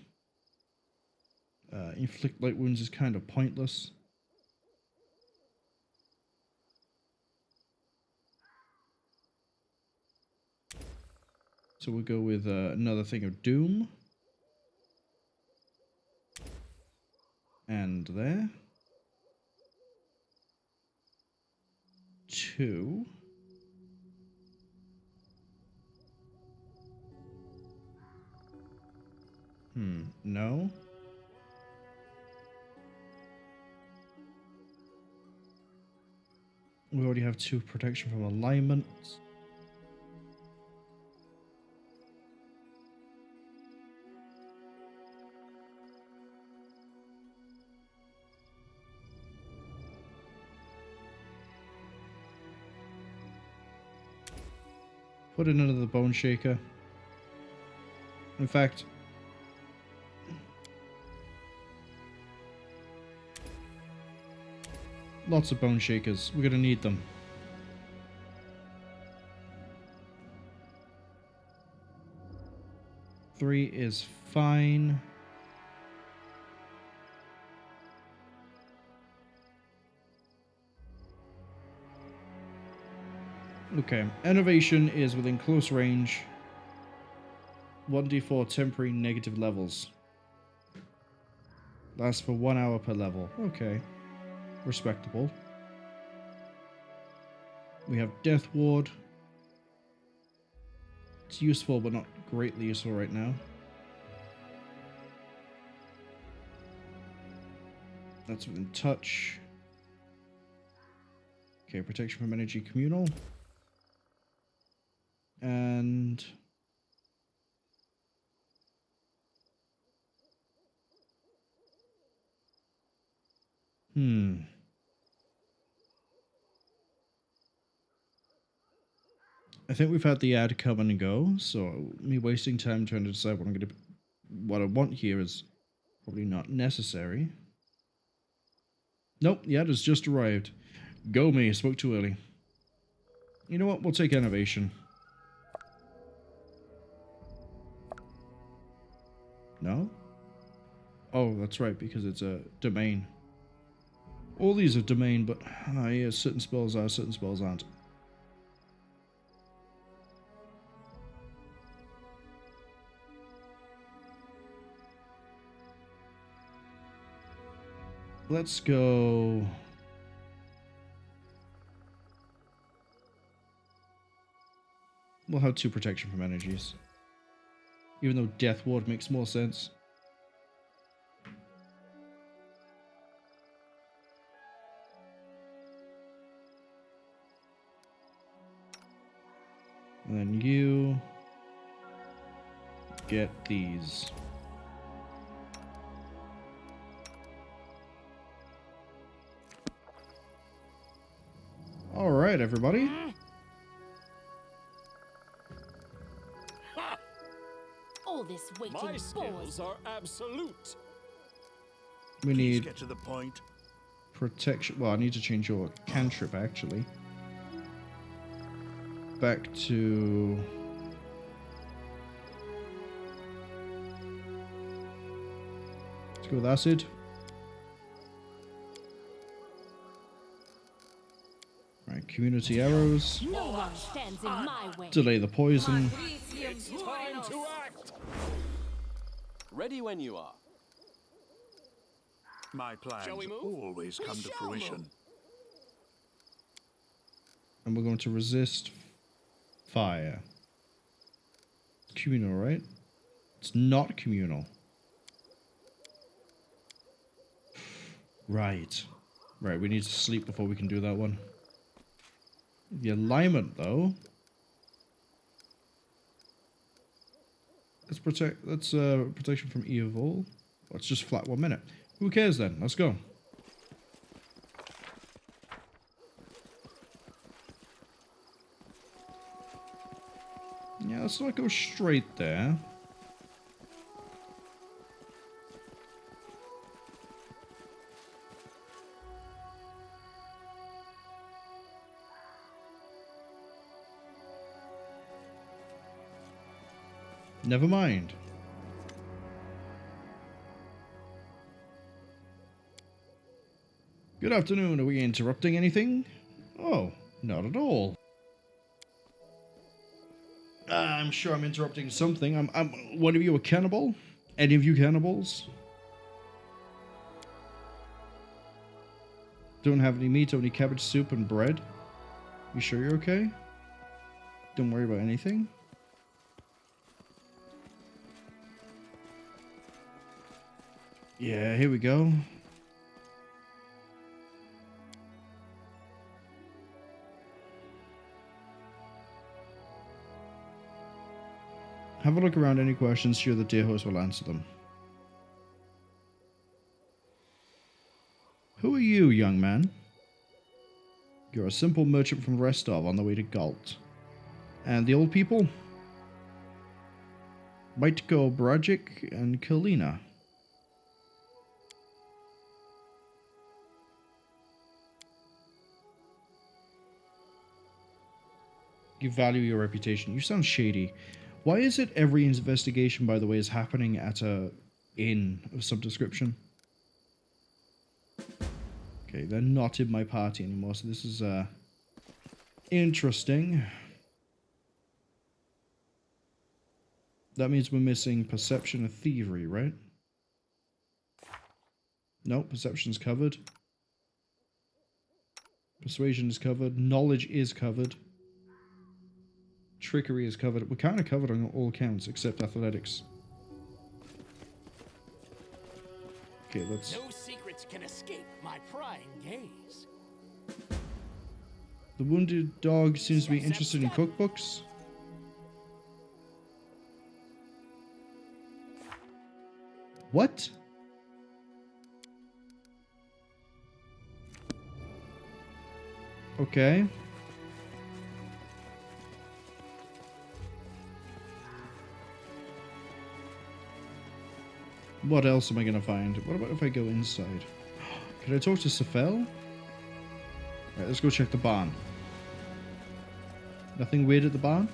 inflict light wounds is kind of pointless. So we'll go with another thing of doom. And there. 2. No. We already have 2 protection from alignment. Put in another Bone Shaker. In fact, lots of Bone Shakers. We're gonna need them. Three is fine. Okay, Innovation is within close range. 1d4 temporary negative levels. Lasts for 1 hour per level. Okay. Respectable. We have Death Ward. It's useful, but not greatly useful right now. That's within touch. Okay, protection from energy communal. And I think we've had the ad come and go, so me wasting time trying to decide what I want here is probably not necessary. Nope, the ad has just arrived. Go me, spoke too early. You know what? We'll take Innovation. No? Oh, that's right, because it's a domain. All these are domain, but yeah, certain spells are, certain spells aren't. Let's go... We'll have 2 protection from energies. Even though Death Ward makes more sense. And then you get these. All right, everybody. All this useless waiting My bores. skills are absolute. We Please need get to the point. protection. Well, I need to change your cantrip actually. Back to. Let's go with acid. Right, community arrows. No one stands in my way. Delay the poison. It's time to act. Ready when you are. My plans Shall we move? always come to shall fruition. move. And we're going to resist fire. Communal, right? It's not communal. Right. Right, we need to sleep before we can do that one. The alignment, though. Let's protection from evil. Let's just flat 1 minute. Who cares then? Let's go. Yeah, let's not go straight there. Never mind. Good afternoon. Are we interrupting anything? Oh, not at all. I'm sure I'm interrupting something. One of you a cannibal? Any of you cannibals? Don't have any meat, only cabbage soup and bread. You sure you're okay? Don't worry about anything. Yeah, here we go. Have a look around. Any questions, sure the dear host will answer them. Who are you, young man? You're a simple merchant from Restov on the way to Galt. And the old people? Mitko, Brajic, and Kalina. You value your reputation. You sound shady. Why is it every investigation, by the way, is happening at a inn of some description? Okay, they're not in my party anymore, so this is interesting. That means we're missing perception and thievery, right? No, perception's covered. Persuasion is covered. Knowledge is covered. Trickery is covered. We're kind of covered on all counts except athletics. Okay, let's... No secrets can escape my prying gaze. The wounded dog seems to be interested in cookbooks. What? Okay. What else am I going to find? What about if I go inside? Can I talk to Safel? Alright, let's go check the barn. Nothing weird at the barn?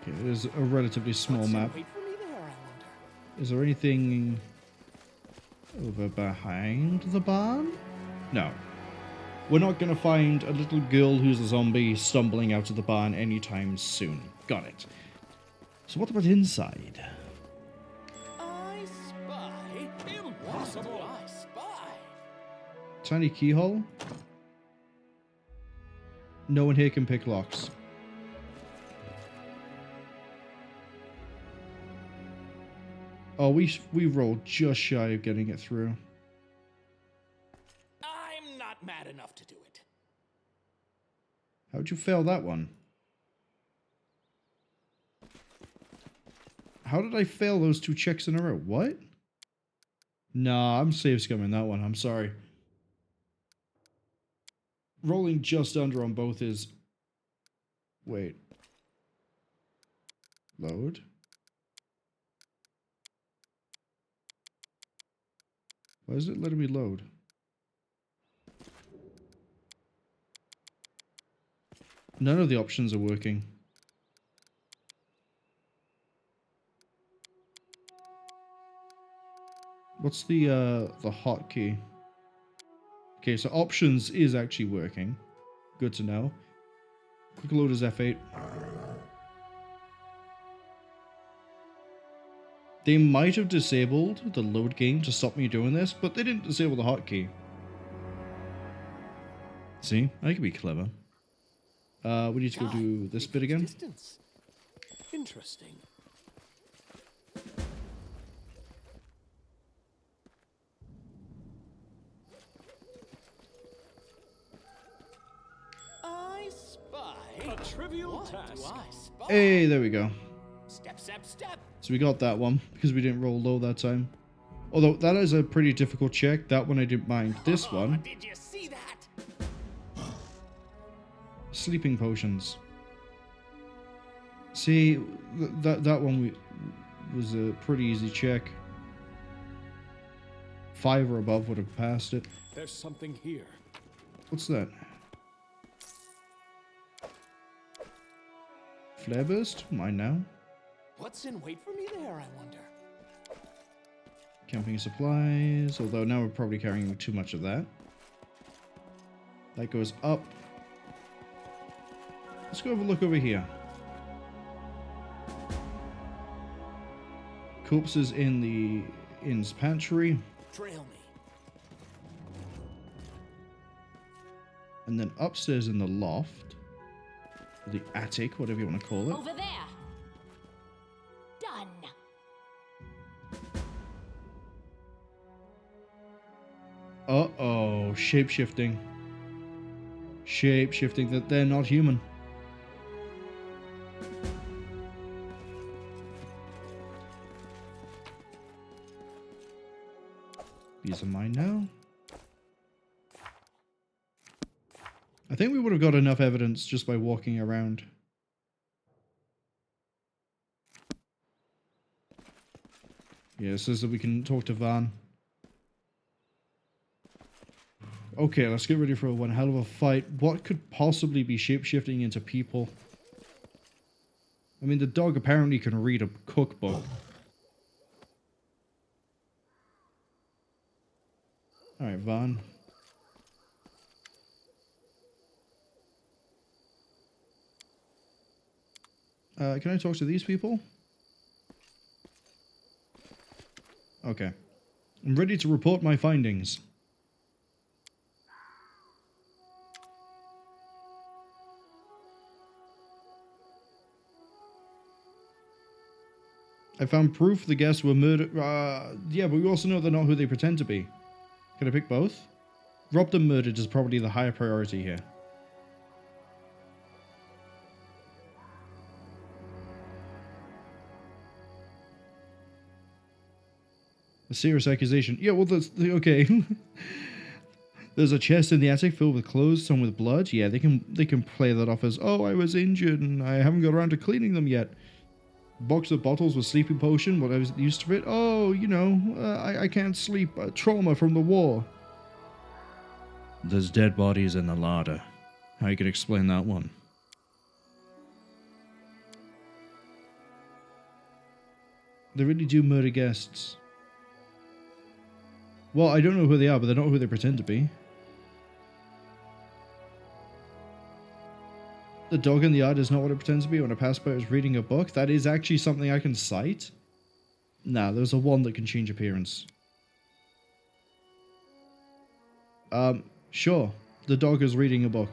Okay, there's a relatively small map. Wait for me there, I wonder. Is there anything over behind the barn? No. We're not going to find a little girl who's a zombie stumbling out of the barn anytime soon. Got it. So what about inside? I spy. Impossible. I spy. Tiny keyhole? No one here can pick locks. Oh, we rolled just shy of getting it through. I'm not mad enough to do it. How'd you fail that one? How did I fail those two checks in a row? What? Nah, I'm safe scumming that one. I'm sorry. Rolling just under on both is Wait. Load. Why is it letting me load? None of the options are working. What's the hotkey? Okay, so options is actually working. Good to know. Quick load is F8. They might have disabled the load game to stop me doing this, but they didn't disable the hotkey. See, I can be clever. We need to go do this bit again. Distance. Interesting. I spy. A trivial What task. do I spy? Hey, there we go. Step, step, step. So we got that one because we didn't roll low that time. Although that is a pretty difficult check. That one I didn't mind. This one. Did you see that? Sleeping potions. See, that one was a pretty easy check. 5 or above would have passed it. There's something here. What's that? Flare burst? Mine now. What's in wait for me there, I wonder? Camping supplies. Although now we're probably carrying too much of that. That goes up. Let's go have a look over here. Corpses in the inn's pantry. Trail me. And then upstairs in the loft. Or the attic, whatever you want to call it. Over there. Done. Uh-oh. Shape-shifting. Shape-shifting. That they're not human. These are mine now. I think we would have got enough evidence just by walking around. Yeah, it says that we can talk to Van. Okay, let's get ready for one hell of a fight. What could possibly be shape-shifting into people? I mean, the dog apparently can read a cookbook. Alright, Van. Can I talk to these people? Okay. I'm ready to report my findings. I found proof the guests were murdered. Yeah, but we also know they're not who they pretend to be. Can I pick both? Robbed and murdered is probably the higher priority here. A serious accusation. Yeah, well, that's okay. There's a chest in the attic filled with clothes, some with blood. Yeah, they can play that off as, oh, I was injured and I haven't got around to cleaning them yet. Box of bottles with sleeping potion. What I was used to it. Oh, you know, I can't sleep. Trauma from the war. There's dead bodies in the larder. How you could explain that one? They really do murder guests. Well, I don't know who they are, but they're not who they pretend to be. The dog in the yard is not what it pretends to be. When I pass by, it was reading a book. That is actually something I can cite. Nah, there's a one that can change appearance. Sure. The dog is reading a book.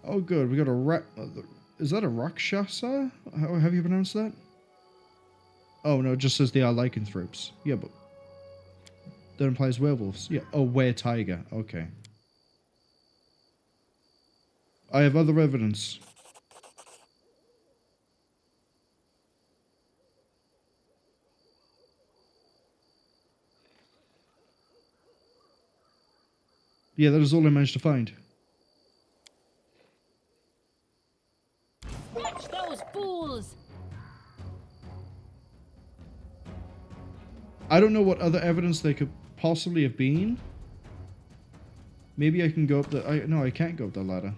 Oh, good. We got a is that a Rakshasa? How have you pronounced that? Oh, no, it just says they are lycanthropes. Yeah, but that implies werewolves. Yeah. Oh, were-tiger. Okay. I have other evidence. Yeah, that is all I managed to find. Watch those fools! I don't know what other evidence there could possibly have been. Maybe I can go up the... No, I can't go up the ladder.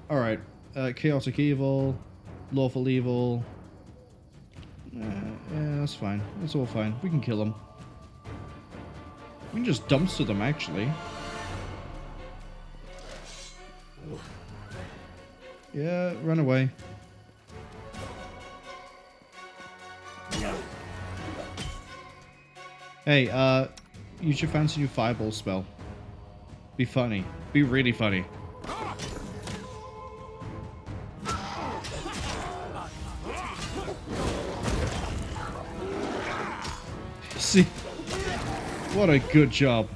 Alright. Chaotic evil. Lawful evil. Yeah, that's fine. That's all fine. We can kill them. We can just dumpster them, actually. Yeah, run away. Hey, use your fancy new fireball spell. Be funny. Be really funny. See? What a good job.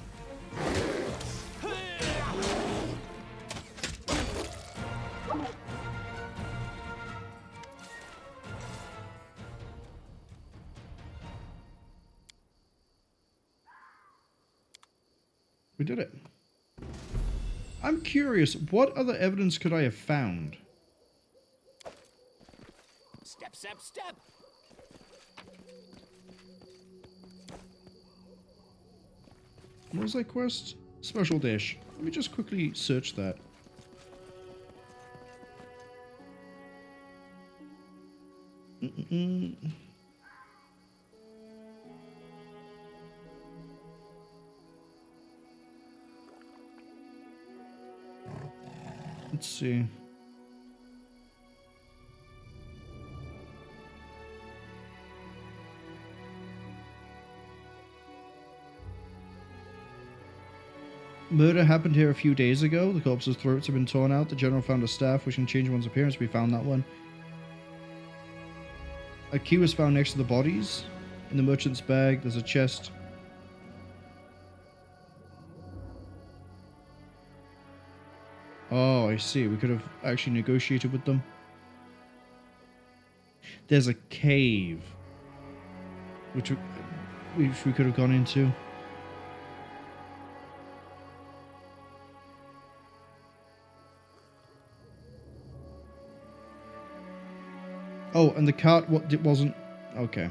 We did it. I'm curious, what other evidence could I have found? Step, step, step! What was that quest? Special dish. Let me just quickly search that. Let's see. Murder happened here a few days ago. The corpses' throats have been torn out. The general found a staff which can change one's appearance. We found that one. A key was found next to the bodies. In the merchant's bag, there's a chest. Oh, I see. We could have actually negotiated with them. There's a cave. Which we could have gone into. Oh, and the cart, it wasn't... Okay.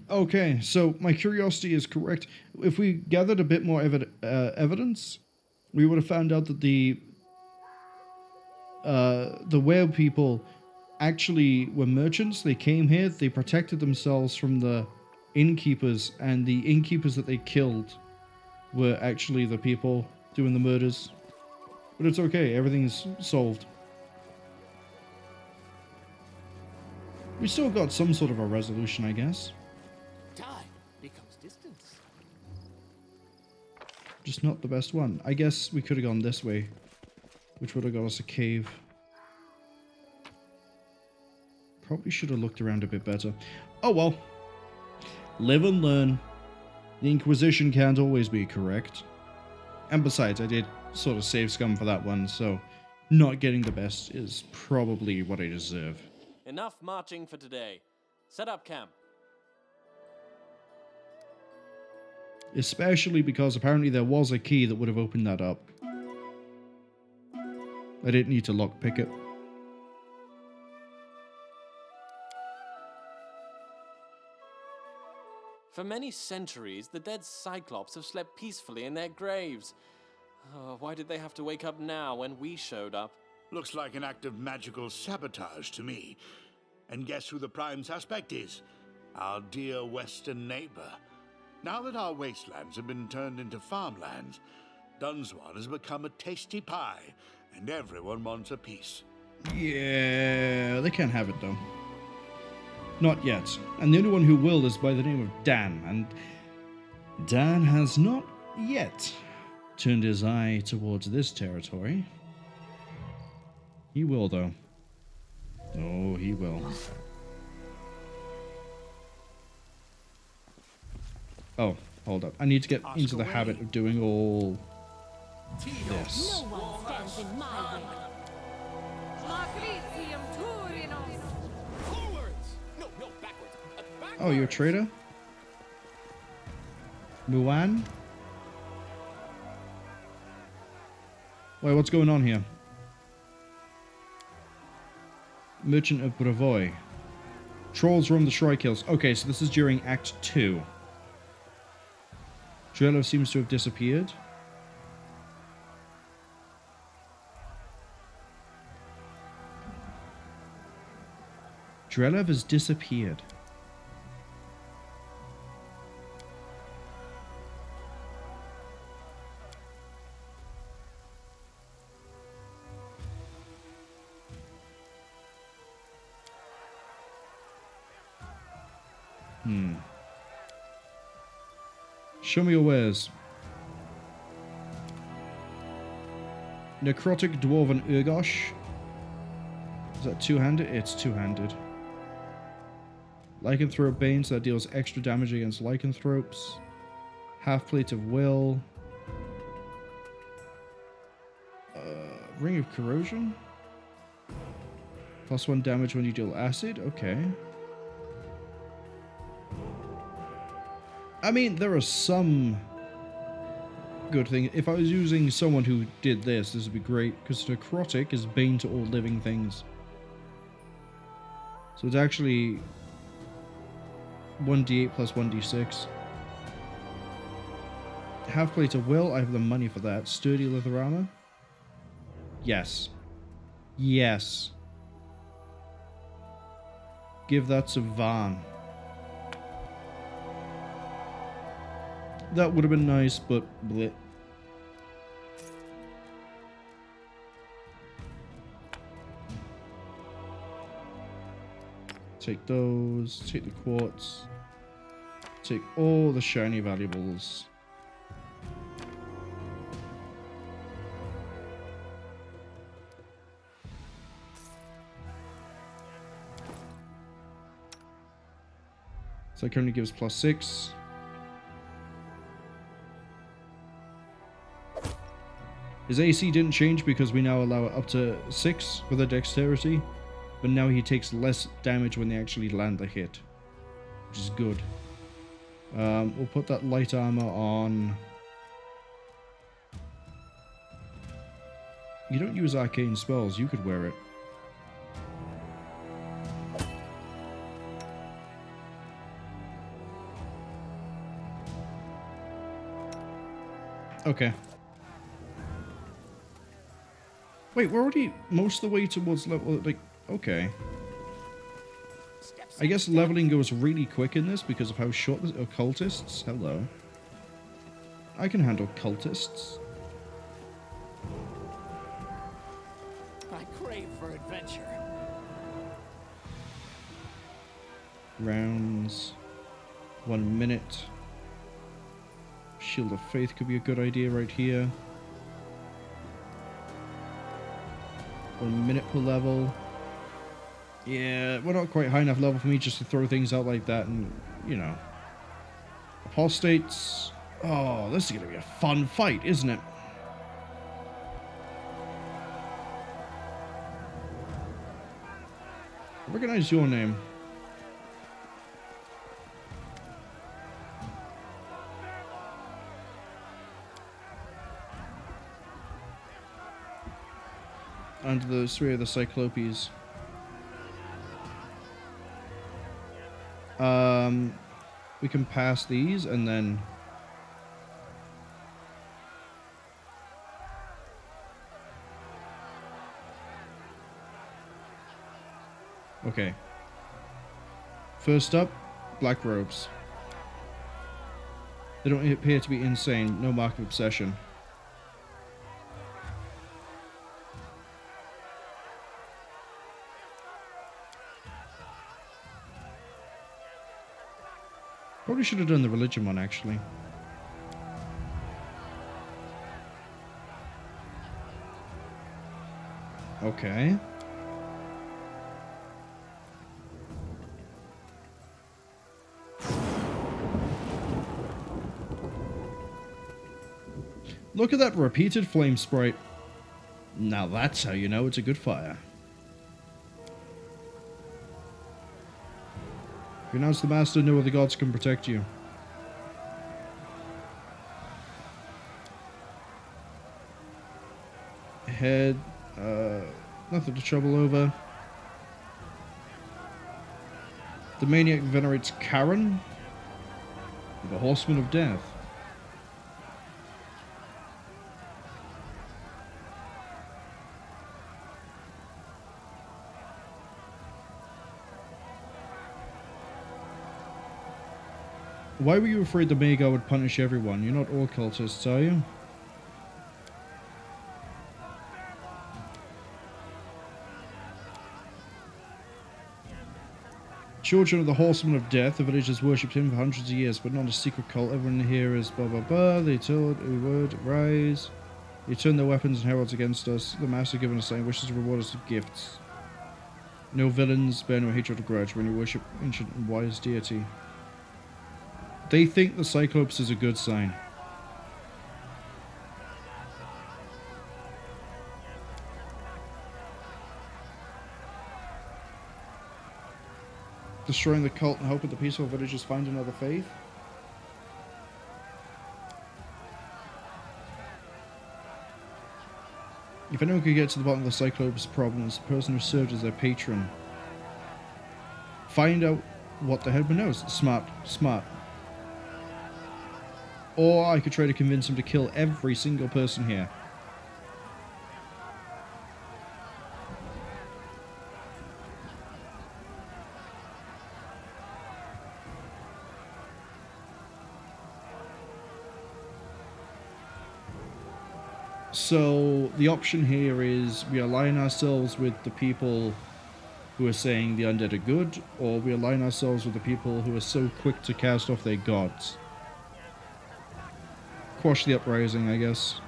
Okay, so my curiosity is correct. If we gathered a bit more evidence, we would have found out that the whale people actually were merchants. They came here, they protected themselves from the innkeepers, and the innkeepers that they killed were actually the people doing the murders. But it's okay, everything's solved. We still got some sort of a resolution, I guess. Time becomes distance. Just not the best one. I guess we could have gone this way, which would have got us a cave. Probably should have looked around a bit better. Oh well. Live and learn. The Inquisition can't always be correct. And besides, I did sort of save scum for that one, so not getting the best is probably what I deserve. Enough marching for today. Set up camp. Especially because apparently there was a key that would have opened that up. I didn't need to lockpick it. For many centuries, the dead Cyclops have slept peacefully in their graves. Oh, why did they have to wake up now when we showed up? Looks like an act of magical sabotage to me. And guess who the prime suspect is? Our dear western neighbor. Now that our wastelands have been turned into farmlands, Dunswan has become a tasty pie, and everyone wants a piece. Yeah, they can't have it though. Not yet. And the only one who will is by the name of Dan, and Dan has not yet turned his eye towards this territory. He will though. Oh, he will. Oh, hold up. I need to get into the habit of doing all this. No one stands in my way. Forwards! No, backwards. Backwards! Oh, you're a trader? Muan? Wait, what's going on here? Merchant of Bravoy. Trolls roam the Shrike Hills. Okay, so this is during Act 2. Drello seems to have disappeared. Drelev has disappeared. Show me your wares. Necrotic Dwarven Urgosh. Is that two-handed? It's two-handed. Lycanthrope Banes, that deals extra damage against lycanthropes. Half Plate of Will. Ring of Corrosion. +1 damage when you deal acid. Okay. I mean, there are some good things. If I was using someone who did this would be great, because Necrotic is Bane to all living things. So it's actually 1d8 plus 1d6. Half Plate of Will, I have the money for that. Sturdy Leather Armor? Yes. Yes. Give that to Van. That would have been nice, but bleh. Take those, take the quartz, take all the shiny valuables. So it currently gives +6. His AC didn't change because we now allow it up to 6 with a dexterity, but now he takes less damage when they actually land the hit, which is good. We'll put that light armor on. You don't use arcane spells, you could wear it. Okay. Wait, we're already most of the way towards level, like, okay. I guess leveling goes really quick in this because of how short the cultists. Hello. I can handle cultists. I crave for adventure. Rounds. 1 minute. Shield of Faith could be a good idea right here. 1 minute per level. Yeah, we're not quite high enough level for me just to throw things out like that and, you know. Apostates. Oh, this is going to be a fun fight, isn't it? Recognize your name. And those 3 of the Cyclopes. We can pass these and then... Okay. First up, black robes. They don't appear to be insane. No mark of obsession. should have done the religion one, actually. Okay. Look at that repeated flame sprite. Now that's how you know it's a good fire. Renounce the master, no other gods can protect you. Head, nothing to trouble over. The maniac venerates Karen, the horseman of death. Why were you afraid the Mago would punish everyone? You're not all cultists, are you? Children of the Horseman of Death, the villagers worshipped him for hundreds of years, but not a secret cult. Everyone here is blah blah blah. They told we would rise. They turned their weapons and heralds against us. The master given us saying wishes to reward us with gifts. No villains, bear no hatred or grudge when you worship ancient and wise deity. They think the Cyclops is a good sign. Destroying the cult and hoping the peaceful villagers find another faith? If anyone could get to the bottom of the Cyclops' problems, the person who served as their patron. Find out what the headman knows. Smart. Smart. Or I could try to convince him to kill every single person here. So the option here is we align ourselves with the people who are saying the undead are good, or we align ourselves with the people who are so quick to cast off their gods. Quash the uprising, I guess.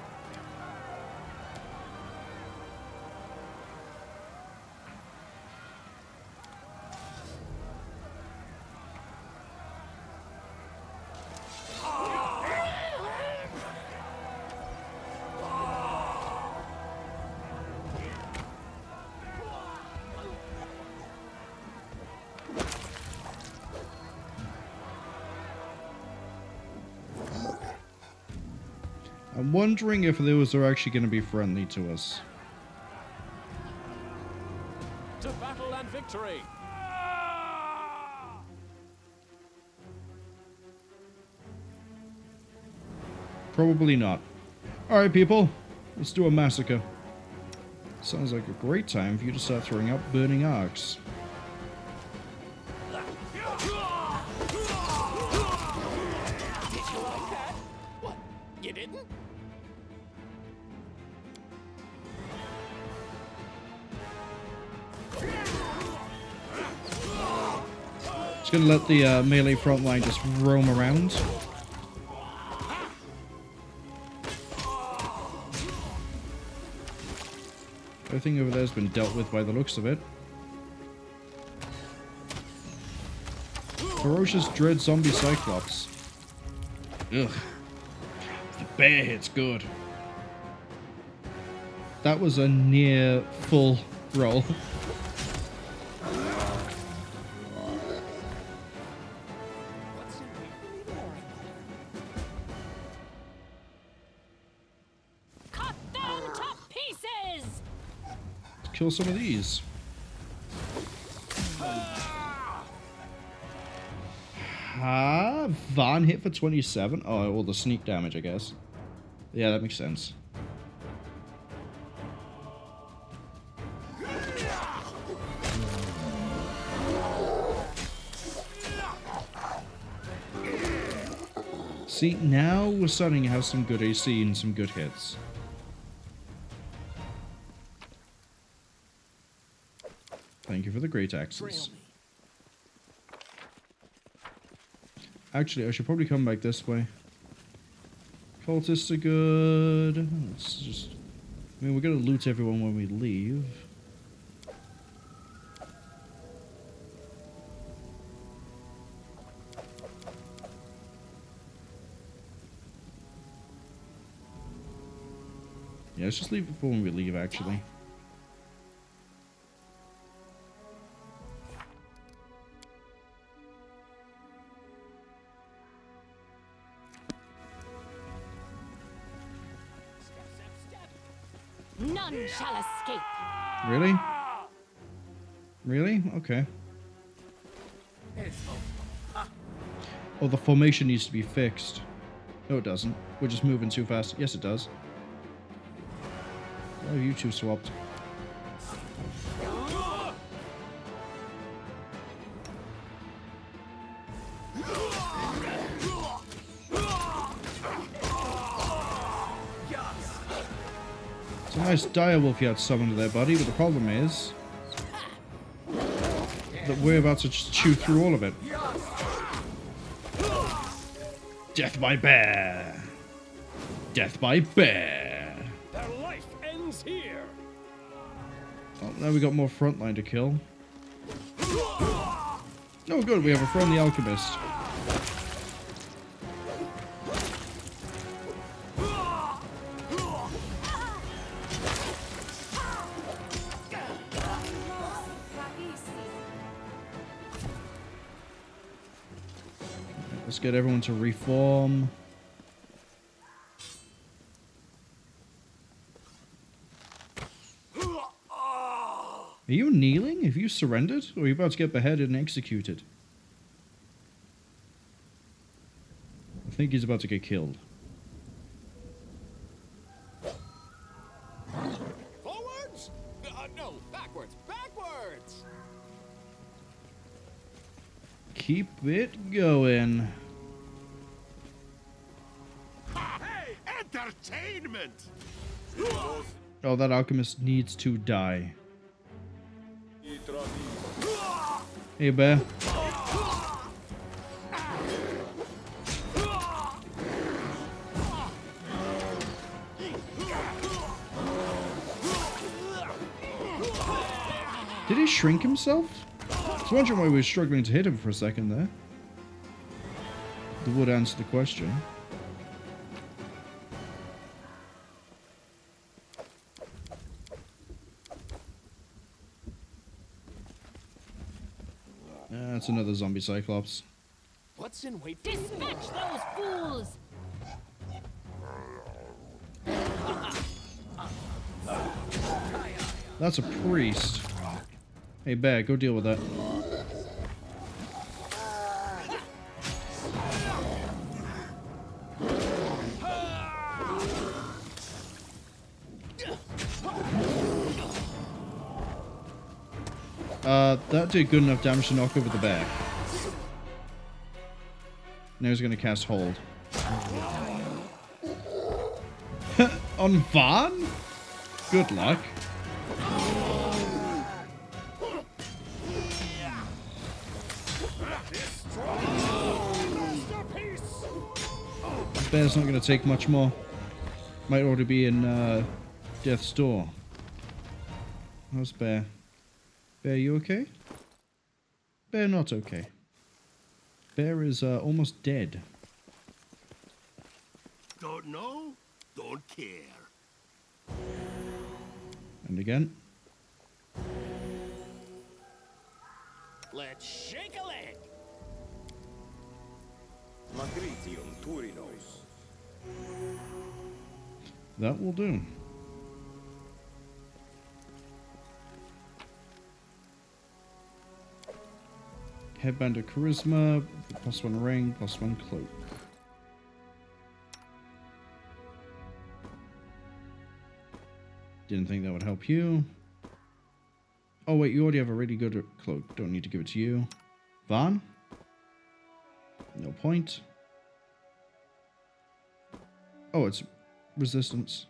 I'm wondering if those are actually going to be friendly to us. To battle and victory! Probably not. Alright, people. Let's do a massacre. Sounds like a great time for you to start throwing out burning arcs. You didn't? Just gonna let the melee front line just roam around. Everything over there has been dealt with by the looks of it. Ferocious dread zombie cyclops. Ugh. The bear hit's good. That was a near full roll. Cut them to pieces! Let's kill some of these. Van hit for 27. Oh, well, the sneak damage, I guess. Yeah, that makes sense. See, now we're starting to have some good AC and some good hits. Thank you for the great axes. Actually, I should probably come back this way. Cultists are good. Let's just... I mean, we're gonna loot everyone when we leave. Yeah, let's just leave it for when we leave, actually. None shall escape. Really? Really? Okay. Oh, the formation needs to be fixed. No, it doesn't. We're just moving too fast. Yes, it does. Why have you two swapped? It's a nice direwolf you had summoned there, buddy, but the problem is that we're about to just chew through all of it. Death by bear! Death by bear! Their life ends here. Oh, now we got more frontline to kill. Oh, good, we have a friendly alchemist. Let's get everyone to reform. Are you kneeling? Have you surrendered? Or are you about to get beheaded and executed? I think he's about to get killed. Forwards? No, backwards. Backwards! Keep it going. Hey, entertainment! Oh, that alchemist needs to die. Hey, bear. Did he shrink himself? I was wondering why we were struggling to hit him for a second there. The wood answered the question. That's another zombie cyclops. What's in wait? Dispatch those fools! That's a priest. Hey, bear, go deal with that. That did good enough damage to knock over the bear. Now he's going to cast Hold. On Van? Good luck. Bear's not going to take much more. Might already be in death's door. How's Bear? Bear, you okay? Bear not okay. Bear is almost dead. Don't know? Don't care. And again. Let's shake a leg! Matritium Turinos. That will do. Headband of Charisma, +1 ring, +1 cloak. Didn't think that would help you. Oh wait, you already have a really good cloak. Don't need to give it to you. Van? No point. Oh, it's resistance.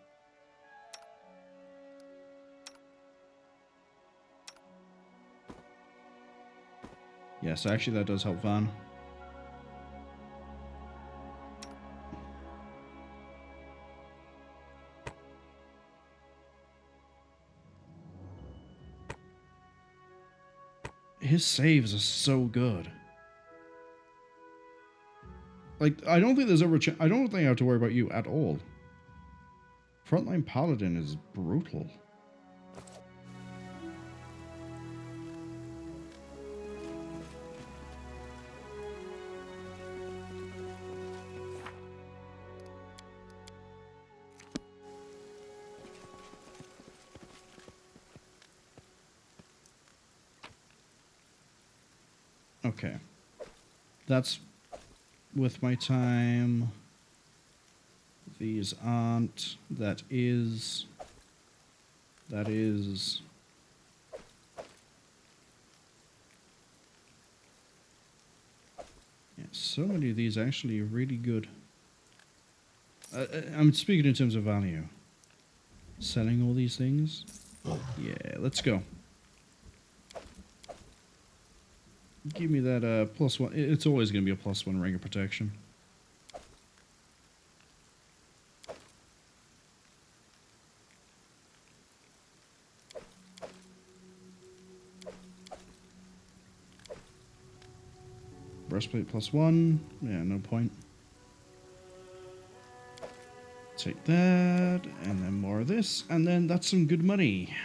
Yes, actually that does help Van. his saves are so good. Like, I don't think there's ever I don't think I have to worry about you at all. Frontline Paladin is brutal. Okay. That's with my time. These aren't. That is. That is. Yeah, so many of these are actually really good. I'm speaking in terms of value. Selling all these things? Yeah, let's go. Give me that +1. It's always going to be a +1 ring of protection. Breastplate +1. Yeah, no point. Take that, and then more of this, and then that's some good money.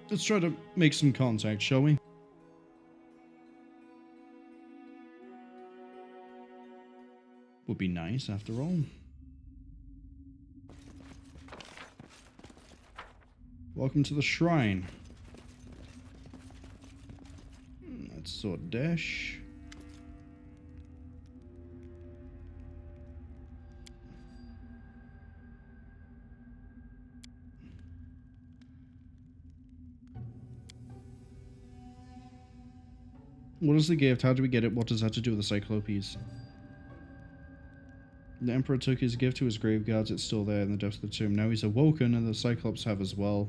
Let's try to make some contact, shall we? Would be nice, after all. Welcome to the shrine. Let's sword dash. What is the gift? How do we get it? What does that have to do with the Cyclopes? The Emperor took his gift to his grave guards. It's still there in the depths of the tomb. Now he's awoken, and the Cyclops have as well.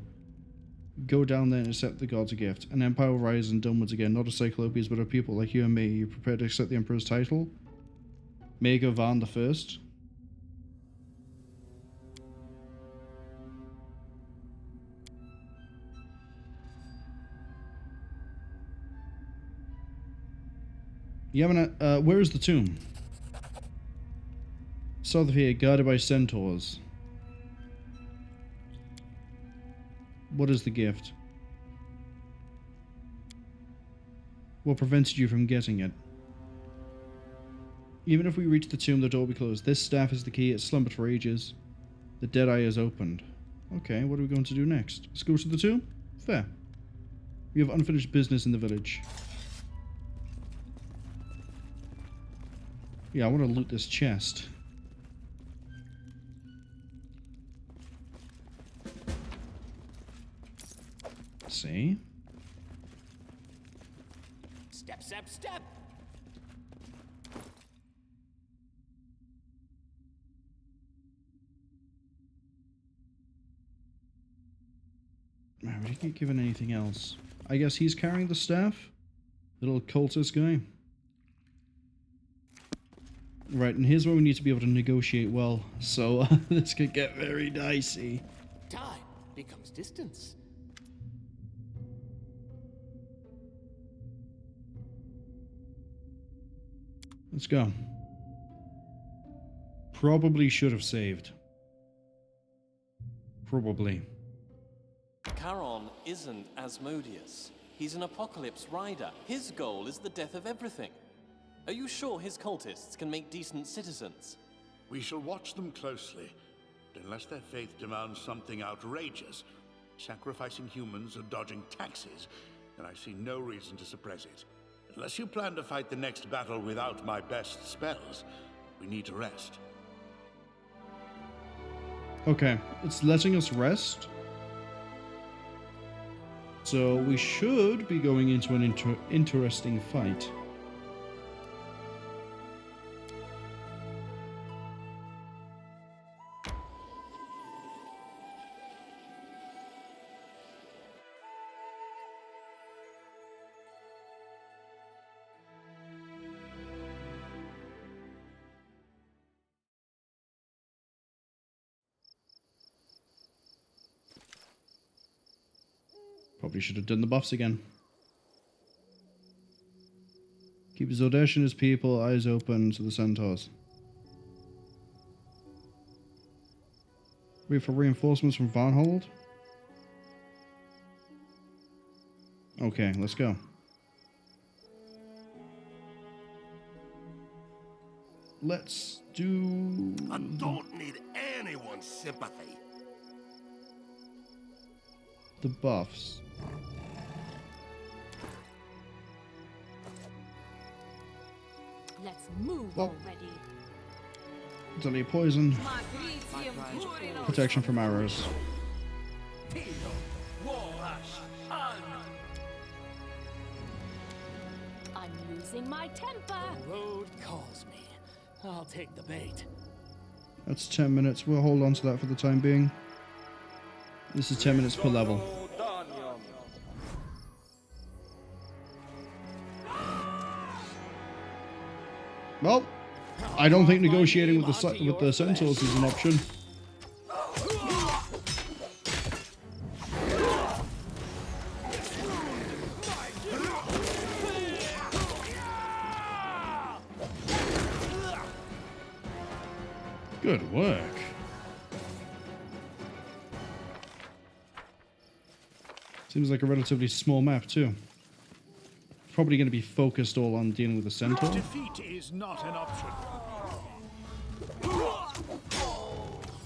Go down there and accept the god's gift. An empire will rise and downwards again. Not a Cyclopes, but a people like you and me. You prepared to accept the Emperor's title? Mago Van the First? You haven't... where is the tomb? South of here, guarded by centaurs. What is the gift? What prevented you from getting it? Even if we reach the tomb, the door will be closed. This staff is the key. It's slumbered for ages. The dead eye is opened. Okay, what are we going to do next? Let's go to the tomb? Fair. We have unfinished business in the village. Yeah, I want to loot this chest. See? Step, step, step! Man, we didn't get given anything else. I guess he's carrying the staff? Little cultist guy. Right, and here's where we need to be able to negotiate well. So, this could get very dicey. Time becomes distance. Let's go. Probably should have saved. Probably. Charon isn't Asmodeus. He's an apocalypse rider. His goal is the death of everything. Are you sure his cultists can make decent citizens? We shall watch them closely. Unless their faith demands something outrageous, sacrificing humans or dodging taxes, then I see no reason to suppress it. Unless you plan to fight the next battle without my best spells, we need to rest. Okay, it's letting us rest. So we should be going into an interesting fight. Probably should have done the buffs again. Keep Zordesh and his people eyes open to the centaurs. Wait for reinforcements from Varnhold. Okay, let's go. Let's do... I don't need anyone's sympathy. the buffs. Let's move Well, already. delay poison. Protection from arrows. I'm losing my temper. Road calls me. I'll take the bait. That's 10 minutes. We'll hold on to that for the time being. This is 10 minutes per level. Well, I don't think negotiating with the centaurs is an option. Good work. Seems like a relatively small map too. Probably going to be focused all on dealing with the centaur. Defeat is not an option.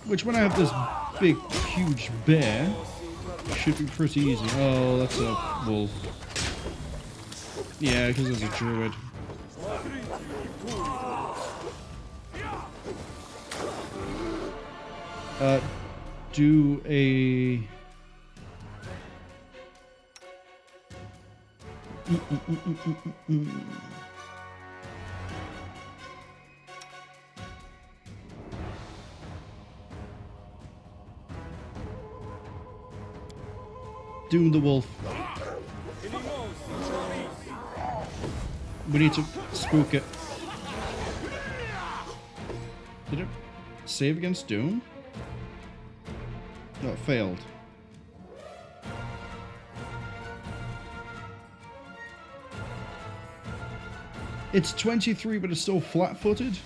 Which, when I have this big, huge bear, should be pretty easy. Oh, that's a wolf. Yeah, because there's a druid. Do a... Doom the wolf. We need to spook it. Did it save against Doom? No, it failed. It's 23, but it's still flat-footed.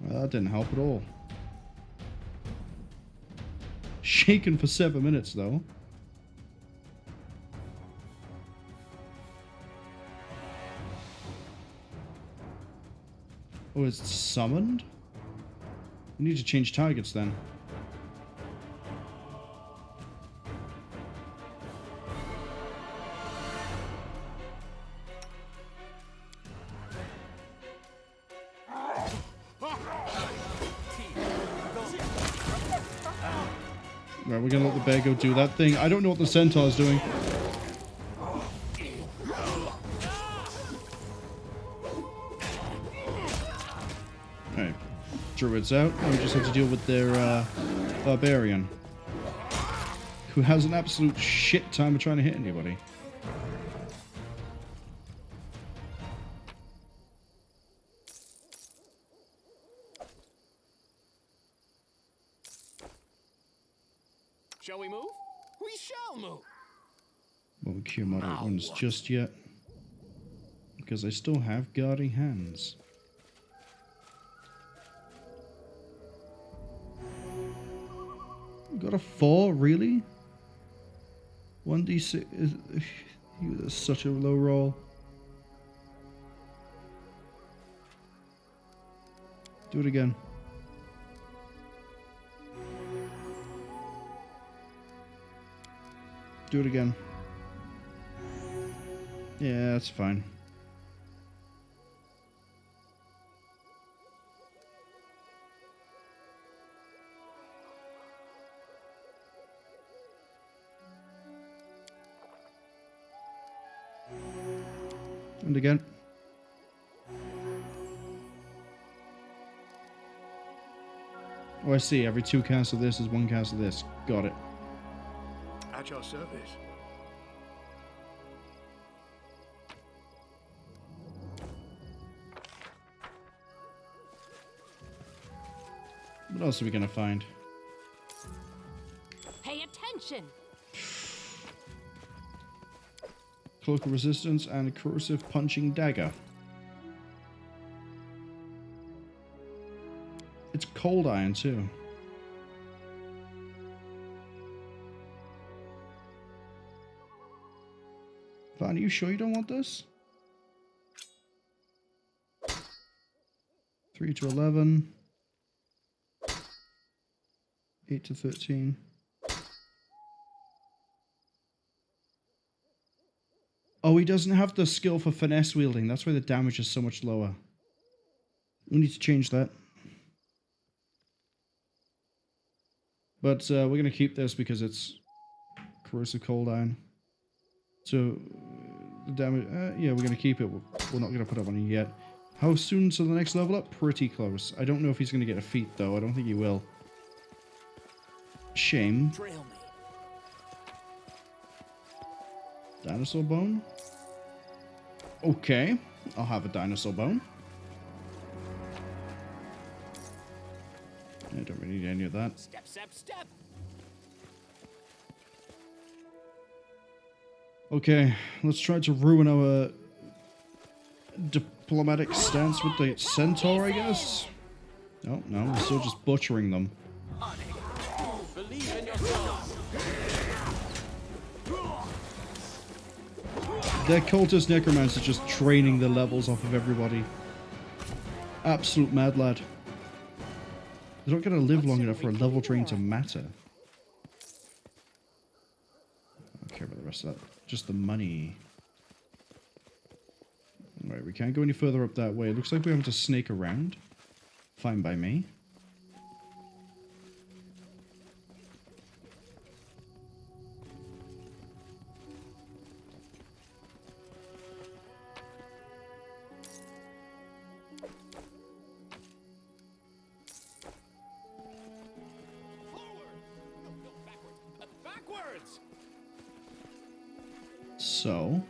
Well, that didn't help at all. Shaken for 7 minutes, though. Oh, it's summoned? We need to change targets then. Right, we're gonna let the bear go do that thing. I don't know what the centaur's doing. Alright. Druid's out. Now we just have to deal with their barbarian. Who has an absolute shit time of trying to hit anybody. Shall we move? We shall move. Won't cure moderate ones just yet. Because I still have guarding hands. Got a 4, really? 1d6 is that's such a low roll. Do it again. Do it again. Yeah, that's fine. And again. Oh, I see. Every 2 casts of this is 1 cast of this. Got it. At your service. What else are we gonna find? Pay attention. Cloak of Resistance, and a Corrosive Punching Dagger. It's cold iron too. Van, are you sure you don't want this? 3 to 11. 8 to 13. Oh, he doesn't have the skill for finesse wielding. That's why the damage is so much lower. We need to change that. But we're going to keep this because it's corrosive cold iron. So, the damage... yeah, we're going to keep it. We're not going to put up on it yet. How soon to the next level up? Pretty close. I don't know if he's going to get a feat, though. I don't think he will. Shame. Trail me. Dinosaur bone? Okay. I'll have a dinosaur bone. I don't really need any of that. Step, step, step. Okay, let's try to ruin our diplomatic stance with the centaur, I guess. Oh, no, we're still just butchering them. Believe in yourself. Their cultist necromancer just draining the levels off of everybody. Absolute mad lad. They're not going to live long enough for a level drain to matter. I don't care about the rest of that. Just the money. Alright, we can't go any further up that way. It looks like we're having to snake around. Fine by me. So,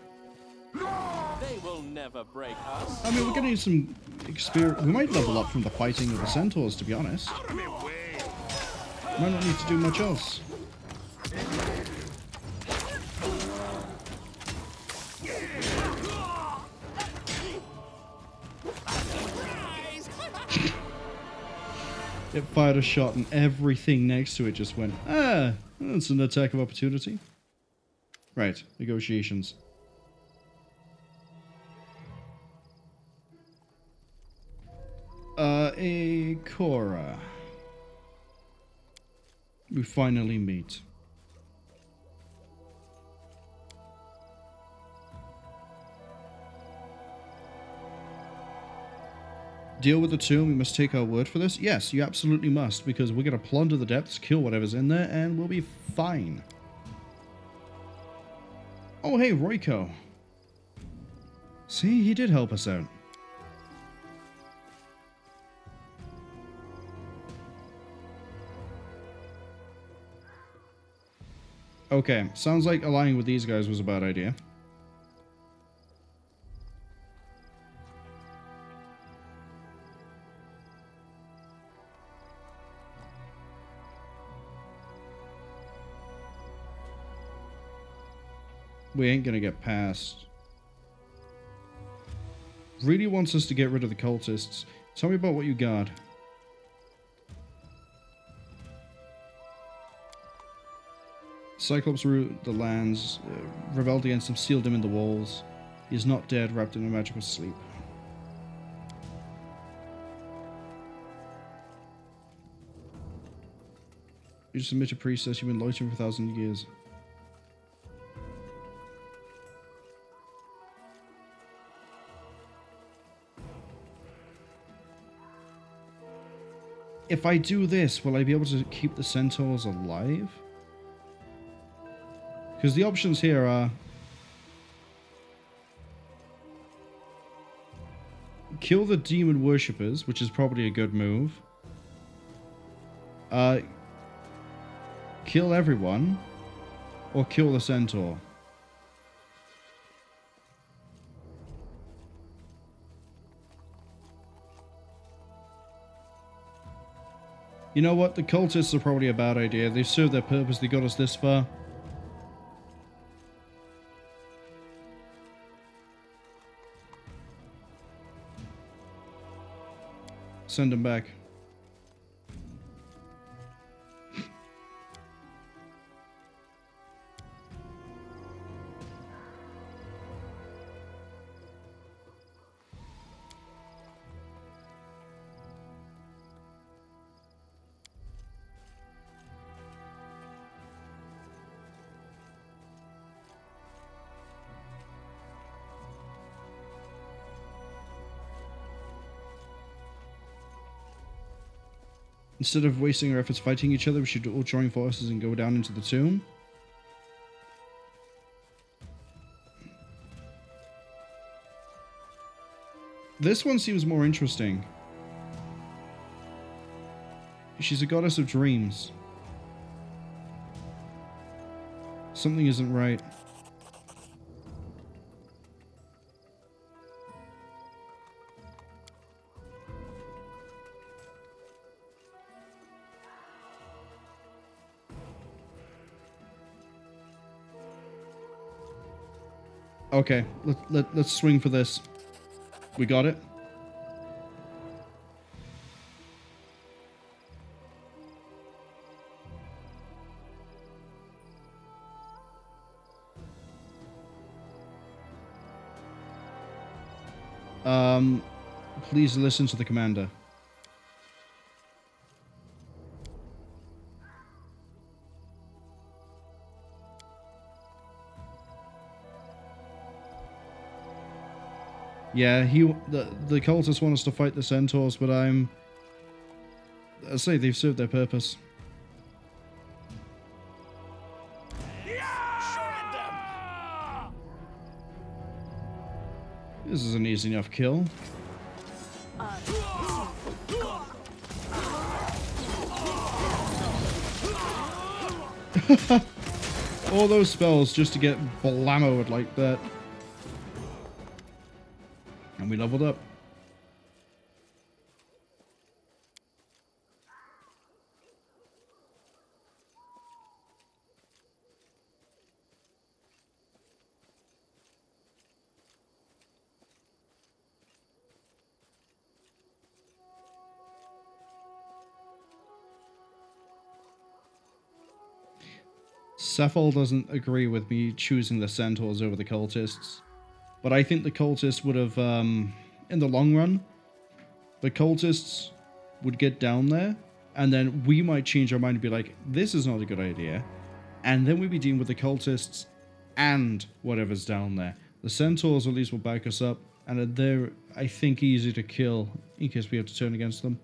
They will never break us. I mean, we're gonna need some experience. We might level up from the fighting of the centaurs, to be honest. Might not need to do much else. It fired a shot and everything next to it just went, ah, that's an attack of opportunity. Right, negotiations. A Cora. We finally meet. Deal with the tomb, we must take our word for this? Yes, you absolutely must, because we're going to plunder the depths, kill whatever's in there, and we'll be fine. Oh, hey, Royko. See, he did help us out. Okay, sounds like aligning with these guys was a bad idea. We ain't gonna get past. Really wants us to get rid of the cultists. Tell me about what you got. Cyclops ruled the lands, rebelled against him, sealed him in the walls. He is not dead, wrapped in a magical sleep. You submit a priestess, you've been loitering for 1,000 years. If I do this, will I be able to keep the centaurs alive? Because the options here are... kill the demon worshippers, which is probably a good move. Kill everyone. Or kill the centaur. You know what? The cultists are probably a bad idea. They've served their purpose. They got us this far. Send him back. Instead of wasting our efforts fighting each other, we should all join forces and go down into the tomb. This one seems more interesting. She's a goddess of dreams. Something isn't right. Okay, let's swing for this. We got it. Please listen to the commander. Yeah, the cultists want us to fight the centaurs, but I say they've served their purpose. This is an easy enough kill. All those spells just to get blammoed like that. And we leveled up. Cephal doesn't agree with me choosing the centaurs over the cultists. But I think the cultists would have, in the long run, the cultists would get down there, and then we might change our mind and be like, this is not a good idea. And then we'd be dealing with the cultists and whatever's down there. The centaurs at least will back us up, and they're, I think, easy to kill in case we have to turn against them.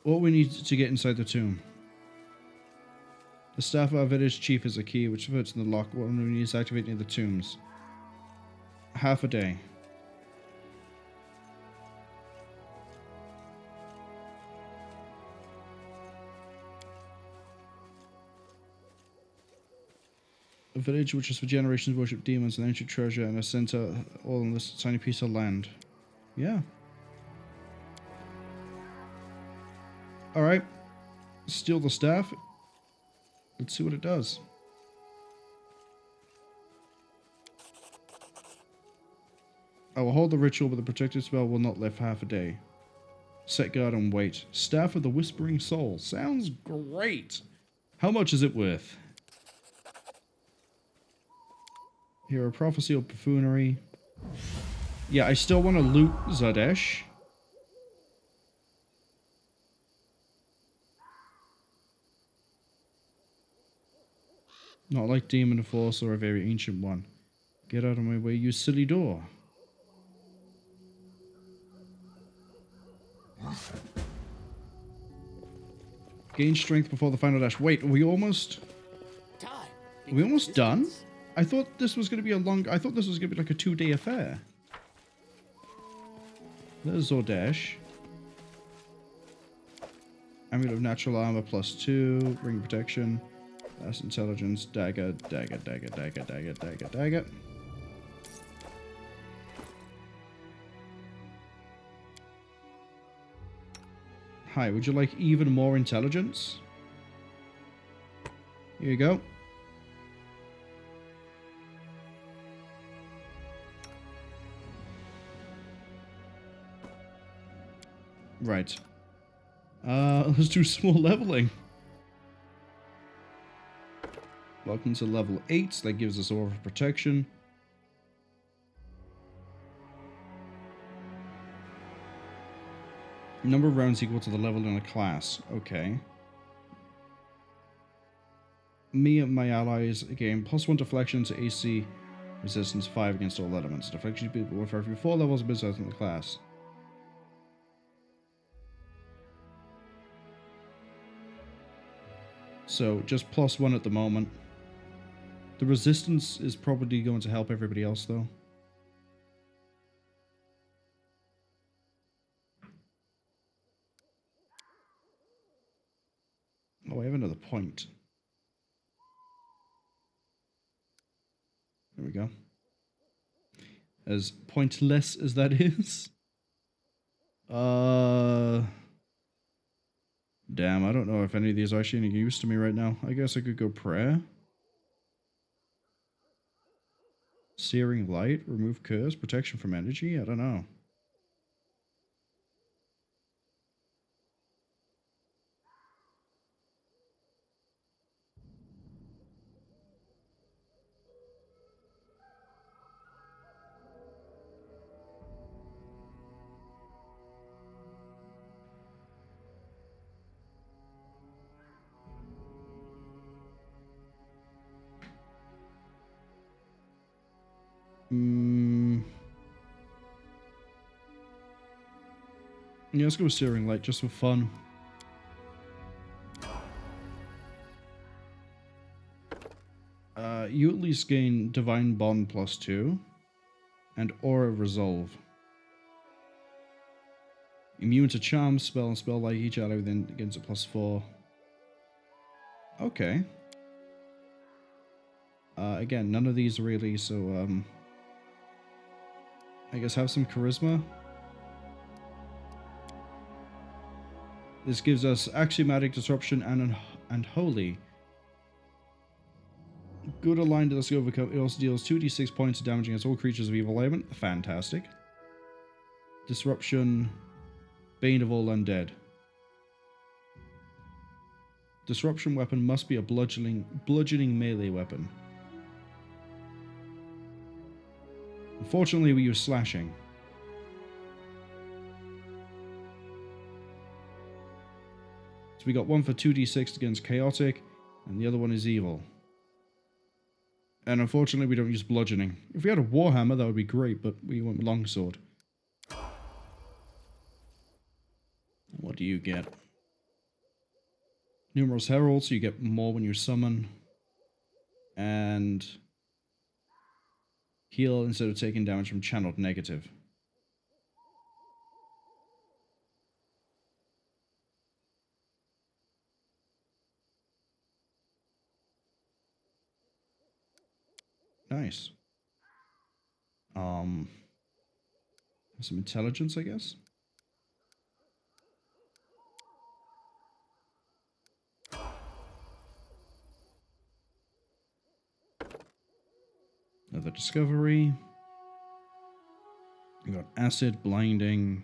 What we need to get inside the tomb. The staff of our village chief is a key, which fits in the lock. What we need is activating the tombs. Half a day. A village which has for generations worshipped demons and ancient treasure and a center all on this tiny piece of land. Yeah. Alright. Steal the staff. Let's see what it does. I will hold the ritual, but the protective spell will not lift half a day. Set guard and wait. Staff of the Whispering Soul. Sounds great. How much is it worth? Here, a prophecy of buffoonery. Yeah, I still want to loot Zadesh. Not like Demon Force or a very ancient one. Get out of my way, you silly door. Gain strength before the final dash. Wait, are we almost... Are we almost done? I thought this was going to be a long... I thought this was going to be like a 2-day affair. There's Zordash. Amulet of Natural Armor +2. Ring Protection. That's Intelligence. Dagger, dagger, dagger, dagger, dagger, dagger, dagger. Hi, would you like even more intelligence? Here you go. Right. Let's do some more leveling. Welcome to level 8. That gives us aura of protection. Number of rounds equal to the level in a class. Okay. Me and my allies gain +1 deflection to AC resistance 5 against all elements. Deflection people with every 4 levels of business in the class. So just +1 at the moment. The resistance is probably going to help everybody else though. Oh, I have another point. There we go. As pointless as that is. Damn, I don't know if any of these are actually any use to me right now. I guess I could go prayer. Searing light, remove curse, protection from energy. I don't know. Yeah, let's go with Searing Light just for fun. You at least gain Divine Bond +2 and Aura Resolve. Immune to Charm, Spell, and Spell like each ally within against a +4. Okay. Again, none of these really, so I guess have some Charisma. This gives us Axiomatic Disruption and Holy. Good aligned to the skill overcome. It also deals 2d6 points of damage against all creatures of evil element. Fantastic. Disruption. Bane of all undead. Disruption weapon must be a bludgeoning melee weapon. Unfortunately, we use slashing. So we got one for 2d6 against chaotic, and the other one is evil. And unfortunately, we don't use bludgeoning. If we had a warhammer, that would be great, but we went with longsword. What do you get? Numerous Herald, so you get more when you summon. And heal instead of taking damage from channeled negative. Nice. Some intelligence, I guess. Another discovery. We got acid, blinding,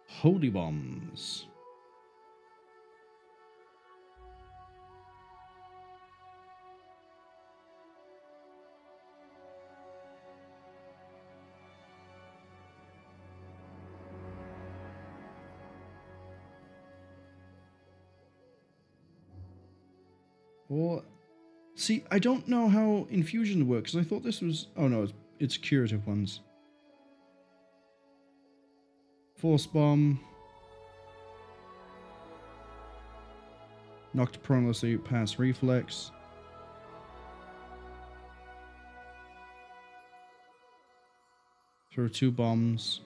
holy bombs. Well, see, I don't know how infusion works. I thought this was... Oh no, it's curative ones. Force bomb. Knocked prone unless they pass reflex. Throw 2 bombs.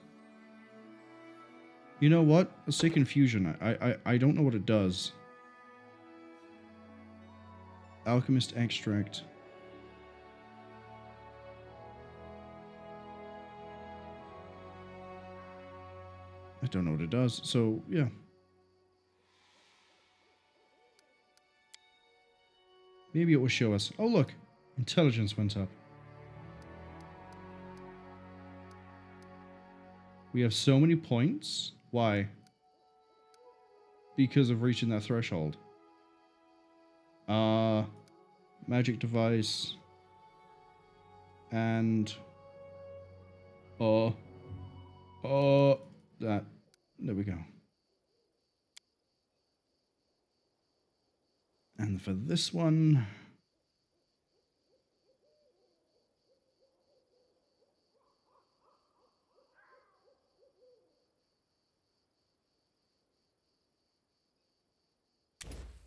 You know what? Let's take infusion. I don't know what it does. Alchemist extract. I don't know what it does. So, yeah. Maybe it will show us. Oh, look. Intelligence went up. We have so many points. Why? Because of reaching that threshold. Magic device. And... that. There we go. And for this one...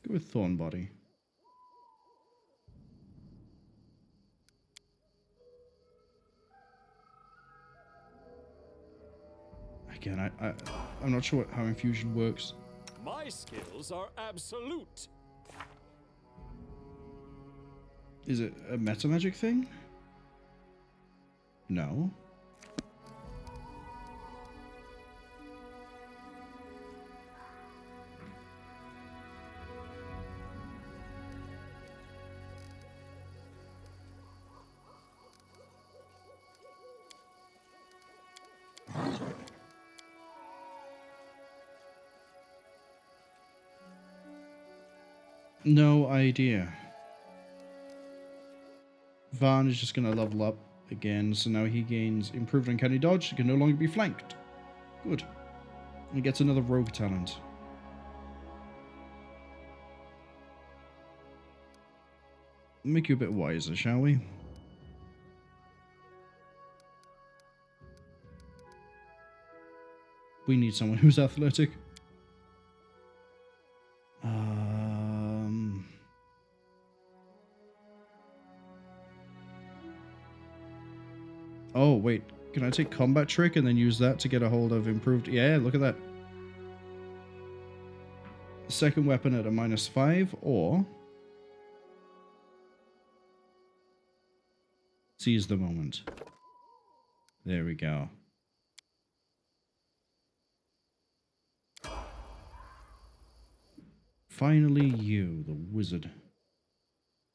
go with Thorn Body. Again, I'm not sure how infusion works. My skills are absolute. Is it a meta magic thing? No. No idea. Varn is just going to level up again, so now he gains improved uncanny dodge. He can no longer be flanked. Good. He gets another rogue talent. Make you a bit wiser, shall we? We need someone who's athletic. Oh, wait. Can I take combat trick and then use that to get a hold of improved... Yeah, look at that. Second weapon at a -5, or... seize the moment. There we go. Finally you, the wizard.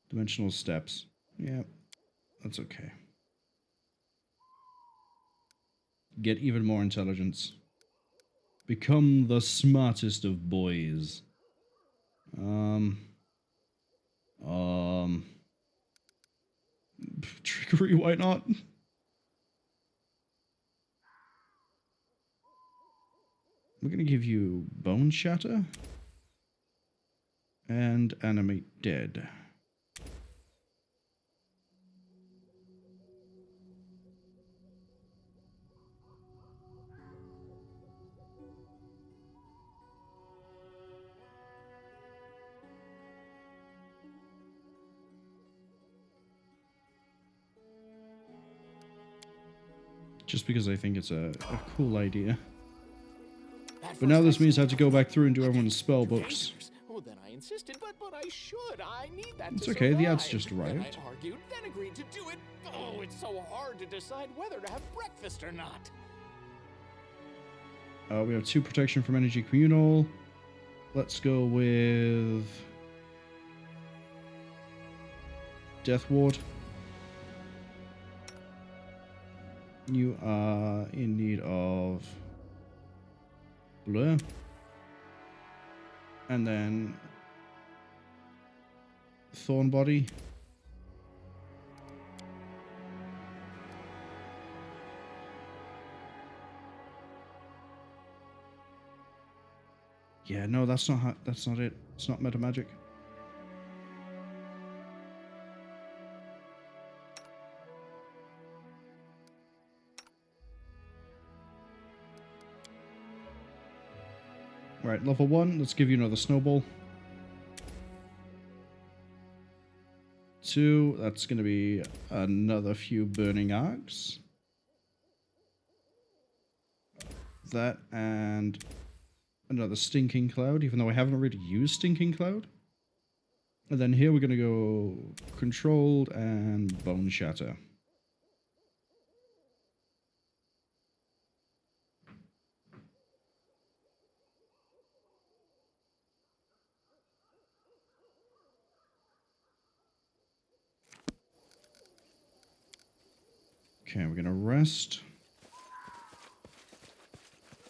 Dimensional steps. Yeah, that's okay. Get even more intelligence. Become the smartest of boys. Trickery, why not? We're gonna give you Bone Shatter and Animate Dead. Just because I think it's a cool idea. But now this means I have to go back through and do everyone's spell books. Oh, then I insisted, but I should. I need that. It's to okay, the ads survive. just arrived. Then I argued, then agreed to do it. Oh, it's so hard to decide whether to have breakfast or not. We have 2 protection from energy communal. Let's go with Death Ward. You are in need of Blur. And then Thorn Body. Yeah, no, that's not it. It's not meta magic. Right, level 1, let's give you another snowball. 2, that's going to be another few burning arcs. That and another stinking cloud, even though I haven't already used stinking cloud. And then here we're going to go controlled and bone shatter. Okay, we're gonna rest.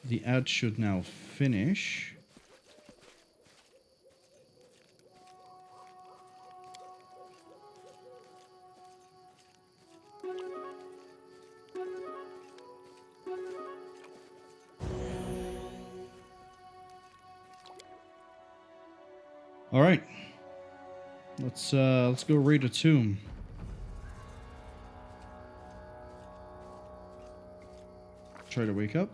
The ad should now finish. All right. Let's go raid a tomb. Try to wake up.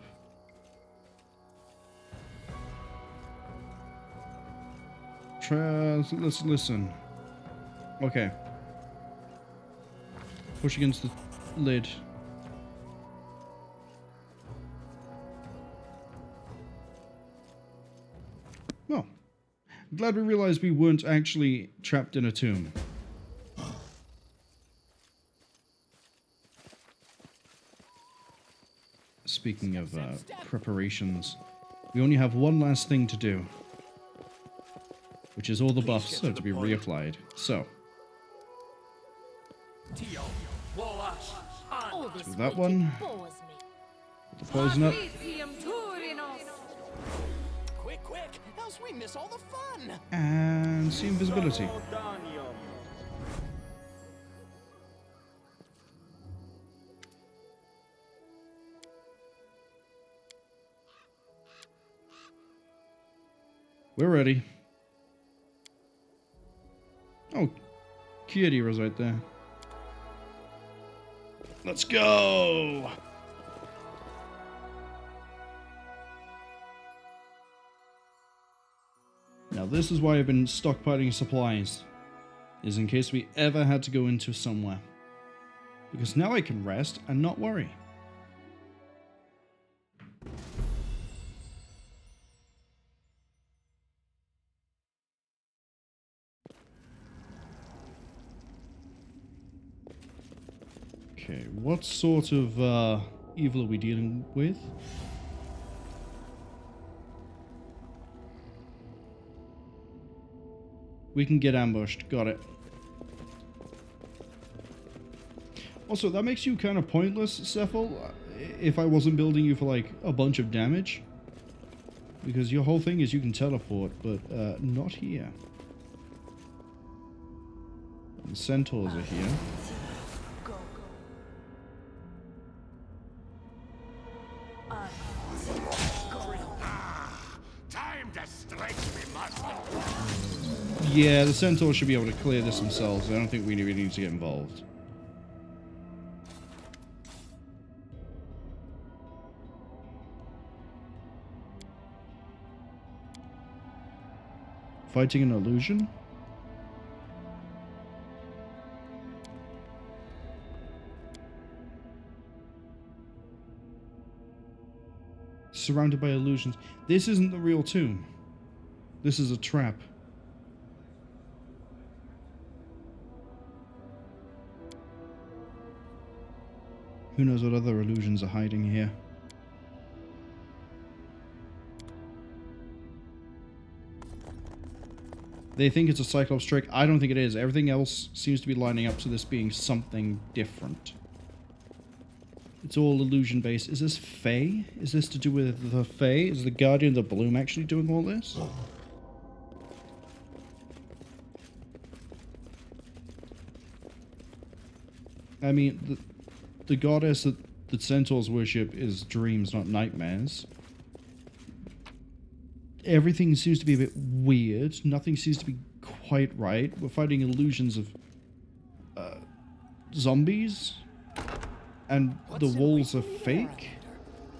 Let's listen. Okay. Push against the lid. Well, I'm glad we realized we weren't actually trapped in a tomb. Speaking of preparations, we only have one last thing to do, which is all the buffs are to be reapplied. So, do that one. The poison up. Quick, else we miss all the fun. And see invisibility. We're ready. Oh, Kitty was right there. Let's go! Now this is why I've been stockpiling supplies, is in case we ever had to go into somewhere. Because now I can rest and not worry. Okay, what sort of evil are we dealing with? We can get ambushed. Got it. Also, that makes you kind of pointless, Cephal, if I wasn't building you for, like, a bunch of damage. Because your whole thing is you can teleport, but not here. The centaurs are here. Yeah, the centaurs should be able to clear this themselves. I don't think we really need to get involved. Fighting an illusion? Surrounded by illusions. This isn't the real tomb. This is a trap. Who knows what other illusions are hiding here? They think it's a Cyclops trick. I don't think it is. Everything else seems to be lining up to this being something different. It's all illusion based. Is this Fae? Is this to do with the Fae? Is the Guardian of the Bloom actually doing all this? I mean, the goddess that the centaurs worship is dreams, not nightmares. Everything seems to be a bit weird. Nothing seems to be quite right. We're fighting illusions of zombies. And the walls are fake.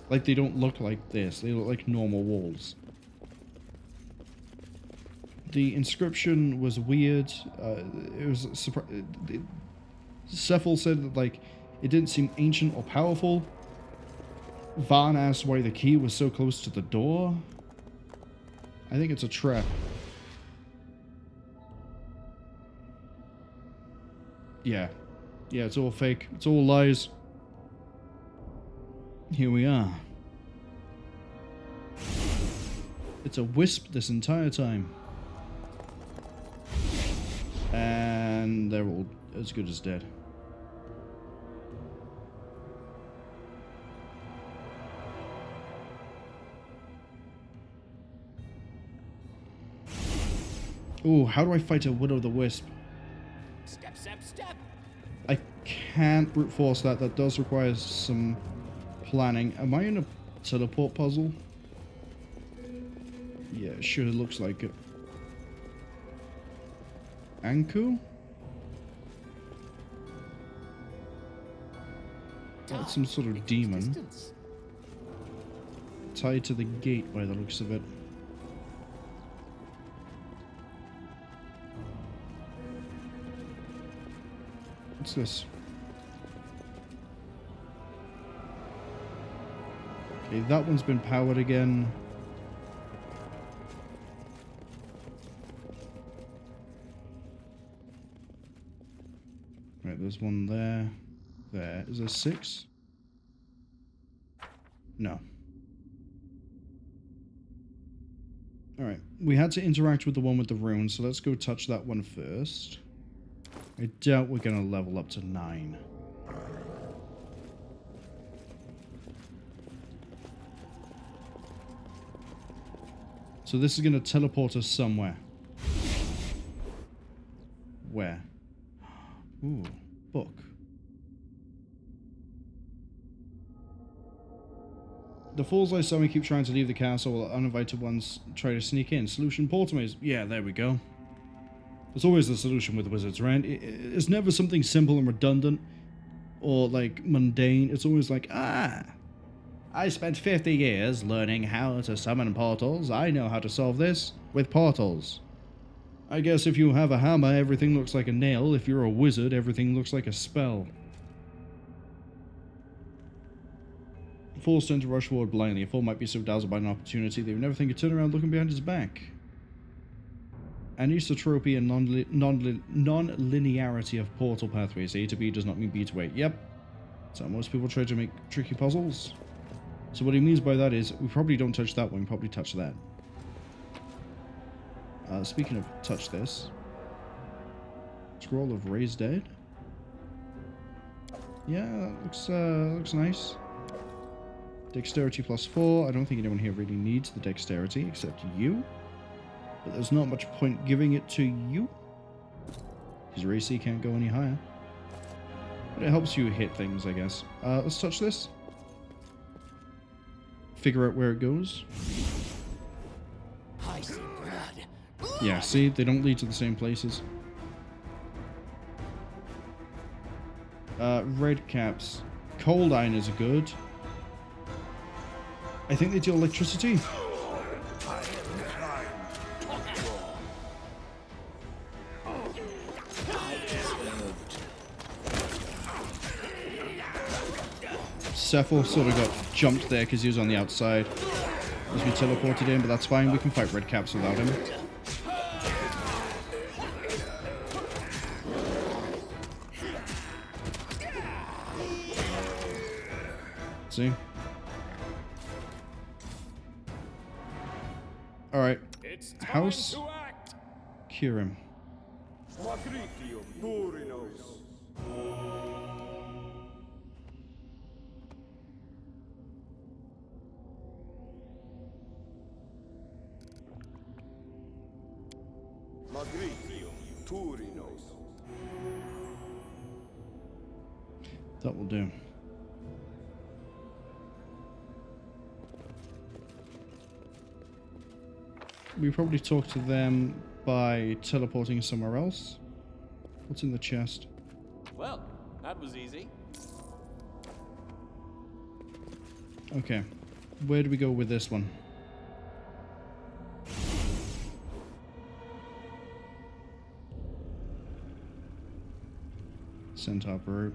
Like, they don't look like this. They look like normal walls. The inscription was weird. It was Cephal said that, like, it didn't seem ancient or powerful. Vaughn asked why the key was so close to the door. I think it's a trap. Yeah. Yeah, it's all fake. It's all lies. Here we are. It's a wisp this entire time. And they're all as good as dead. Oh, how do I fight a Will-o'-the-Wisp? Step, step, step. I can't brute force that. That does require some planning. Am I in a teleport puzzle? Yeah, it sure looks like it. Anku? That's some sort of demon. Tied to the gate by the looks of it. What's this? Okay, that one's been powered again. Right, there's one there. There. Is there 6? No. Alright, we had to interact with the one with the runes, so let's go touch that one first. I doubt we're going to level up to 9. So this is going to teleport us somewhere. Where? Ooh, book. The fools I summon keep trying to leave the castle while uninvited ones try to sneak in. Solution, portal maze. Yeah, there we go. There's always the solution with wizards, right? It's never something simple and redundant or, like, mundane. It's always like, I spent 50 years learning how to summon portals. I know how to solve this with portals. I guess if you have a hammer, everything looks like a nail. If you're a wizard, everything looks like a spell. Fools tend to rush forward blindly. A fool might be so dazzled by an opportunity they would never think of turning around looking behind his back. Anisotropy and non-linearity of portal pathways. A to B does not mean B to A. Yep. So most people try to make tricky puzzles. So what he means by that is, we probably don't touch that one, we probably touch that. Speaking of touch this. Scroll of Raised Dead. Yeah, that looks nice. Dexterity +4. I don't think anyone here really needs the dexterity, except you. But there's not much point giving it to you. Because your AC can't go any higher. But it helps you hit things, I guess. Let's touch this. Figure out where it goes. I see blood. Yeah, see? They don't lead to the same places. Red caps. Cold iron is good. I think they deal electricity. Cephal sort of got jumped there because he was on the outside as we teleported in, but that's fine. We can fight red caps without him. See? Alright. House. Cure him. That will do. We probably talk to them by teleporting somewhere else. What's in the chest? Well, that was easy. Okay. Where do we go with this one? Centaur route.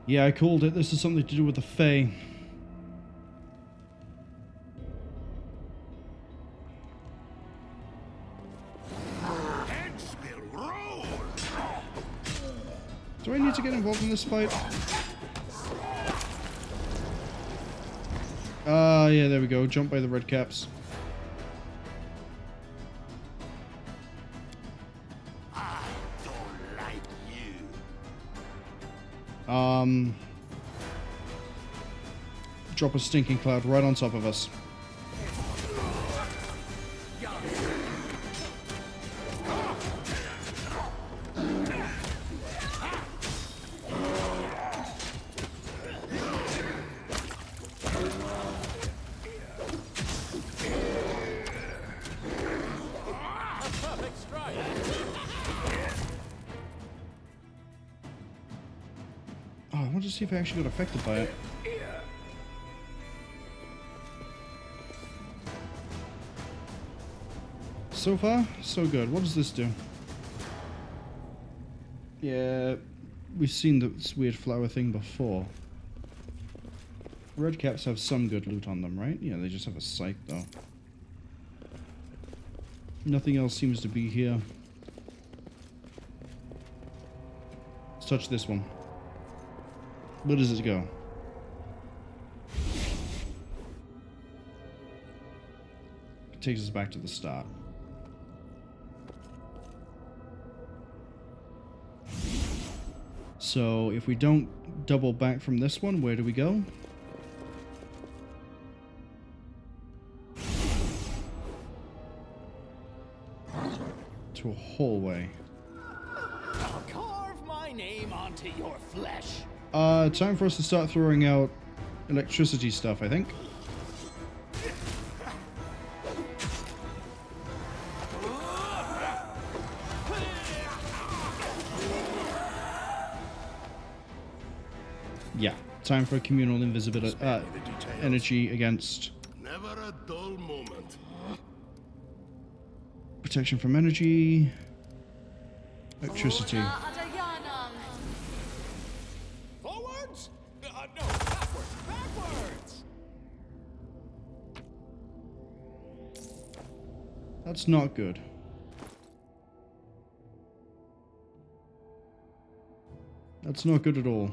Yeah, I called it. This is something to do with the Fae. Do I need to get involved in this fight? Yeah, there we go. Jump by the red caps. I don't like you. Drop a stinking cloud right on top of us. see if I actually got affected by it. So far, so good. What does this do? Yeah, we've seen this weird flower thing before. Red caps have some good loot on them, right? Yeah, they just have a sight, though. Nothing else seems to be here. Let's touch this one. Where does it go? It takes us back to the start. So, if we don't double back from this one, where do we go? To a hallway. I'll carve my name onto your flesh. Time for us to start throwing out electricity stuff, I think. Yeah, time for communal invisibility, energy against Never a dull moment. protection from energy, electricity. Forwards? No, backwards. Backwards. That's not good. That's not good at all.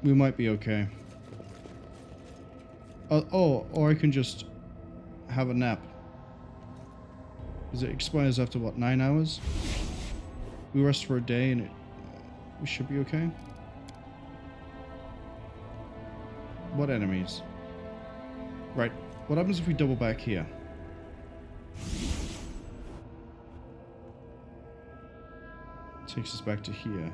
We might be okay. Or I can just have a nap. Because it expires after, what, 9 hours? We rest for a day and we should be okay. What enemies? Right. What happens if we double back here? Takes us back to here.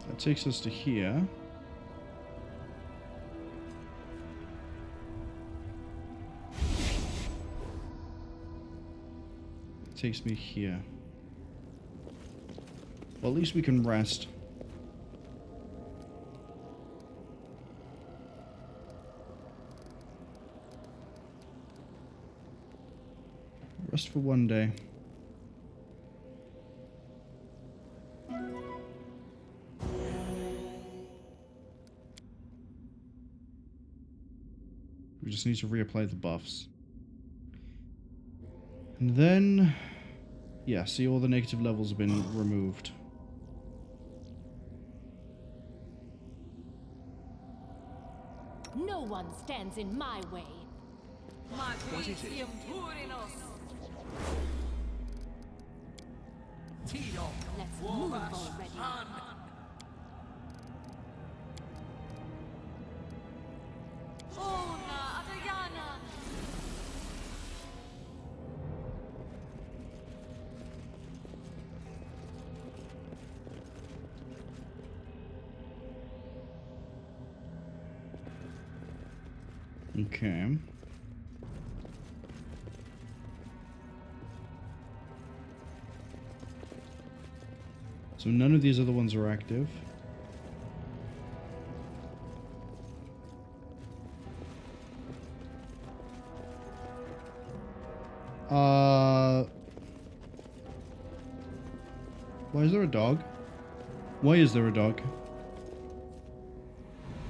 That takes us to here. Takes me here. Well, at least we can rest. Rest for one day. We just need to reapply the buffs. And then... yeah, see, all the negative levels have been removed. No one stands in my way. What is it? Let's move already. Okay. So none of these other ones are active. Why is there a dog? Why is there a dog?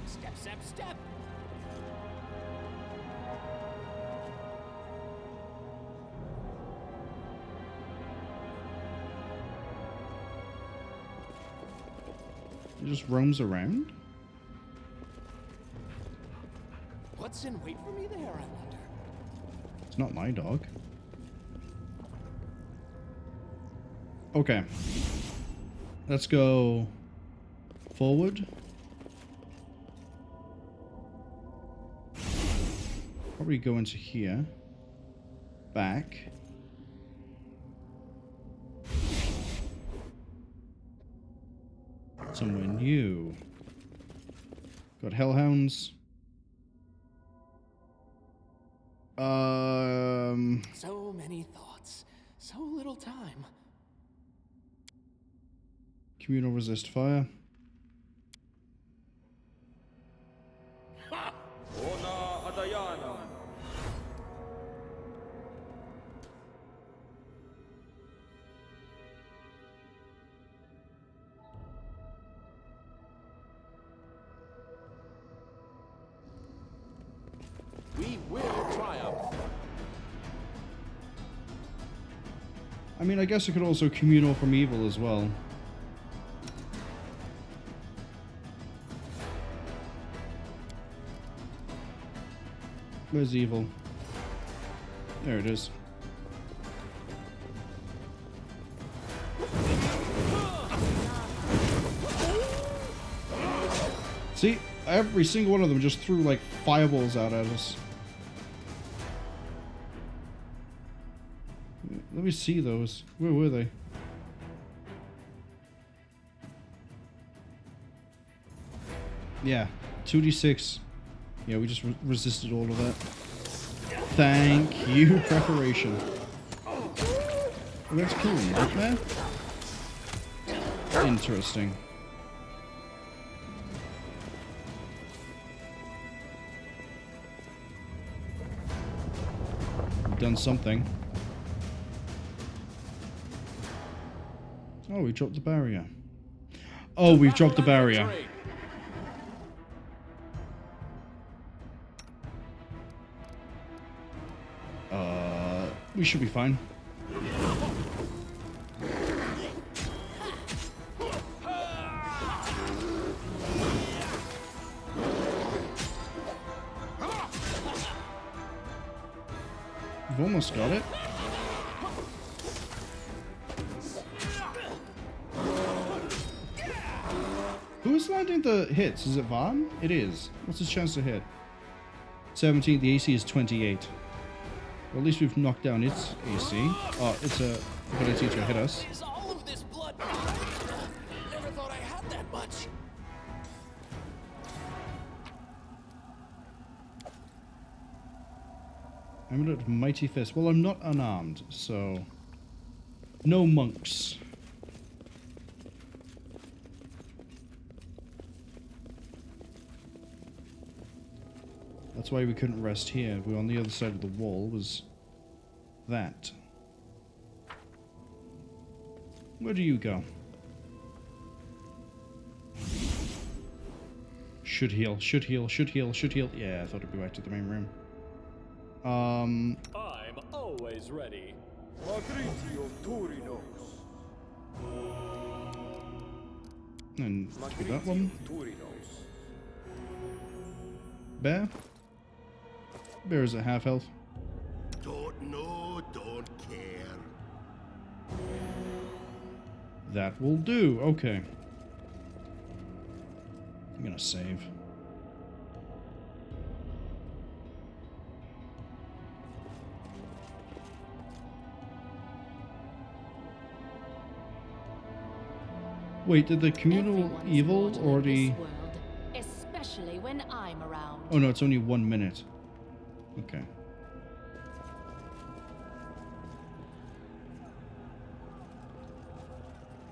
Step, step, step. It just roams around? What's in wait for me there, I wonder? It's not my dog. Okay. Let's go forward. Probably go into here. Back. Somewhere new. Got hellhounds. So many thoughts, so little time. Communal resist fire. Ona Adayana. We will triumph. I mean, I guess I could also communal from evil as well. Where's evil? There it is. See, every single one of them just threw like fireballs out at us. Let me see those. Where were they? Yeah, 2d6. Yeah, we just resisted all of that. Thank you, preparation. Oh, that's cool, Nightmare. Interesting. We've done something. Oh, we dropped the barrier. Oh, we've dropped the barrier. We should be fine. We've almost got it. Who is landing the hits? Is it Van? It is. What's his chance to hit? 17. The AC is 28. Well, at least we've knocked down its AC. Oh, its ability to hit us. Is all of this blood? Never thought I had that much. Amulet of Mighty Fist. Well, I'm not unarmed, so no monks. That's why we couldn't rest here. We were on the other side of the wall, was that. Where do you go? Should heal, should heal, should heal, should heal. Yeah, I thought it'd be back to the main room. I'm always ready. And do that one. Bear? Bear is at half health. Don't know, don't care. That will do. Okay. I'm gonna save. Wait, did the communal Everyone's evil mortal in already... this world, especially when I'm around. Oh no, it's only 1 minute. Okay.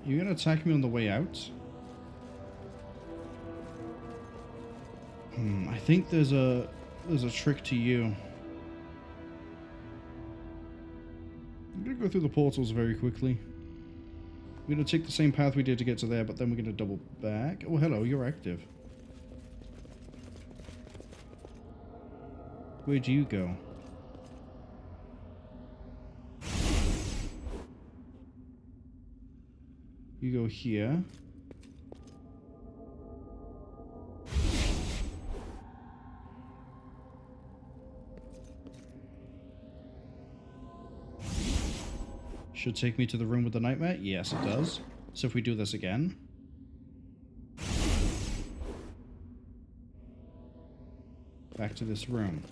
You gonna attack me on the way out? I think there's a trick to you. I'm gonna go through the portals very quickly. We're gonna take the same path we did to get to there, but then we're gonna double back. Oh, hello, you're active. Where do you go? You go here. Should take me to the room with the nightmare? Yes, it does. So if we do this again... back to this room.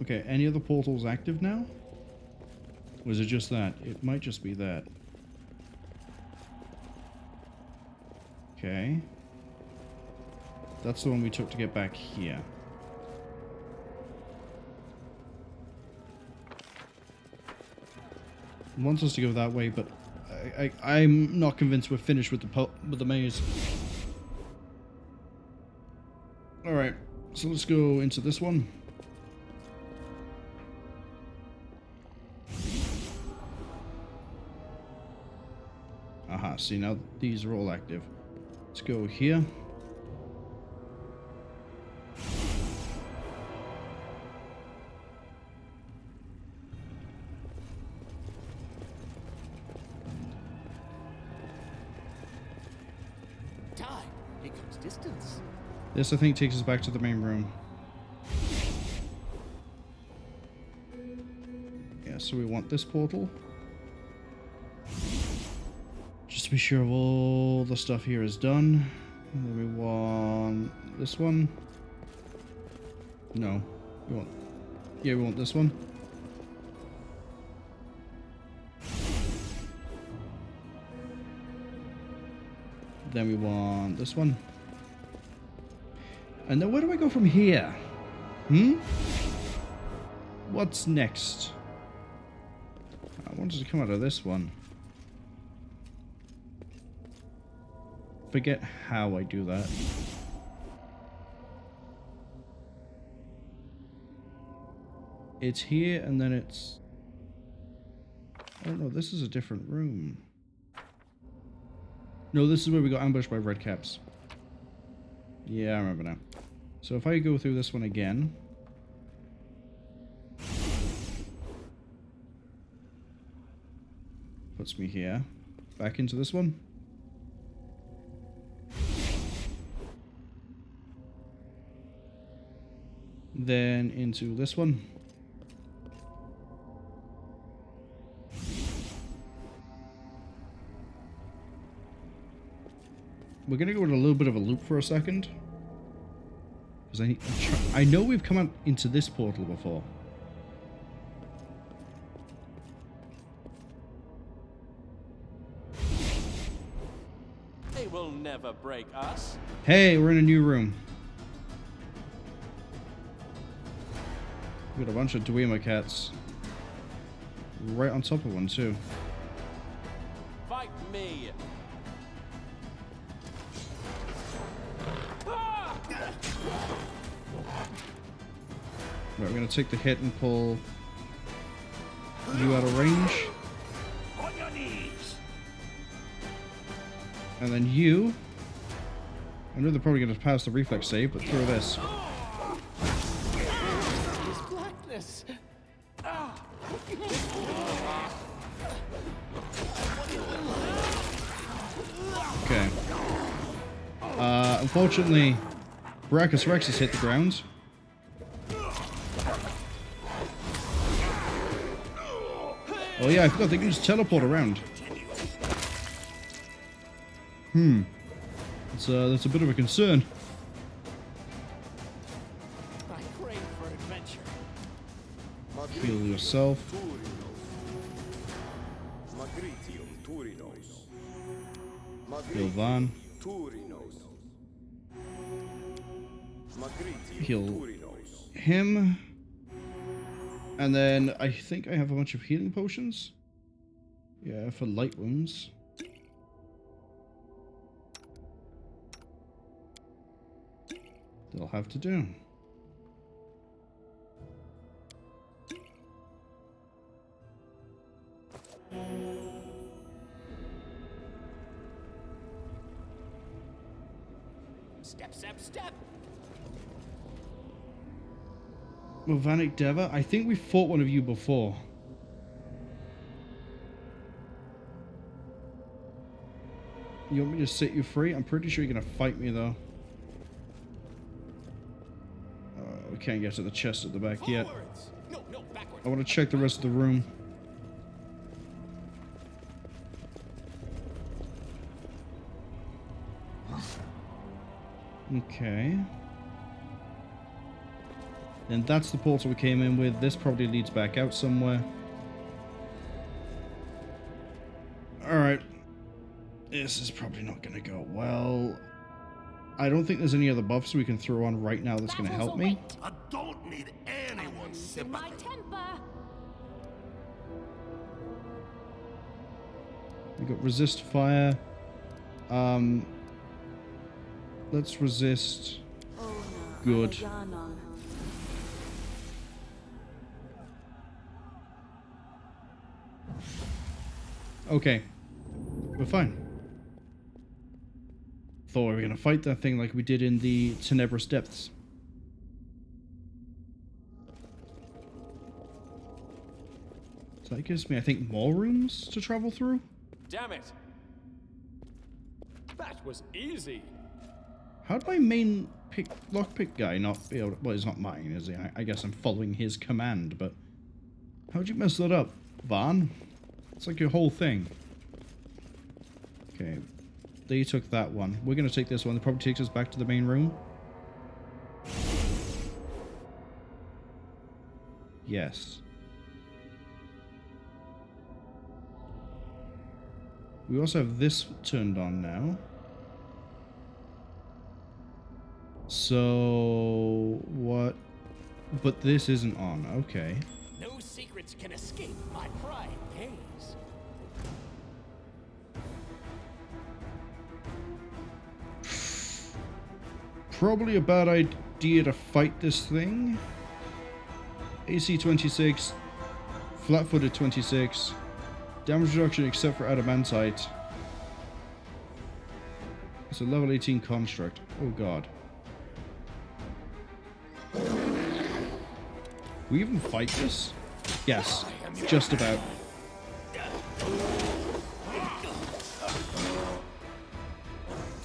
Okay, any other portals active now? Or is it just that? It might just be that. Okay. That's the one we took to get back here. It wants us to go that way, but I'm not convinced we're finished with the maze. Alright, so let's go into this one. Aha, see now these are all active. Let's go here. Time becomes distance. This, I think, takes us back to the main room. Yeah, so we want this portal. Just to be sure all the stuff here is done. And then we want this one. No. We want... yeah, we want this one. Then we want this one. And then where do I go from here? What's next? I wanted to come out of this one. Forget how I do that. It's here and then it's... oh no, this is a different room. No, this is where we got ambushed by red caps. Yeah, I remember now. So if I go through this one again... puts me here. Back into this one. Then into this one. We're gonna go in a little bit of a loop for a second. Because I know we've come out into this portal before. They will never break us. Hey, we're in a new room. We got a bunch of Dwemer cats. Right on top of one, too. Fight me. Right, we're going to take the hit and pull you out of range. On your knees. And then you... I know they're probably going to pass the reflex save, but throw this. This blackness. Okay. Unfortunately, Brachus Rex has hit the ground. Oh yeah, I forgot they can just teleport around. That's a bit of a concern. I crave for adventure. Heal yourself. Heal Van. Heal him. And then I think I have a bunch of healing potions. Yeah, for light wounds. They'll have to do. Step, step, step. Movanic Deva? I think we fought one of you before. You want me to set you free? I'm pretty sure you're going to fight me, though. We can't get to the chest at the back yet. No, backwards. I want to check the rest of the room. Okay. And that's the portal we came in with. This probably leads back out somewhere. Alright. This is probably not going to go well. I don't think there's any other buffs we can throw on right now that's going to help me. I don't need anyone's sympathy. We got resist fire. Let's resist. Good. Okay. We're fine. Thought we were gonna fight that thing like we did in the Tenebrous Depths. So that gives me, I think, more rooms to travel through. Damn it! That was easy. How'd my main lockpick guy not be able to... Well, he's not mine, is he? I guess I'm following his command, but... How'd you mess that up, Van? It's like your whole thing. Okay. They took that one. We're going to take this one. It probably takes us back to the main room. Yes. We also have this turned on now. So... What? But this isn't on. Okay. No secrets can escape my prying gaze. Probably a bad idea to fight this thing. AC 26, flat-footed 26, damage reduction except for adamantite. It's a level 18 construct. Oh god. We even fight this? Yes, just about.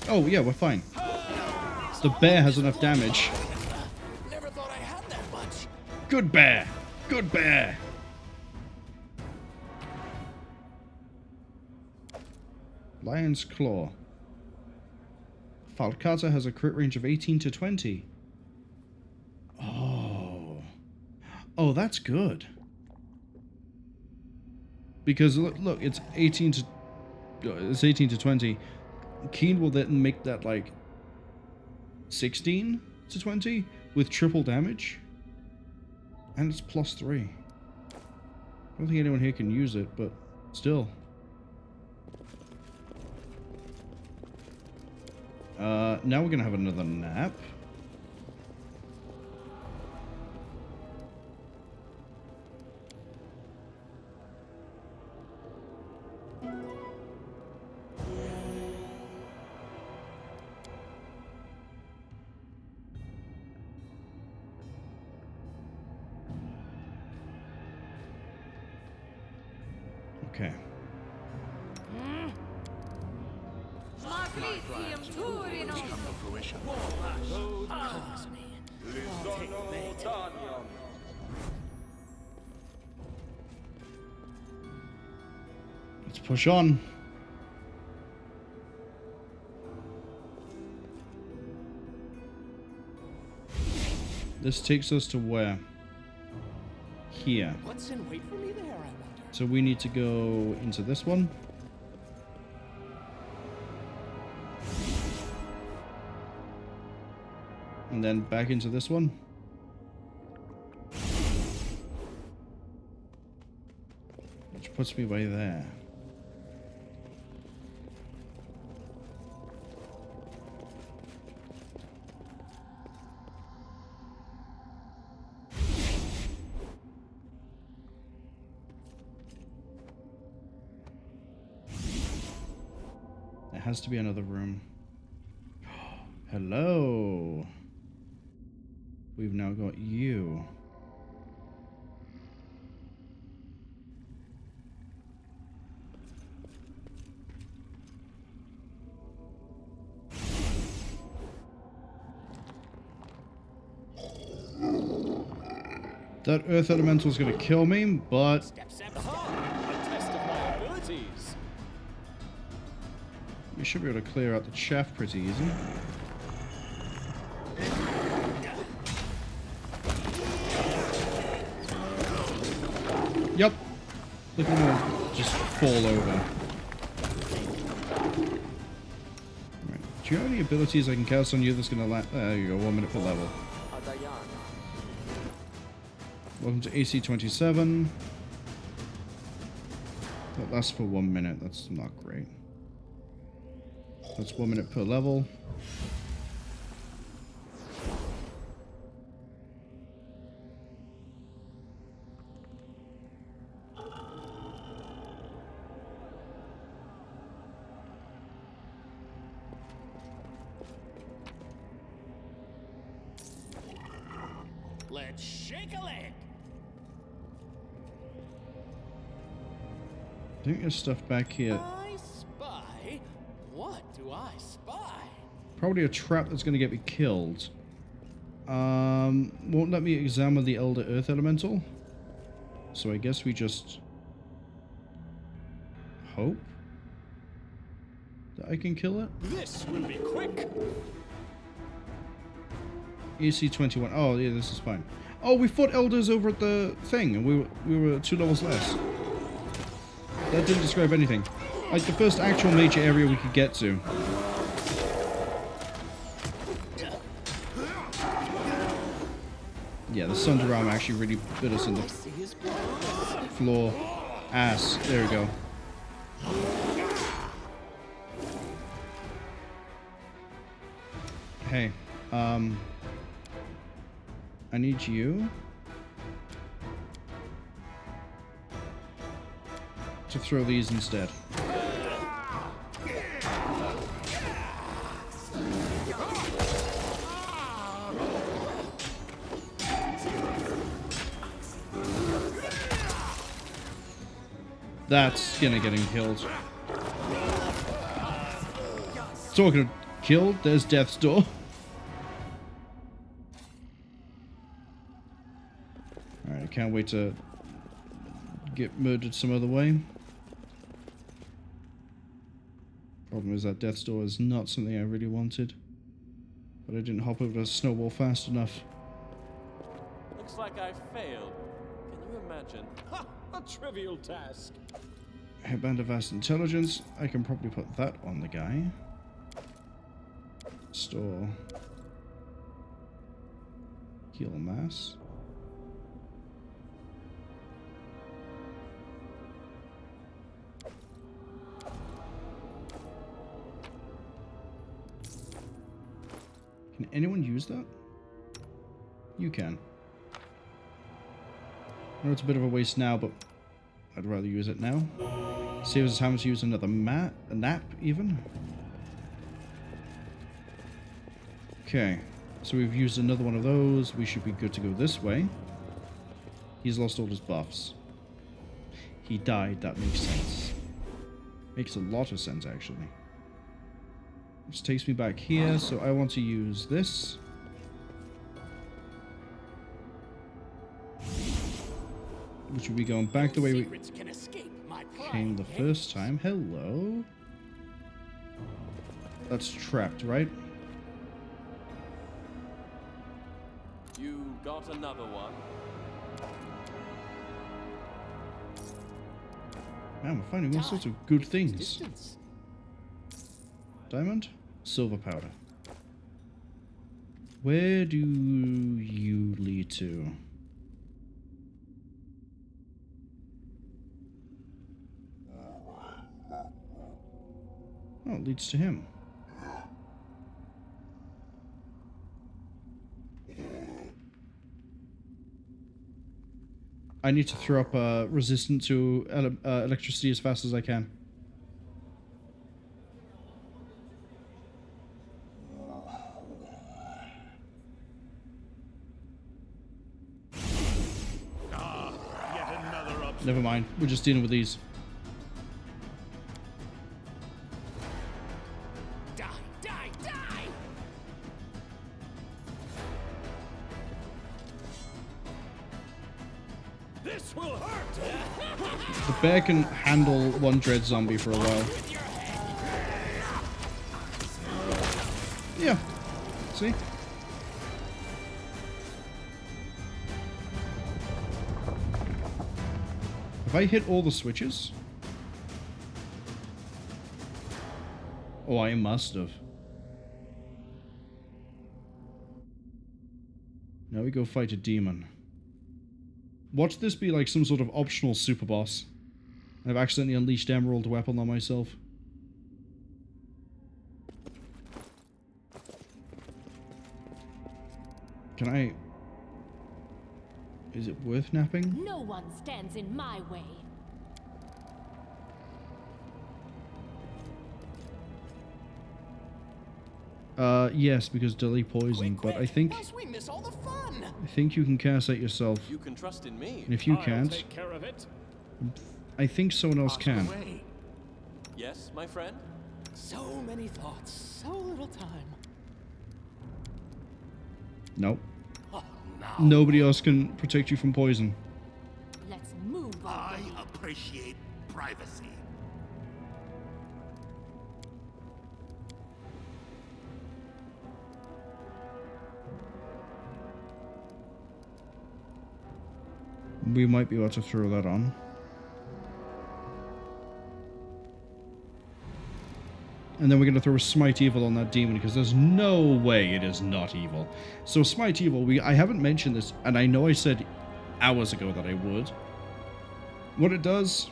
Oh yeah, we're fine. The bear has enough damage. Never thought I had that much. Good bear! Good bear! Lion's Claw. Falcata has a crit range of 18 to 20. Oh. Oh, that's good. Because look, it's 18 to 20. Keen will then make that like 16 to 20 with triple damage. And it's +3. I don't think anyone here can use it, but still. Now we're gonna have another nap. Okay. Let's push on. This takes us to where? Here. What's in wait for me there, I wonder? So we need to go into this one. And then back into this one. Which puts me way there. There has to be another room. Hello. We've now got you. That earth elemental is going to kill me, but A test of my abilities. we should be able to clear out the chaff pretty easy. Yep. Look at them all just fall over. Right. Do you have any abilities I can cast on you that's gonna there you go, 1 minute per level. Welcome to AC 27. That lasts for 1 minute. That's not great. That's 1 minute per level. Let's shake a leg. I think there's stuff back here. I spy. What do I spy? Probably a trap that's going to get me killed. Won't let me examine the Elder Earth Elemental. So I guess we just hope that I can kill it. This will be quick. AC 21. Oh yeah, this is fine. Oh, we fought elders over at the thing, and we were 2 levels less. That didn't describe anything. Like the first actual major area we could get to. Yeah, the Sunder Arm actually really bit us in the floor. Ass. There we go. Hey, I need you to throw these instead. That's gonna get him killed. Talking of killed, there's Death's Door. Alright, I can't wait to get murdered some other way. Problem is that Death's Door is not something I really wanted. But I didn't hop over to Snowball fast enough. Looks like I failed. Can you imagine? Ha! A trivial task. Headband of Vast Intelligence. I can probably put that on the guy. Store. Heal mass. Can anyone use that? You can. I know it's a bit of a waste now, but I'd rather use it now. Saves us having to use another a nap, even. Okay, so we've used another one of those. We should be good to go this way. He's lost all his buffs. He died, that makes sense. Makes a lot of sense, actually. Which takes me back here, so I want to use this. Which will be going back the way we came the first time. Hello. That's trapped, right? You got another one. Man, we're finding all sorts of good things. Diamond, silver powder. Where do you lead to? Oh, it leads to him. I need to throw up resistant to electricity as fast as I can. Never mind. We're just dealing with these. Die, die, die! This will hurt! The bear can handle one dread zombie for a while. Yeah. See? Have I hit all the switches? Oh, I must have. Now we go fight a demon. Watch this be like some sort of optional super boss. I've accidentally unleashed Emerald Weapon on myself. Can I... Is it worth napping? No one stands in my way. Yes, because delay poison, but I think... else we miss all the fun. I think you can cast that yourself. You can trust in me. And if you I'll can't, take care of it. I think someone else can. Away. Yes, my friend? So many thoughts, so little time. Nope. Oh, now Nobody else can protect you from poison. Let's move I already. appreciate privacy. We might be able to throw that on. And then we're going to throw a Smite Evil on that demon, because there's no way it is not evil. So Smite Evil, I haven't mentioned this, and I know I said hours ago that I would. What it does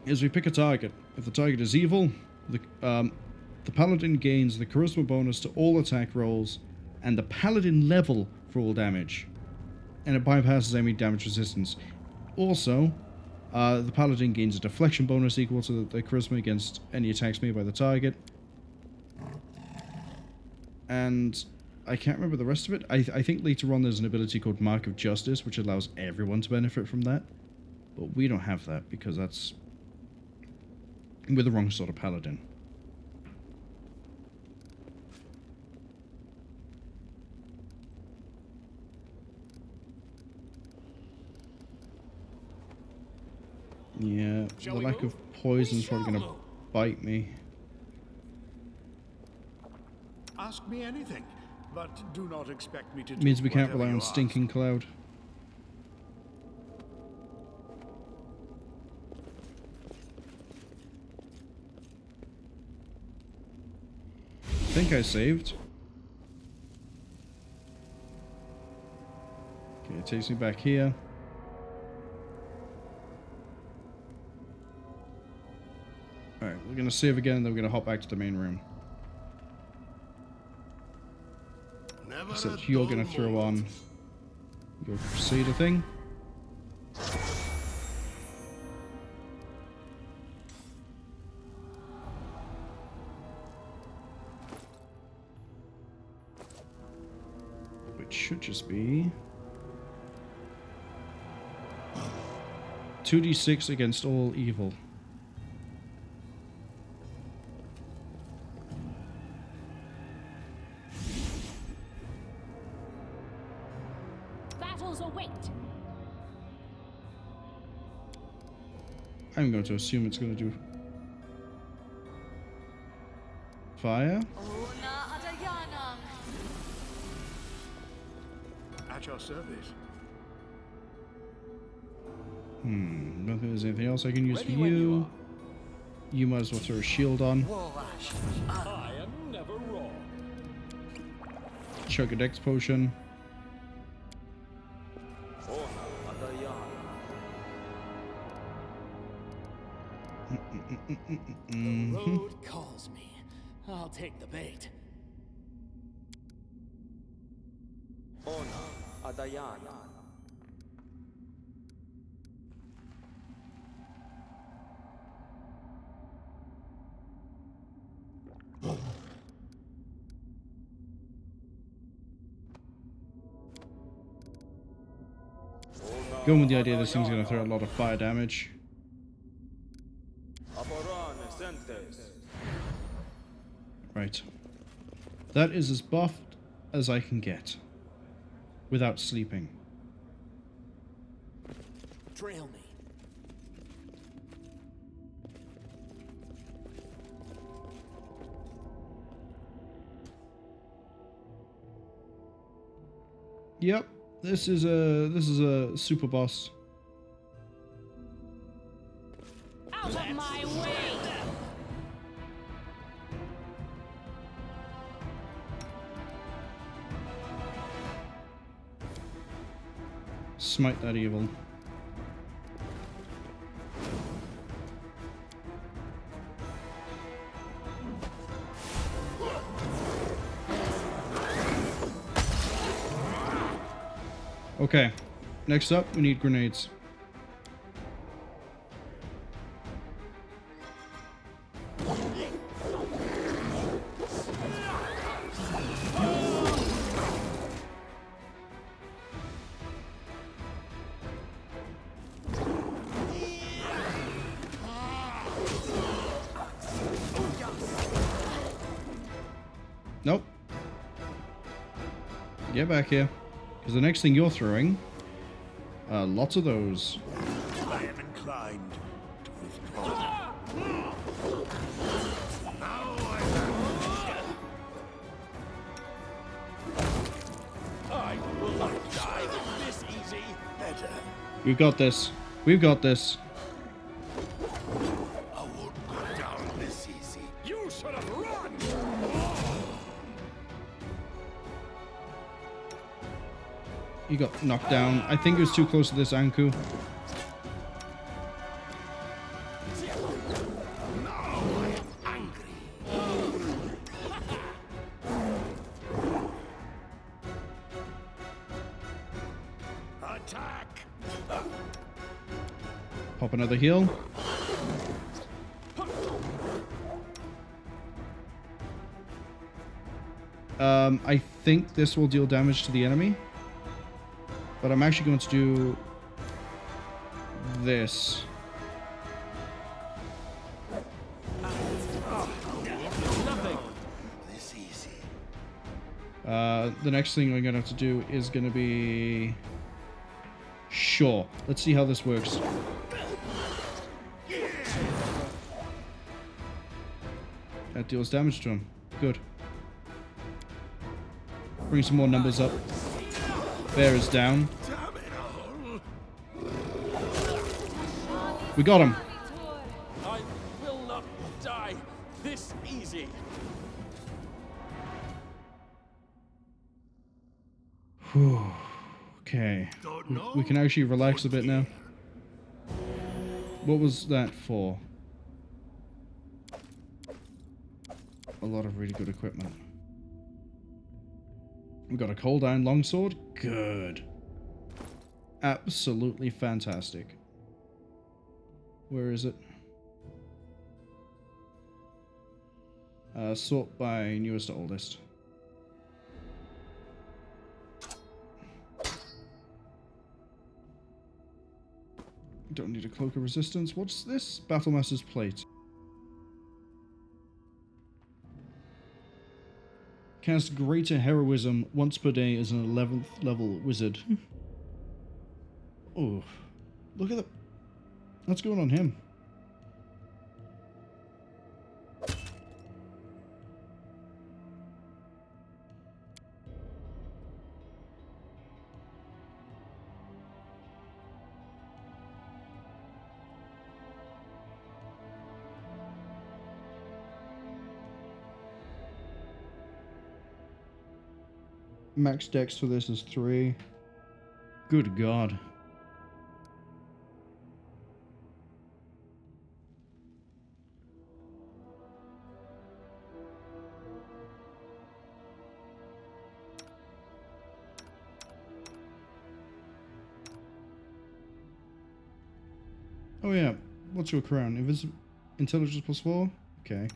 is we pick a target. If the target is evil, the Paladin gains the Charisma bonus to all attack rolls, and the Paladin level for all damage. And it bypasses enemy damage resistance. Also, the Paladin gains a deflection bonus equal to the Charisma against any attacks made by the target. And I can't remember the rest of it. I think later on there's an ability called Mark of Justice, which allows everyone to benefit from that. But we don't have that, because that's... we're the wrong sort of Paladin. Yeah, Shall the we lack move? of poison's probably going to bite me. Ask me anything, but do not expect me to It means do we can't whatever rely you on ask. Stinking Cloud. I think I saved. Okay, it takes me back here. Alright, we're gonna save again, and then we're gonna hop back to the main room. Never Except a you're dull gonna throw on moment. your Crusader thing. Which should just be 2d6 against all evil. Battles await. I'm going to assume it's going to do fire. At your service. Don't think there's anything else I can use Ready for when you you. are. You might as well throw a shield on. I am never wrong. Chug a dex potion. The road calls me. I'll take the bait. Going with the idea this thing's going to throw a lot of fire damage. Right. That is as buffed as I can get. Without sleeping. Trail me. Yep. This is a super boss. Smite that evil. Okay, next up, we need grenades. Nope. Get back here. Because the next thing you're throwing, lots of those. I am inclined to withdraw. I will not die this easy. Better. We've got this. We've got this. I won't go down this easy. You should have run. He got knocked down. I think it was too close to this Anku. Attack! Pop another heal. I think this will deal damage to the enemy. But I'm actually going to do this. Nothing. This easy. The next thing I'm going to have to do is going to be... Sure. Let's see how this works. That deals damage to him. Good. Bring some more numbers up. Bear is down. We got him. I will not die this easy. Whew. Okay. We can actually relax a bit now. What was that for? A lot of really good equipment. We got a cold iron longsword. Good. Absolutely fantastic. Where is it? Sort by newest to oldest. Don't need a cloak of resistance. What's this? Battlemaster's plate. Cast greater heroism once per day as an 11th level wizard. Oh, look at that. What's going on him? Max dex for this is 3. Good God. Oh yeah, what's your crown? Intelligence +4? Okay.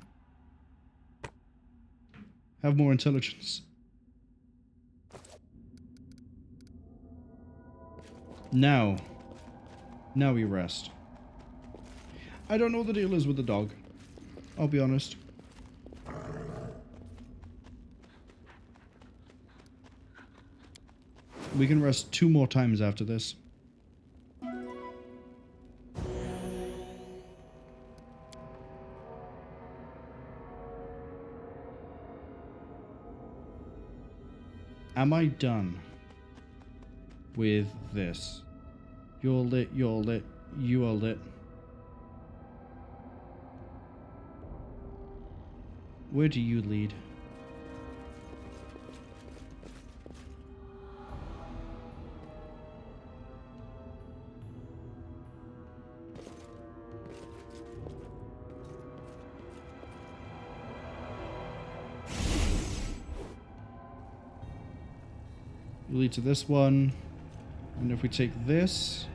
Have more intelligence. Now we rest. I don't know what the deal is with the dog. I'll be honest. We can rest 2 more times after this. Am I done with this? You're lit, you're lit, you are lit. Where do you lead? You lead to this one. And if we take this...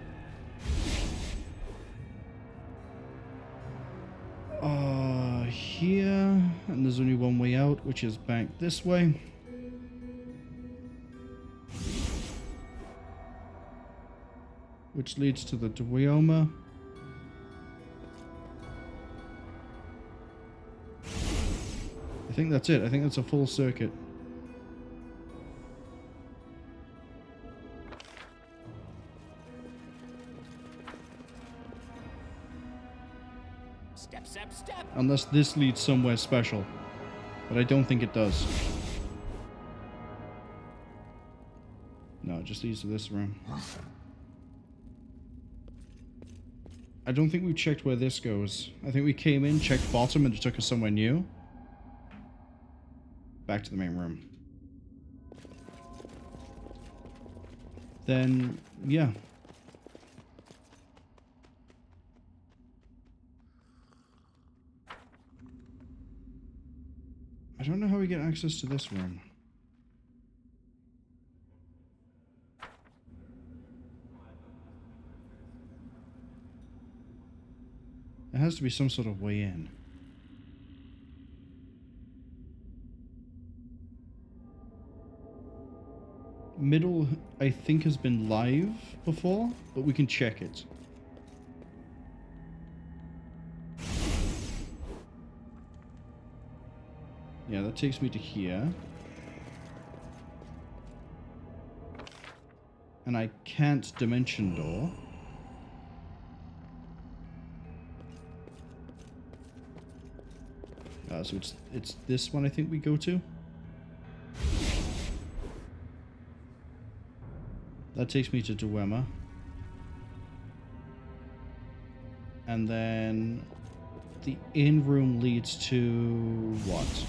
here, and there's only one way out, which is back this way. Which leads to the Dweoma. I think that's it. I think that's a full circuit. Step, step, step. Unless this leads somewhere special. But I don't think it does. No, it just leads to this room. I don't think we checked where this goes. I think we came in, checked bottom, and it took us somewhere new. Back to the main room. Then, yeah. I don't know how we get access to this room. There has to be some sort of way in. Middle, I think, has been live before, but we can check it. Yeah, that takes me to here. And I can't dimension door. So it's this one I think we go to. That takes me to Dweoma. And then the in room leads to what?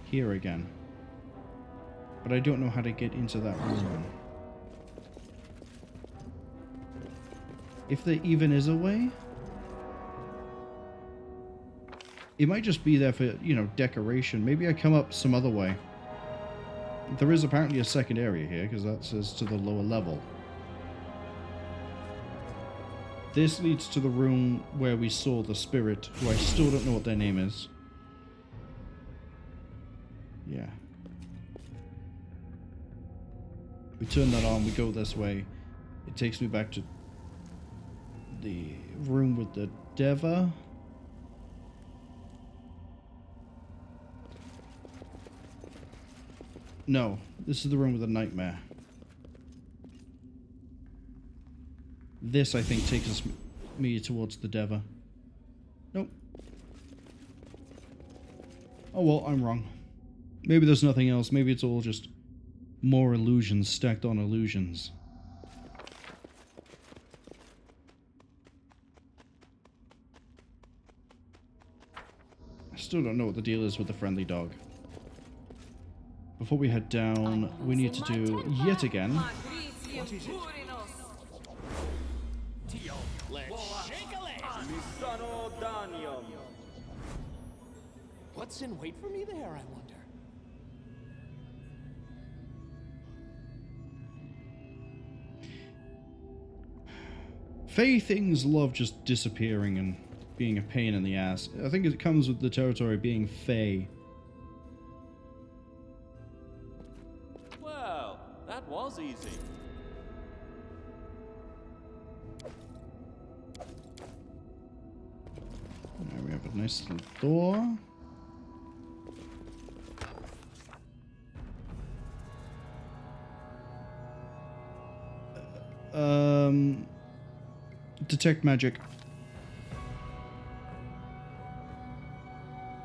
Here again. But I don't know how to get into that room. If there even is a way. It might just be there for, you know, decoration. Maybe I come up some other way. There is apparently a second area here, because that says to the lower level. This leads to the room where we saw the spirit, who I still don't know what their name is. Yeah. We turn that on, we go this way. It takes me back to the room with the Deva. No, this is the room with the nightmare. This, I think, takes me towards the Deva. Nope. Oh well, I'm wrong. Maybe there's nothing else. Maybe it's all just more illusions stacked on illusions. I still don't know what the deal is with the friendly dog. Before we head down, we need to do, yet again... What's in wait for me there, I wonder? Fey things love just disappearing and being a pain in the ass. I think it comes with the territory being Fey. Well, that was easy. Now we have a nice little door. Detect magic.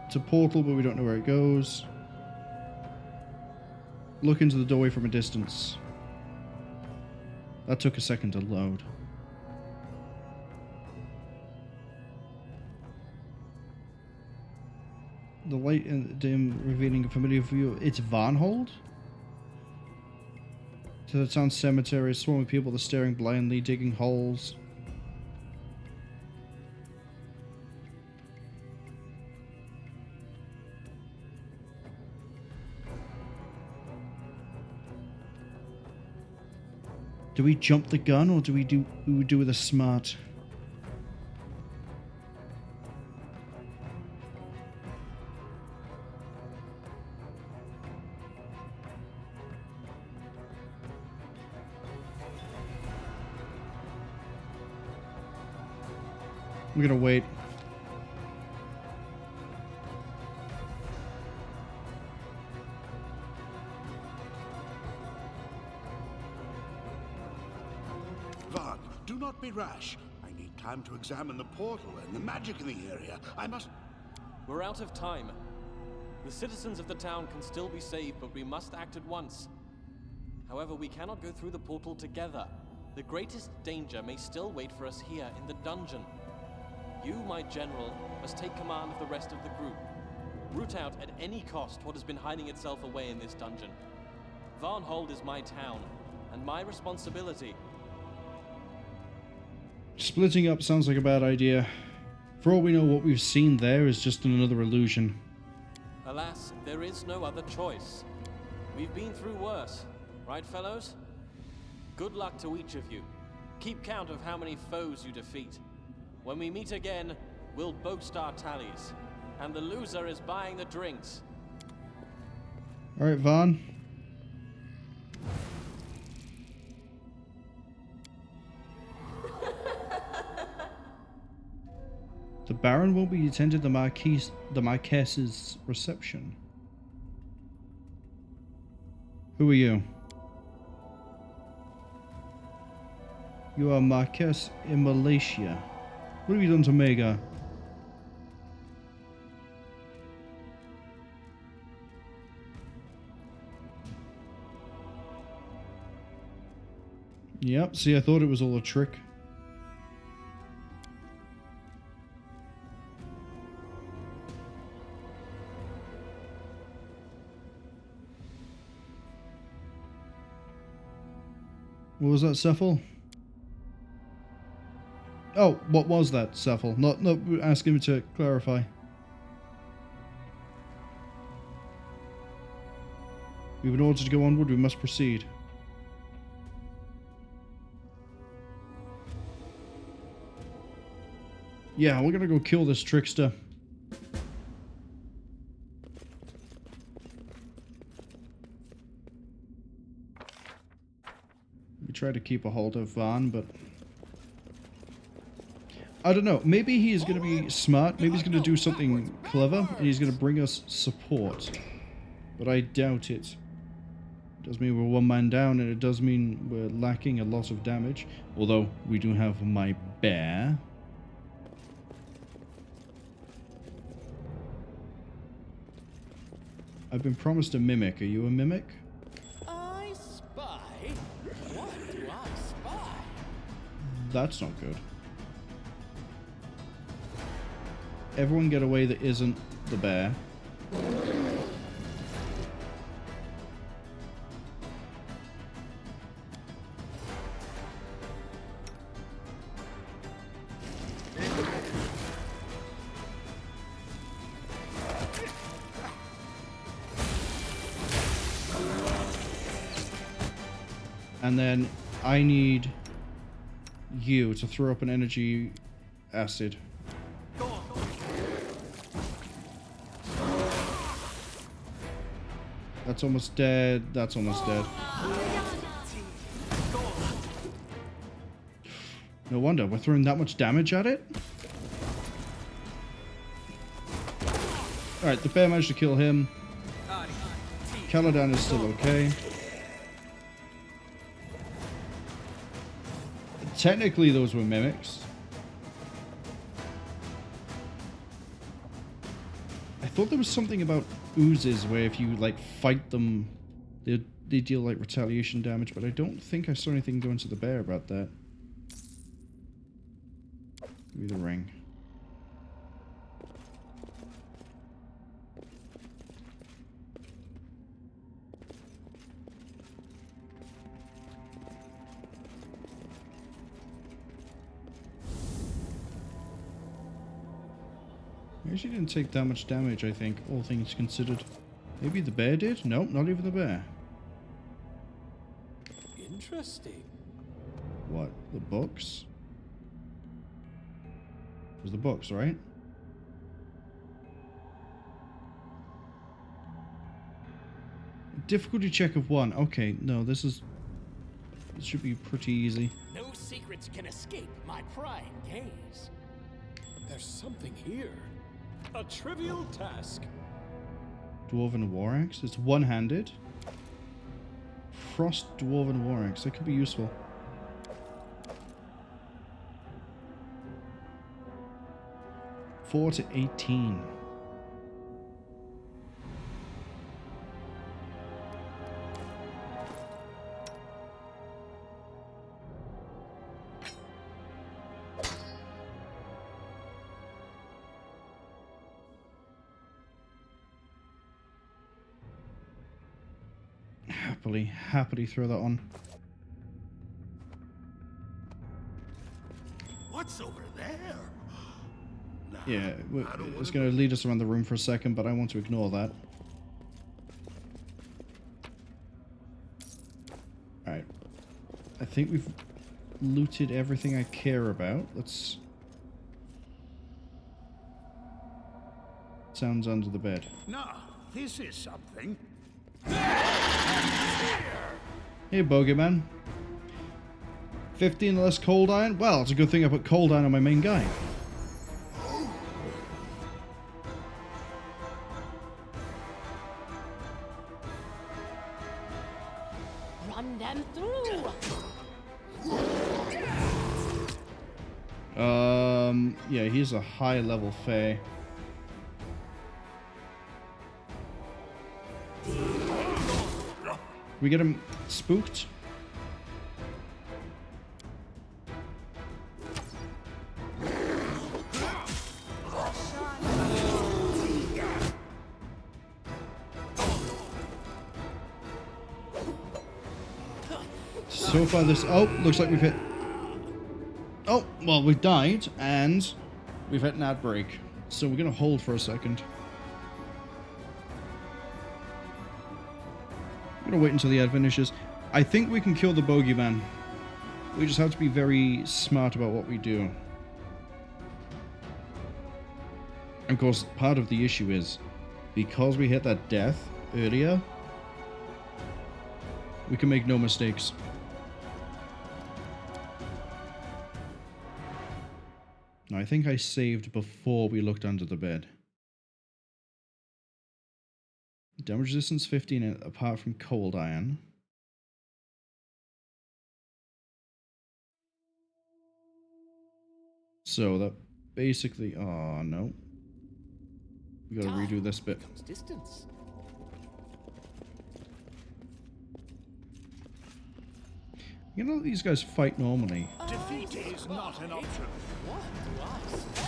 It's a portal, but we don't know where it goes. Look into the doorway from a distance. That took a second to load. The light in the dim revealing a familiar view. It's Varnhold? To the town cemetery, a swarm of people that are staring blindly, digging holes. Do we jump the gun or do we do with a smart? We're gonna wait. Vaughn, do not be rash. I need time to examine the portal and the magic in the area. I must... We're out of time. The citizens of the town can still be saved, but we must act at once. However, we cannot go through the portal together. The greatest danger may still wait for us here in the dungeon. You, my general, must take command of the rest of the group. Root out at any cost what has been hiding itself away in this dungeon. Varnhold is my town, and my responsibility. Splitting up sounds like a bad idea. For all we know, what we've seen there is just another illusion. Alas, there is no other choice. We've been through worse, right, fellows? Good luck to each of you. Keep count of how many foes you defeat. When we meet again, we'll boast our tallies. And the loser is buying the drinks. Alright, Vaughn. The Baron won't be attending the Marquess's reception. Who are you? You are Marquess in Malaysia. What have you done to Mega? Yep, see, I thought it was all a trick. What was that, Cephal? Oh, what was that, Cephal? Not asking me to clarify. We've been ordered to go onward, we must proceed. Yeah, we're gonna go kill this trickster. We try to keep a hold of Vaughn, but I don't know. Maybe he's going to be smart. Maybe he's going to do something clever, and he's going to bring us support. But I doubt it. It does mean we're one man down, and it does mean we're lacking a lot of damage. Although, we do have my bear. I've been promised a mimic. Are you a mimic? I spy? What do I spy? That's not good. Everyone get away that isn't the bear. And then I need you to throw up an energy acid. That's almost dead. That's almost dead. No wonder we're throwing that much damage at it. Alright, the bear managed to kill him. Caladan is still okay. Technically, those were mimics. I thought there was something about oozes where if you like fight them, they deal like retaliation damage, but I don't think I saw anything going to the bear about that. Give me the ring. I actually didn't take that much damage, I think, all things considered. Maybe the bear did? Nope, not even the bear. Interesting. What? The books? It was the books, right? Difficulty check of 1. Okay, no, this should be pretty easy. No secrets can escape my prying gaze. There's something here. A trivial task. Dwarven War Axe. It's one-handed. Frost Dwarven War Axe. That could be useful. (4 to 18). Happily throw that on. What's over there? Nah, Yeah, it's going to lead us around the room for a second, but I want to ignore that. Alright. I think we've looted everything I care about. Let's... Sounds under the bed. Now, this is something. Hey, Bogeyman. 15 less cold iron? Well, it's a good thing I put cold iron on my main guy. Run them through. Yeah, he's a high level Fae. We get him spooked? So far this... Oh, looks like we've hit... Oh, well, we've died, and we've hit an ad break. So we're going to hold for a second. I'm going to wait until the ad finishes. I think we can kill the bogeyman. We just have to be very smart about what we do. And of course, part of the issue is, because we hit that death earlier, we can make no mistakes. Now, I think I saved before we looked under the bed. Damage resistance 15 apart from cold iron. So that basically... Oh, no. We gotta redo this bit. Distance. You know, these guys fight normally. Defeat is not an option. What do I say?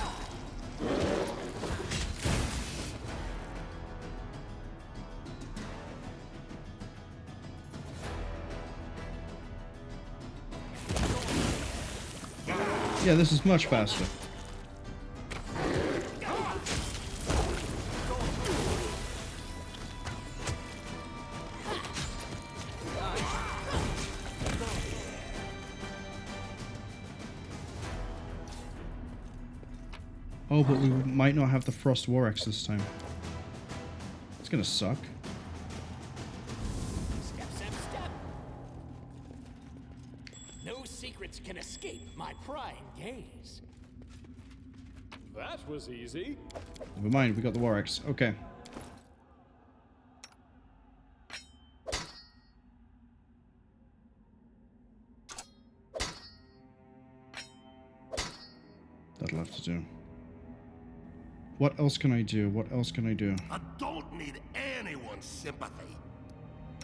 Yeah, this is much faster. Oh, but we might not have the Frost War Axe this time. It's gonna suck. Step, step, step. No secrets can escape my prying gaze. That was easy. Never mind, we got the War Axe. Okay. That'll have to do. What else can I do? What else can I do? I don't need anyone's sympathy.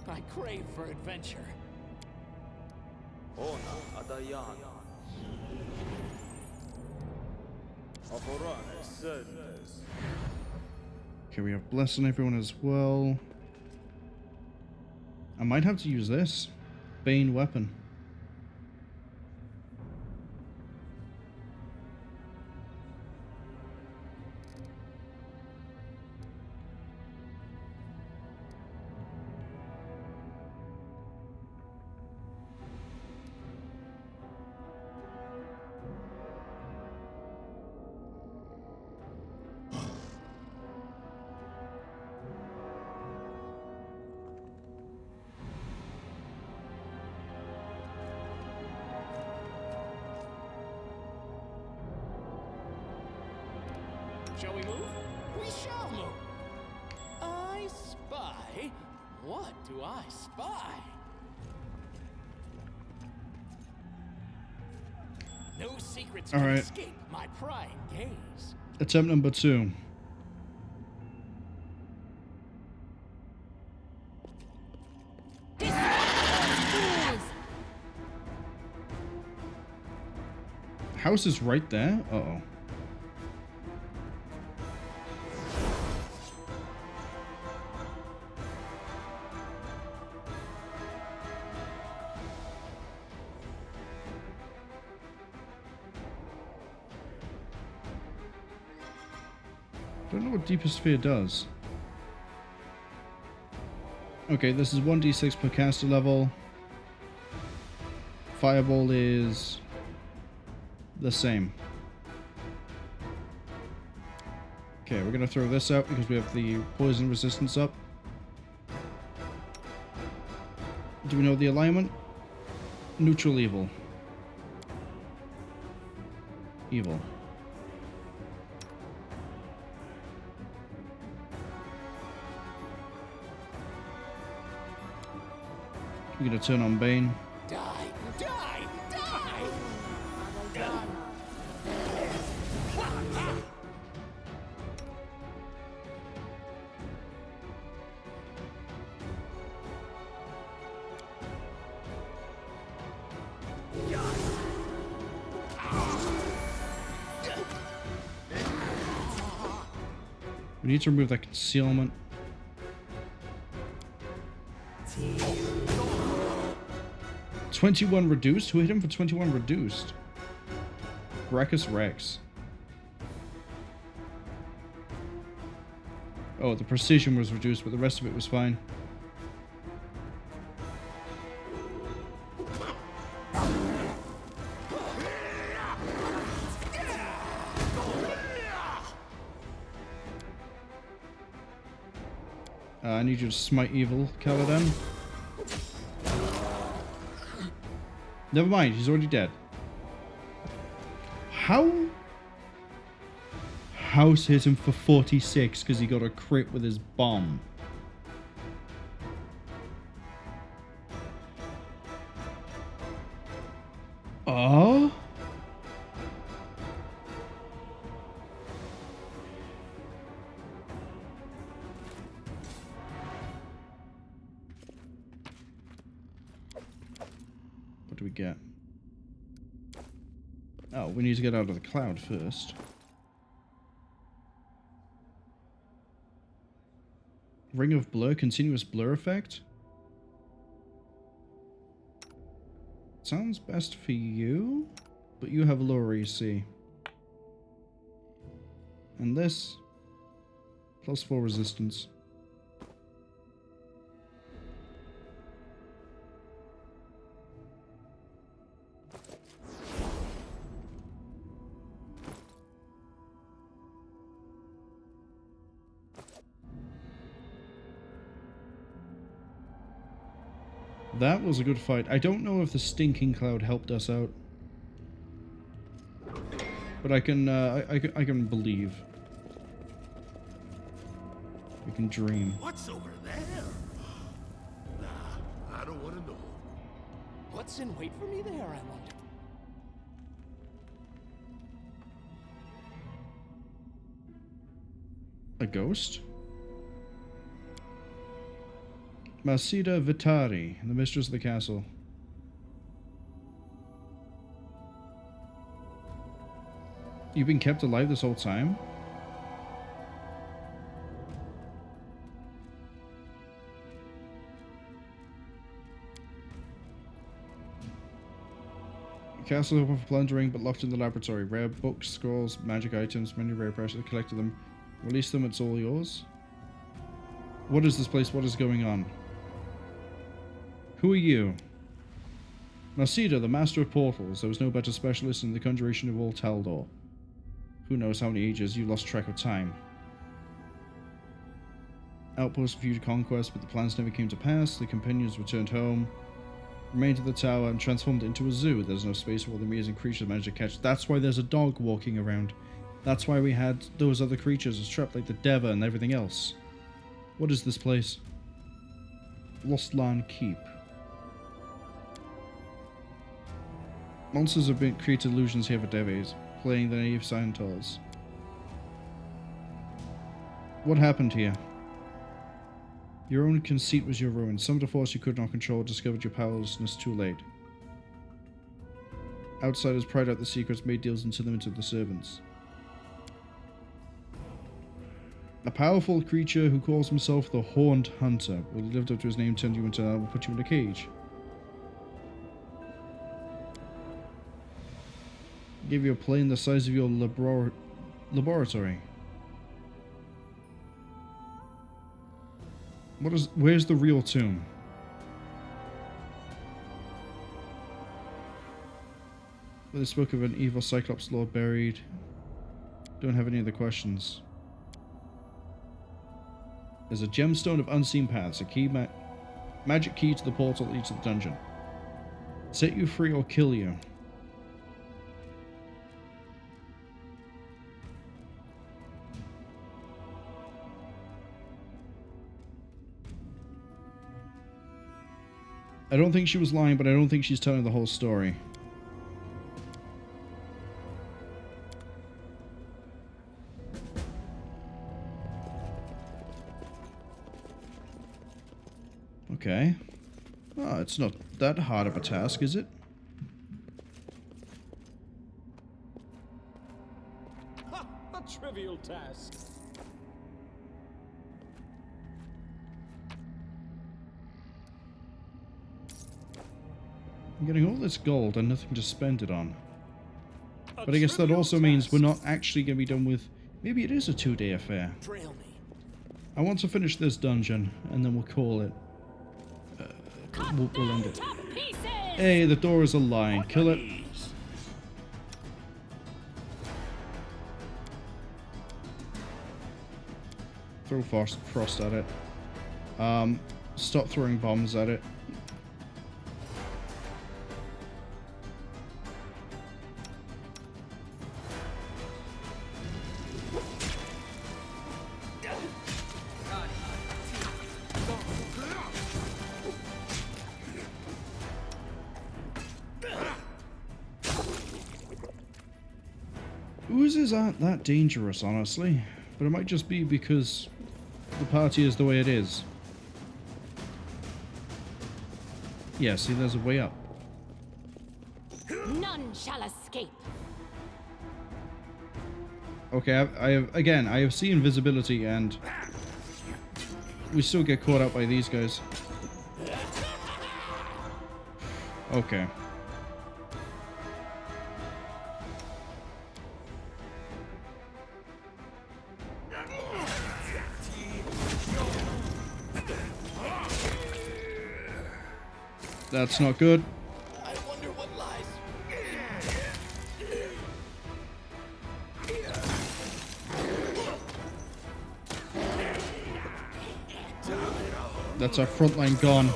I crave for adventure. Ona Adayana. Aforane Sendes. Okay, we have Bless on everyone as well. I might have to use this. Bane weapon. Shall we move? We shall move. I spy. What do I spy? No secrets All can right. escape my prying gaze. Attempt number 2. House is right there? Uh-oh. Don't know what Deepest Sphere does. Okay, this is 1d6 per caster level. Fireball is the same. Okay, we're gonna throw this out because we have the poison resistance up. Do we know the alignment? Neutral evil. Evil. We're gonna turn on Bane. Die! Die! Die! We need to remove that concealment. $21 reduced? Who hit him for 21 reduced? Gracchus Rex. Oh, the precision was reduced, but the rest of it was fine. I need you to smite evil, Caladan. Never mind, he's already dead. How? House hit him for 46 because he got a crit with his bomb. Oh? What do we get? Oh, we need to get out of the cloud first. Ring of Blur, continuous blur effect? Sounds best for you, but you have lower EC. And this, +4 resistance. That was a good fight. I don't know if the stinking cloud helped us out, but I can believe. We can dream. What's over there? Nah, I don't want to know. What's in wait for me there, I wonder? A ghost? Masida Vitari, the mistress of the castle. You've been kept alive this whole time? Castle open for plundering, but locked in the laboratory. Rare books, scrolls, magic items, many rare precious. Collected them. Release them, it's all yours. What is this place? What is going on? Who are you? Masida, the master of portals. There was no better specialist in the conjuration of all Taldor. Who knows how many ages you lost track of time. Outpost viewed conquest, but the plans never came to pass. The companions returned home, remained at the tower, and transformed it into a zoo. There's no space for all the amazing creatures managed to catch. That's why there's a dog walking around. That's why we had those other creatures as trapped, like the Deva and everything else. What is this place? Lostlarn Keep. Monsters have been created illusions here for decades, playing the naive Scientals. What happened here? Your own conceit was your ruin. Some of the force you could not control discovered your powerlessness too late. Outsiders pried out the secrets, made deals into them into the servants. A powerful creature who calls himself the Horned Hunter. Well, he lived up to his name, turned you into an animal, put you in a cage. Give you a plane the size of your laboratory. Where's the real tomb? Well, they spoke of an evil Cyclops lord buried. Don't have any other questions. There's a gemstone of unseen paths, a key magic key to the portal that leads to the dungeon. Set you free or kill you. I don't think she was lying, but I don't think she's telling the whole story. Okay. Oh, it's not that hard of a task, is it? Ha! A trivial task. I'm getting all this gold and nothing to spend it on. But I guess that also means we're not actually going to be done with... Maybe it is a 2-day affair. I want to finish this dungeon, and then we'll call it. We'll end it. Hey, the door is a line. Kill it. Throw frost at it. Stop throwing bombs at it. Oozes aren't that dangerous, honestly, but it might just be because the party is the way it is. Yeah, see, there's a way up. None shall escape. Okay, I have seen invisibility, and we still get caught up by these guys. Okay. That's not good. I wonder what lies. That's our front line gone.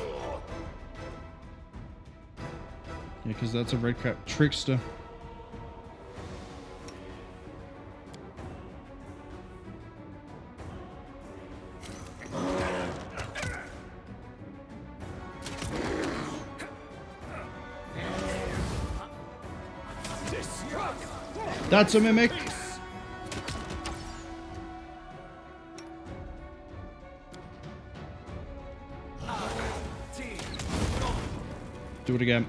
Yeah, because that's a red cap trickster. That's a mimic. Do it again.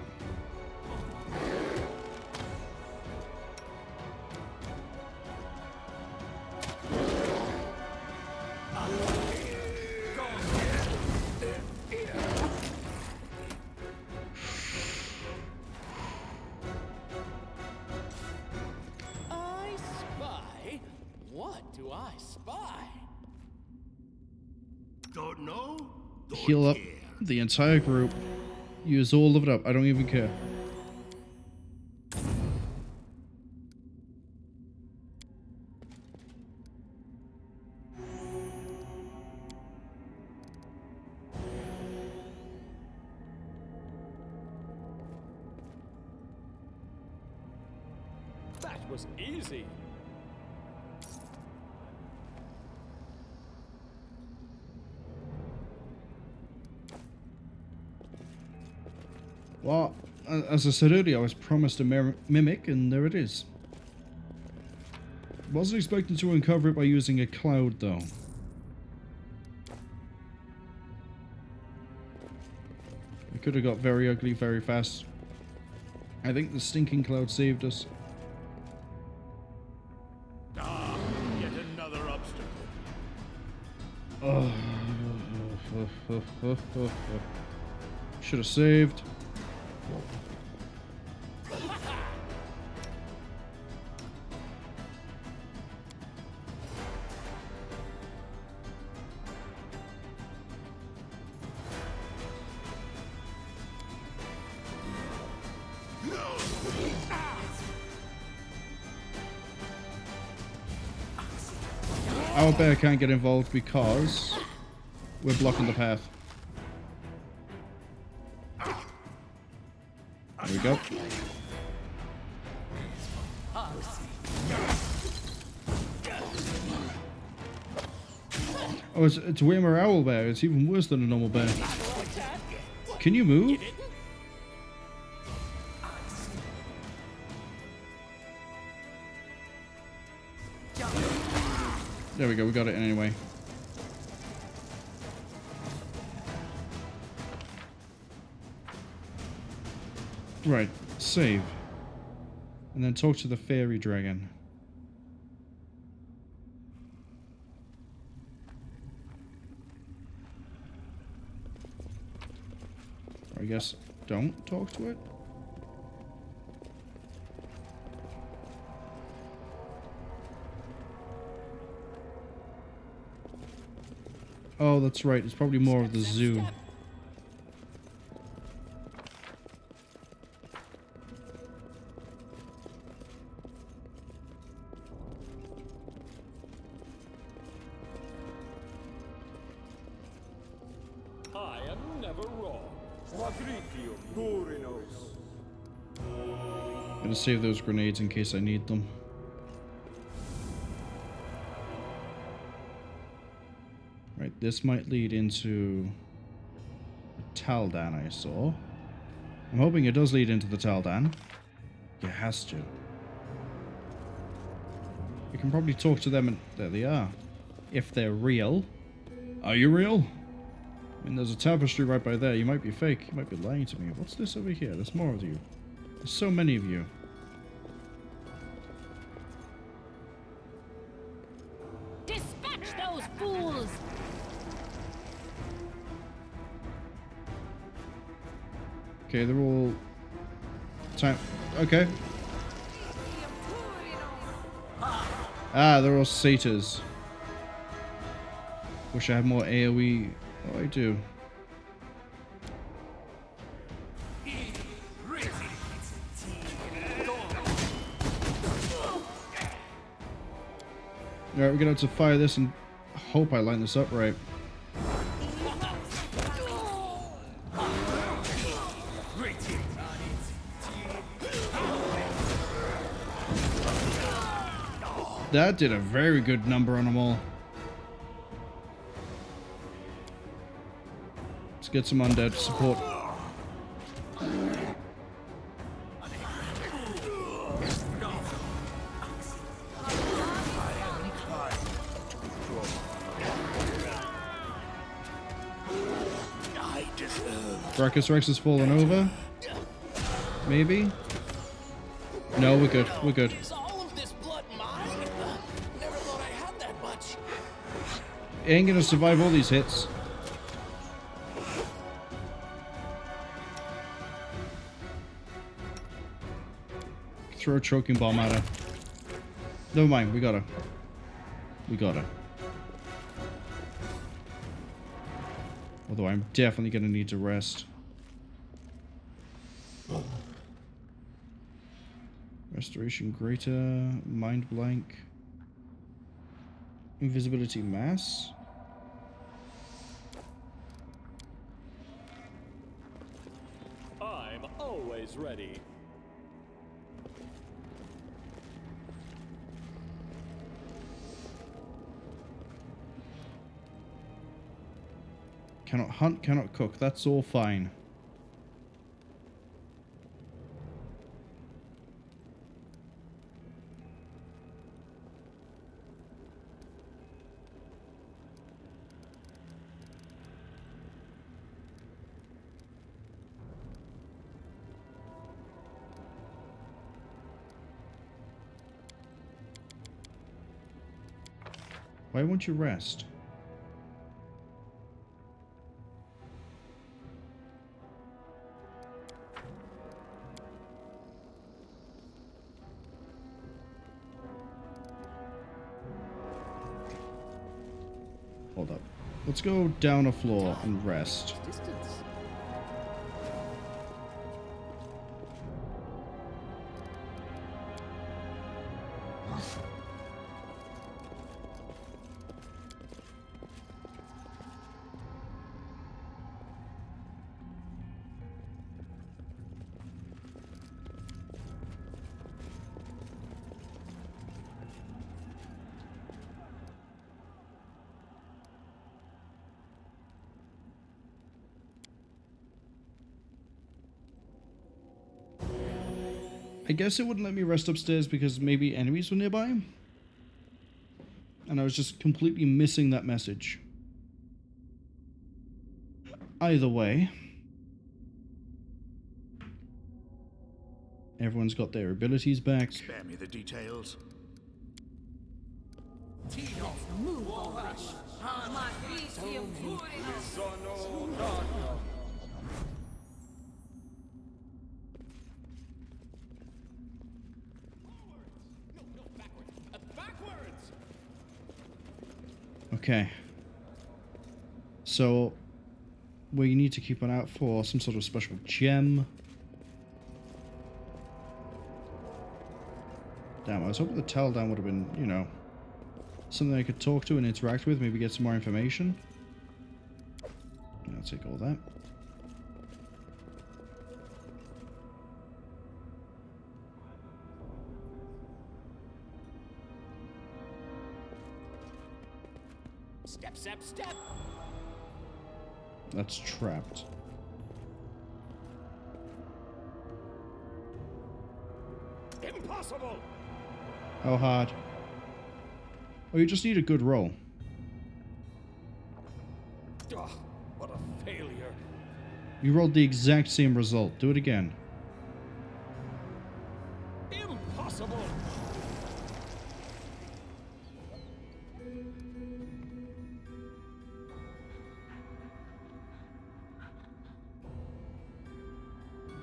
Don't know? Don't Heal up care. the entire group. Use all of it up. I don't even care. That was easy. Well, as I said earlier, I was promised a mimic, and there it is. Wasn't expecting to uncover it by using a cloud, though. It could have got very ugly very fast. I think the stinking cloud saved us. Ah, yet another obstacle. Should have saved. Our bear can't get involved because we're blocking the path. There we go. Oh, it's way more owl bear. It's even worse than a normal bear. Can you move? There we go, we got it anyway. Right, save. And then talk to the fairy dragon. I guess don't talk to it. Oh, that's right. It's probably more of the zoo. I am never wrong. I'm gonna save those grenades in case I need them. Right, this might lead into Taldan I saw. I'm hoping it does lead into the Taldan. It has to. We can probably talk to them and there they are. If they're real. Are you real? I mean, there's a tapestry right by there. You might be fake. You might be lying to me. What's this over here? There's more of you. There's so many of you. Dispatch those fools! Okay, they're all... time. Okay. Ah, they're all satyrs. Wish I had more AoE. Oh, I do. Alright, we're gonna have to fire this and hope I line this up right. That did a very good number on them all. Let's get some undead support. Brachus Rex has fallen over. Maybe? No, we're good. We're good. Ain't gonna survive all these hits. Throw a choking bomb at her. Never mind, we got her. We got her. Although I'm definitely gonna need to rest. Restoration greater, mind blank. Invisibility mass. I'm always ready. Cannot hunt, cannot cook. That's all fine. Why won't you rest? Hold up. Let's go down a floor and rest. Distance. I guess it wouldn't let me rest upstairs because maybe enemies were nearby? And I was just completely missing that message. Either way, everyone's got their abilities back. Spare me the details. Move already. My feet feel good enough. Okay. So, we need to keep an eye out for some sort of special gem. Damn, I was hoping the tell down would have been, you know, something I could talk to and interact with, maybe get some more information. I'll take all that. Step, step, step. That's trapped. Impossible. How hard? Oh, you just need a good roll. Ugh, what a failure. You rolled the exact same result. Do it again. Impossible.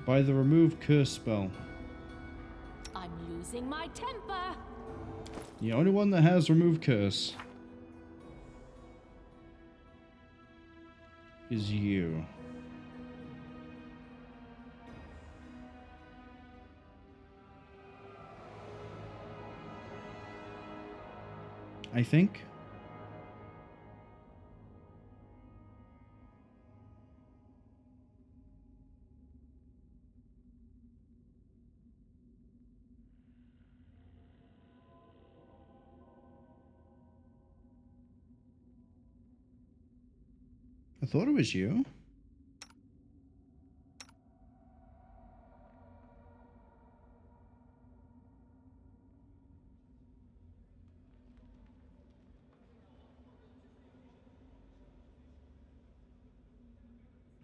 By the remove curse spell. I'm losing my temper. The only one that has remove curse is you. I think. I thought it was you.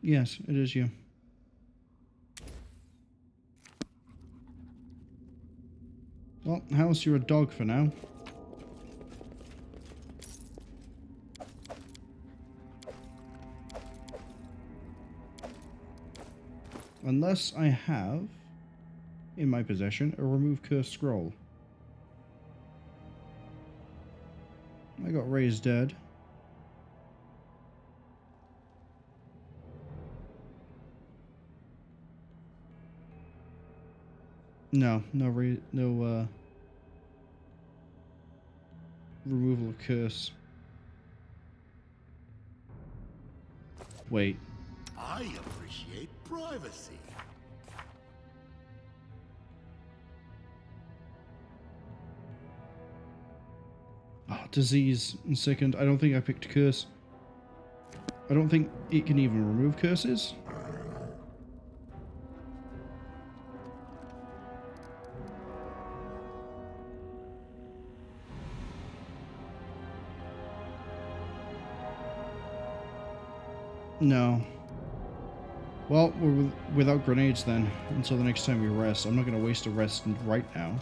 Yes, it is you. Well, how's you're a dog for now? Unless I have, in my possession, a remove curse scroll. I got raised dead. No removal of curse. Wait. I appreciate privacy. Oh, disease and second. I don't think I picked curse. I don't think it can even remove curses. No. Well, we're without grenades then, until the next time we rest. I'm not going to waste a rest right now.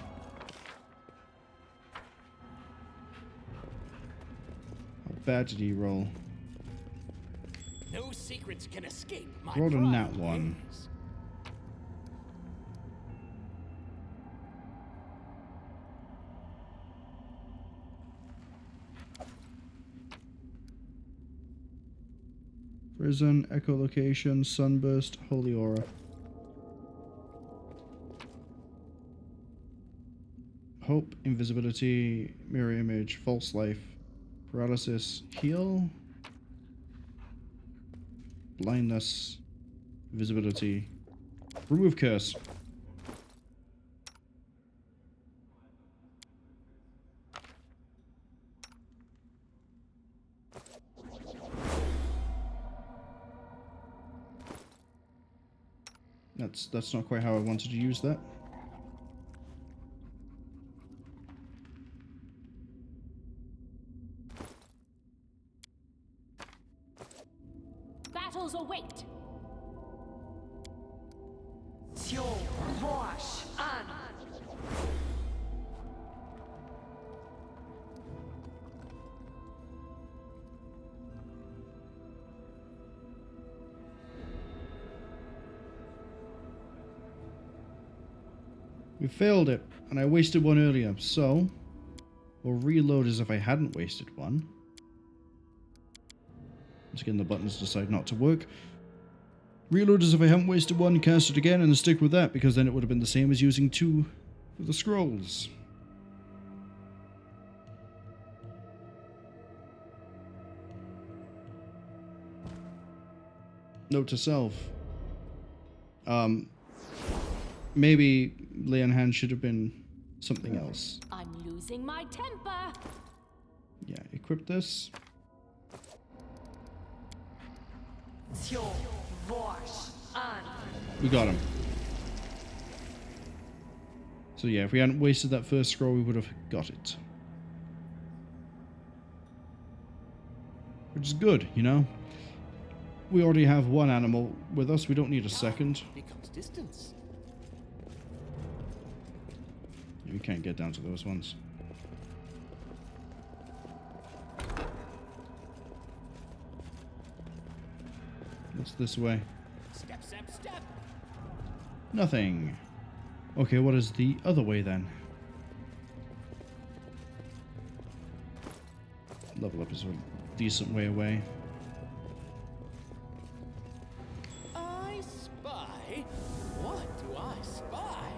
bad did he roll? No secrets can escape my Rolled a prying nat 1. gaze. Prison, echolocation, sunburst, holy aura. Hope, invisibility, mirror image, false life, paralysis, heal, blindness, invisibility, remove curse. That's not quite how I wanted to use that. Battles await. We failed it, and I wasted one earlier, so we'll reload as if I hadn't wasted one. Once again, the buttons decide not to work. Reload as if I haven't wasted one, cast it again, and stick with that, because then it would have been the same as using 2 for the scrolls. Note to self. Maybe Lay on Hand should have been something else. I'm losing my temper. Yeah, equip this. We got him. So yeah, if we hadn't wasted that first scroll, we would have got it. Which is good, you know? We already have one animal with us, we don't need a second. Becomes distance. We can't get down to those ones. What's this way? Step, step, step. Nothing. Okay, what is the other way then? Level up is a decent way away. I spy. What do I spy?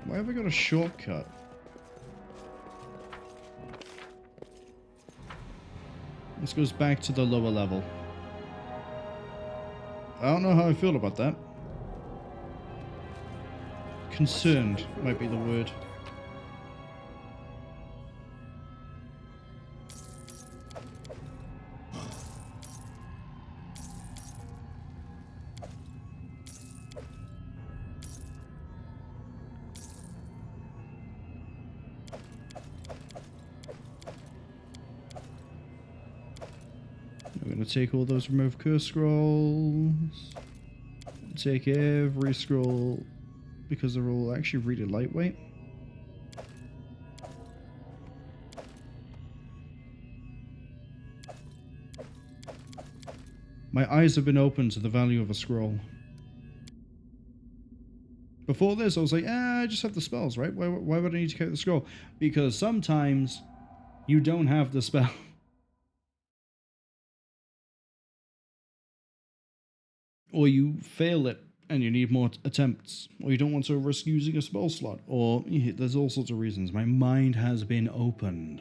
Why have I got a shortcut? This goes back to the lower level. I don't know how I feel about that. Concerned might be the word. We're going to take all those remove curse scrolls. Take every scroll because they're all actually really lightweight. My eyes have been opened to the value of a scroll. Before this, I was like, I just have the spells, right? Why would I need to carry the scroll? Because sometimes you don't have the spell. Or you fail it and you need more attempts. Or you don't want to risk using a spell slot. Or there's all sorts of reasons. My mind has been opened.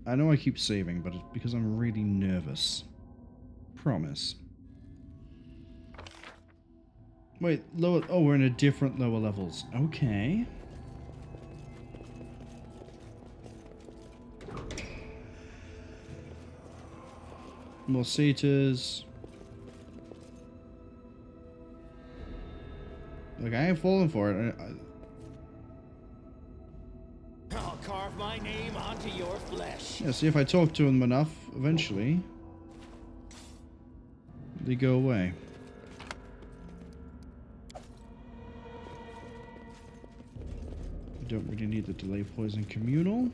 I know I keep saving, but it's because I'm really nervous. Promise. Wait, lower... Oh, we're in a different lower levels. Okay. More satyrs. Look, I ain't falling for it. I'll carve my name onto your flesh. Yeah, see if I talk to them enough, eventually they go away. I don't really need the delay poison communal.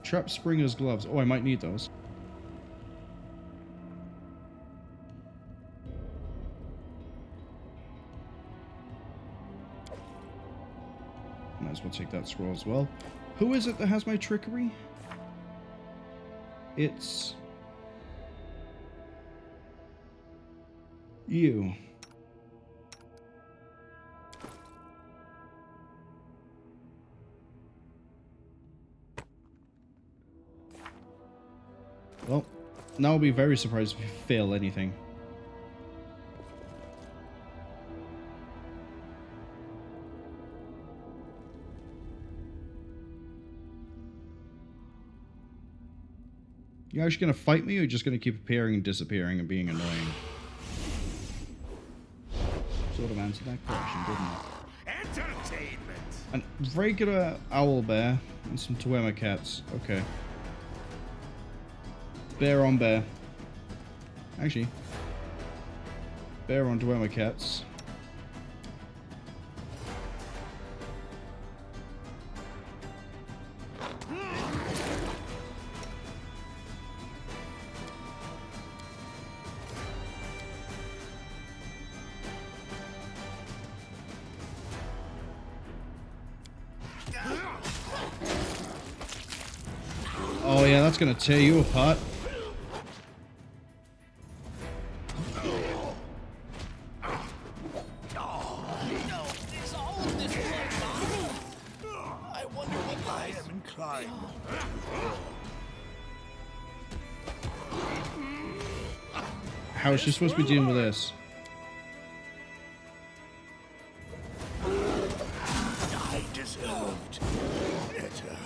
Trap Springer's gloves. Oh, I might need those. Might as well take that scroll as well. Who is it that has my trickery? It's you. Well, now I'll be very surprised if you fail anything. You actually gonna fight me, or just gonna keep appearing and disappearing and being annoying? Sort of answered that question, didn't it? Entertainment. A regular owl bear and some Cwningen cats. Okay. Bear on bear. Actually, bear on Cwningen cats. Oh yeah, that's gonna tear you apart. How is she supposed to be dealing with this? I deserved better.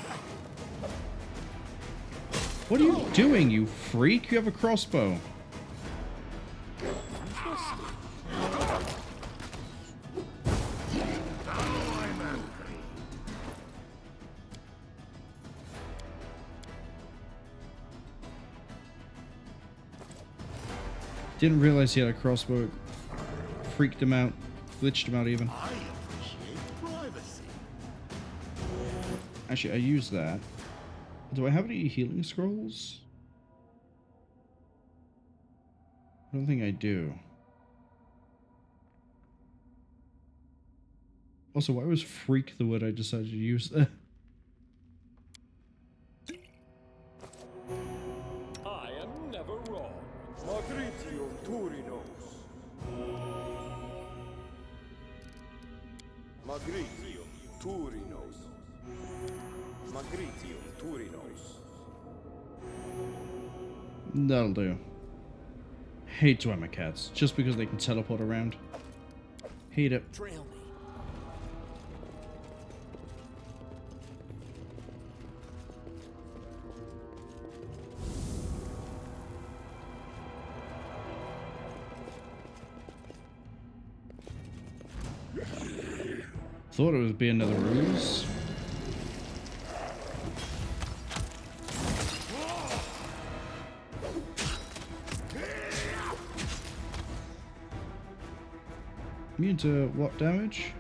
What are you doing, you freak? You have a crossbow. Didn't realize he had a crossbow. Freaked him out. Glitched him out even. I appreciate privacy. Actually, I use that. Do I have any healing scrolls? I don't think I do. Also, why was freak the word I decided to use there? I am never wrong. Magritio Turinos. Magritio Turinos. Magritio Turinos. That'll do. Hate Cwningen cats, just because they can teleport around. Hate it. Trail me. Thought it would be another ruse. Immune to what damage?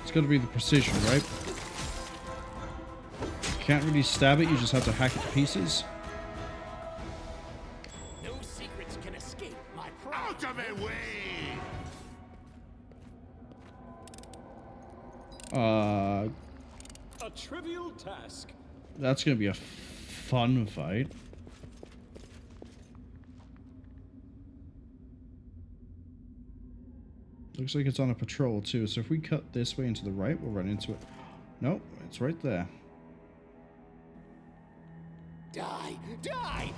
It's got to be the precision, right? Can't really stab it, you just have to hack it to pieces. No secrets can escape my Out of my way! A trivial task. That's gonna be a fun fight. Looks like it's on a patrol too, so if we cut this way into the right, we'll run into it. Nope, it's right there. Die! Die! Die!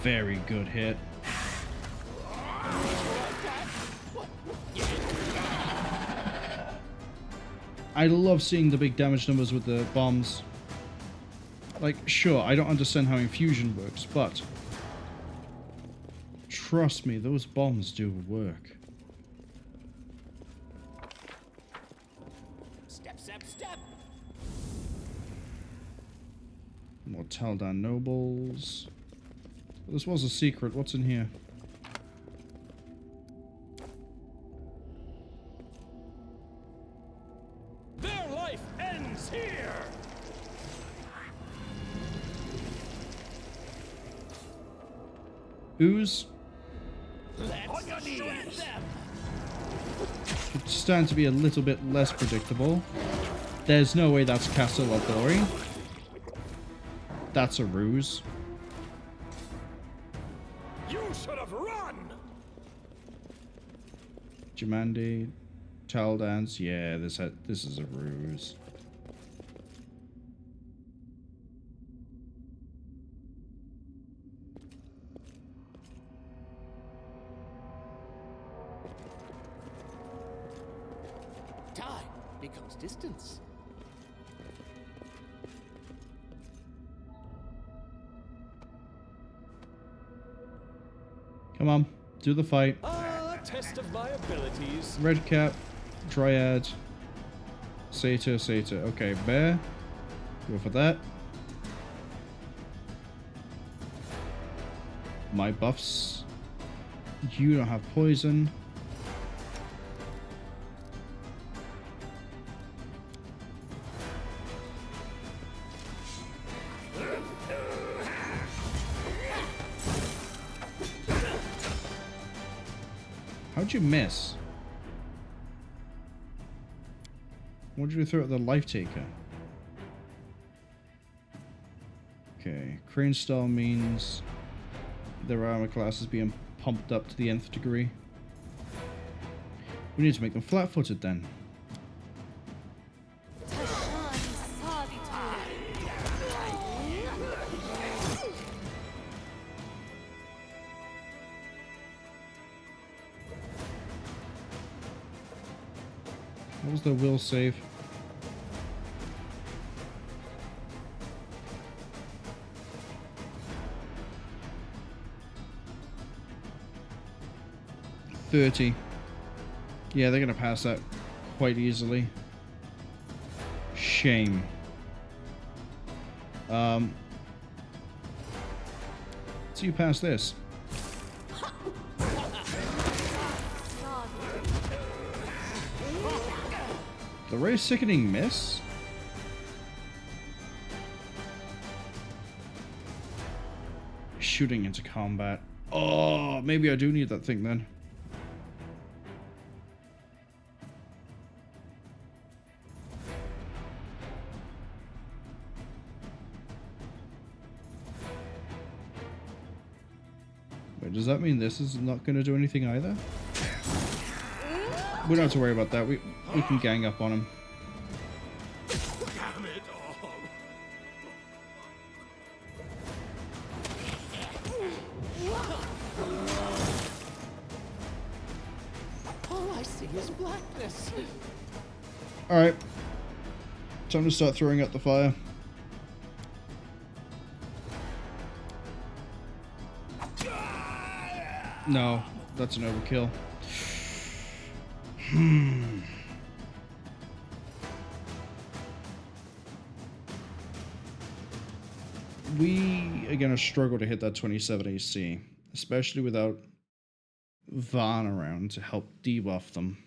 Very good hit. I love seeing the big damage numbers with the bombs. Like, sure, I don't understand how infusion works, but trust me, those bombs do work. Step, step, step! More Taldan nobles. This was a secret. What's in here? Their life ends here! Ooze. On your knees! It's starting to be a little bit less predictable. There's no way that's Castle Aldori. That's a ruse. You should have run! Jamandi, Taldans. Yeah, this is a ruse. Time becomes distance. Come on, do the fight. Ah, a test of my abilities. Red Cap, Dryad, Satyr. Okay, Bear. Go for that. My buffs. You don't have poison. How'd you miss? What did you throw at the Life Taker? Okay, Crane Style means their armor class is being pumped up to the nth degree. We need to make them flat-footed then. What was their will save? $30. Yeah, they're gonna pass that quite easily. Shame. So you pass this. The Ray Sickening miss? Shooting into combat. Oh, maybe I do need that thing then. Wait, does that mean this is not going to do anything either? We don't have to worry about that. We can gang up on him. Damn it all. All I see is blackness. Alright. Time to start throwing out the fire. No, that's an overkill. We are going to struggle to hit that 27 AC, especially without Vaan around to help debuff them.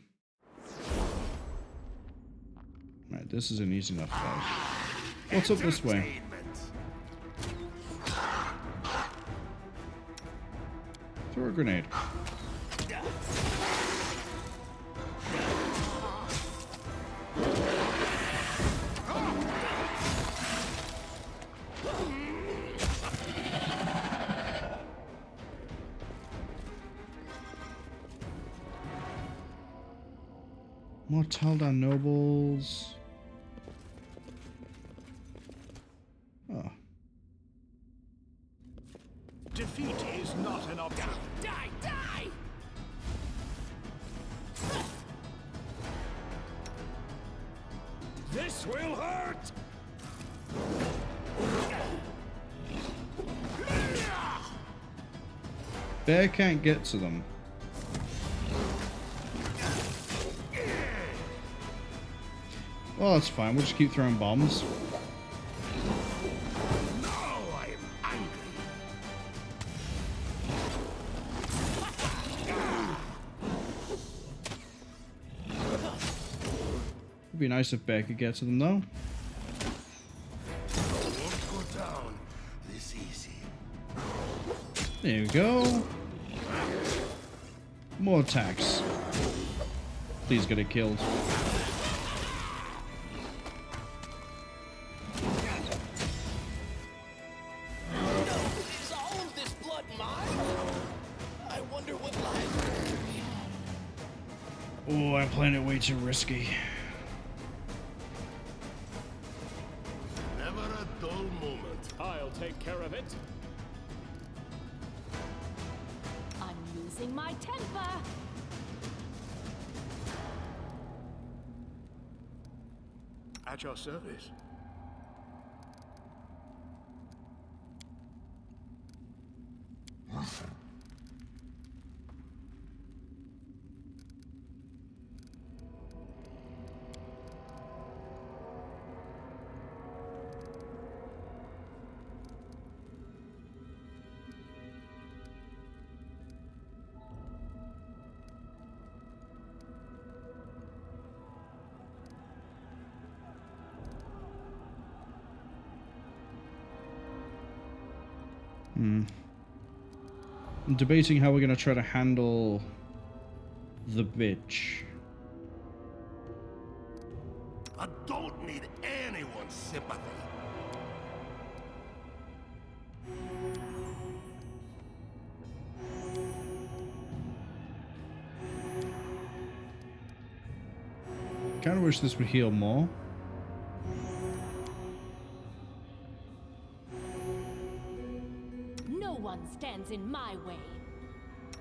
Right, this is an easy enough fight. What's up this way? Throw a grenade. More Taldan nobles. Oh. Defeat is not an option. Die! Die! This will hurt! Bear can't get to them. Well, that's fine. We'll just keep throwing bombs. It'd be nice if Bear could get to them, though. Won't go down this easy. There we go. More attacks. Please get it killed. Is all of this blood mine? I wonder what lies Oh, I'm playing it way too risky. Never a dull moment. I'll take care of it. I'm losing my temper. At your service. I'm debating how we're going to try to handle the bitch. I don't need anyone's sympathy. Kind of wish this would heal more. No one stands in my way.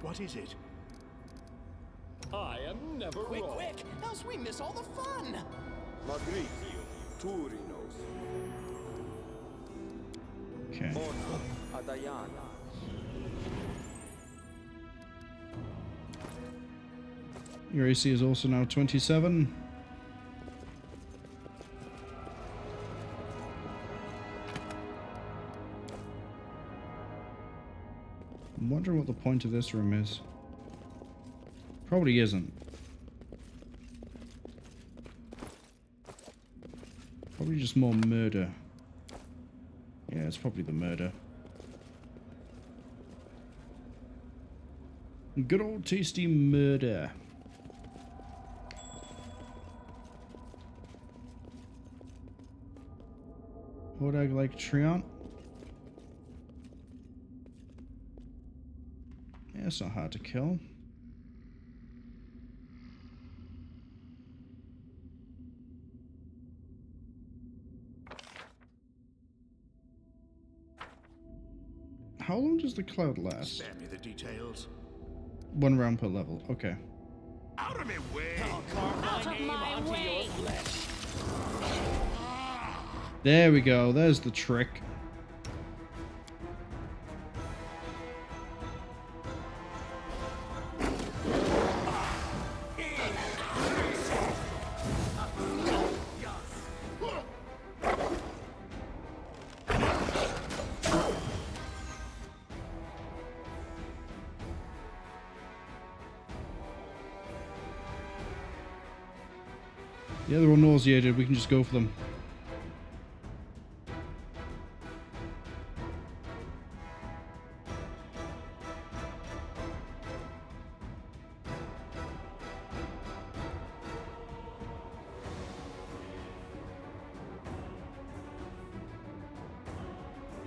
What is it? I am never quick, wrong. quick, else we miss all the fun. Magritio, Turinos, Okay. Orto, Adayana. Your AC is also now 27. I'm wondering what the point of this room is. Probably isn't. Probably just more murder. Yeah, it's probably the murder. Good old tasty murder. Hodag like Treant. Yeah, it's not hard to kill. How long does the cloud last? Spare me the details. 1 round per level. Okay. Out of my way! I'll carve Out my of name my onto way. your flesh. There we go. There's the trick. Yeah, they're all nauseated. We can just go for them.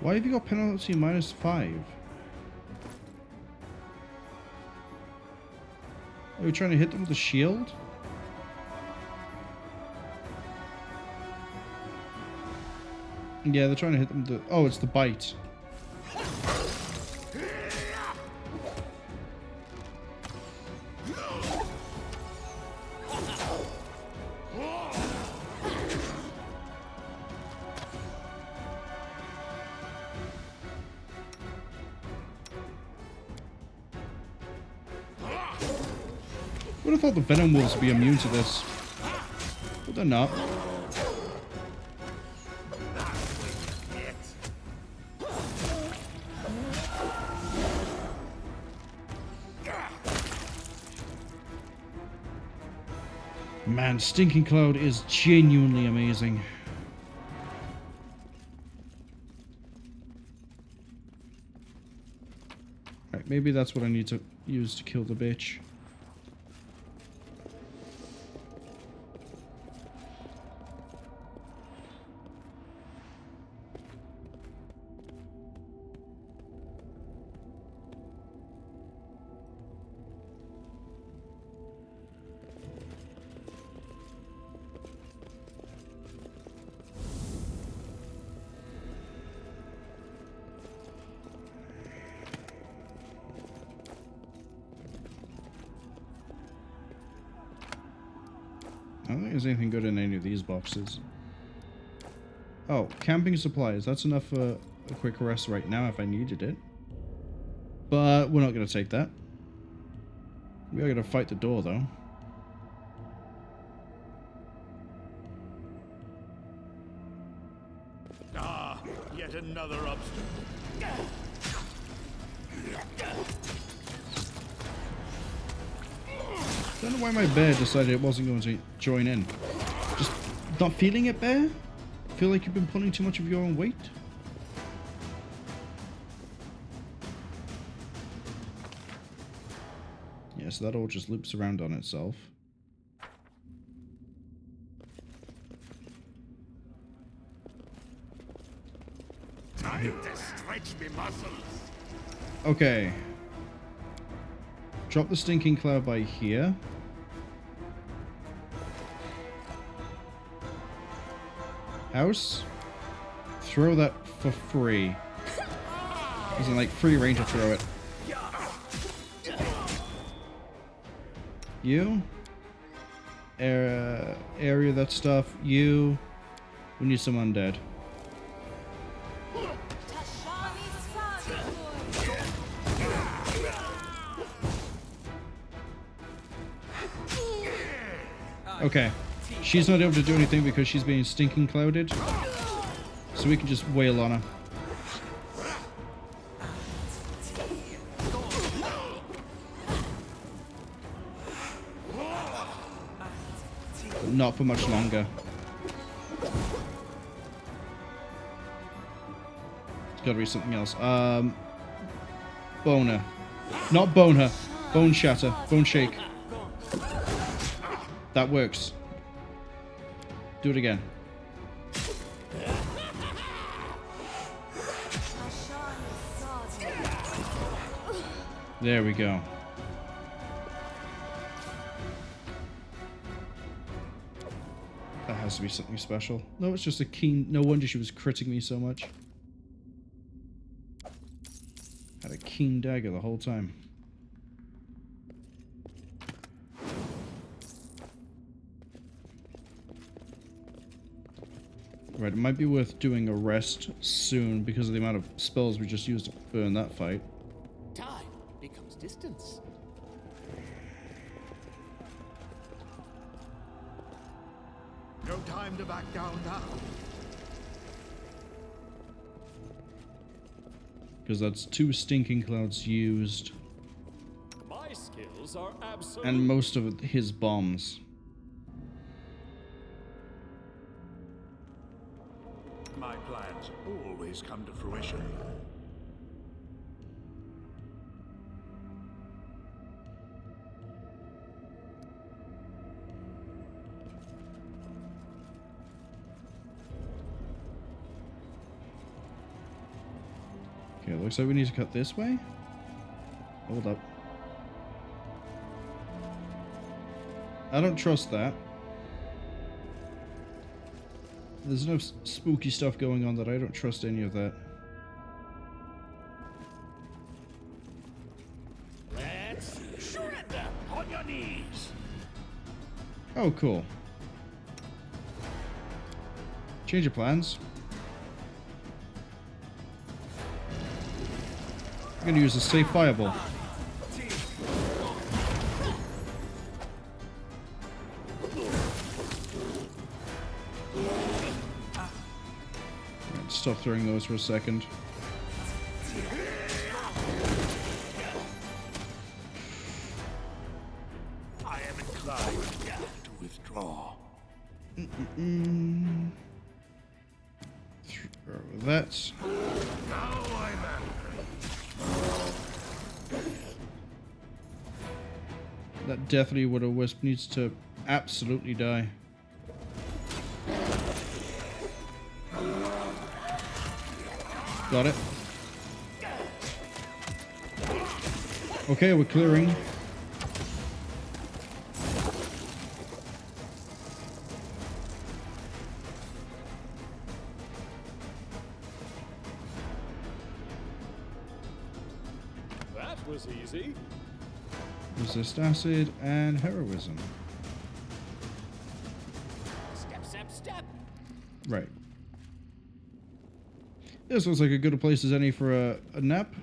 Why have you got penalty -5? Are we trying to hit them with a shield? Yeah, they're trying to hit them with the... Oh, it's the bite. I would have thought the Venom Wolves would be immune to this. But they're not. Man, Stinking Cloud is genuinely amazing. Right, maybe that's what I need to use to kill the bitch. I don't think there's anything good in any of these boxes. Oh, camping supplies. That's enough for a quick rest right now if I needed it. But we're not going to take that. We are going to fight the door, though. Ah, yet another obstacle. I don't know why my bear decided it wasn't going to join in. Just not feeling it, bear? Feel like you've been pulling too much of your own weight? Yeah, so that all just loops around on itself. Time to stretch me muscles. Okay. Drop the Stinking Cloud by here. House. Throw that for free. Isn't like free range to throw it. You. Area that stuff. You. We need some undead. Okay. She's not able to do anything because she's being stinking clouded. So we can just wail on her. But not for much longer. It's gotta be something else. Boner. Not bone her. Bone shatter. Bone shake. That works. Do it again. There we go. That has to be something special. No, it's just a keen... No wonder she was critting me so much. Had a keen dagger the whole time. Right, it might be worth doing a rest soon because of the amount of spells we just used to burn that fight. Time becomes distance. No time to back down now. Because that's 2 Stinking Clouds used. My skills are absolute. And most of his bombs. My plans always come to fruition. Okay, it looks like we need to cut this way. Hold up. I don't trust that. There's enough spooky stuff going on that I don't trust any of that. Let's shred them on your knees. Oh, cool. Change of plans. I'm gonna use a safe fireball. Stop throwing those for a second. I am inclined to withdraw. Throw that. Now I'm angry. That Deathly Will-O-Wisp needs to absolutely die. Got it. Okay, we're clearing. That was easy. Resist acid and heroism. Step, step, step. Right. This looks like as good a place as any for a nap.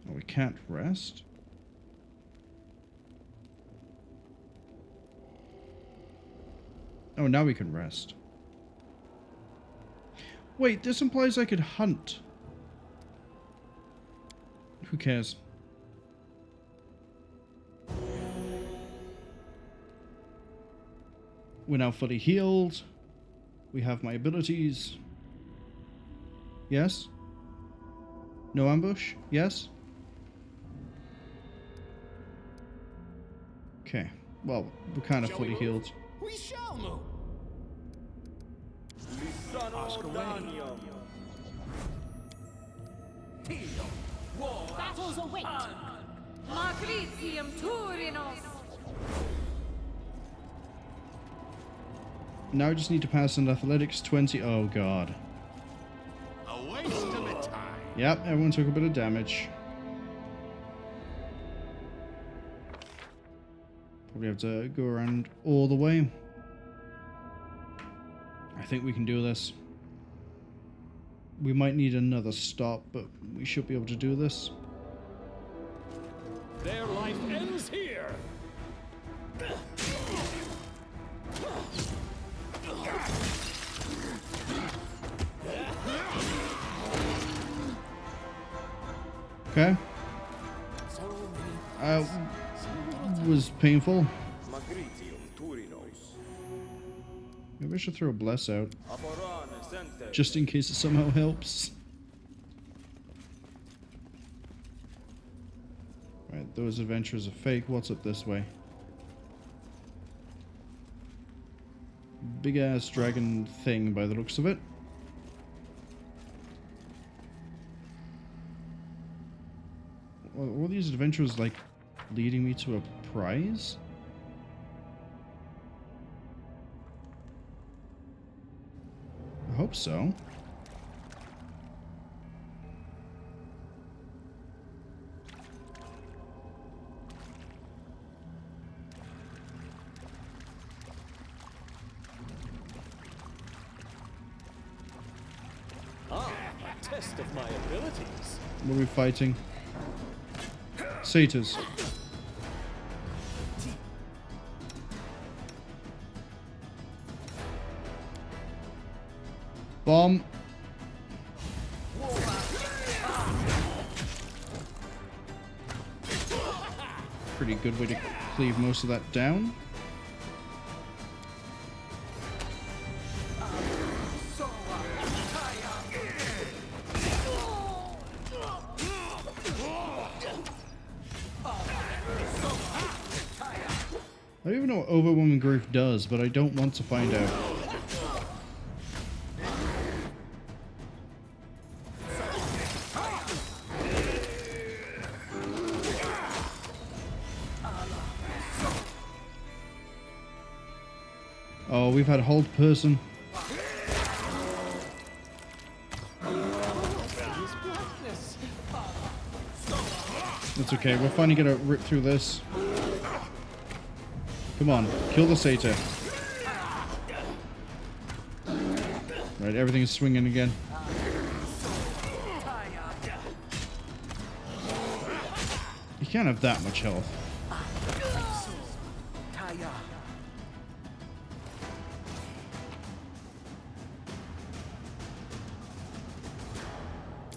Oh, we can't rest. Oh, now we can rest. Wait, this implies I could hunt. Who cares? We're now fully healed. We have my abilities. Yes? No ambush? Yes? Okay. Well, we're kind of fully healed. We shall move. Ask away. Battles await. Magritium Turinos. Now I just need to pass an athletics 20. Oh god. A waste of my time. Yep, everyone took a bit of damage. Probably have to go around all the way. I think we can do this. We might need another stop, but we should be able to do this. Their life ends here. Okay. Was painful. Magritium Turinos. Maybe I should throw a bless out. Aporane Sente. Just in case it somehow helps. Right, those adventures are fake. What's up this way? Big ass dragon thing by the looks of it. Well, all these adventures like leading me to a prize? I hope so. Ah, a test of my abilities. What are we fighting? Satyrs. Bomb. Pretty good way to cleave most of that down. I don't even know what overwhelming grief does, but I don't want to find out. Oh, we've had hold person. That's okay, we're finally gonna rip through this. Come on, kill the satyr. Right, everything is swinging again. You can't have that much health.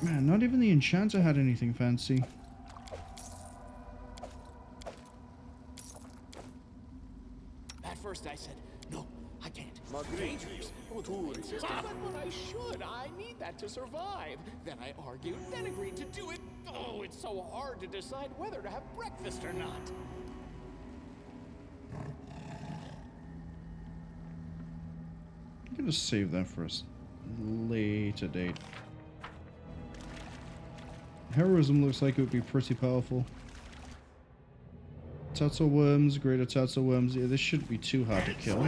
Man, not even the enchanter had anything fancy. first I said, no, I can't. Magritte, Dangerous. Oh, the way insisted, but I should. I need that to survive. Then I argued, then agreed to do it. Oh, it's so hard to decide whether to have breakfast or not. I'm gonna save that for a later date. Heroism looks like it would be pretty powerful. Turtle worms, greater turtle worms. Yeah, this shouldn't be too hard to kill.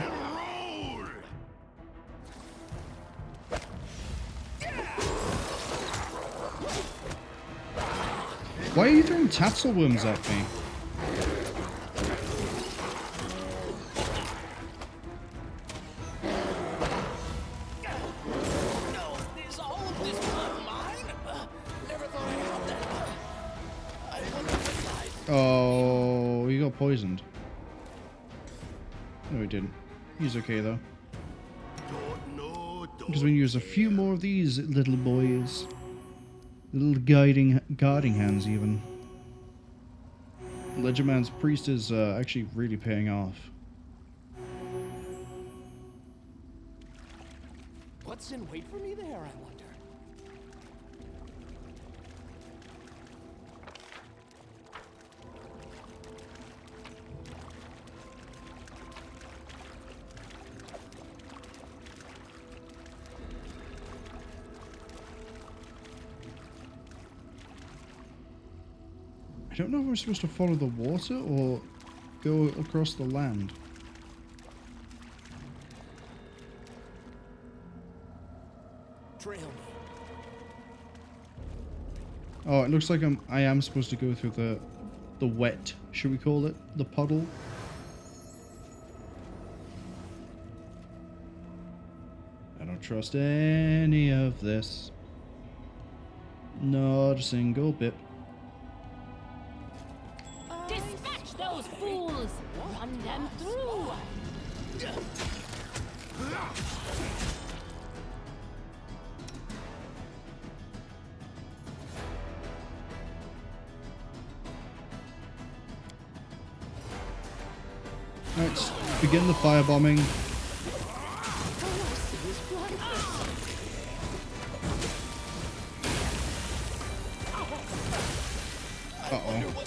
Why are you throwing tassel worms at me? No, is all of this blood mine? Never thought I had that. I wonder if I... Oh, he got poisoned. No, he didn't. He's okay though. Because we use a few more of these little boys. Little guarding hands even. Ledger Man's priest is actually really paying off. What's in wait for me there, I wonder? I don't know if we're supposed to follow the water or go across the land. Trail me. Oh, it looks like I am supposed to go through the wet, should we call it? The puddle. I don't trust any of this. Not a single bit. Dispatch those fools! Run them through! Let's begin the firebombing. Uh-oh.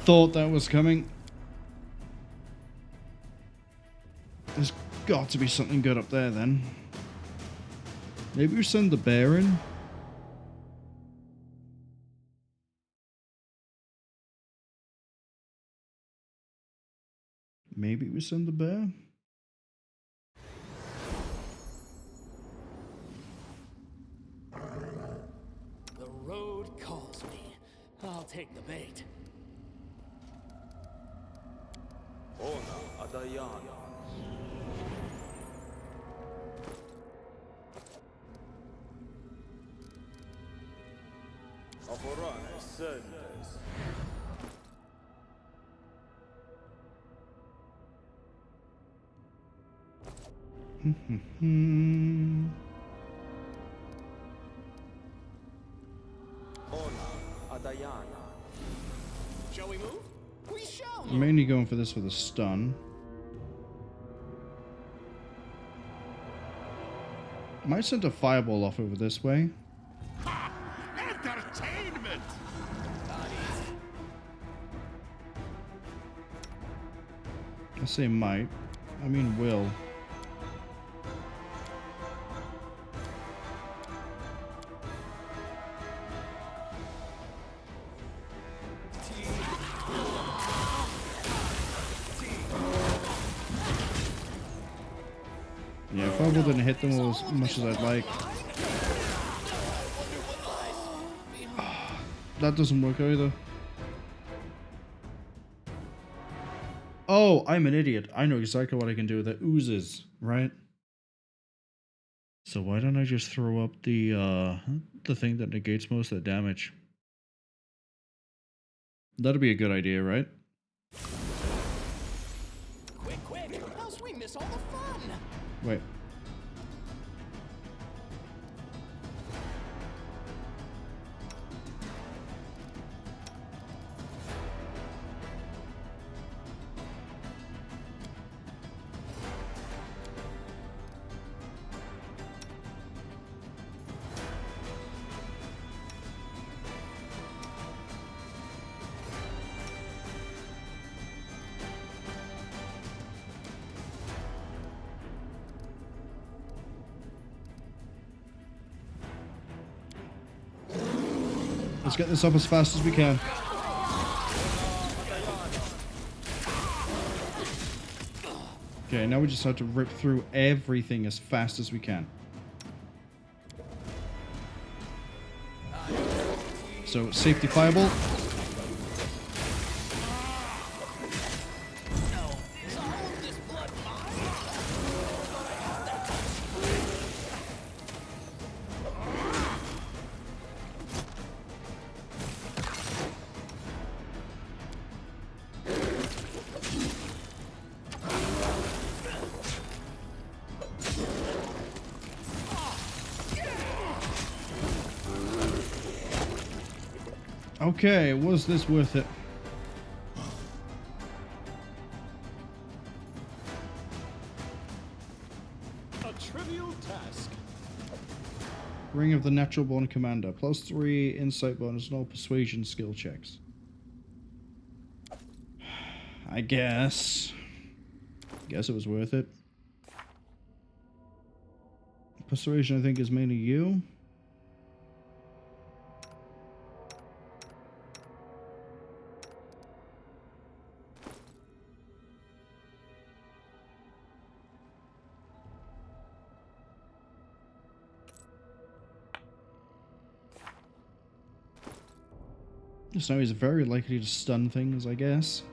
Thought that was coming. There's got to be something good up there then. Maybe we send the bear in? Maybe we send the bear? The road calls me. I'll take the bait. Ona Adayana. Aforane Sendes. Ona Adayana. Shall we move? We shall move. I'm mainly going for this for the stun. Might send a fireball off over this way. Entertainment! I say might. I mean will. Yeah, fireball didn't hit them all as much as I'd like. That doesn't work either. Oh, I'm an idiot. I know exactly what I can do with the oozes, right? So why don't I just throw up the thing that negates most of the damage? That'd be a good idea, right? Quick, quick, else we miss all the fun. Wait. Let's get this up as fast as we can. Okay, now we just have to rip through everything as fast as we can. So, safety fireball. Okay, was this worth it? A trivial task. Ring of the Natural Born Commander. +3 insight bonus and all persuasion skill checks. I guess it was worth it. Persuasion, I think, is mainly you. So he's very likely to stun things, I guess.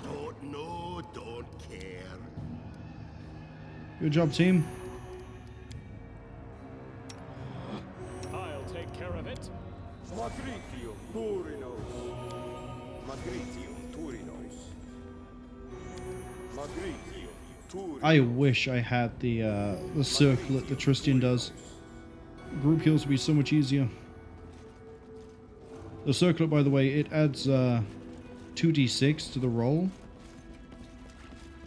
Don't know, don't care. Good job, team. I'll take care of it. Magritio Turinos. Magritio Turinos. Magritio Turinos. I wish I had the circlet that Tristian does. Group kills would be so much easier. The circlet, by the way, it adds 2d6 to the roll.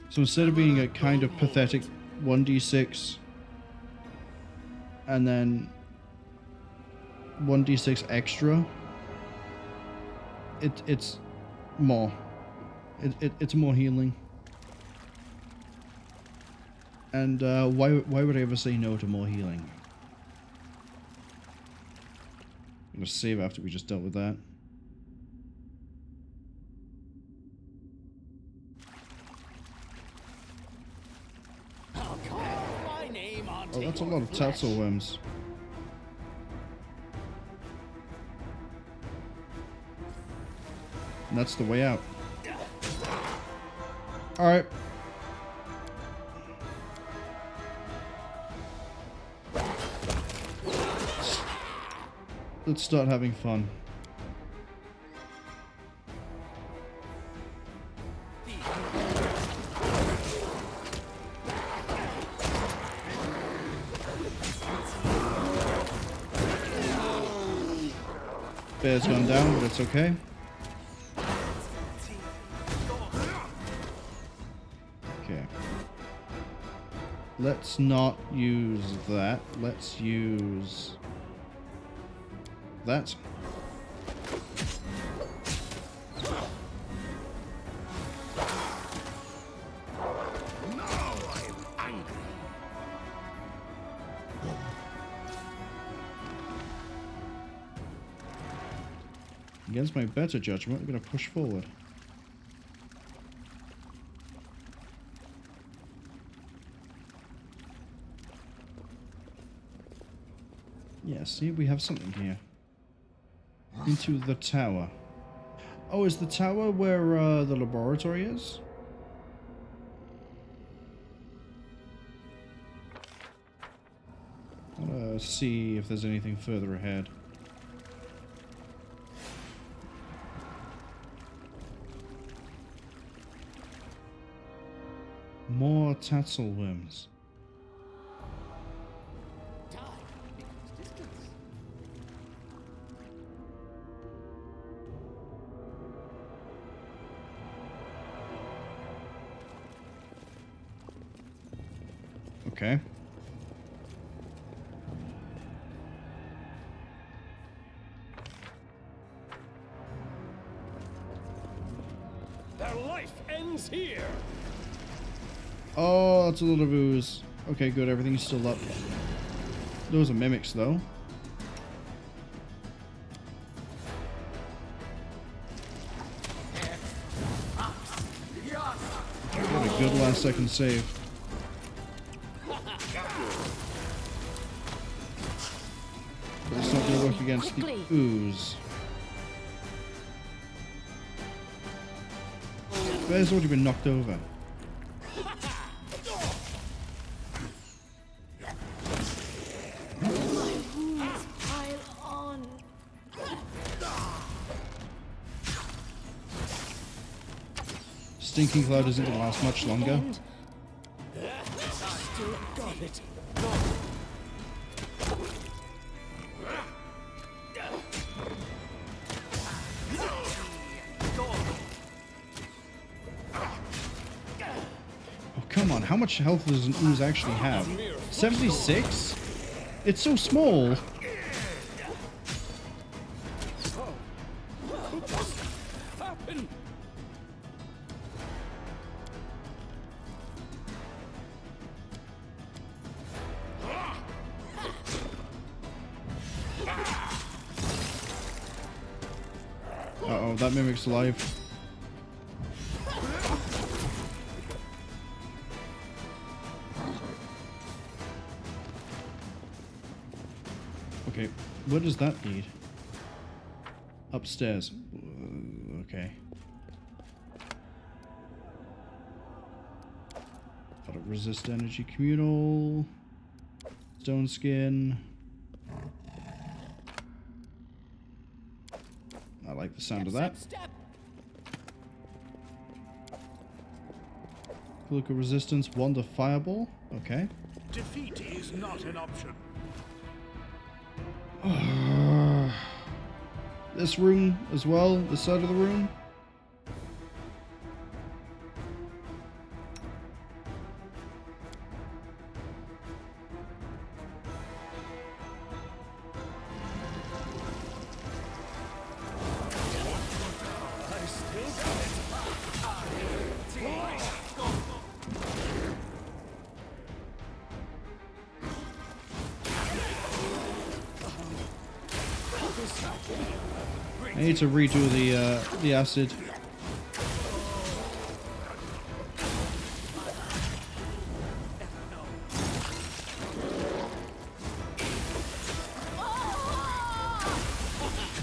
So instead of being a kind of pathetic 1d6 and then 1d6 extra, it's more. It's more healing. And why would I ever say no to more healing? I'm gonna save after we just dealt with that. Oh, that's a lot of tassel worms. And that's the way out. Alright. Let's start having fun. Bear's gone down, but it's okay. Okay. Let's not use that. Let's use that. Against my better judgment, I'm going to push forward. Yeah, see, we have something here. Into the tower. Oh, is the tower where the laboratory is? Let's see if there's anything further ahead. More tassel worms. Okay. Their life ends here. Oh, that's a lot of ooze. Okay, good. Everything's still up. Those are mimics, though. What a good last second save. But it's not going to work against the ooze. Bear's already been knocked over. Stinking Cloud isn't going to last much longer. Still got it. Oh, come on. How much health does an ooze actually have? 76? It's so small. What just happened? Uh-oh, that mimic's alive. Okay, what does that need? Upstairs. Okay. Gotta resist energy communal. Stone skin. I like the sound of that. Local resistance, Wonder Fireball. Okay. Defeat is not an option. This room as well, this side of the room. I need to redo the acid.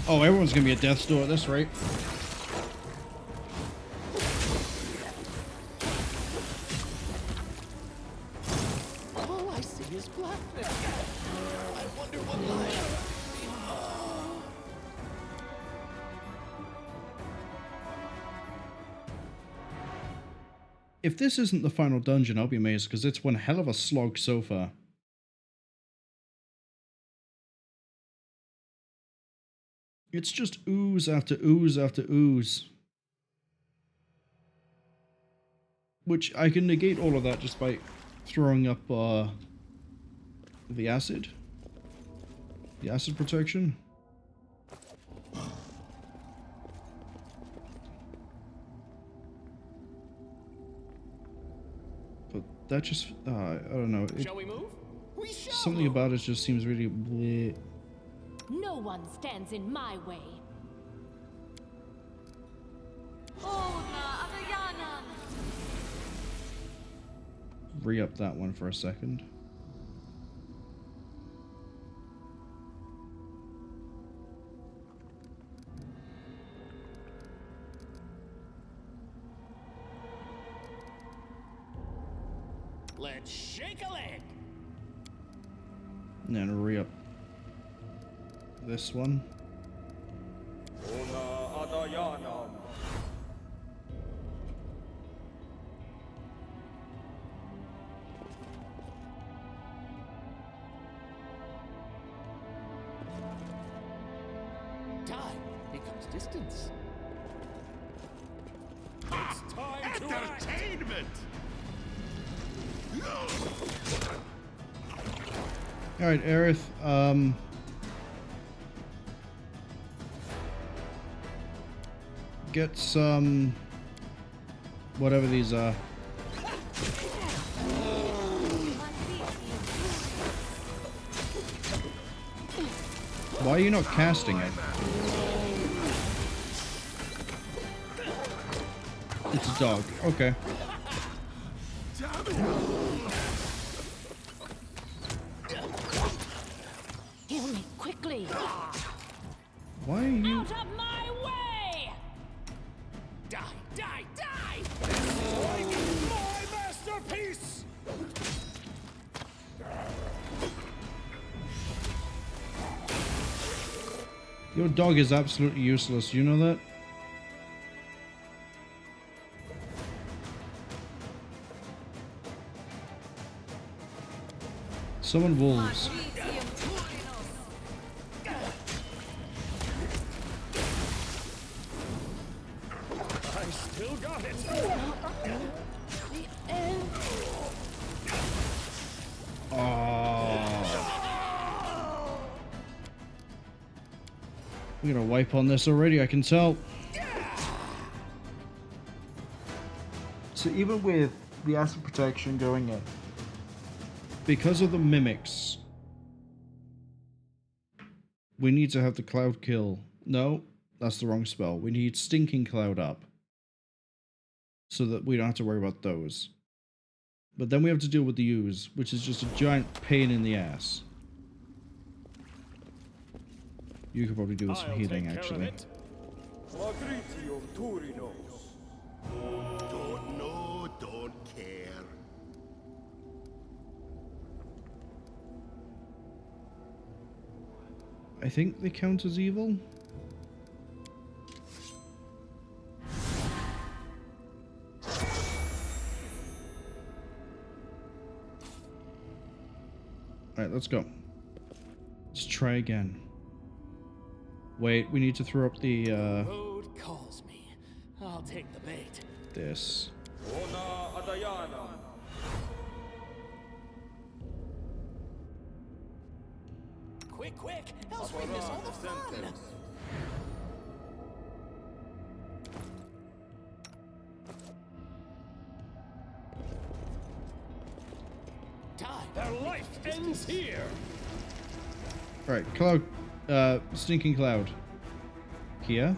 Oh, everyone's gonna be a death's door at this rate. All I see is blackness. I wonder what lies. If this isn't the final dungeon, I'll be amazed, because it's one hell of a slog so far. It's just ooze after ooze after ooze. Which I can negate all of that just by throwing up the acid. The acid protection. But that just, I don't know. Shall we move? We shall Something move. about it just seems really bleh. No one stands in my way. Re-up that one for a second. Let's shake a leg. And then re-up this one. Time becomes distance. It's time to act. Entertainment! Alright, Aerith, get some whatever these are. Why are you not casting it? It's a dog. Okay. Heal me quickly. Why are you... Out of my way! Die, die, die! My masterpiece! Your dog is absolutely useless. You know that? Summon wolves. I still got it. The end. We're gonna wipe on this already, I can tell. So even with the acid protection going in, because of the mimics, we need to have the cloud kill. No, that's the wrong spell. We need stinking cloud up, so that we don't have to worry about those. But then we have to deal with the ooze, which is just a giant pain in the ass. You could probably do with some healing, actually. Magritio Turinos. Don't know, don't care. I think they count as evil. Alright, let's go. Let's try again. Wait, we need to throw up the, Road calls me. I'll take the bait. this. Ona Adayana. Quick, quick! Else we miss all the fun! Time! Their life ends here. Alright, cloud, stinking cloud. Here.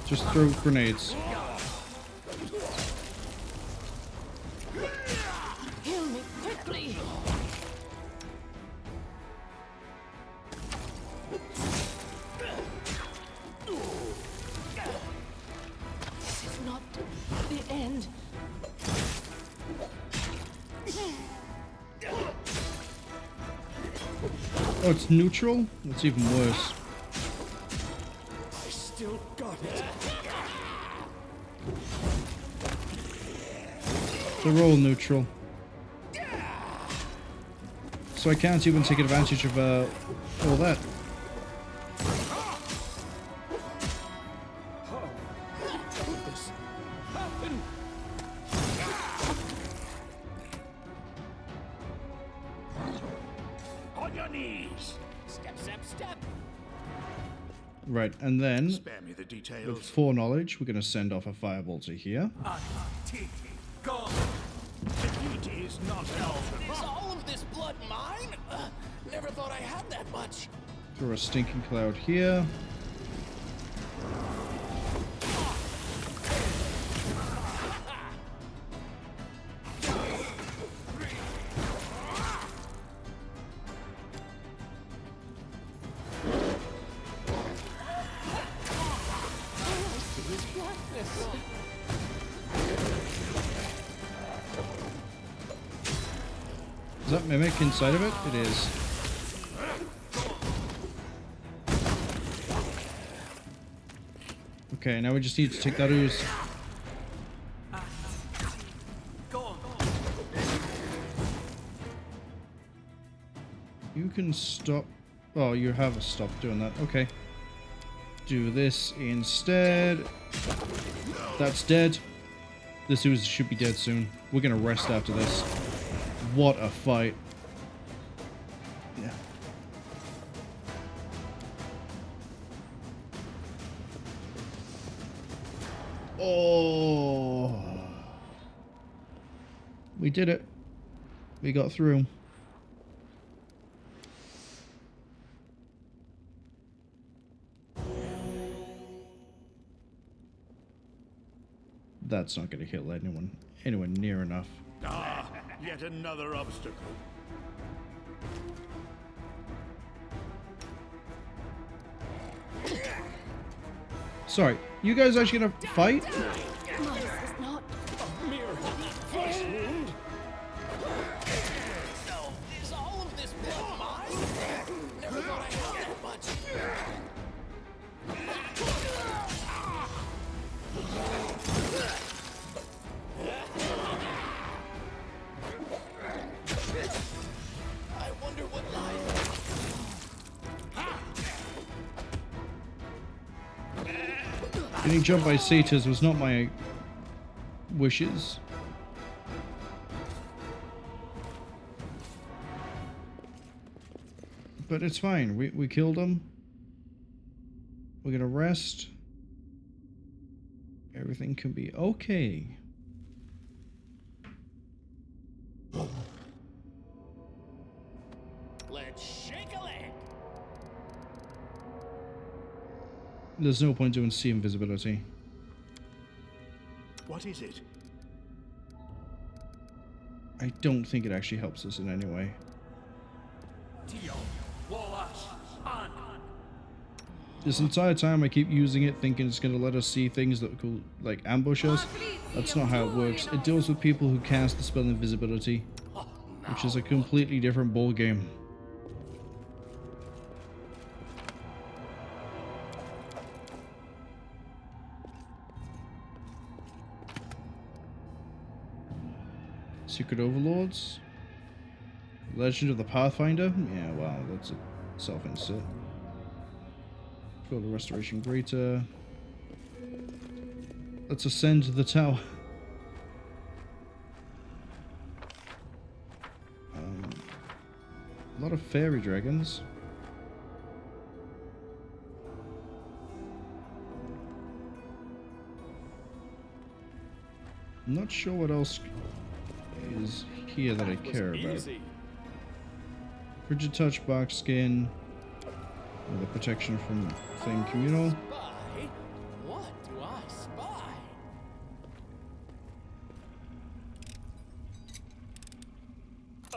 Just throw grenades. Heal me quickly. This is not the end. Oh, it's neutral? That's even worse. I still got it. They're all neutral. So I can't even take advantage of all that. This happened. On your knees. Step, step, step! Right, and then Spare me the with details. foreknowledge, we're going to send off a fireball to here. Defeat is not helpful. Is all of this blood mine? Never thought I had that much. Throw a stinking cloud here. Is that mimic inside of it? It is. Okay, now we just need to take that ooze. You can stop. Oh, you have stopped doing that. Okay. Do this instead. That's dead. This ooze should be dead soon. We're gonna rest after this. What a fight. Yeah. Oh. We did it. We got through. That's not going to kill anyone near enough. Ah, yet another obstacle. Sorry, you guys actually gonna fight? Mine is not. Mere flesh wound. No, is all of this blood mine? Never thought I had that much. I wonder what lies. Getting jumped by satyrs was not my wishes. But it's fine. We killed them. We're gonna rest. Everything can be okay. Let's shake a leg. There's no point doing sea invisibility. What is it? I don't think it actually helps us in any way. This entire time I keep using it thinking it's going to let us see things that could, like, ambush us. That's not how it works. It deals with people who cast the spell invisibility, which is a completely different ball game. Secret Overlords? Legend of the Pathfinder? Yeah, wow, that's a self-insert. Go to Restoration Greater. Let's ascend to the tower. A lot of fairy dragons. I'm not sure what else is here that I care about. Frigid Touch, Bark Skin, the protection from Flame Communal. Spy? What do I spy?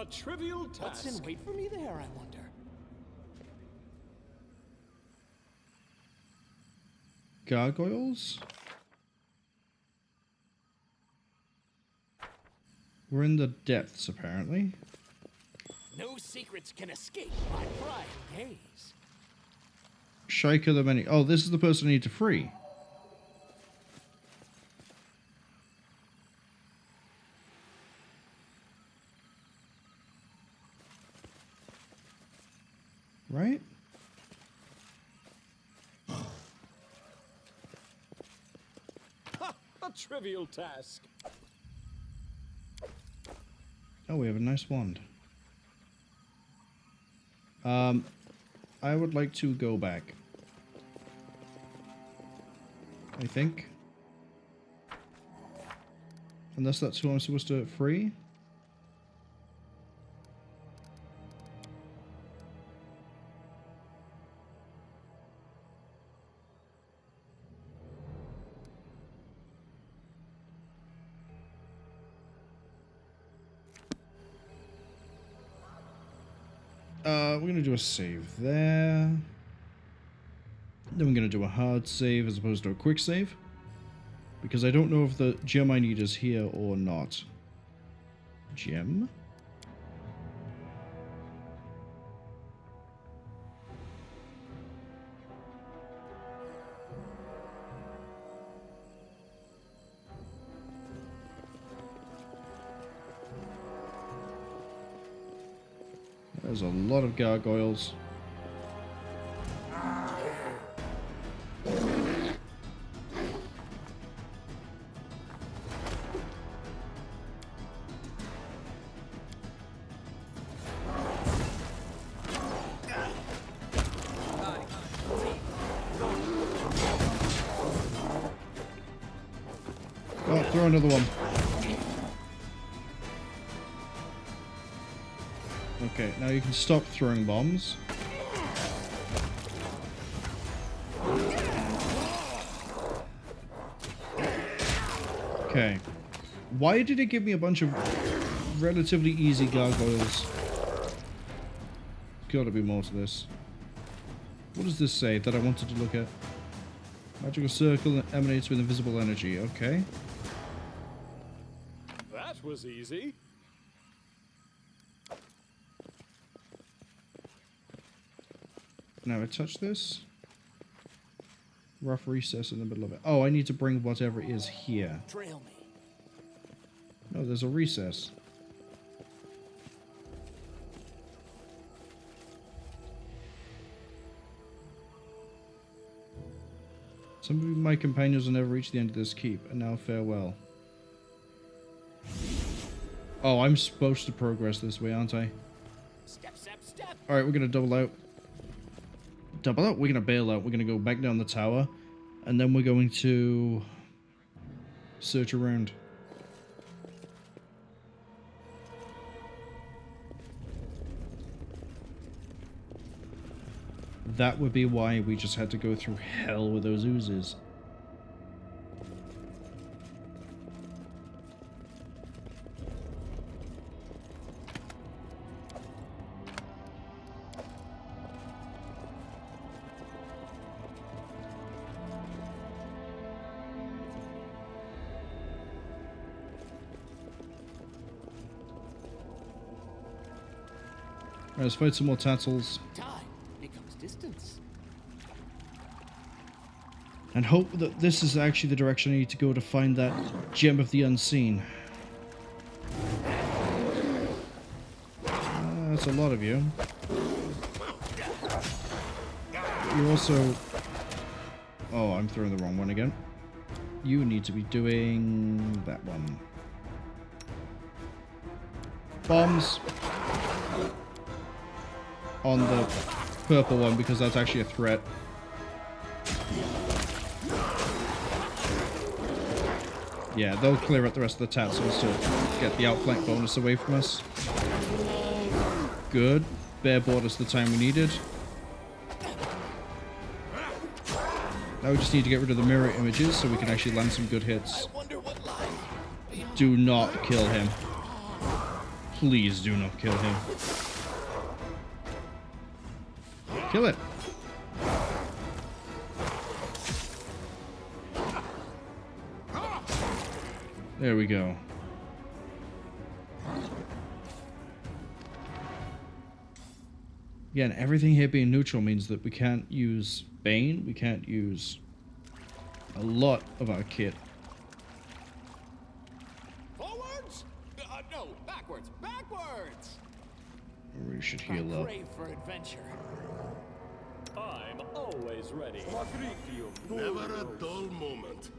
A trivial task. What's in wait for me there, I wonder? Gargoyles? We're in the depths, apparently. No secrets can escape my prying gaze. Shaika the Many. Oh, this is the person I need to free. Right? Ha! A trivial task. Oh, we have a nice wand. I would like to go back. I think. Unless that's who I'm supposed to free. We're going to do a save there. Then we're going to do a hard save as opposed to a quick save. Because I don't know if the gem I need is here or not. Gem? There's a lot of gargoyles. Throw another one. Okay, now you can stop throwing bombs. Okay. Why did it give me a bunch of relatively easy gargoyles? Gotta be more to this. What does this say that I wanted to look at? Magical circle that emanates with invisible energy. Okay. That was easy. Now I touch this. Rough recess in the middle of it. Oh, I need to bring whatever is here. Trail me. No, there's a recess. Some of my companions will never reach the end of this keep, and now farewell. Oh, I'm supposed to progress this way, aren't I? Step, step, step. Alright, we're gonna double out. Double out? We're gonna bail out. We're gonna go back down the tower, and then we're going to search around. That would be why we just had to go through hell with those oozes. Let's fight some more tattles. Time becomes distance. And hope that this is actually the direction I need to go to find that gem of the unseen. That's a lot of you. You also... Oh, I'm throwing the wrong one again. You need to be doing that one. Bombs. On the purple one, because that's actually a threat. Yeah, they'll clear out the rest of the tassels to get the outflank bonus away from us. Good. Bear bought us the time we needed. Now we just need to get rid of the mirror images so we can actually land some good hits. Do not kill him. Please do not kill him. Kill it. There we go. Again, everything here being neutral means that we can't use Bane, we can't use a lot of our kit. Forwards? No, backwards, backwards! We should heal up. Brave for adventure. I'm always ready. Never a dull moment.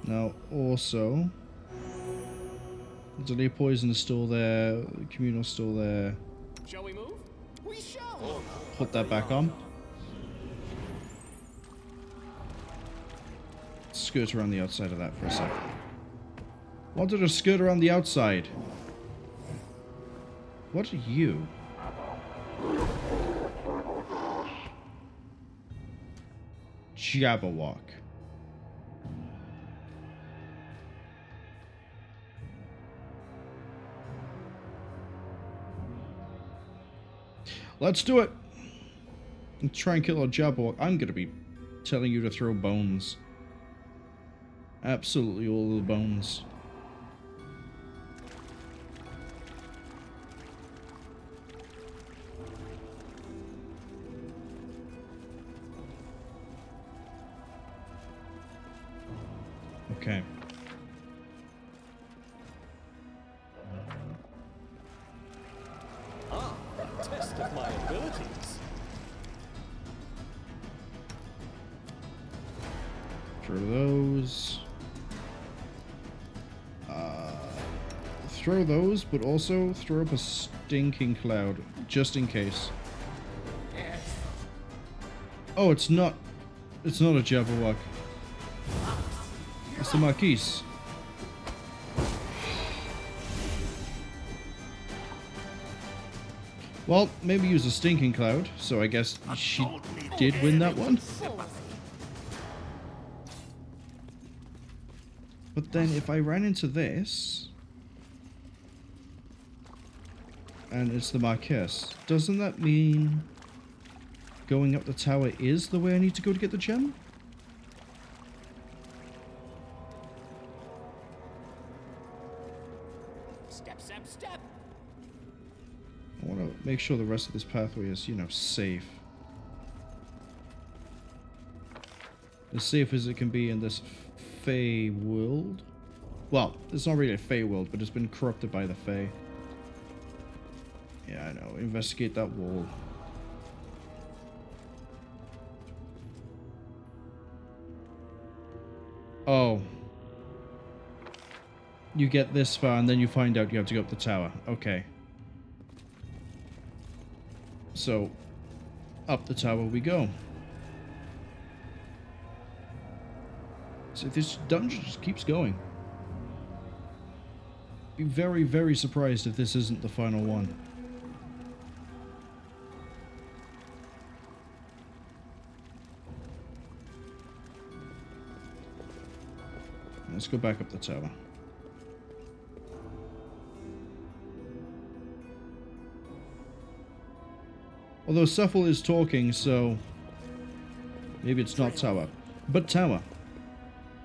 Now, also, the delay poison is still there, the communal is still there. Shall we move? We shall! Put that back on. Skirt around the outside of that for a second. Wanted to skirt around the outside. What are you? Jabberwock. Let's do it. Let's try and kill a Jabberwock. I'm gonna be telling you to throw bones. Absolutely all the bones. Okay. A test of my abilities. Throw those. Throw those, but also throw up a stinking cloud, just in case. Oh, it's not It's not a Jabberwock. It's the Marquise. Well, maybe use a Stinking Cloud, so I guess she did win that one. But then if I ran into this, and it's the Marquise, doesn't that mean going up the tower is the way I need to go to get the gem? Step, step, step. I want to make sure the rest of this pathway is, you know, safe. As safe as it can be in this Fey world. Well, it's not really a Fey world, but it's been corrupted by the Fey. Yeah, I know. Investigate that wall. Oh. You get this far and then you find out you have to go up the tower. Okay. So, up the tower we go. So this dungeon just keeps going. Be very, very surprised if this isn't the final one. Let's go back up the tower. Although Cephal is talking, so maybe it's not tower. But tower.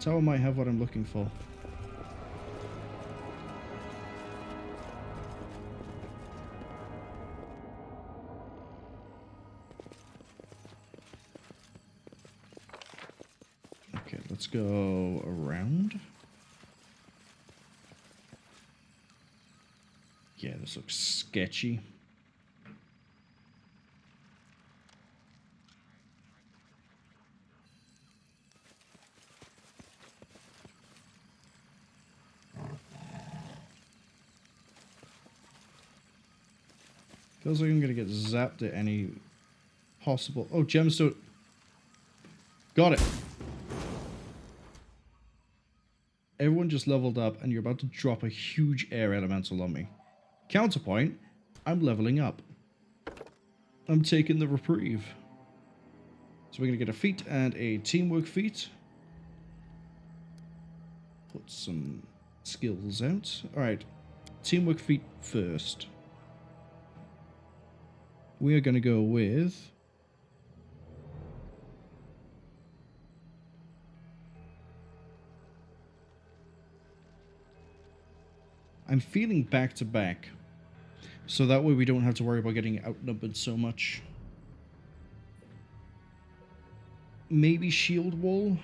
Tower might have what I'm looking for. Okay, let's go around. Yeah, this looks sketchy. Feels like I'm gonna get zapped at any possible... Oh, gemstone. Got it. Everyone just leveled up and you're about to drop a huge air elemental on me. Counterpoint, I'm leveling up. I'm taking the reprieve. So we're gonna get a feat and a teamwork feat. Put some skills out. Alright, teamwork feat first. We are going to go with... I'm feeling back to back. So that way we don't have to worry about getting outnumbered so much. Maybe shield wall?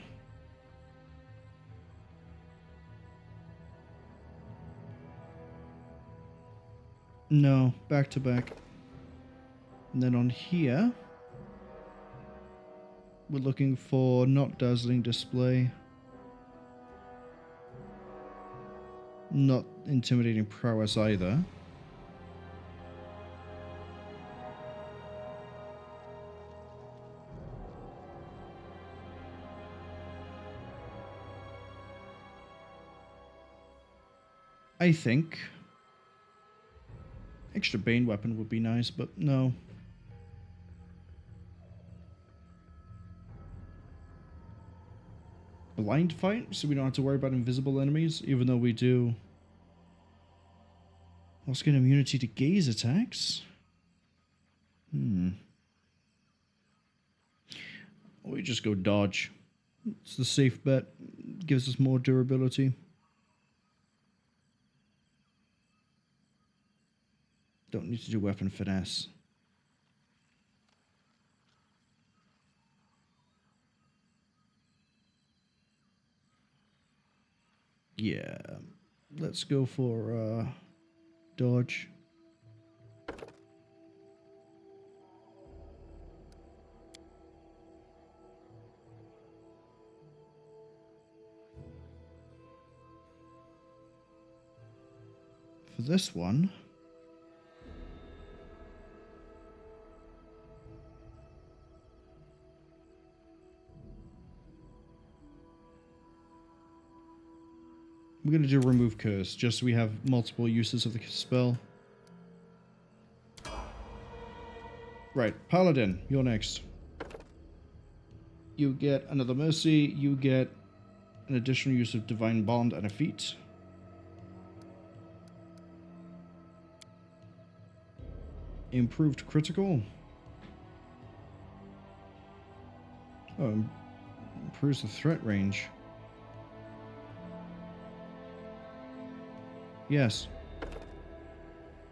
No, back to back. And then on here, we're looking for not dazzling display, not intimidating prowess either. I think extra Bane weapon would be nice, but no. Blind fight, so we don't have to worry about invisible enemies, even though we do. Also get immunity to gaze attacks. Or we just go dodge. It's the safe bet. Gives us more durability. Don't need to do weapon finesse. Yeah, let's go for dodge. For this one, We're going to do remove curse, just so we have multiple uses of the spell. Right, Paladin, you're next. You get another mercy, you get an additional use of Divine Bond and a feat. Improved critical. Oh, improves the threat range. Yes.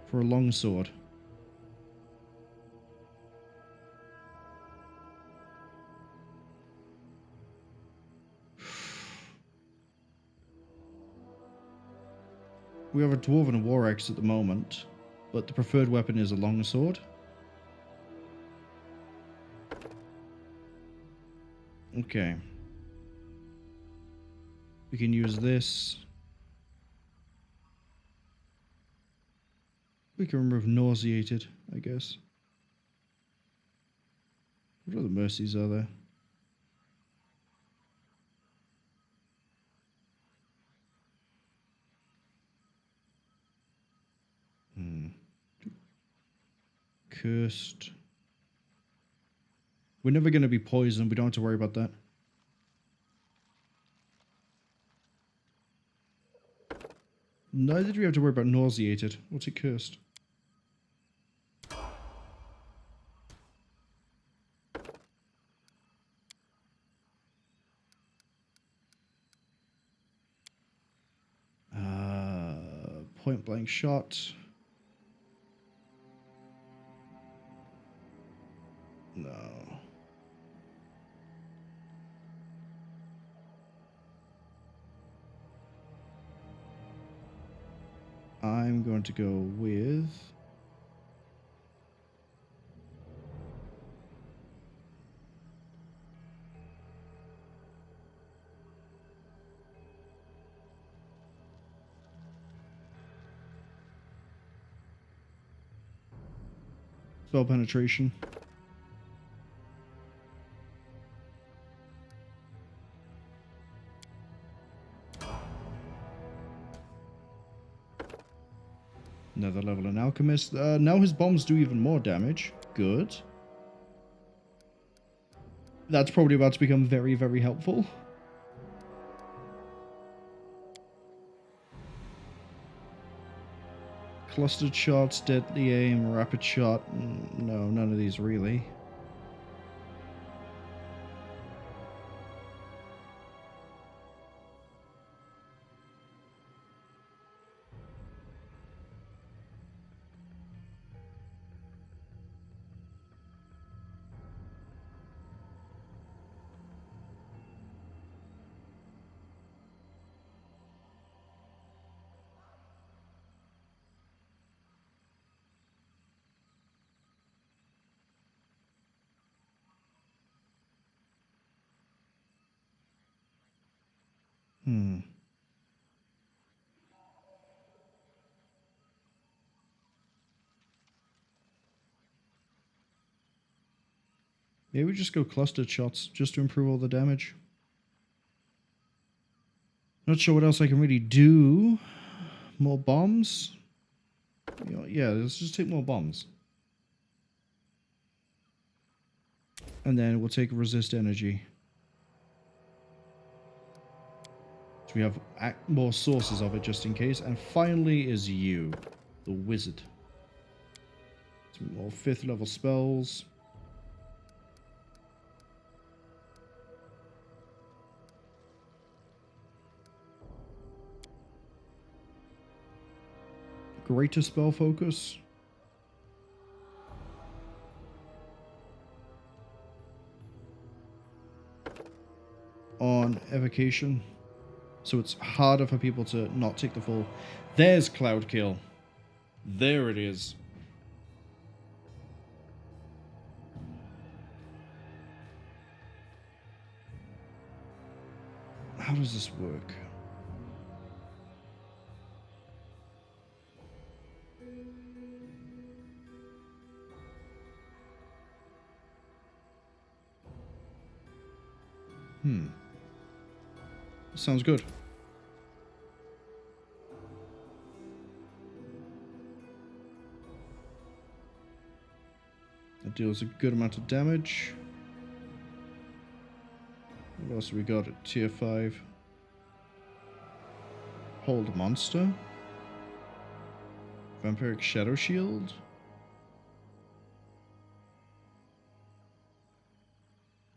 For a longsword. We have a dwarf and a war axe at the moment, but the preferred weapon is a longsword. Okay. We can use this. We can remove nauseated, I guess. What other mercies are there? Cursed. We're never going to be poisoned. We don't have to worry about that. Neither do we have to worry about nauseated. What's it cursed? Point blank shot. No. I'm going to go with... spell penetration. Another level in Alchemist. Now his bombs do even more damage. Good. That's probably about to become very, very helpful. Clustered shots, deadly aim, rapid shot. No, none of these really. Maybe we just go clustered shots just to improve all the damage. Not sure what else I can really do. More bombs? Yeah, let's just take more bombs. And then we'll take resist energy. So we have more sources of it just in case. And finally is you, the wizard. Some more 5th level spells. Greater spell focus. On evocation. So it's harder for people to not take the fall. There's Cloud Kill. There it is. How does this work? Sounds good. deals a good amount of damage. What else have we got at tier 5? Hold monster. Vampiric Shadow Shield.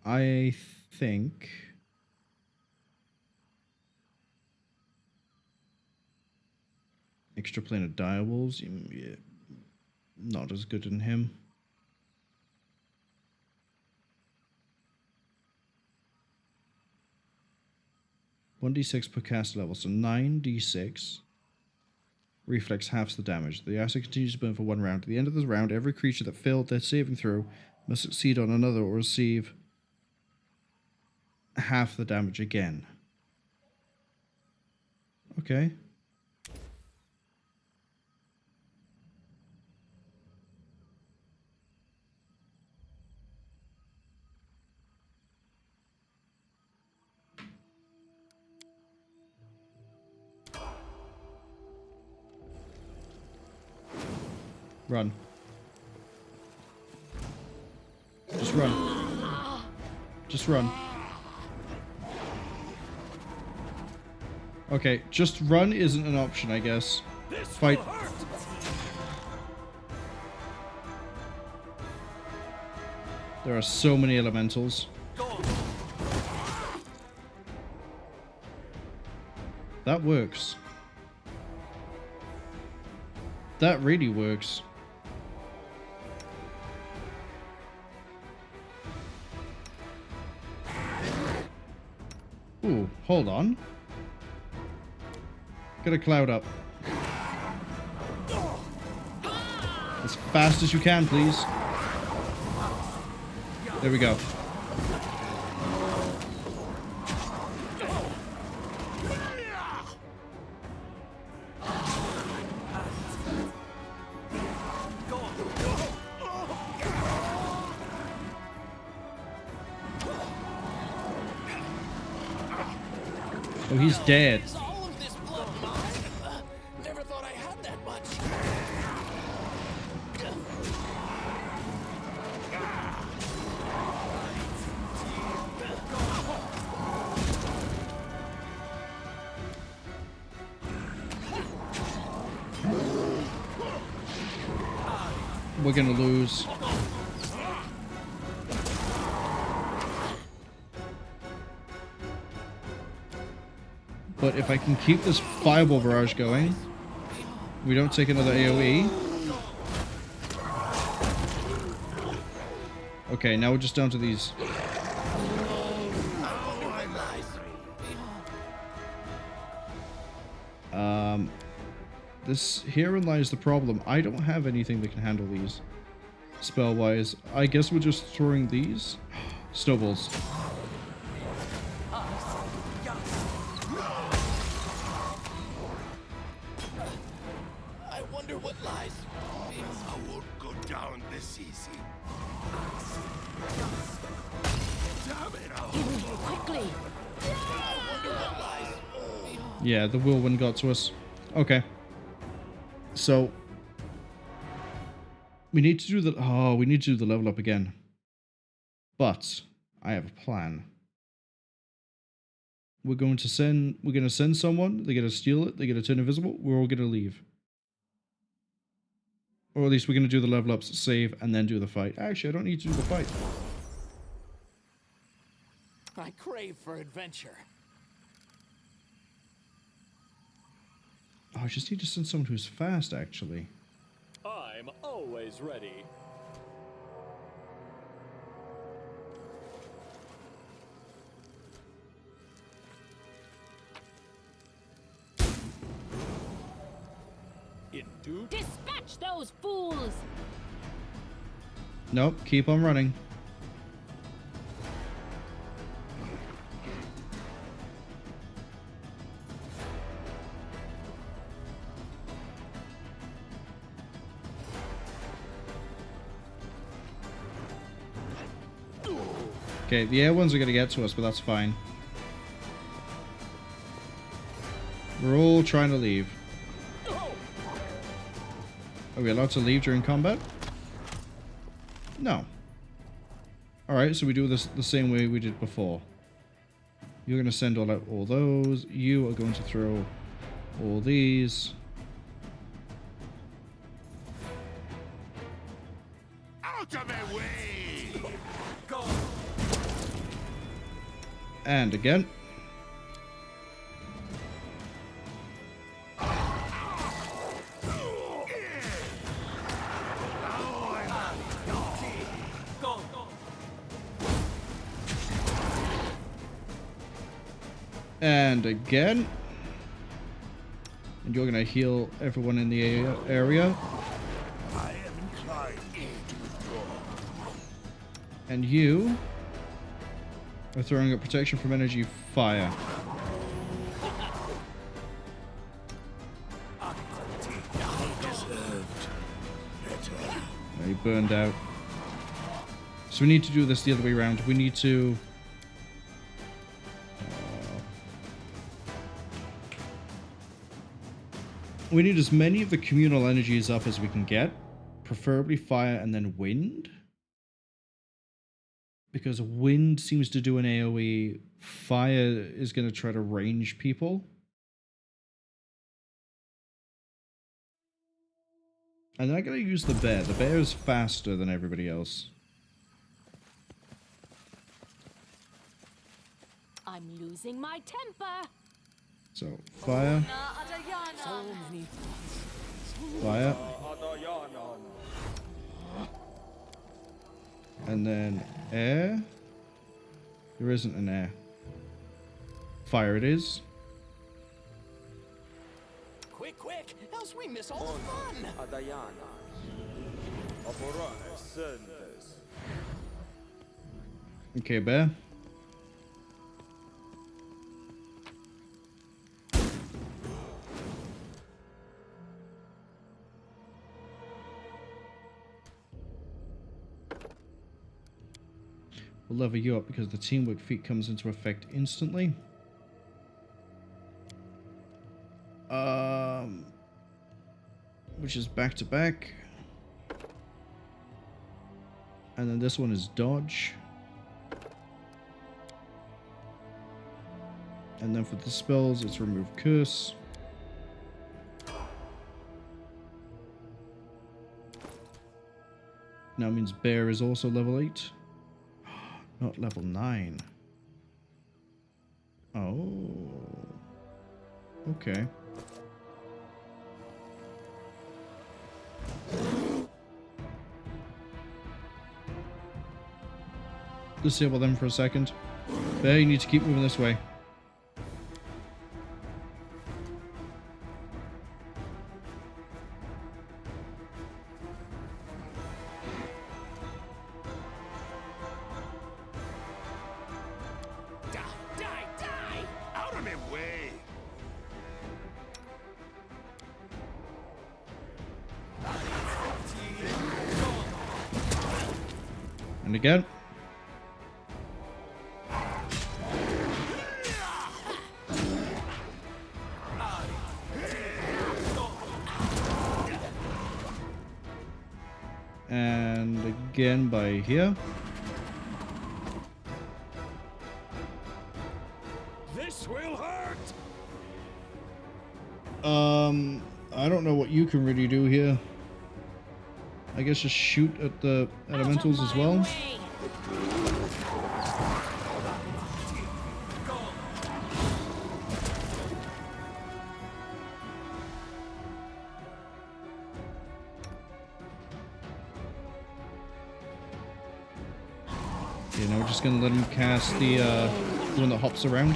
I think extra plane of direwolves, yeah, not as good in him. (1d6) per cast level, so 9d6. Reflex halves the damage. The acid continues to burn for 1 round. At the end of the round, every creature that failed their saving throw must succeed on another or receive half the damage again. Okay. Run. Just run. Just run. Okay, just run isn't an option, I guess. Fight. There are so many elementals. That works. That really works. Ooh, hold on. Get a cloud up. As fast as you can, please. There we go. Oh, he's dead. All of this blood mine? Never thought I had that much. We're gonna lose. But if I can keep this fireball barrage going, we don't take another AoE. Okay, now we're just down to these. Herein lies the problem. I don't have anything that can handle these spell-wise. I guess we're just throwing these snowballs. I wonder what lies. I won't go down this easy. Damn it! Quickly. I wonder what lies. Yeah, the whirlwind got to us. Okay. So we need to do the we need to do the level up again. But I have a plan. We're going to send someone, they're gonna steal it, they're gonna turn invisible, we're all gonna leave. Or at least we're gonna do the level ups, save, and then do the fight. Actually, I don't need to do the fight. I crave for adventure. Oh, I just need to send someone who's fast, actually. I'm always ready. Dispatch those fools! Nope, keep on running. Okay, the air ones are gonna get to us, but that's fine. We're all trying to leave. Are we allowed to leave during combat? No. Alright, so we do this the same way we did before. You're going to send all those. You are going to throw all these. Out of my way! Go! And again. And again. And you're going to heal everyone in the area. I am inclined to withdraw. And you are throwing up protection from energy fire. Now you burned out. So we need to do this the other way around. We need to... we need as many of the communal energies up as we can get. Preferably fire and then wind. Because wind seems to do an AoE. Fire is going to try to range people. And then I gotta use the bear. The bear is faster than everybody else. I'm losing my temper. So, fire. So many Fire. And then air. There isn't an air. Fire it is. Quick, quick, else we miss all the fun. Adayana. Oporane Sendes. Okay, bear. We'll level you up because the teamwork feat comes into effect instantly. Which is back to back. And then this one is dodge. And then for the spells, it's remove curse. Now means bear is also level 8. Not level 9. Oh. Okay. Disable them for a second. Bear, you need to keep moving this way. And again. And again by here. This will hurt. I don't know what you can really do here. I guess just shoot at the elementals as well. Okay, now we're just gonna let him cast the one that hops around.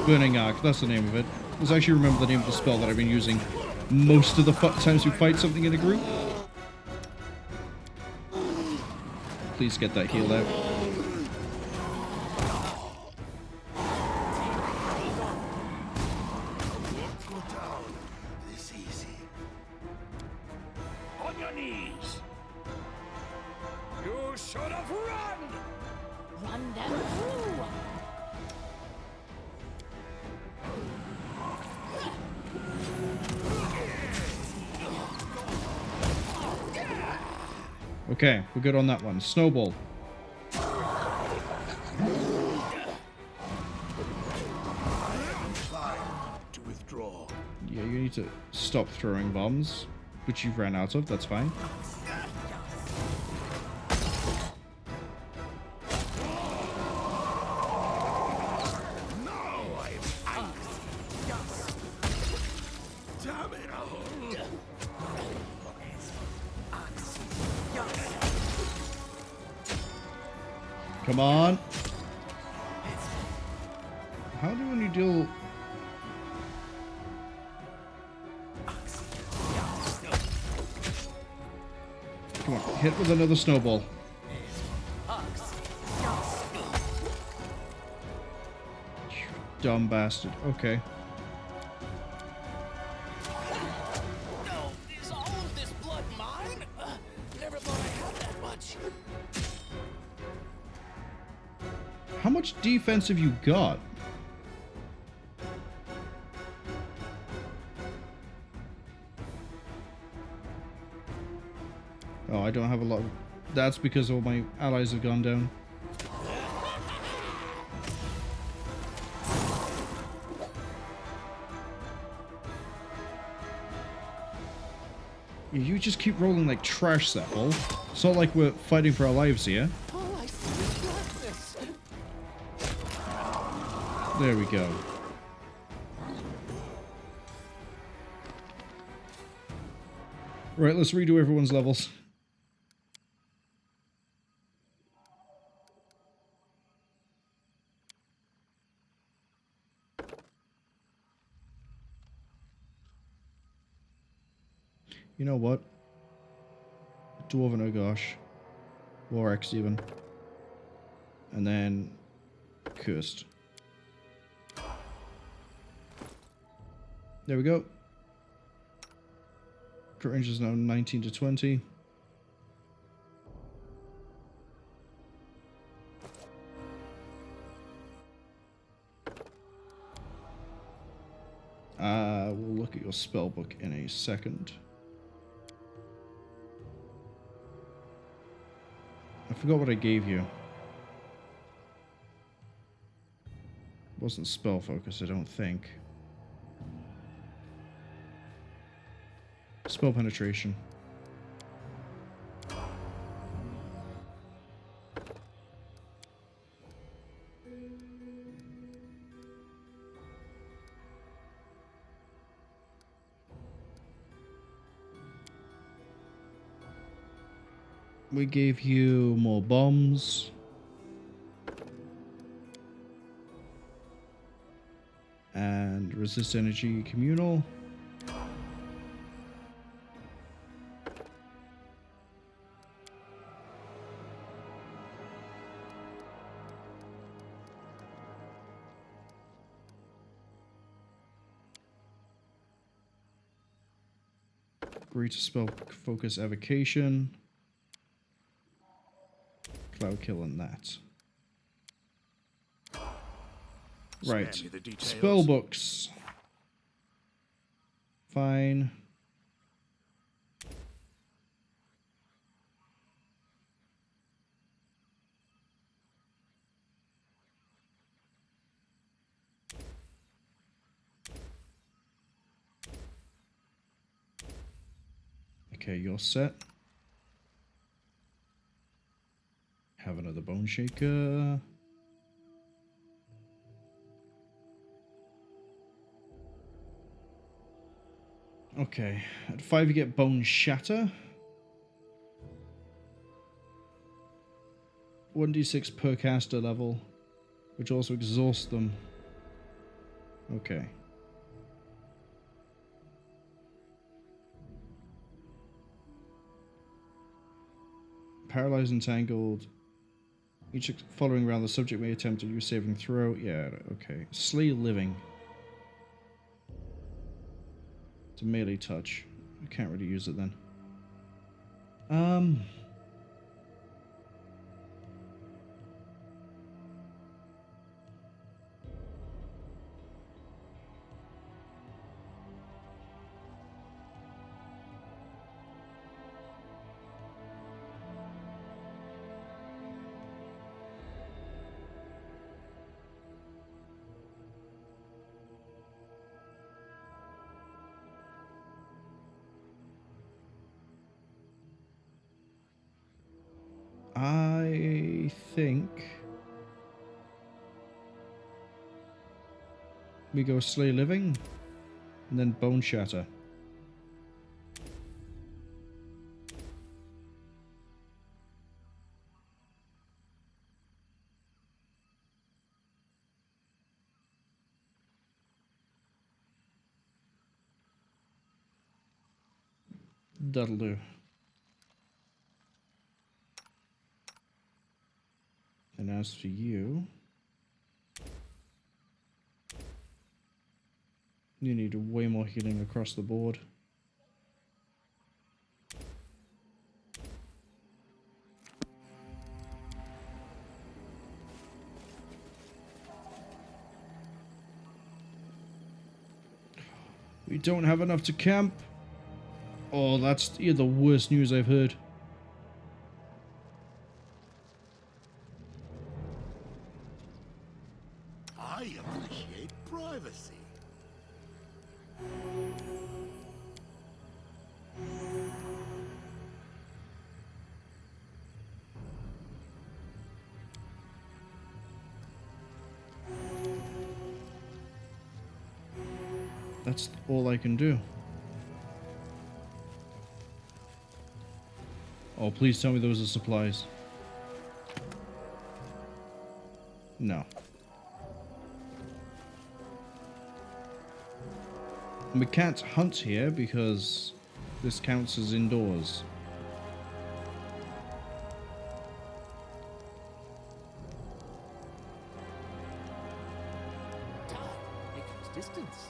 Burning Arc, that's the name of it. Let's actually remember the name of the spell that I've been using most of the times we fight something in a group. Please get that healed out. This easy. On your knees. You should have run. Run them through. Okay, we're good on that one. Snowball. To withdraw. Yeah, you need to stop throwing bombs, which you've ran out of. That's fine. Come on. How do you deal... Come on, hit with another snowball. You dumb bastard. Okay. No, is all of this blood mine? Never thought I had that much. How much defense have you got? Oh, I don't have a lot of... That's because all my allies have gone down. You just keep rolling like trash, Sepple. It's not like we're fighting for our lives here. All I see is blackness. There we go. Right, let's redo everyone's levels. You know what? Dwarven Ogosh. War X even. And then Cursed. There we go. Crit range is now 19 to 20. We'll look at your spellbook in a second. I forgot what I gave you. It wasn't spell focus, I don't think. Spell penetration. We gave you more bombs. And resist energy communal. Agree to spell focus evocation. Cloud kill and that. Right. Spell books. Fine. Okay, you're set. Have another bone shaker. Okay, at 5 you get bone shatter. 1d6 per caster level, which also exhausts them. Okay. Paralyzed, entangled. Each following round, the subject may attempt to use saving throw. Yeah, okay. Slay living. It's a melee touch. I can't really use it then. I think we go Slay Living and then Bone Shatter. That'll do. And as for you, you need way more healing across the board. We don't have enough to camp. Oh, that's the worst news I've heard. I appreciate privacy. That's all I can do. Oh, please tell me those are supplies. No. And we can't hunt here because this counts as indoors. Time equals distance.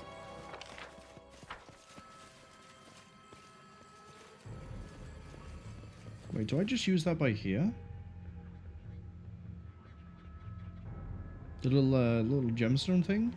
Wait, do I just use that by here? The little gemstone thing?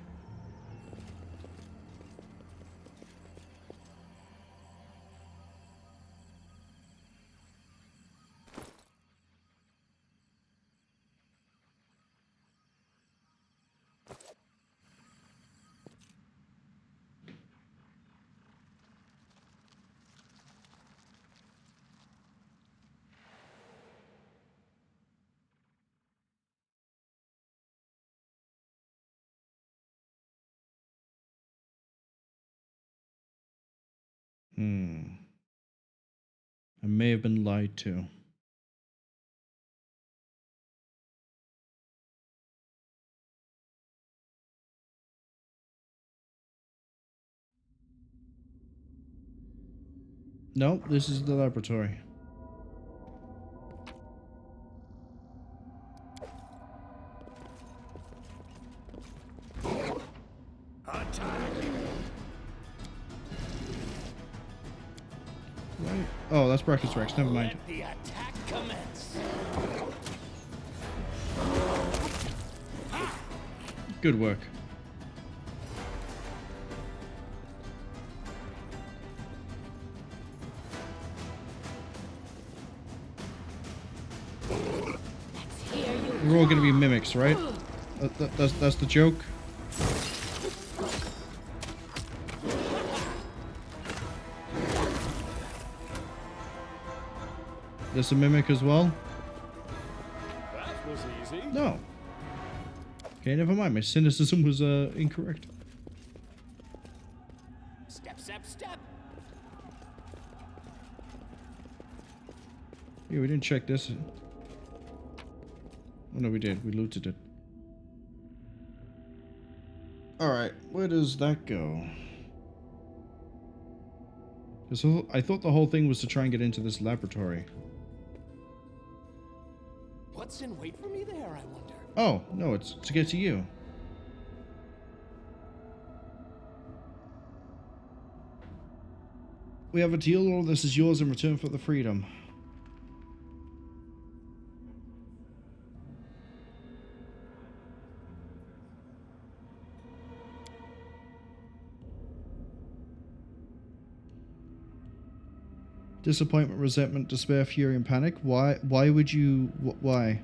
I may have been lied to. Nope, this is the laboratory. Right. Oh, that's Brachus Rex. Never mind. Let the attack commence. Good work. Let's hear you. We're all gonna be mimics, right? That's the joke. There's a mimic as well? That was easy. No. Okay, never mind. My cynicism was incorrect. Step, step, step. Yeah, we didn't check this. Oh no, we did. We looted it. Alright, where does that go? So I thought the whole thing was to try and get into this laboratory. What's in wait for me there, I wonder? Oh, no, it's to get to you. We have a deal, all this is yours in return for the freedom. Disappointment, resentment, despair, fury, and panic. Why would you... why?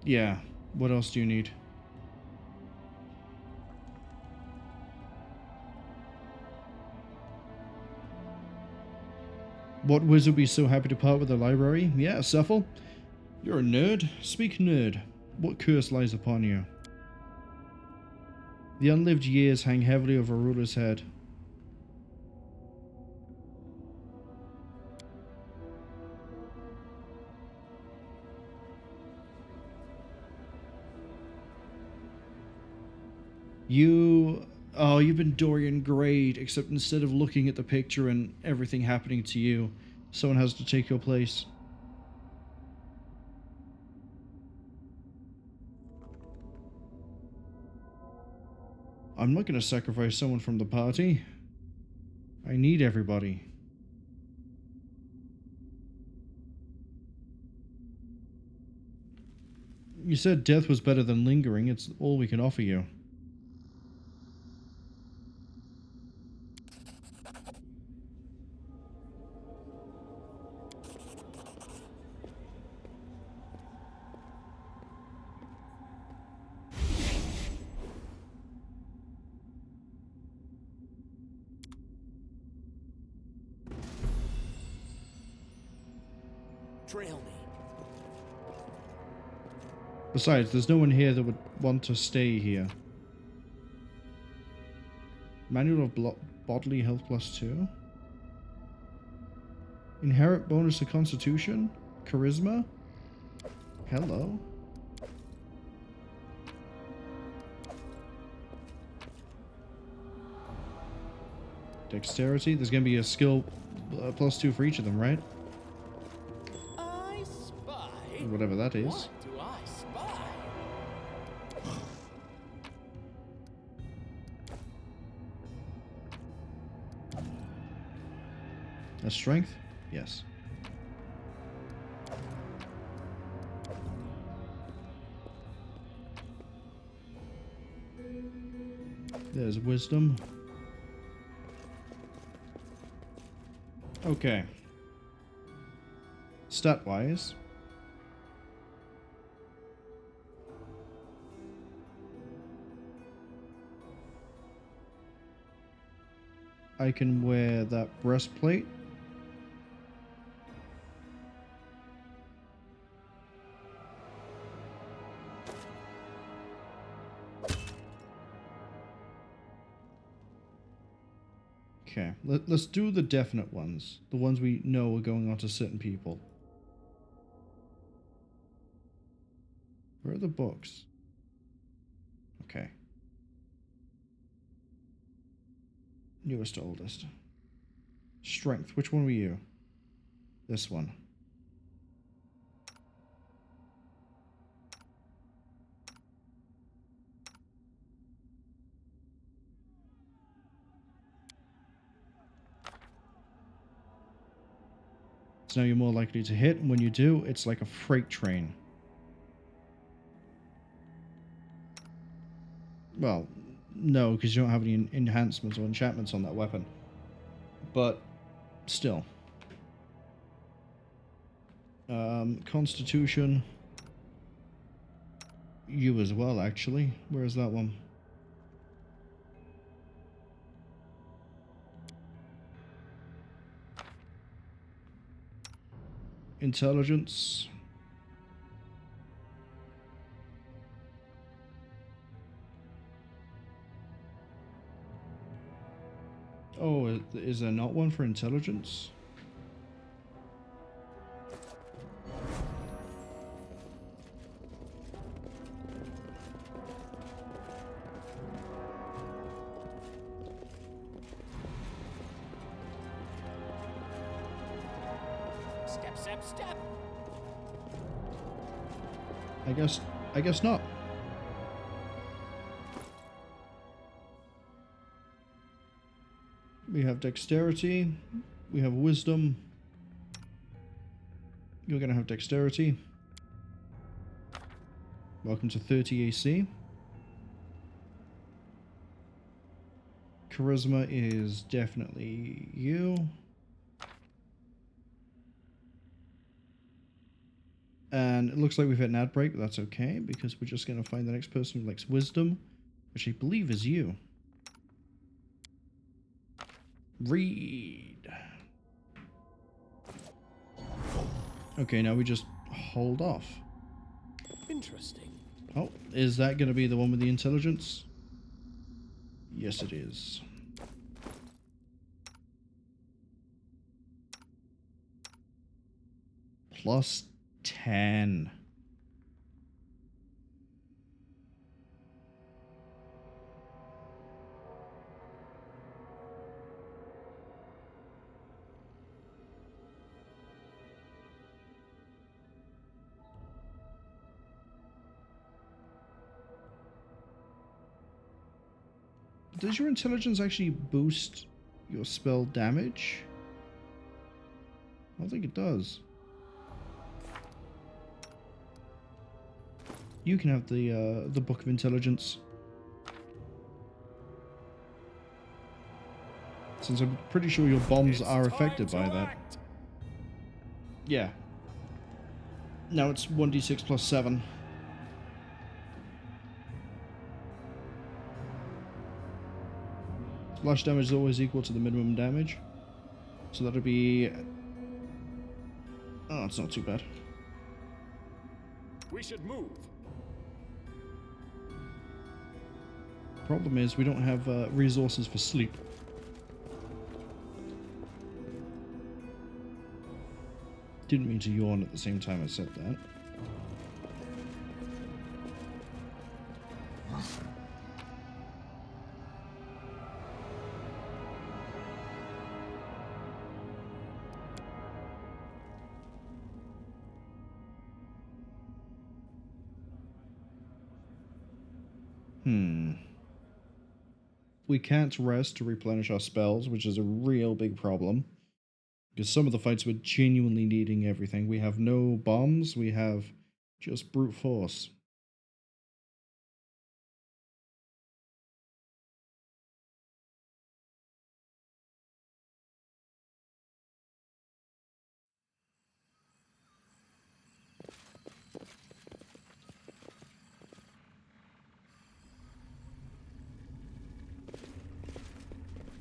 Yeah. What else do you need? What wizard would be so happy to part with the library? Yeah, Cephal. You're a nerd. Speak nerd. What curse lies upon you? The unlived years hang heavily over a ruler's head. You've been Dorian Grade, except instead of looking at the picture and everything happening to you, someone has to take your place. I'm not going to sacrifice someone from the party. I need everybody. You said death was better than lingering. It's all we can offer you. Trail me. Besides, there's no one here that would want to stay here. Manual of Bodily Health +2. Inherit bonus to Constitution? Charisma? Hello? Dexterity? There's going to be a skill +2 for each of them, right? I spy. Whatever that is. What do I spy? A strength? Yes. There's wisdom. Okay. Stat-wise, I can wear that breastplate. Okay, let's do the definite ones. The ones we know are going on to certain people. Where are the books? Okay. Newest to oldest. Strength. Which one were you? This one. So now you're more likely to hit, and when you do, it's like a freight train. Well, no, because you don't have any enhancements or enchantments on that weapon. But, still. Constitution. You as well, actually. Where is that one? Intelligence. Oh, is there not one for intelligence? Step, step, step. I guess not. We have dexterity. We have wisdom. You're gonna have dexterity. Welcome to 30 AC. Charisma is definitely you. And it looks like we've hit an ad break, but that's okay, because we're just going to find the next person who likes wisdom, which I believe is you. Read. Okay, now we just hold off. Interesting. Oh, is that going to be the one with the intelligence? Yes, it is. Plus 10. Does your intelligence actually boost your spell damage? I don't think it does. You can have the Book of Intelligence. Since I'm pretty sure your bombs are affected by that. Yeah. Now it's 1d6 plus 7. Splash damage is always equal to the minimum damage. So that'll be... Oh, it's not too bad. We should move. Problem is, we don't have resources for sleep. Didn't mean to yawn at the same time I said that. We can't rest to replenish our spells, which is a real big problem. Because some of the fights we're genuinely needing everything. We have no bombs, we have just brute force.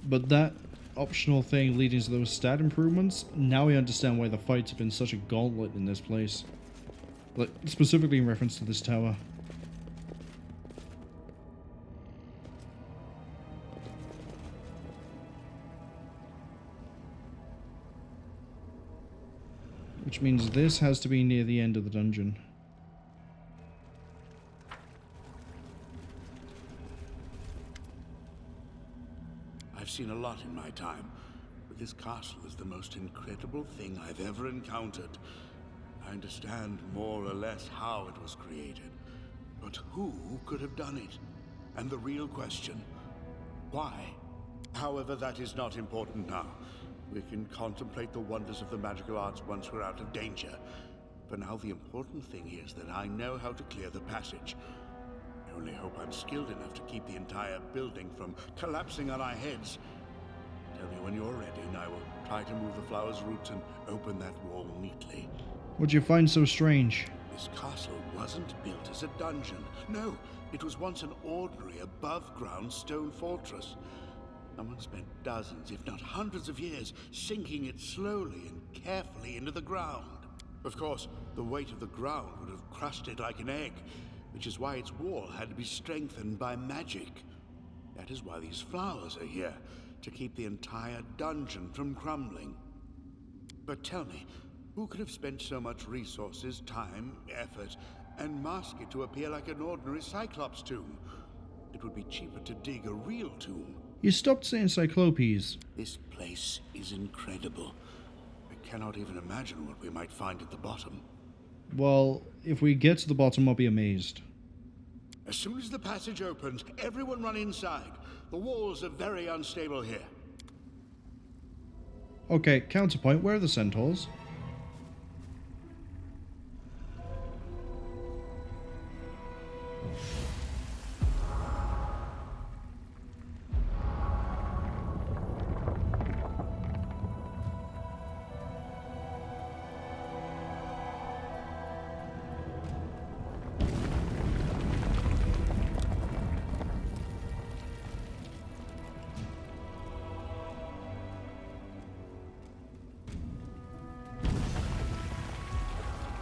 But that optional thing leading to those stat improvements, now we understand why the fights have been such a gauntlet in this place. Like, specifically in reference to this tower. Which means this has to be near the end of the dungeon. I've seen a lot in my time, but this castle is the most incredible thing I've ever encountered. I understand more or less how it was created, but who could have done it? And the real question, why? However, that is not important now. We can contemplate the wonders of the magical arts once we're out of danger. For now, the important thing is that I know how to clear the passage. I only hope I'm skilled enough to keep the entire building from collapsing on our heads. Tell me when you're ready, and I will try to move the flower's roots and open that wall neatly. What'd you find so strange? This castle wasn't built as a dungeon. No, it was once an ordinary above-ground stone fortress. Someone spent dozens, if not hundreds of years, sinking it slowly and carefully into the ground. Of course, the weight of the ground would have crushed it like an egg, which is why its wall had to be strengthened by magic. That is why these flowers are here, to keep the entire dungeon from crumbling. But tell me, who could have spent so much resources, time, effort, and mask it to appear like an ordinary Cyclops tomb? It would be cheaper to dig a real tomb. You stopped saying Cyclopes. This place is incredible. I cannot even imagine what we might find at the bottom. Well, if we get to the bottom, I'll be amazed. As soon as the passage opens, everyone run inside. The walls are very unstable here. Okay, counterpoint, where are the centaurs?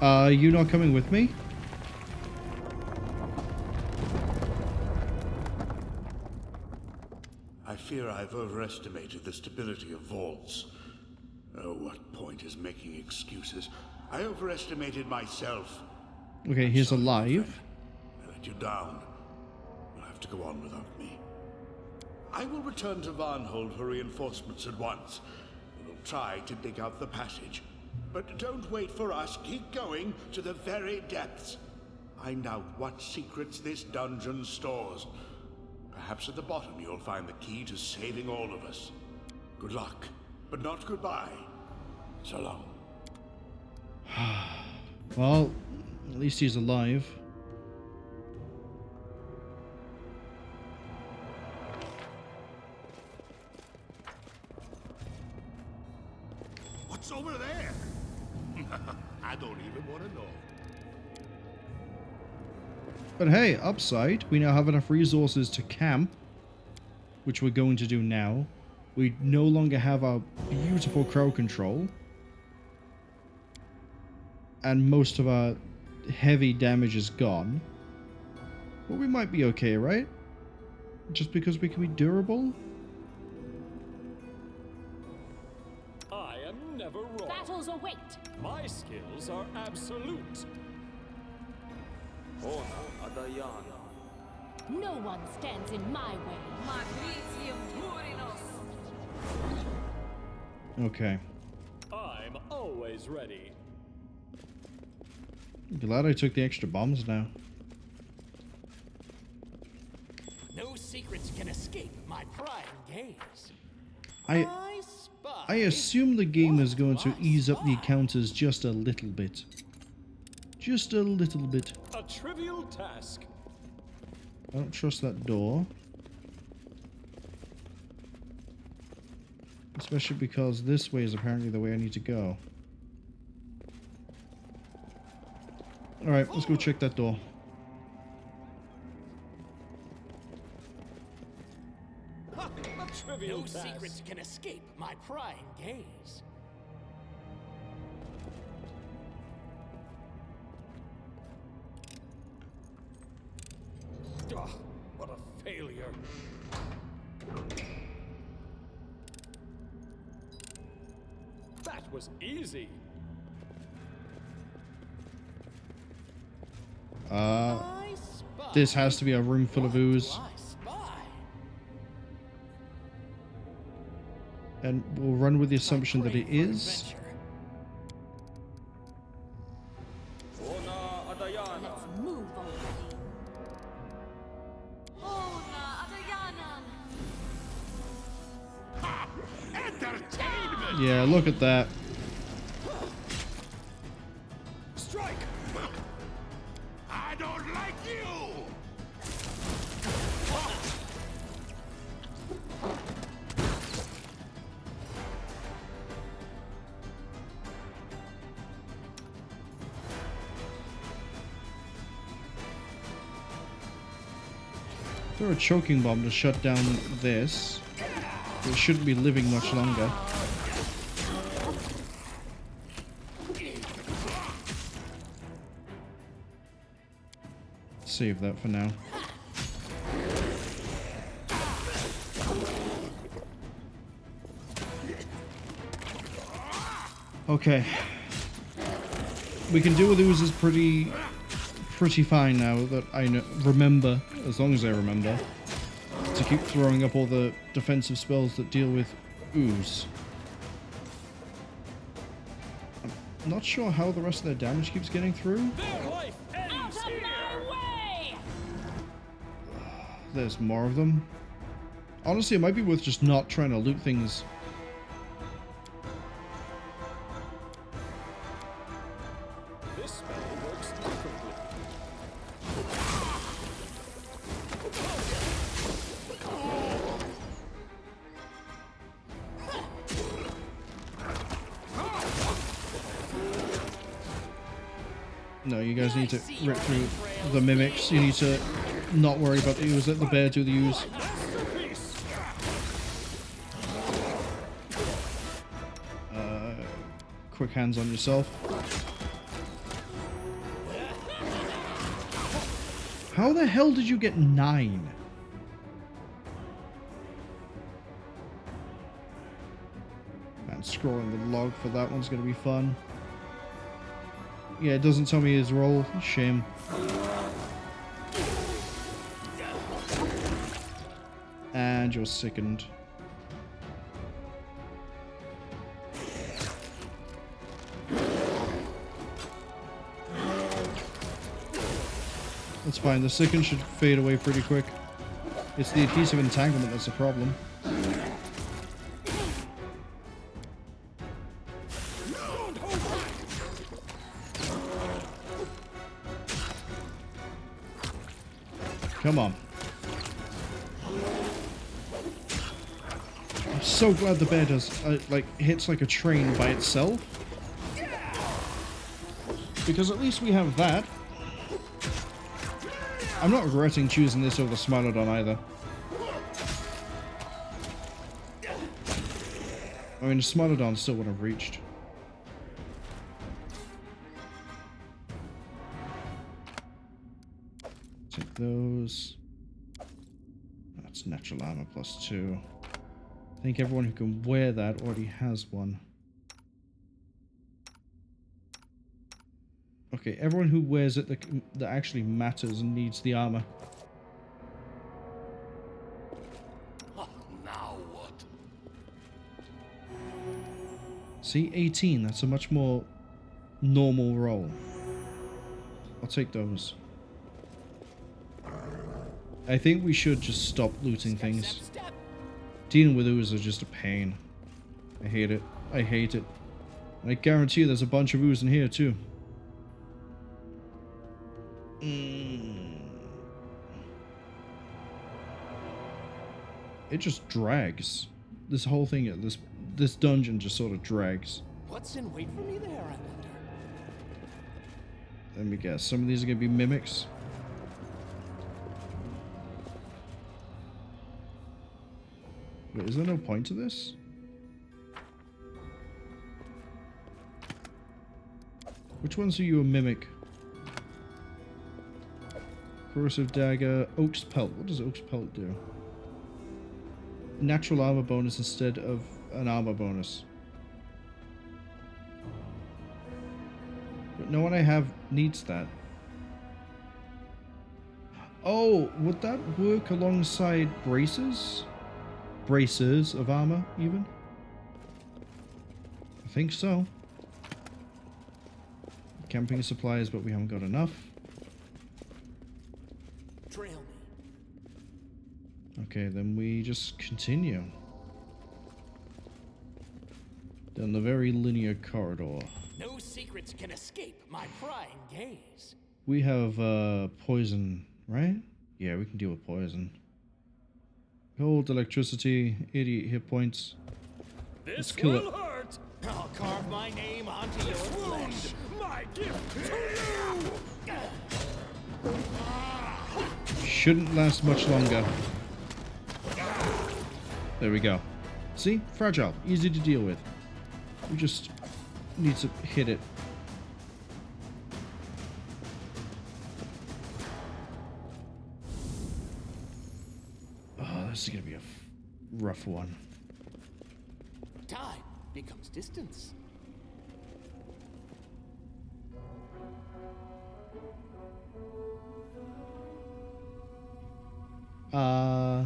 You not coming with me? I fear I've overestimated the stability of vaults. Oh, what point is making excuses? I overestimated myself. Okay, he's alive. I let you down. You'll have to go on without me. I will return to Varnhold for reinforcements at once. We'll try to dig out the passage. But don't wait for us. Keep going to the very depths. Find out what secrets this dungeon stores. Perhaps at the bottom you'll find the key to saving all of us. Good luck, but not goodbye. So long. Well, at least he's alive. What's over there? I don't even want to know. But hey, upside, we now have enough resources to camp, which we're going to do now. We no longer have our beautiful crowd control. And most of our heavy damage is gone. But we might be okay, right? Just because we can be durable? I am never wrong. Battles await. My skills are absolute. Ona Adayana. No one stands in my way. Okay. I'm always ready. Glad I took the extra bombs now. No secrets can escape my prying gaze. I assume the game is going to ease up the encounters just a little bit. Just a little bit. A trivial task. I don't trust that door. Especially because this way is apparently the way I need to go. Alright, let's go check that door. A trivial No task. secrets can escape my prying gaze. Ugh, what a failure. That was easy. This has to be a room full of ooze. And we'll run with the assumption that it is. Ona Adayana. Let's move already. Entertainment! Yeah, look at that. Strike! I don't like you! Throw a choking bomb to shut down this. It shouldn't be living much longer. Save that for now. Okay. We can deal with oozes pretty fine now that I remember, as long as I remember, to keep throwing up all the defensive spells that deal with ooze. I'm not sure how the rest of their damage keeps getting through. Their life Out ends of here. my way! There's more of them. Honestly, it might be worth just not trying to loot things. This spell works differently. No, you guys need to rip through the mimics. You need to not worry about the ooze. Let the bear do the ooze. Masterpiece. Quick hands on yourself. How the hell did you get 9? Man, scrolling the log for that one's gonna be fun. Yeah, it doesn't tell me his role. Shame. And you're sickened. That's fine. The sicken should fade away pretty quick. It's the adhesive entanglement that's the problem. Come on. I'm so glad the bear does, like, hits like a train by itself. Because at least we have that. I'm not regretting choosing this over the Smilodon either. I mean, the Smilodon still would have reached. Take those. That's natural armor +2. I think everyone who can wear that already has one. Okay, everyone who wears it that actually matters and needs the armor. Now what? See, 18. That's a much more normal roll. I'll take those. I think we should just stop looting things. Dealing with ooze are just a pain. I hate it. I hate it. And I guarantee you there's a bunch of ooze in here too. It just drags. This whole thing, this dungeon just sort of drags. What's in wait for me there, I wonder? Let me guess. Some of these are going to be mimics. Wait, is there no point to this? Which ones are you a mimic? Corrosive dagger, Oak's pelt. What does Oak's pelt do? Natural armor bonus instead of an armor bonus. But no one I have needs that. Oh, would that work alongside braces? Braces of armor, even? I think so. Camping supplies, but we haven't got enough. Trail me. Okay, then we just continue. Down the very linear corridor. No secrets can escape my prying gaze. We have poison, right? Yeah, we can deal with poison. Cold, electricity, 88 hit points. Let's kill it. Hurt. I'll carve my name onto your flesh. My gift to you. Shouldn't last much longer. There we go. See? Fragile. Easy to deal with. We just need to hit it. Oh, this is going to be a rough one. Time becomes distance. I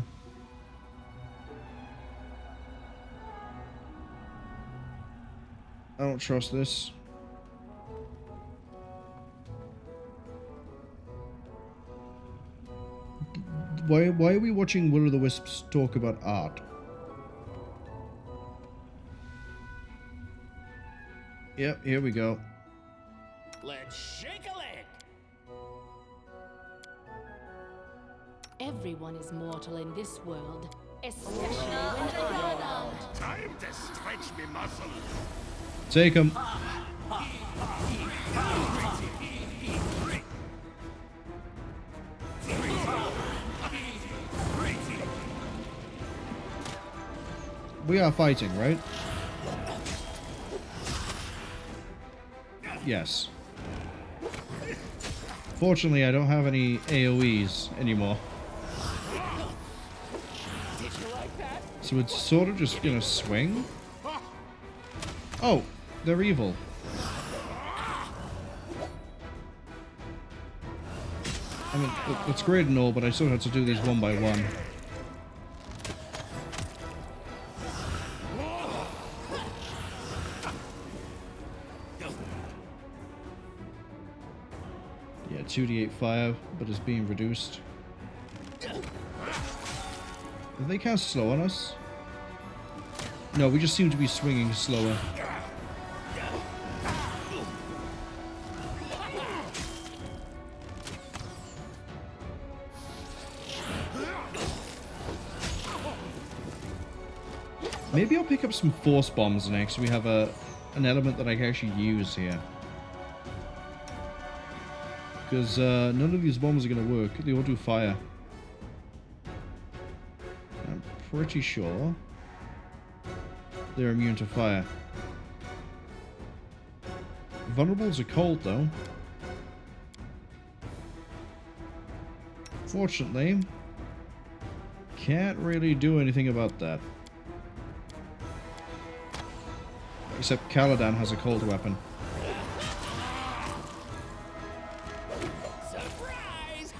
don't trust this. Why are we watching Will o' the Wisps talk about art? Yep, here we go. Let's shake a leg. Everyone is mortal in this world, especially when they're out. Time to stretch me muscle. Take him. We are fighting, right? Fortunately, I don't have any AoEs anymore. Did you like that? So it's sort of just gonna swing. Oh, they're evil. I mean, it's great and all, but I still have to do these one by one. Yeah, 2d8 fire, but it's being reduced. Did they cast slow on us? No, we just seem to be swinging slower. Maybe I'll pick up some force bombs next. We have an element that I can actually use here. Because none of these bombs are going to work. They all do fire. I'm pretty sure they're immune to fire. Vulnerables are cold, though. Fortunately, can't really do anything about that. Except Caladan has a cold weapon. Surprise!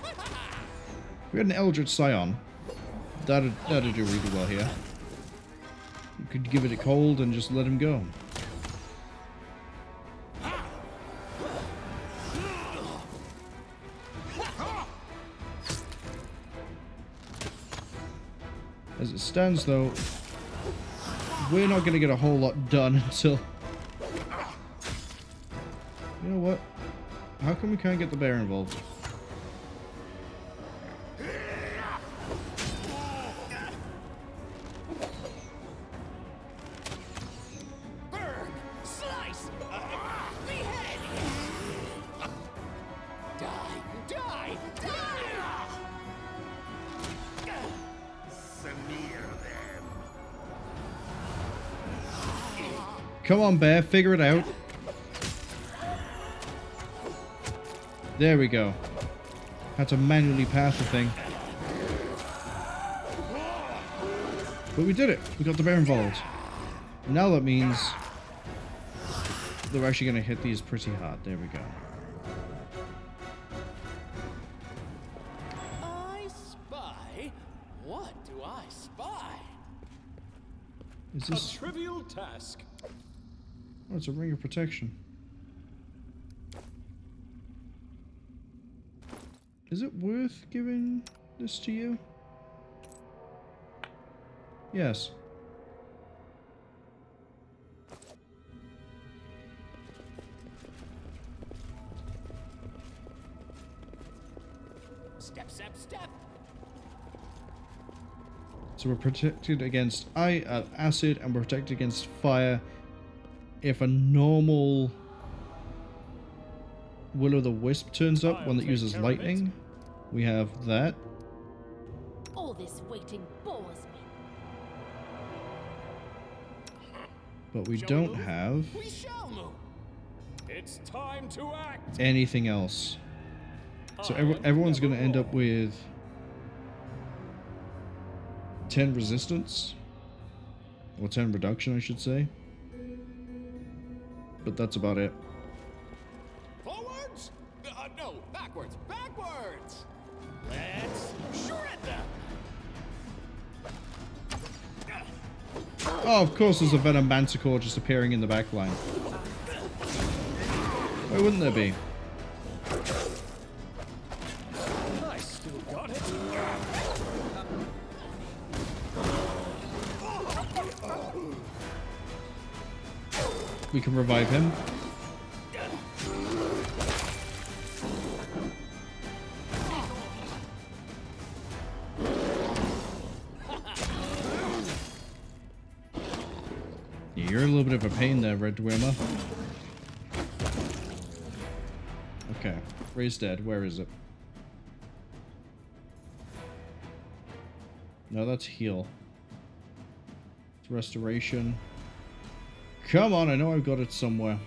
We had an Eldritch Scion. That'd do really well here. You could give it a cold and just let him go. As it stands, though, we're not going to get a whole lot done until... You know what? How come we can't get the bear involved? Burn! Slice! Behead! Die! Die! Die! Smear them. Come on, bear, figure it out. There we go. Had to manually pass the thing. But we did it. We got the bear involved. Now that means they're actually going to hit these pretty hard. There we go. I spy? What do I spy? Is A this... trivial task. Oh, it's a ring of protection. Is it worth giving this to you? Yes. Step, step, step! So we're protected against acid and we're protected against fire. If a normal Will-o'-the-Wisp turns up, one that uses lightning, we have that. All this waiting bores me. But we Shall don't move? have We shall move! It's time to act. anything else. So everyone's going to end up with 10 resistance. Or 10 reduction, I should say. But that's about it. Forwards? No, backwards! Backwards! Let's shred them! Oh, of course there's a Venom Manticore just appearing in the back line. Why wouldn't there be? I still got it. We can revive him. Yeah, you're a little bit of a pain there, Red Dwemer. Okay, Ray's dead. Where is it? No, that's heal. It's restoration. Come on, I know I've got it somewhere.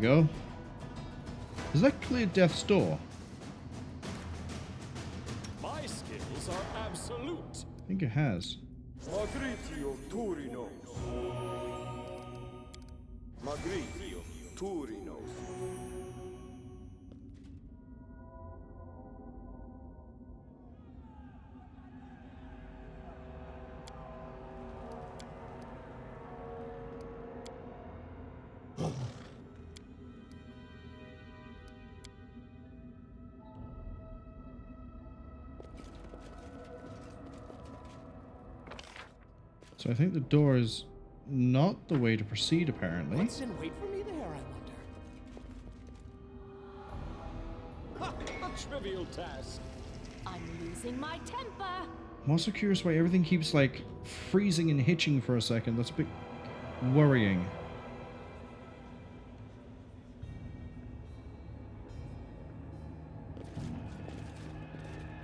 go. Does that clear Death's door? My skills are absolute. I think it has. Magritio Turinos. Magritio Turinos. So I think the door is not the way to proceed, apparently. What's in wait for me there, I wonder? A trivial task. I'm losing my temper. I'm also curious why everything keeps, like, freezing and hitching for a second. That's a bit worrying.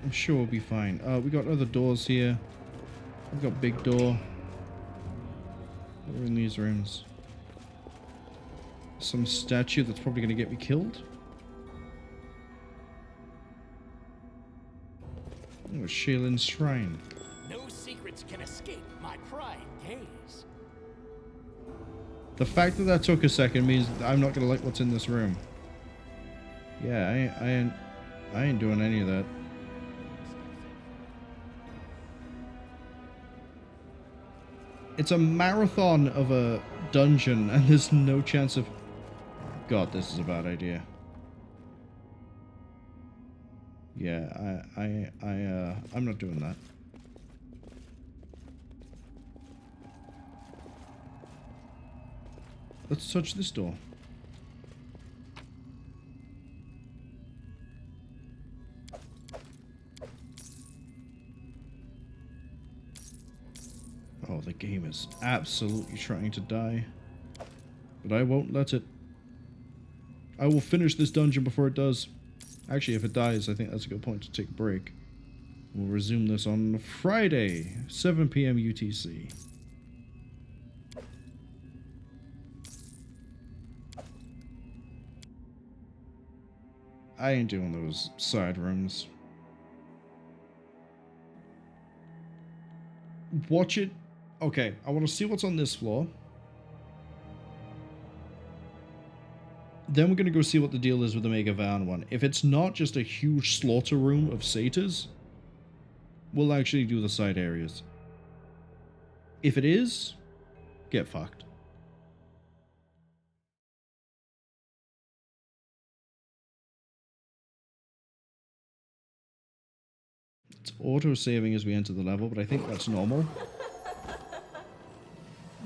I'm sure we'll be fine. We got other doors here. We've got big door. What are in these rooms? Some statue that's probably going to get me killed. Oh, a Shaelin's shrine. No secrets can escape my prying gaze. The fact that that took a second means that I'm not going to like what's in this room. Yeah, I ain't doing any of that. It's a marathon of a dungeon, and there's no chance of... God, this is a bad idea. Yeah, I'm not doing that. Let's touch this door. Oh, the game is absolutely trying to die. But I won't let it. I will finish this dungeon before it does. Actually, if it dies, I think that's a good point to take a break. We'll resume this on Friday, 7 p.m. UTC. I ain't doing those side rooms. Watch it. Okay, I want to see what's on this floor. Then we're going to go see what the deal is with the Mega Van one. If it's not just a huge slaughter room of satyrs, we'll actually do the side areas. If it is, get fucked. It's auto-saving as we enter the level, but I think that's normal.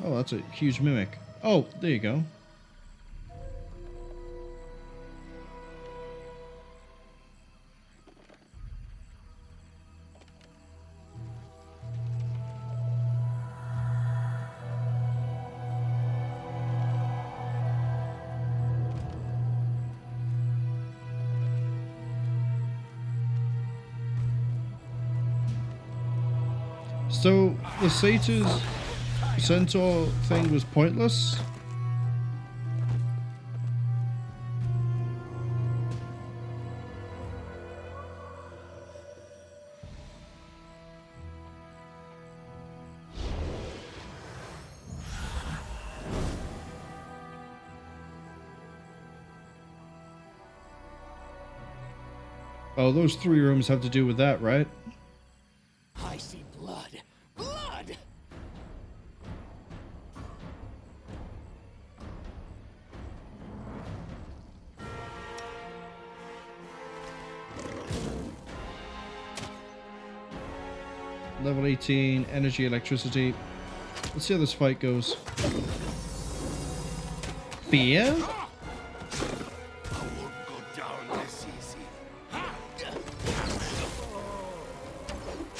Oh, that's a huge mimic. Oh, there you go. So, the Satyrs Centaur thing was pointless. Oh, those 3 rooms have to do with that, right? I see blood. Blood! Level 18, energy, electricity. Let's see how this fight goes. Fear?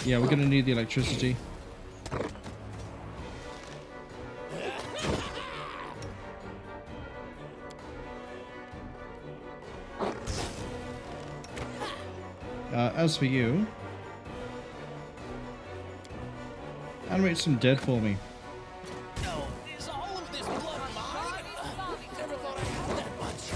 Yeah, we're gonna need the electricity. As for you, animate some dead for me. No, is all of this blood mine? Never thought I'd have that much.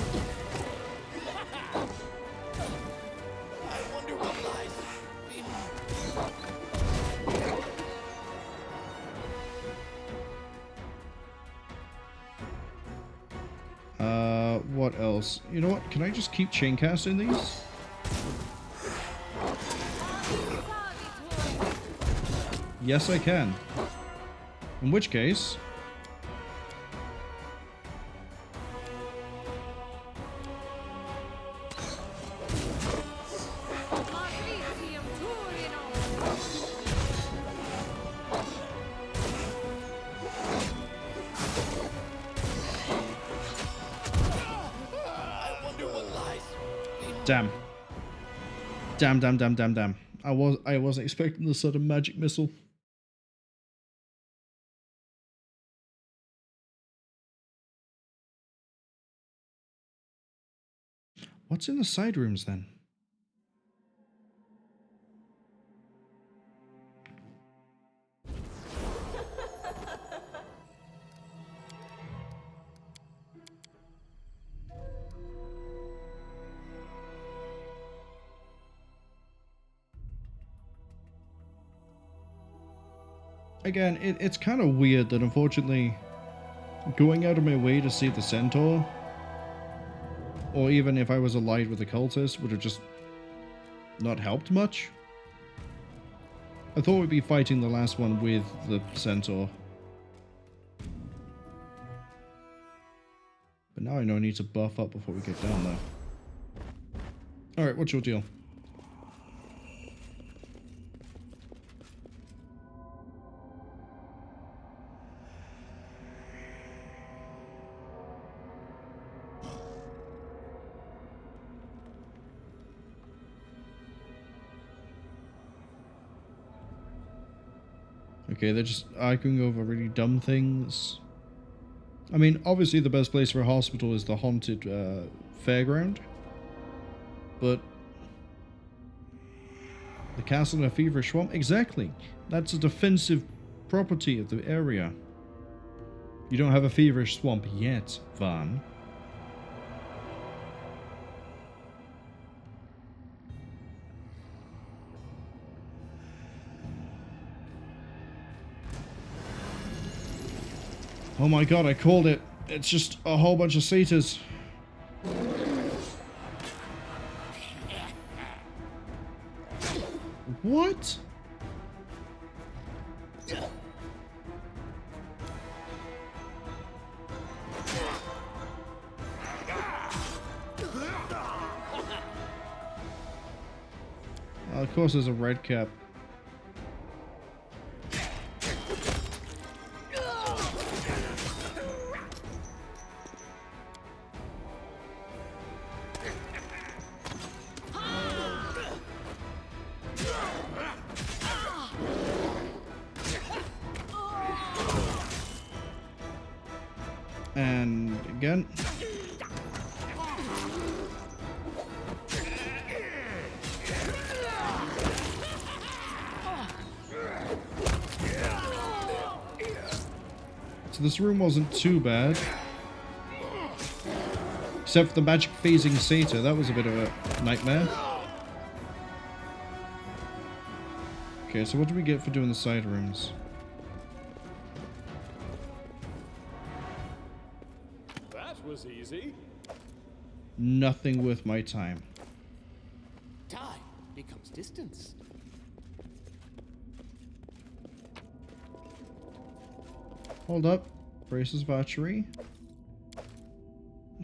What else? You know what? Can I just keep chain casting these? Yes, I can. In which case... Damn. Damn. I wasn't expecting the sudden magic missile. What's in the side rooms then? Again, it's kind of weird that unfortunately going out of my way to see the centaur, or even if I was allied with the cultist, would have just not helped much. I thought we'd be fighting the last one with the centaur. But now I know I need to buff up before we get down there. Alright, what's your deal? Okay, they're just arguing over really dumb things. I mean, obviously the best place for a hospital is the haunted fairground. But... the castle in a feverish swamp? Exactly. That's a defensive property of the area. You don't have a feverish swamp yet, Van. Oh my god, I called it. It's just a whole bunch of satyrs. What? Of course there's a red cap. And again. So this room wasn't too bad. Except for the magic phasing satyr, that was a bit of a nightmare. Okay, so what do we get for doing the side rooms? Was easy. Nothing worth my time. Time becomes distance. Hold up. Braces of archery.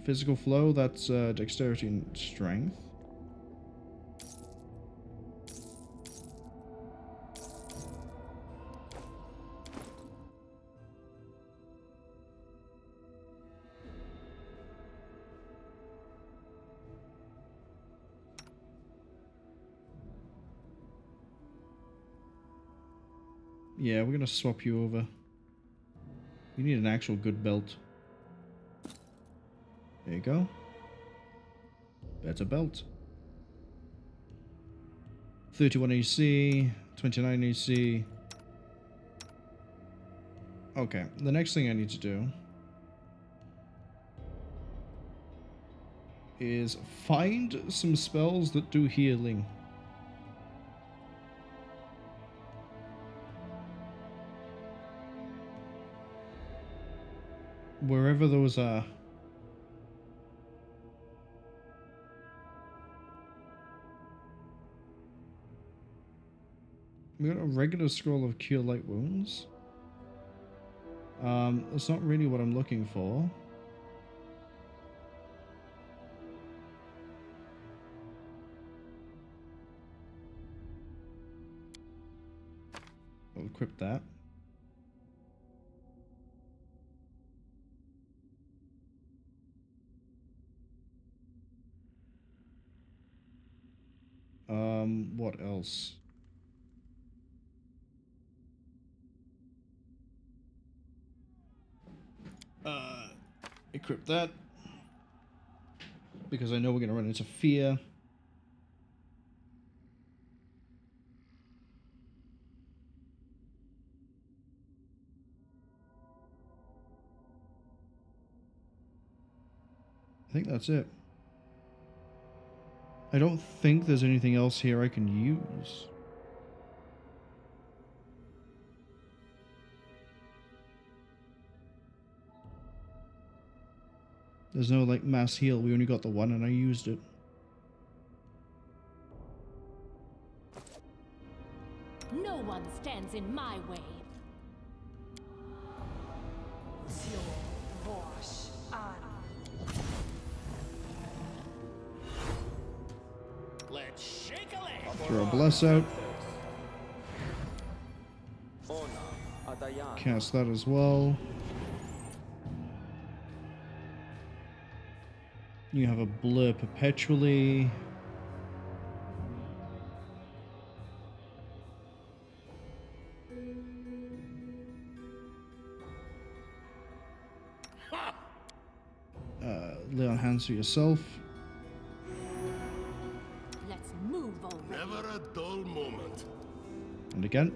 Physical flow, that's dexterity and strength. Yeah, we're gonna swap you over. You need an actual good belt. There you go. Better belt. 31 AC, 29 AC. Okay, the next thing I need to do is find some spells that do healing. Wherever those are. We got a regular scroll of cure light wounds. That's not really what I'm looking for. I'll equip that. What else? Equip that. Because I know we're going to run into fear. I think that's it. I don't think there's anything else here I can use. There's no, like, mass heal. We only got the one and I used it. No one stands in my way. Let's shake a leg. Throw a bless out. Cast that as well. You have a blur perpetually. Lay on hands for yourself. Let's move over. Never a dull moment. And again.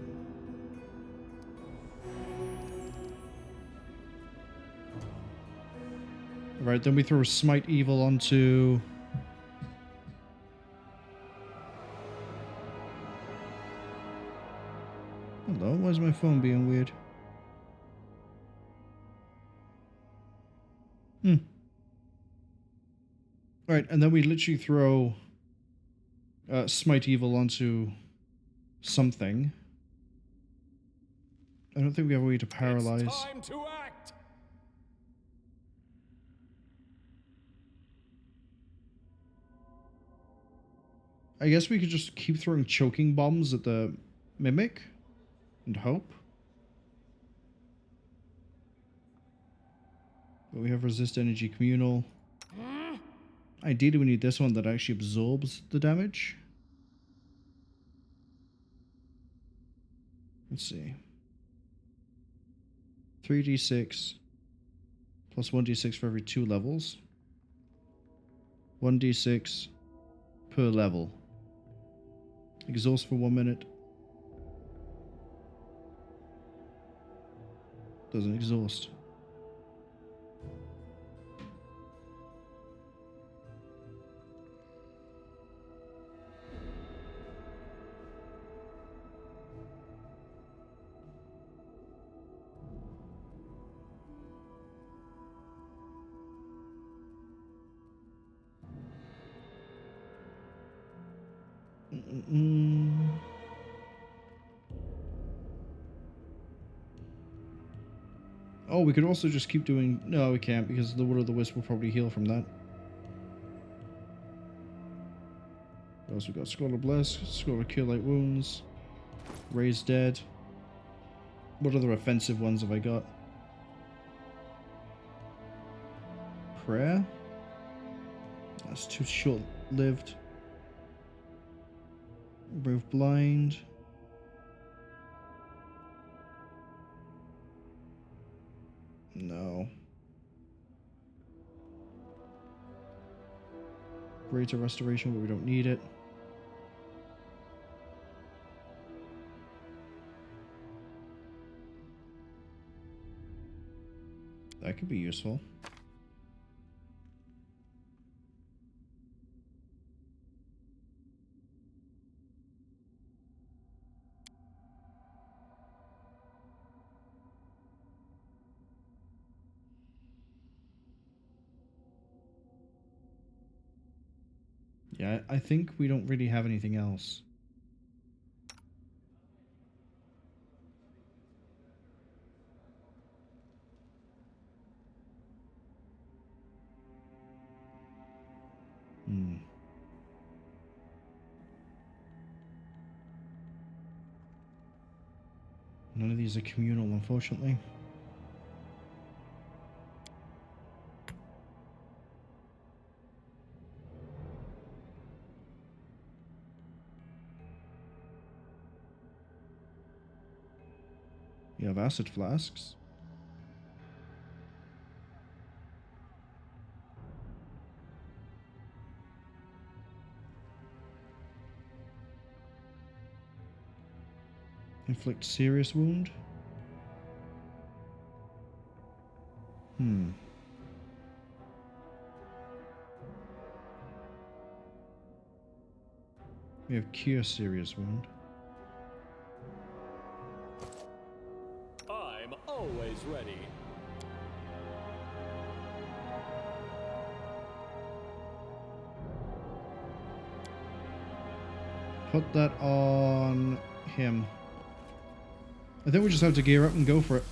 Right, then we throw a Smite Evil onto... Hello, why is my phone being weird? Right, and then we literally throw Smite Evil onto something. I don't think we have a way to paralyze. It's time to act. I guess we could just keep throwing choking bombs at the Mimic and hope. But we have Resist Energy Communal. Ideally we need this one that actually absorbs the damage. Let's see. 3d6 plus 1d6 for every 2 levels. 1d6 per level. Exhaust for 1 minute. Doesn't exhaust. Oh, we could also just keep doing... No, we can't, because the Will of the Wisp will probably heal from that. We also got Scroll of Bless, Scroll of Cure Light Wounds, Raise Dead. What other offensive ones have I got? Prayer? That's too short-lived. Remove Blind. No. Greater Restoration, but we don't need it. That could be useful. Yeah, I think we don't really have anything else. these are communal, unfortunately. You have acid flasks. Inflict serious wound. We have cure serious wound. I'm always ready. Put that on him. I think we just have to gear up and go for it.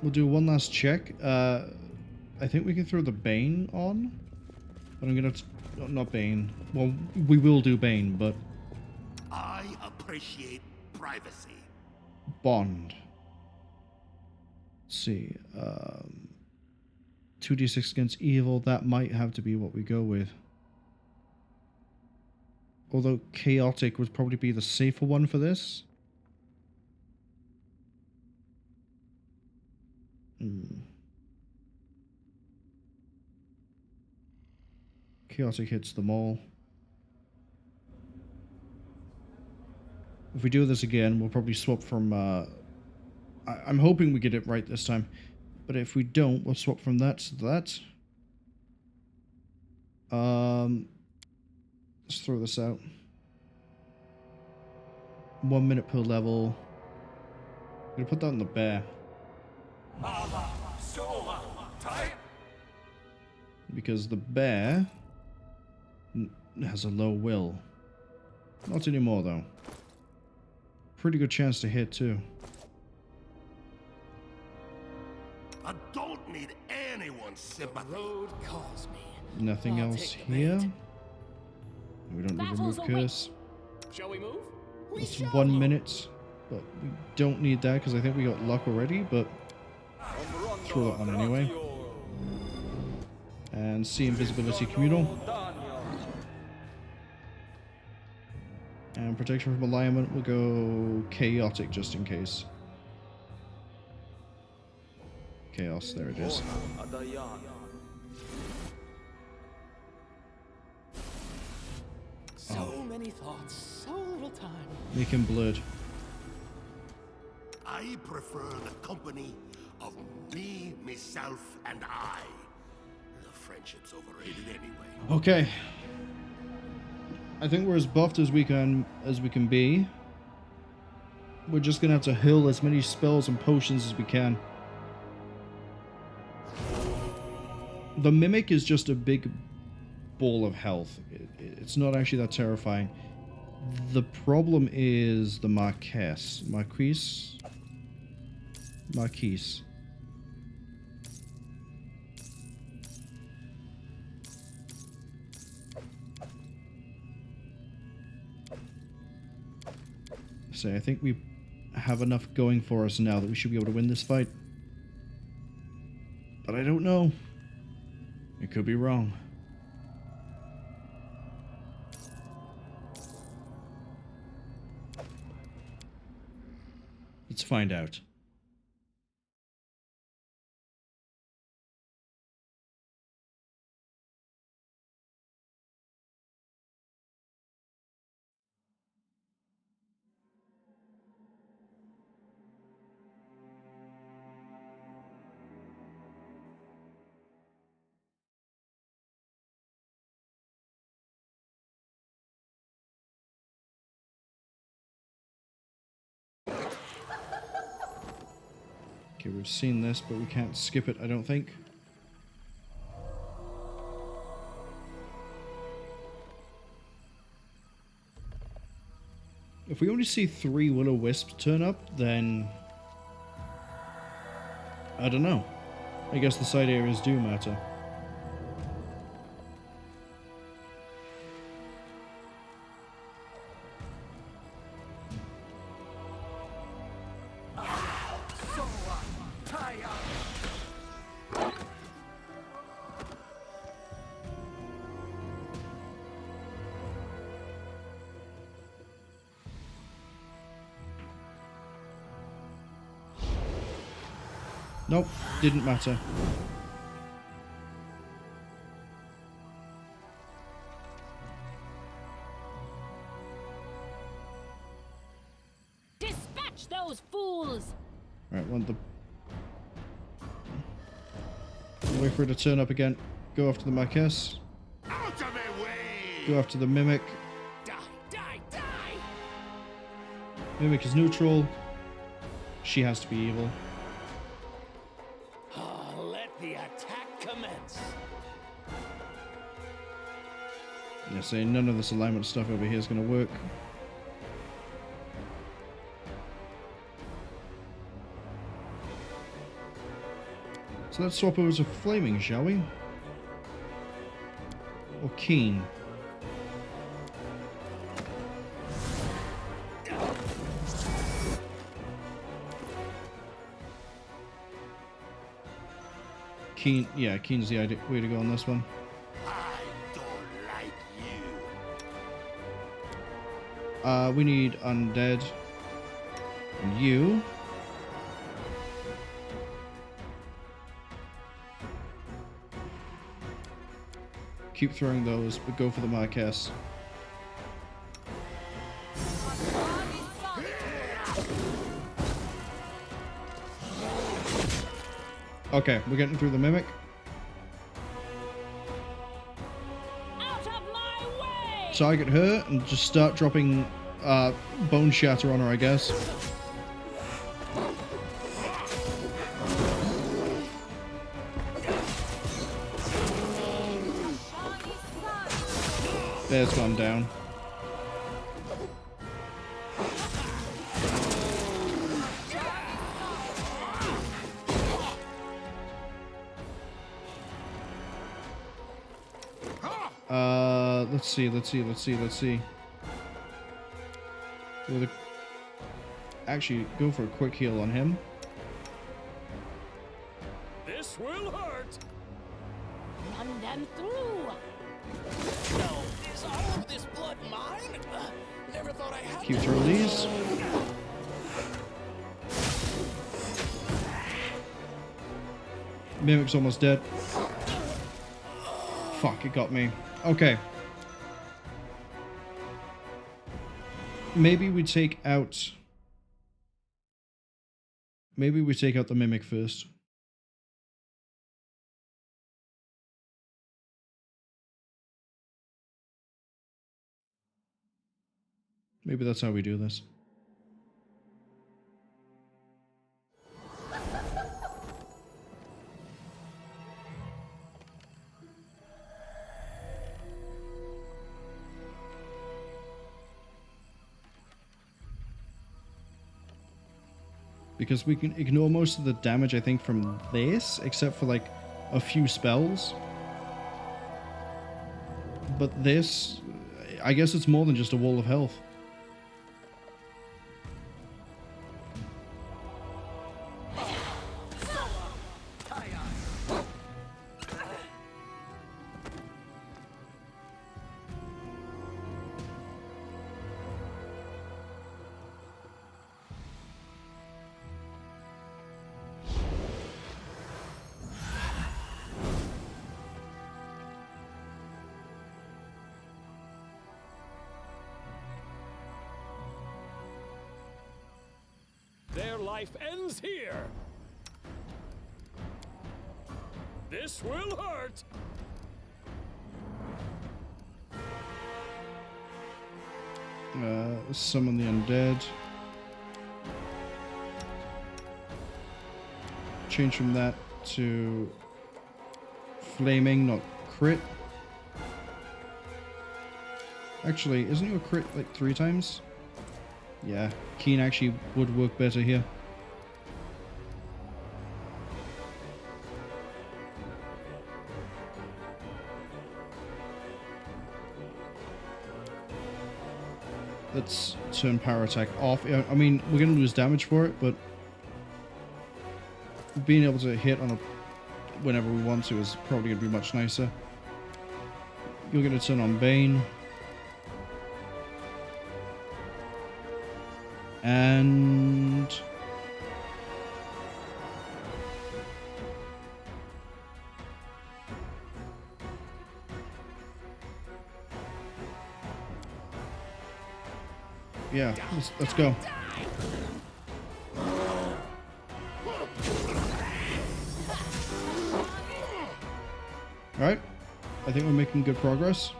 We'll do one last check. I think we can throw the Bane on. But I'm gonna have to... Not Bane. Well, we will do Bane, but... I appreciate privacy. Bond. Let's see. 2d6 against evil. That might have to be what we go with. Although chaotic would probably be the safer one for this. Chaotic hits them all. If we do this again, we'll probably swap from... I'm hoping we get it right this time. But if we don't, we'll swap from that to that. Let's throw this out. 1 minute per level. I'm gonna put that on the bear. Because the bear has a low will. Not anymore though. Pretty good chance to hit too. I don't need anyone's sympathy. The road calls me. Nothing I'll else take the here. bait. We don't need Battles remove await. curse. Shall we move? We It's shall 1 move. minute, but we don't need that because I think we got luck already, but throw that on anyway. And see invisibility communal. And protection from alignment, we'll go chaotic just in case. Chaos, there it is. So many thoughts, so little time. Make him blurred. I prefer the company of me, myself, and I. The friendship's overrated anyway. Okay. I think we're as buffed as we can be. We're just gonna have to hurl as many spells and potions as we can. The Mimic is just a big ball of health. It's not actually that terrifying. The problem is the Marquise. So I think we have enough going for us now that we should be able to win this fight. But I don't know. It could be wrong. Let's find out. Okay, we've seen this, but we can't skip it, I don't think. If we only see 3 will-o-wisps turn up, then... I don't know. I guess the side areas do matter. Nope, didn't matter. Dispatch those fools! Right, want the... Wait for it to turn up again. Go after the Marquess. Out of my way! Go after the Mimic. Die, die, die! Mimic is neutral. She has to be evil. Let the attack commence. Yeah, saying none of this alignment stuff over here is going to work. So let's swap over to Flaming, shall we? Or Keen? Keen, yeah, Keen's the way to go on this one. I don't like you. We need Undead. And you. Keep throwing those, but go for the Marquess. Okay, we're getting through the Mimic. Out of my way! Target her and just start dropping Bone Shatter on her, I guess. Bear's gone down. Let's see. Actually, go for a quick heal on him. This will hurt. Run them through! No, is all of this blood mine? Never thought I had Keep throwing these. Mimic's almost dead. Fuck, it got me. Okay. Maybe we take out... Maybe we take out the Mimic first. Maybe that's how we do this. Because we can ignore most of the damage, I think, from this, except for, like, a few spells. But this, I guess it's more than just a wall of health. Their life ends here. This will hurt. Summon the undead. Change from that to flaming, not crit. Actually, isn't your crit like 3 times? Yeah, Keen actually would work better here. Let's turn power attack off. I mean, we're going to lose damage for it, but being able to hit on a whenever we want to is probably going to be much nicer. You're going to turn on Bane. And Yeah, let's go. Alright. I think we're making good progress.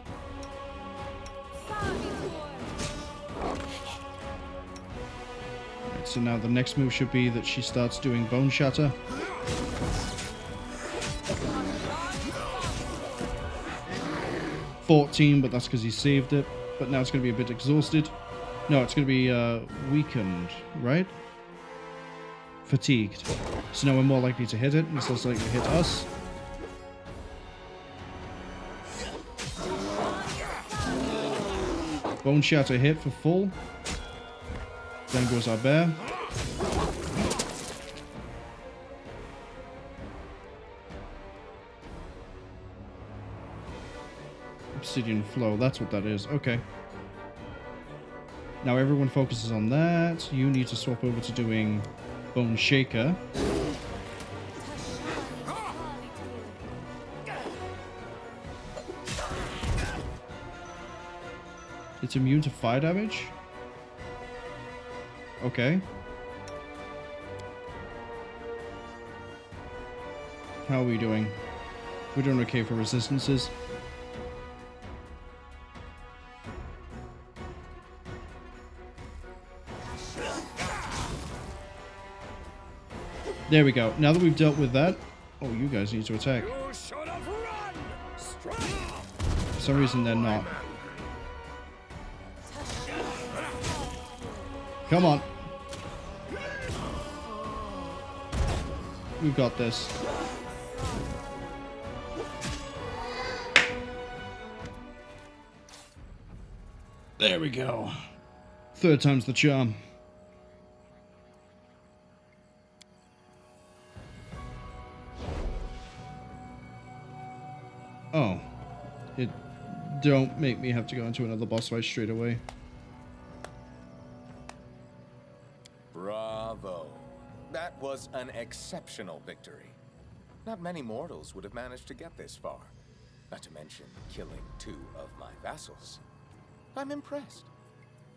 Right, so now the next move should be that she starts doing Bone Shatter. $14, but that's because he saved it. But now it's going to be a bit exhausted. No, it's going to be weakened, right? Fatigued. So now we're more likely to hit it, and it's less likely to hit us. Bone Shatter hit for full. Then goes our bear. Obsidian Flow, that's what that is. Okay. Now everyone focuses on that. You need to swap over to doing Bone Shaker. It's immune to fire damage? Okay. How are we doing? We're doing okay for resistances. There we go. Now that we've dealt with that... Oh, you guys need to attack. You should have run! Strike! For some reason, they're not. Come on. We've got this. There we go. Third time's the charm. Oh. Don't make me have to go into another boss fight straight away. Bravo. That was an exceptional victory. Not many mortals would have managed to get this far. Not to mention killing 2 of my vassals. I'm impressed.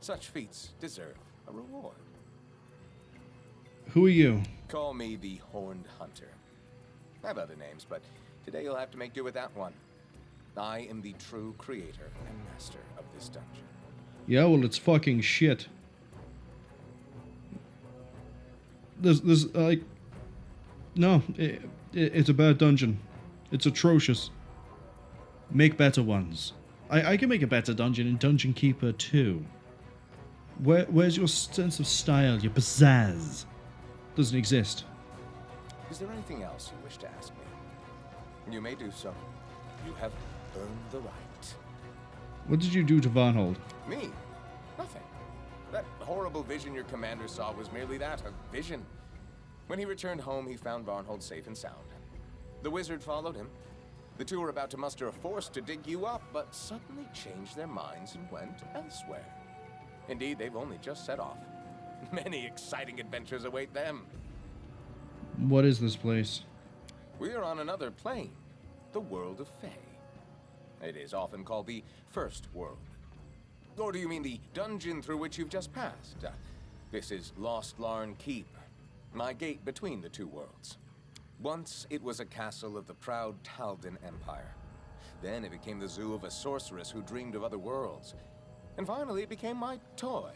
Such feats deserve a reward. Who are you? Call me the Horned Hunter. I have other names, but today you'll have to make do with that one. I am the true creator and master of this dungeon. Yeah, well, it's fucking shit. There's like... No, it's a bad dungeon. It's atrocious. Make better ones. I can make a better dungeon in Dungeon Keeper 2. Where's your sense of style, your pizzazz? Doesn't exist. Is there anything else you wish to ask me? You may do so. You have earned the right. What did you do to Varnhold? Me? Nothing. That horrible vision your commander saw was merely that, a vision. When he returned home, he found Varnhold safe and sound. The wizard followed him. The 2 were about to muster a force to dig you up, but suddenly changed their minds and went elsewhere. Indeed, they've only just set off. Many exciting adventures await them. What is this place? We are on another plane, the world of Fae. It is often called the First World. Or do you mean the dungeon through which you've just passed? This is Lostlarn Keep, my gate between the 2 worlds. Once it was a castle of the proud Taldan Empire. Then it became the zoo of a sorceress who dreamed of other worlds. And finally it became my toy.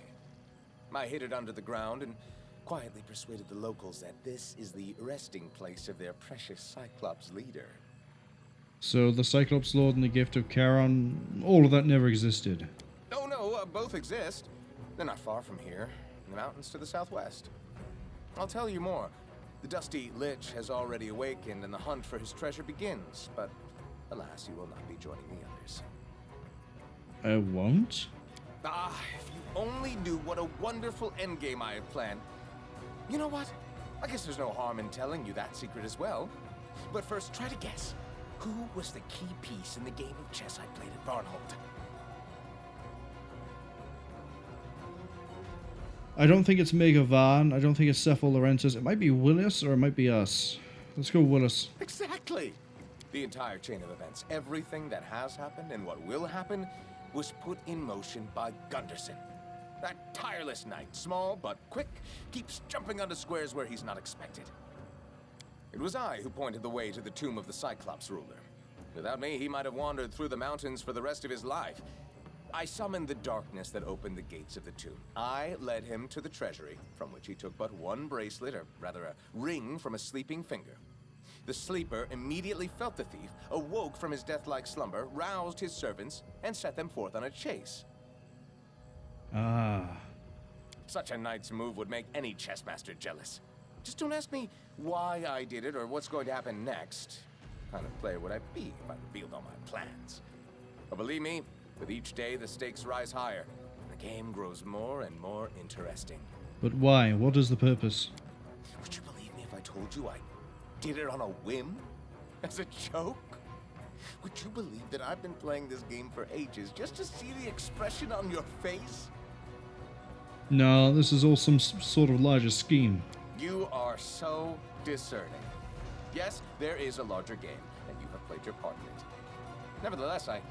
I hid it under the ground and quietly persuaded the locals that this is the resting place of their precious Cyclops leader. So the Cyclops Lord and the Gift of Charon, all of that never existed. Oh no, both exist. They're not far from here, in the mountains to the southwest. I'll tell you more. The dusty Lich has already awakened and the hunt for his treasure begins, but alas, you will not be joining the others. I won't? Ah, if you only knew what a wonderful endgame I have planned. You know what? I guess there's no harm in telling you that secret as well. But first, try to guess. Who was the key piece in the game of chess I played at Varnhold? I don't think it's Mega Van. I don't think it's Cephal Laurentis. It might be Willis or it might be us. Let's go Willis. Exactly. The entire chain of events, everything that has happened and what will happen, was put in motion by Gunderson. That tireless knight, small but quick, keeps jumping onto squares where he's not expected. It was I who pointed the way to the tomb of the Cyclops ruler. Without me, he might have wandered through the mountains for the rest of his life. I summoned the darkness that opened the gates of the tomb. I led him to the treasury, from which he took but one bracelet, or rather a ring from a sleeping finger. The sleeper immediately felt the thief, awoke from his death-like slumber, roused his servants, and set them forth on a chase. Ah. Such a knight's move would make any chessmaster jealous. Just don't ask me why I did it or what's going to happen next. What kind of player would I be if I revealed all my plans? But believe me, with each day the stakes rise higher, and the game grows more and more interesting. But why? What is the purpose? Would you believe me if I told you I did it on a whim? As a joke? Would you believe that I've been playing this game for ages just to see the expression on your face? No, this is all some sort of larger scheme. You are so discerning. Yes, there is a larger game, and you have played your part in it. Nevertheless, I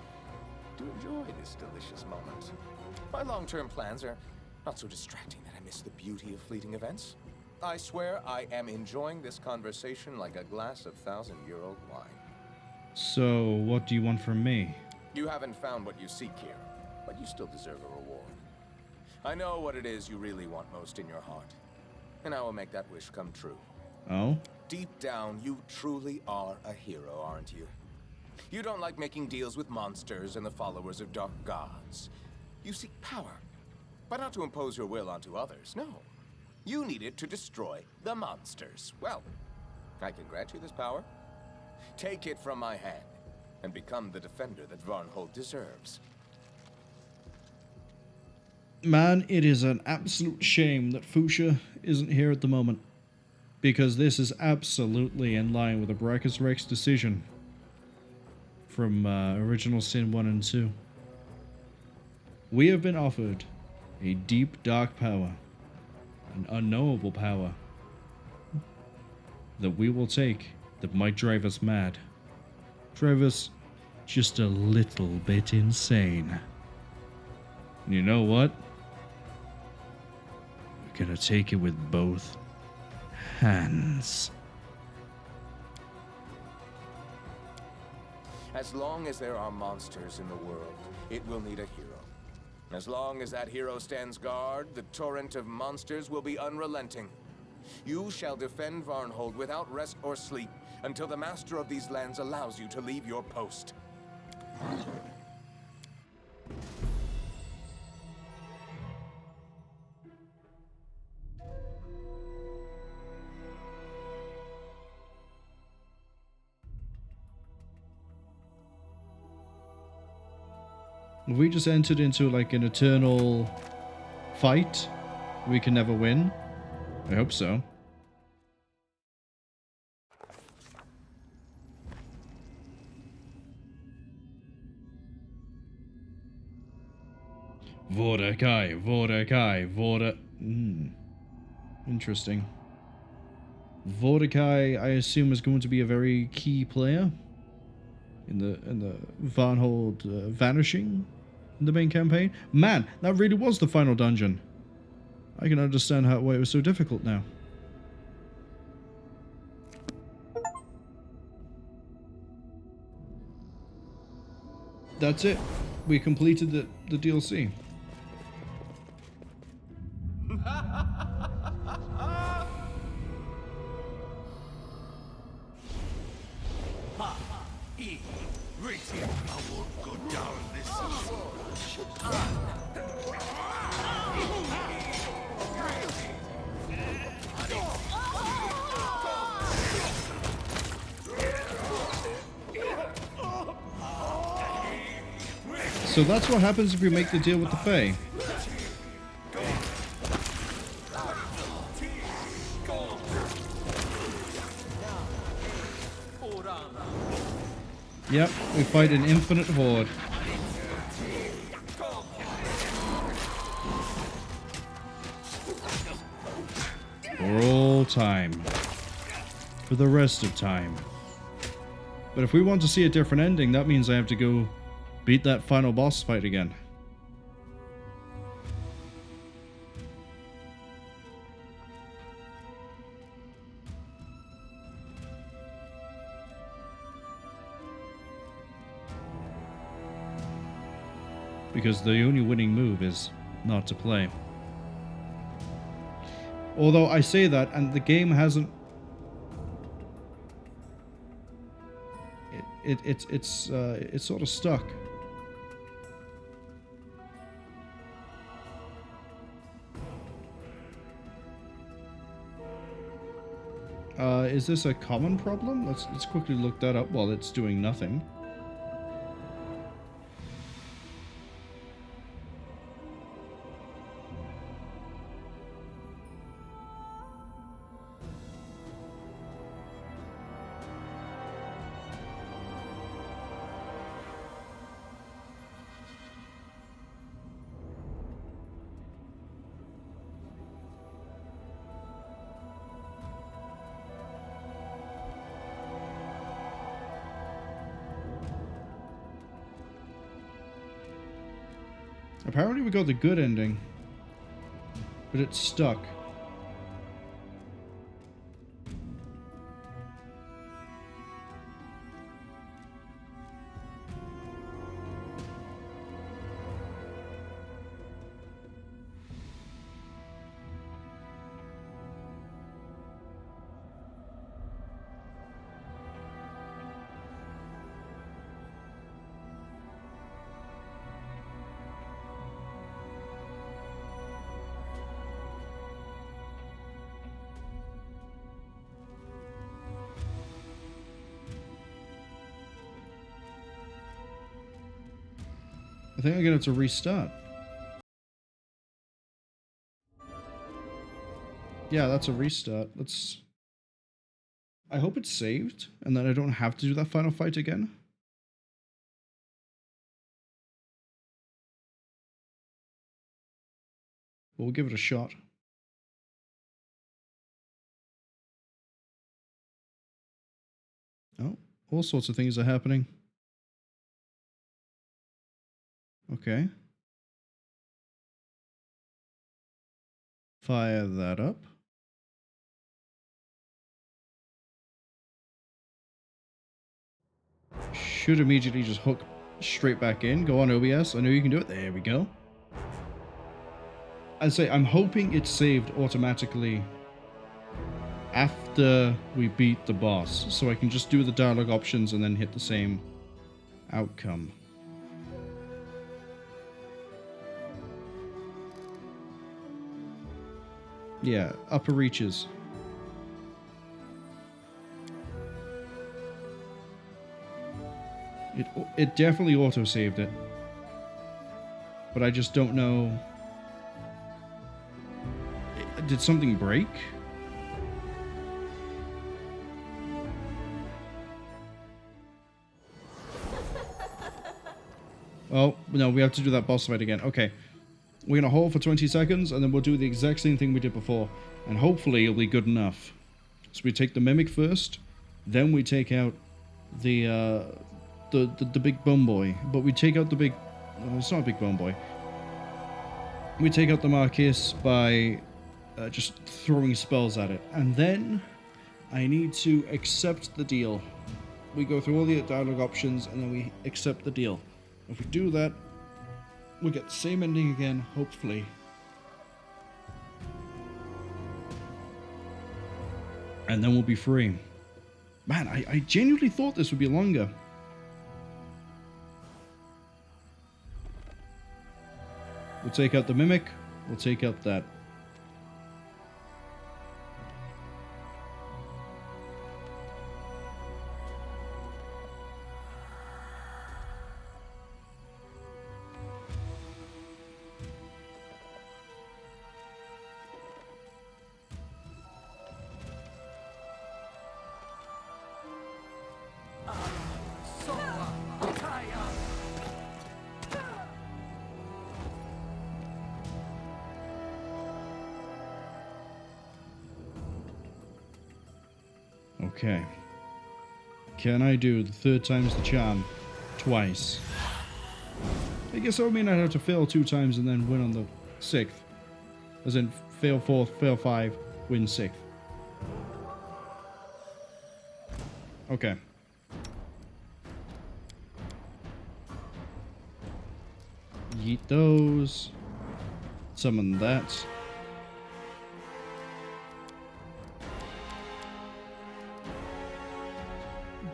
do enjoy this delicious moment. My long-term plans are not so distracting that I miss the beauty of fleeting events. I swear I am enjoying this conversation like a glass of 1,000-year-old wine. So, what do you want from me? You haven't found what you seek here, but you still deserve a reward. I know what it is you really want most in your heart, and I will make that wish come true. Oh? Deep down, you truly are a hero, aren't you? You don't like making deals with monsters and the followers of dark gods. You seek power, but not to impose your will onto others, no. You need it to destroy the monsters. Well, I can grant you this power. Take it from my hand, and become the defender that Varnhold deserves. Man, it is an absolute shame that Fuchsia isn't here at the moment, because this is absolutely in line with the Brachus Rex decision from Original Sin 1 and 2. We have been offered a deep, dark power, an unknowable power that we will take that might drive us mad. Drive us just a little bit insane. And you know what? We're gonna take it with both hands. As long as there are monsters in the world, it will need a hero. As long as that hero stands guard, the torrent of monsters will be unrelenting. You shall defend Varnhold without rest or sleep until the master of these lands allows you to leave your post. Have we just entered into like an eternal fight we can never win? I hope so. Vordakai, Vordakai, Vorda... Interesting. Vordakai, I assume, is going to be a very key player in the Varnhold vanishing in the main campaign. Man, that really was the final dungeon. I can understand why it was so difficult now. That's it. We completed the DLC. I won't go down this So that's what happens if you make the deal with the Fae. Yep, we fight an infinite horde. For all time. For the rest of time. But if we want to see a different ending, that means I have to go beat that final boss fight again. because the only winning move is not to play. Although I say that, and the game hasn't. It's sort of stuck. Is this a common problem? Let's quickly look that up while it's doing nothing. Apparently we got the good ending, but it's stuck. I think I'm gonna have to restart. Yeah, that's a restart. I hope it's saved, and then I don't have to do that final fight again. But we'll give it a shot. Oh, all sorts of things are happening. Okay. Fire that up. Should immediately just hook straight back in. Go on, OBS. I know you can do it. There we go. I'd say I'm hoping it's saved automatically after we beat the boss, so I can just do the dialogue options and then hit the same outcome. Yeah, upper reaches. It definitely auto-saved it. But I just don't know. Did something break? Oh, no, we have to do that boss fight again. Okay. We're going to hold for 20 seconds, and then we'll do the exact same thing we did before. And hopefully it'll be good enough. So we take the Mimic first, then we take out the big bone boy. But we take out the big... Oh, it's not a big bone boy. We take out the Marquis by just throwing spells at it. And then I need to accept the deal. We go through all the dialogue options, and then we accept the deal. If we do that, we'll get the same ending again, hopefully. And then we'll be free. Man, I genuinely thought this would be longer. We'll take out the Mimic. We'll take out that. Okay. Can I do the third time's the charm twice? I guess that would mean I'd have to fail 2 times and then win on the 6th. As in, fail 4th, fail 5, win 6th. Okay. Yeet those. Summon that.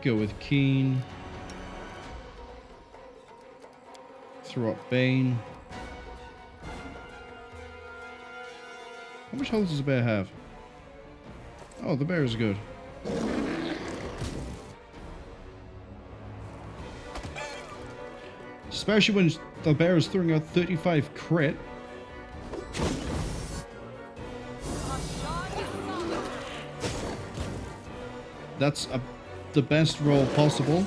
Go with Keen. Throw up Bane. How much health does the bear have? Oh, the bear is good. Especially when the bear is throwing out 35 crit. That's the best roll possible.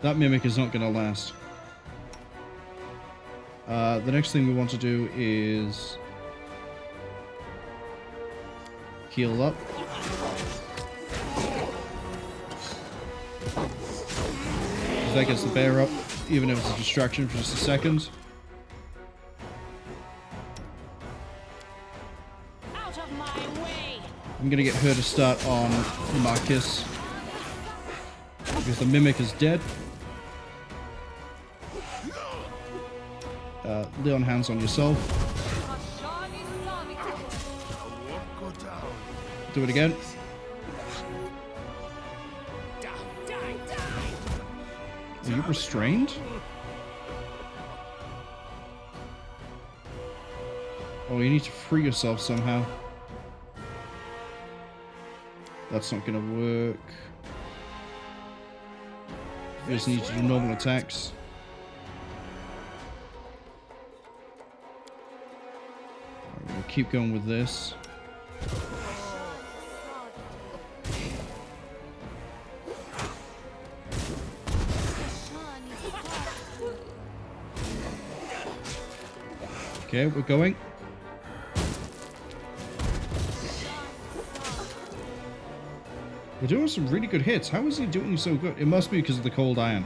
That mimic is not going to last. The next thing we want to do is heal up. Because that gets the bear up, even if it's a distraction for just a second. Out of my way. I'm going to get her to start on Marcus. Because the mimic is dead. Leon, hands on yourself. Do it again. Are you restrained? Oh, you need to free yourself somehow. That's not gonna work. You just need to do normal attacks. We'll keep going with this. Okay, we're going. We're doing some really good hits. How is he doing so good? It must be because of the cold iron.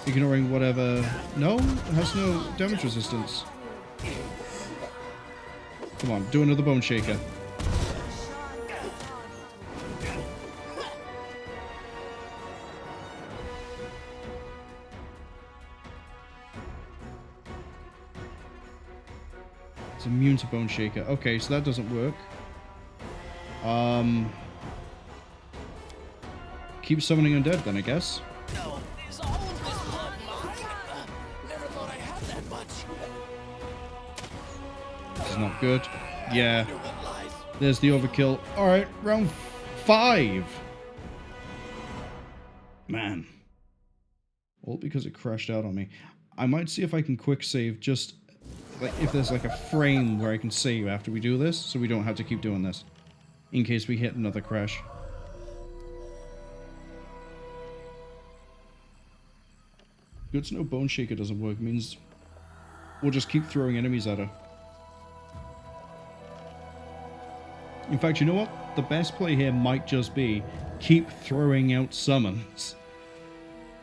Ignoring whatever... No, it has no damage resistance. Come on, do another bone shaker. It's immune to bone shaker. Okay, so that doesn't work. Keep summoning undead then, I guess. This is not good. Yeah. There's the overkill. Alright, round 5. Man. All because it crashed out on me. I might see if I can quick save just... like if there's like a frame where I can save after we do this, so we don't have to keep doing this. In case we hit another crash. Good to know Bone Shaker doesn't work, means we'll just keep throwing enemies at her. In fact, you know what? The best play here might just be keep throwing out summons.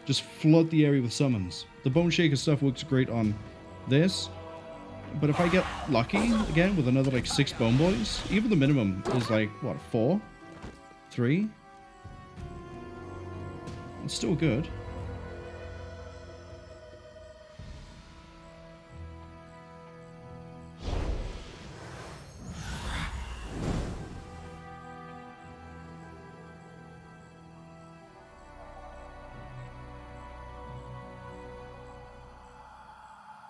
Just flood the area with summons. The Bone Shaker stuff works great on this. But if I get lucky again with another like 6 bone boys, even the minimum is like, what, 4? 3? It's still good.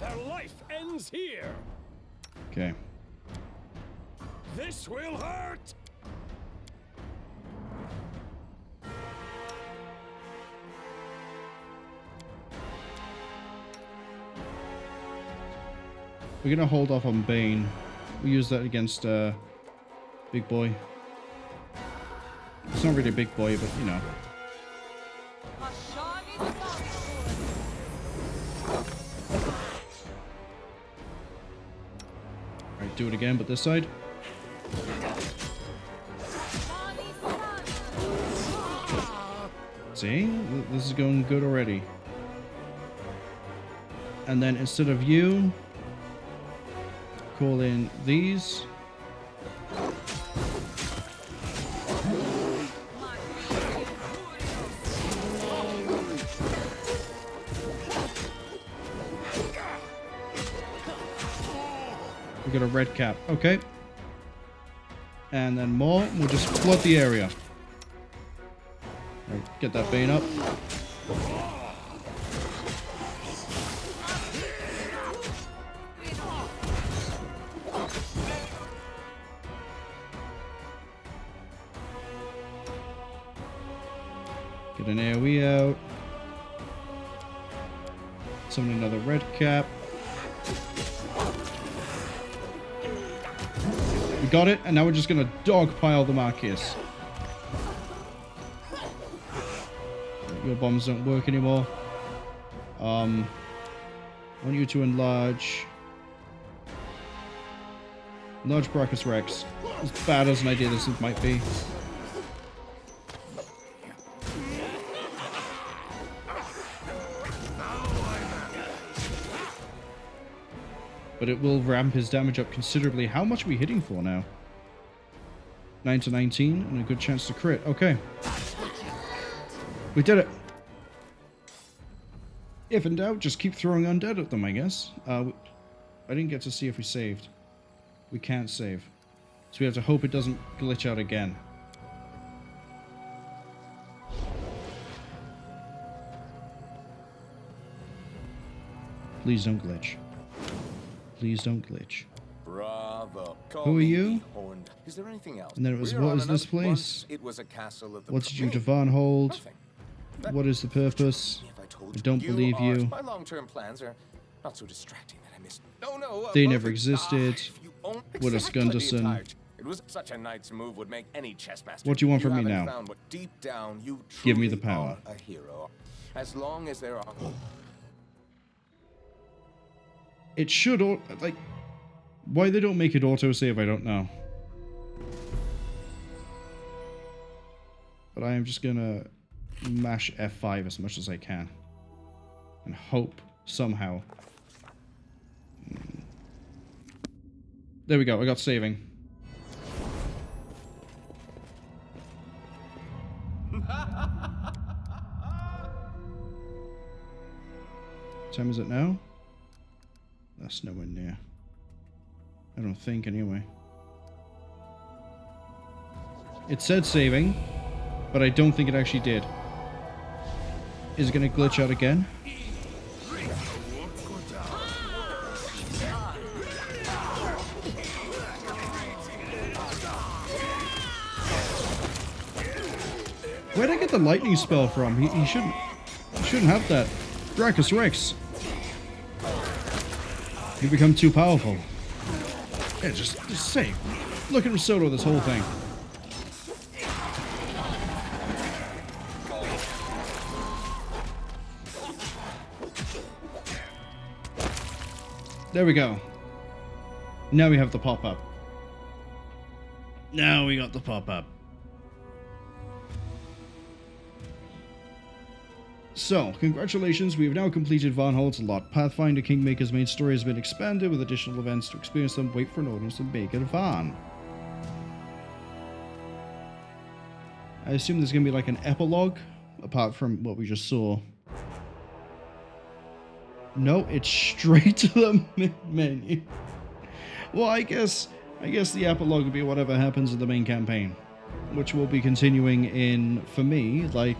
Their life ends here. Okay. This will hurt. We're gonna hold off on Bane. We use that against Big Boy. It's not really a big boy, but you know. Alright, do it again, but this side. See? This is going good already. And then instead of you, call in these. We got a red cap. Okay. And then more. We'll just flood the area. Right, get that Bane up. Get an AoE out. Summon another red cap. We got it, and now we're just gonna dogpile the Marquis. Your bombs don't work anymore. I want you to enlarge. Enlarge Brachus Rex. As bad as an idea this might be. But it will ramp his damage up considerably. How much are we hitting for now? 9 to 19 and a good chance to crit. Okay. We did it. If in doubt, just keep throwing undead at them, I guess. I didn't get to see if we saved. We can't save. So we have to hope it doesn't glitch out again. Please don't glitch. Please don't glitch. Bravo. Who are you? Is there anything else? And then it was, what is this place? It was a castle of the What did you to Varnhold? What is the purpose? I don't believe you. My long-term plans are not so distracting that I missed. No. They never existed. What is Gunderson? It was such a knight's move would make any chess master. What do you want from me now? Found what deep down you give me the power. A hero. As long as there are. It should, like, why they don't make it autosave, I don't know. But I am just gonna mash F5 as much as I can. And hope, somehow. There we go, I got saving. What time is it now? That's nowhere near. I don't think, anyway. It said saving, but I don't think it actually did. Is it going to glitch out again? Where'd I get the lightning spell from? He shouldn't have that. Brachus Rex. You become too powerful. Yeah, just save. Look at him solo this whole thing. There we go. Now we have the pop-up. Now we got the pop-up. So, congratulations, we have now completed Varnhold's Lot. Pathfinder Kingmaker's main story has been expanded with additional events to experience them. Wait for an audience and make it Varn. I assume there's going to be like an epilogue, apart from what we just saw. No, it's straight to the menu. Well, I guess the epilogue will be whatever happens in the main campaign, which will be continuing in, for me, like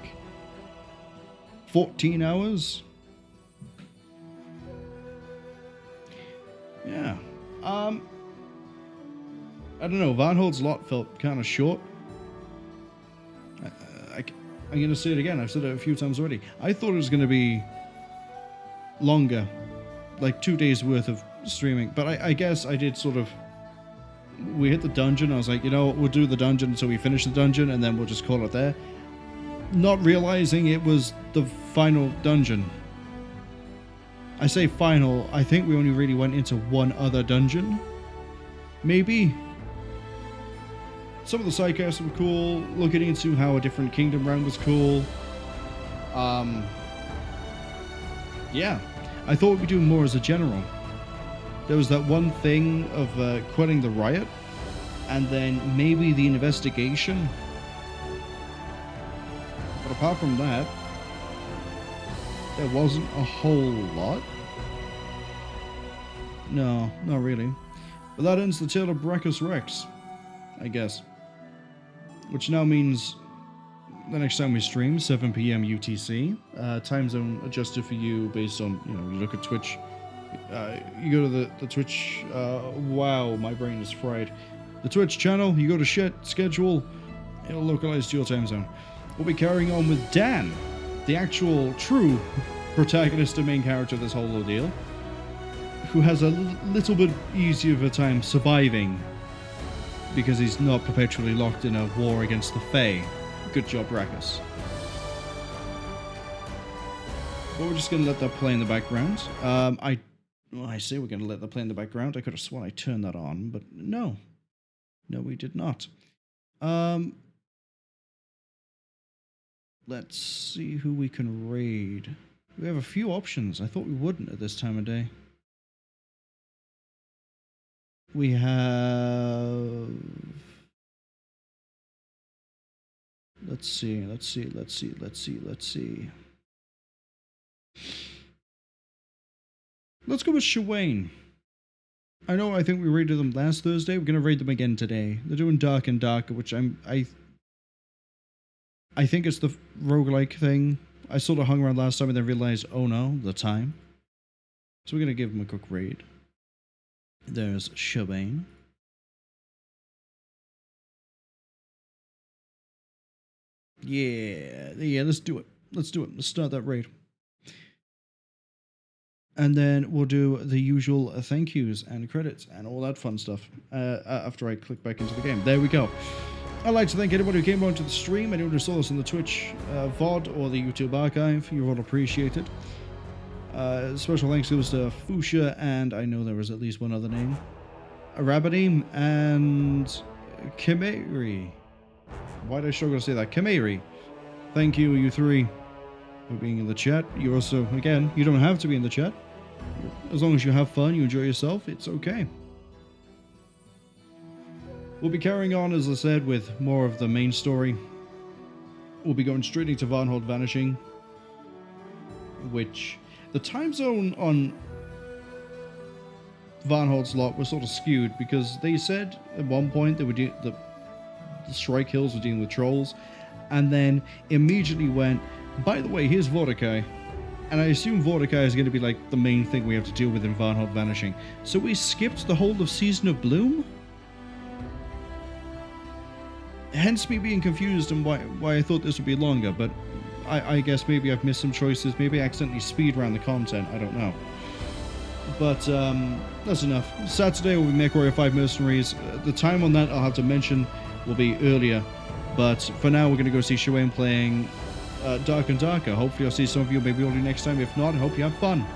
14 hours? Yeah. I don't know. Varnhold's Lot felt kind of short. I'm going to say it again. I've said it a few times already. I thought it was going to be longer. Like 2 days worth of streaming. But I guess I did sort of... We hit the dungeon. I was like, you know, we'll do the dungeon until we finish the dungeon, and then we'll just call it there. Not realizing it was the final dungeon. I say final, I think we only really went into one other dungeon. Maybe. Some of the side quests were cool. Looking into how a different kingdom realm was cool. Yeah. I thought we'd be doing more as a general. There was that one thing of quelling the riot. And then maybe the investigation. But apart from that, there wasn't a whole lot. No, not really. But that ends the tale of Brachus Rex, I guess. Which now means the next time we stream, 7 p.m. UTC. Time zone adjusted for you based on, you look at Twitch. You go to the Twitch, wow, my brain is fried. The Twitch channel, you go to schedule, it'll localize to your time zone. We'll be carrying on with Dan, the actual true protagonist and main character of this whole ordeal, who has a little bit easier of a time surviving because he's not perpetually locked in a war against the Fae. Good job, Brachus. But we're just going to let that play in the background. I say we're going to let that play in the background. I could have sworn I turned that on, but no. No, we did not. Let's see who we can raid. We have a few options. I thought we wouldn't at this time of day. We have... Let's see. Let's go with Cwningen. I think we raided them last Thursday. We're going to raid them again today. They're doing Dark and Darker, which I think it's the roguelike thing. I sort of hung around last time and then realized, oh no, the time. So we're going to give them a quick raid. There's Cwningen. Yeah, let's do it. Let's start that raid. And then we'll do the usual thank yous and credits and all that fun stuff after I click back into the game. There we go. I'd like to thank anybody who came onto the stream, anyone who saw us on the Twitch VOD or the YouTube archive. You're all appreciated. Special thanks goes to Fuchsia, and I know there was at least one other name. Arabadim and Kimeri. Why did I struggle to say that? Kimeri. Thank you, you three, for being in the chat. You also, again, you don't have to be in the chat. As long as you have fun, you enjoy yourself, it's okay. We'll be carrying on, as I said, with more of the main story. We'll be going straight into Varnhold Vanishing, which the time zone on Varnhold's lot was sort of skewed because they said at one point they were the Strike Hills were dealing with trolls, and then immediately went, by the way, here's Vortikai. And I assume Vortikai is going to be like the main thing we have to deal with in Varnhold Vanishing. So we skipped the whole of Season of Bloom? Hence me being confused and why I thought this would be longer, but I guess maybe I've missed some choices. Maybe I accidentally speed around the content. I don't know. But that's enough. Saturday will be MechWarrior 5 Mercenaries. The time on that I'll have to mention will be earlier. But for now, we're going to go see Cwningen playing Dark and Darker. Hopefully I'll see some of you maybe already next time. If not, I hope you have fun.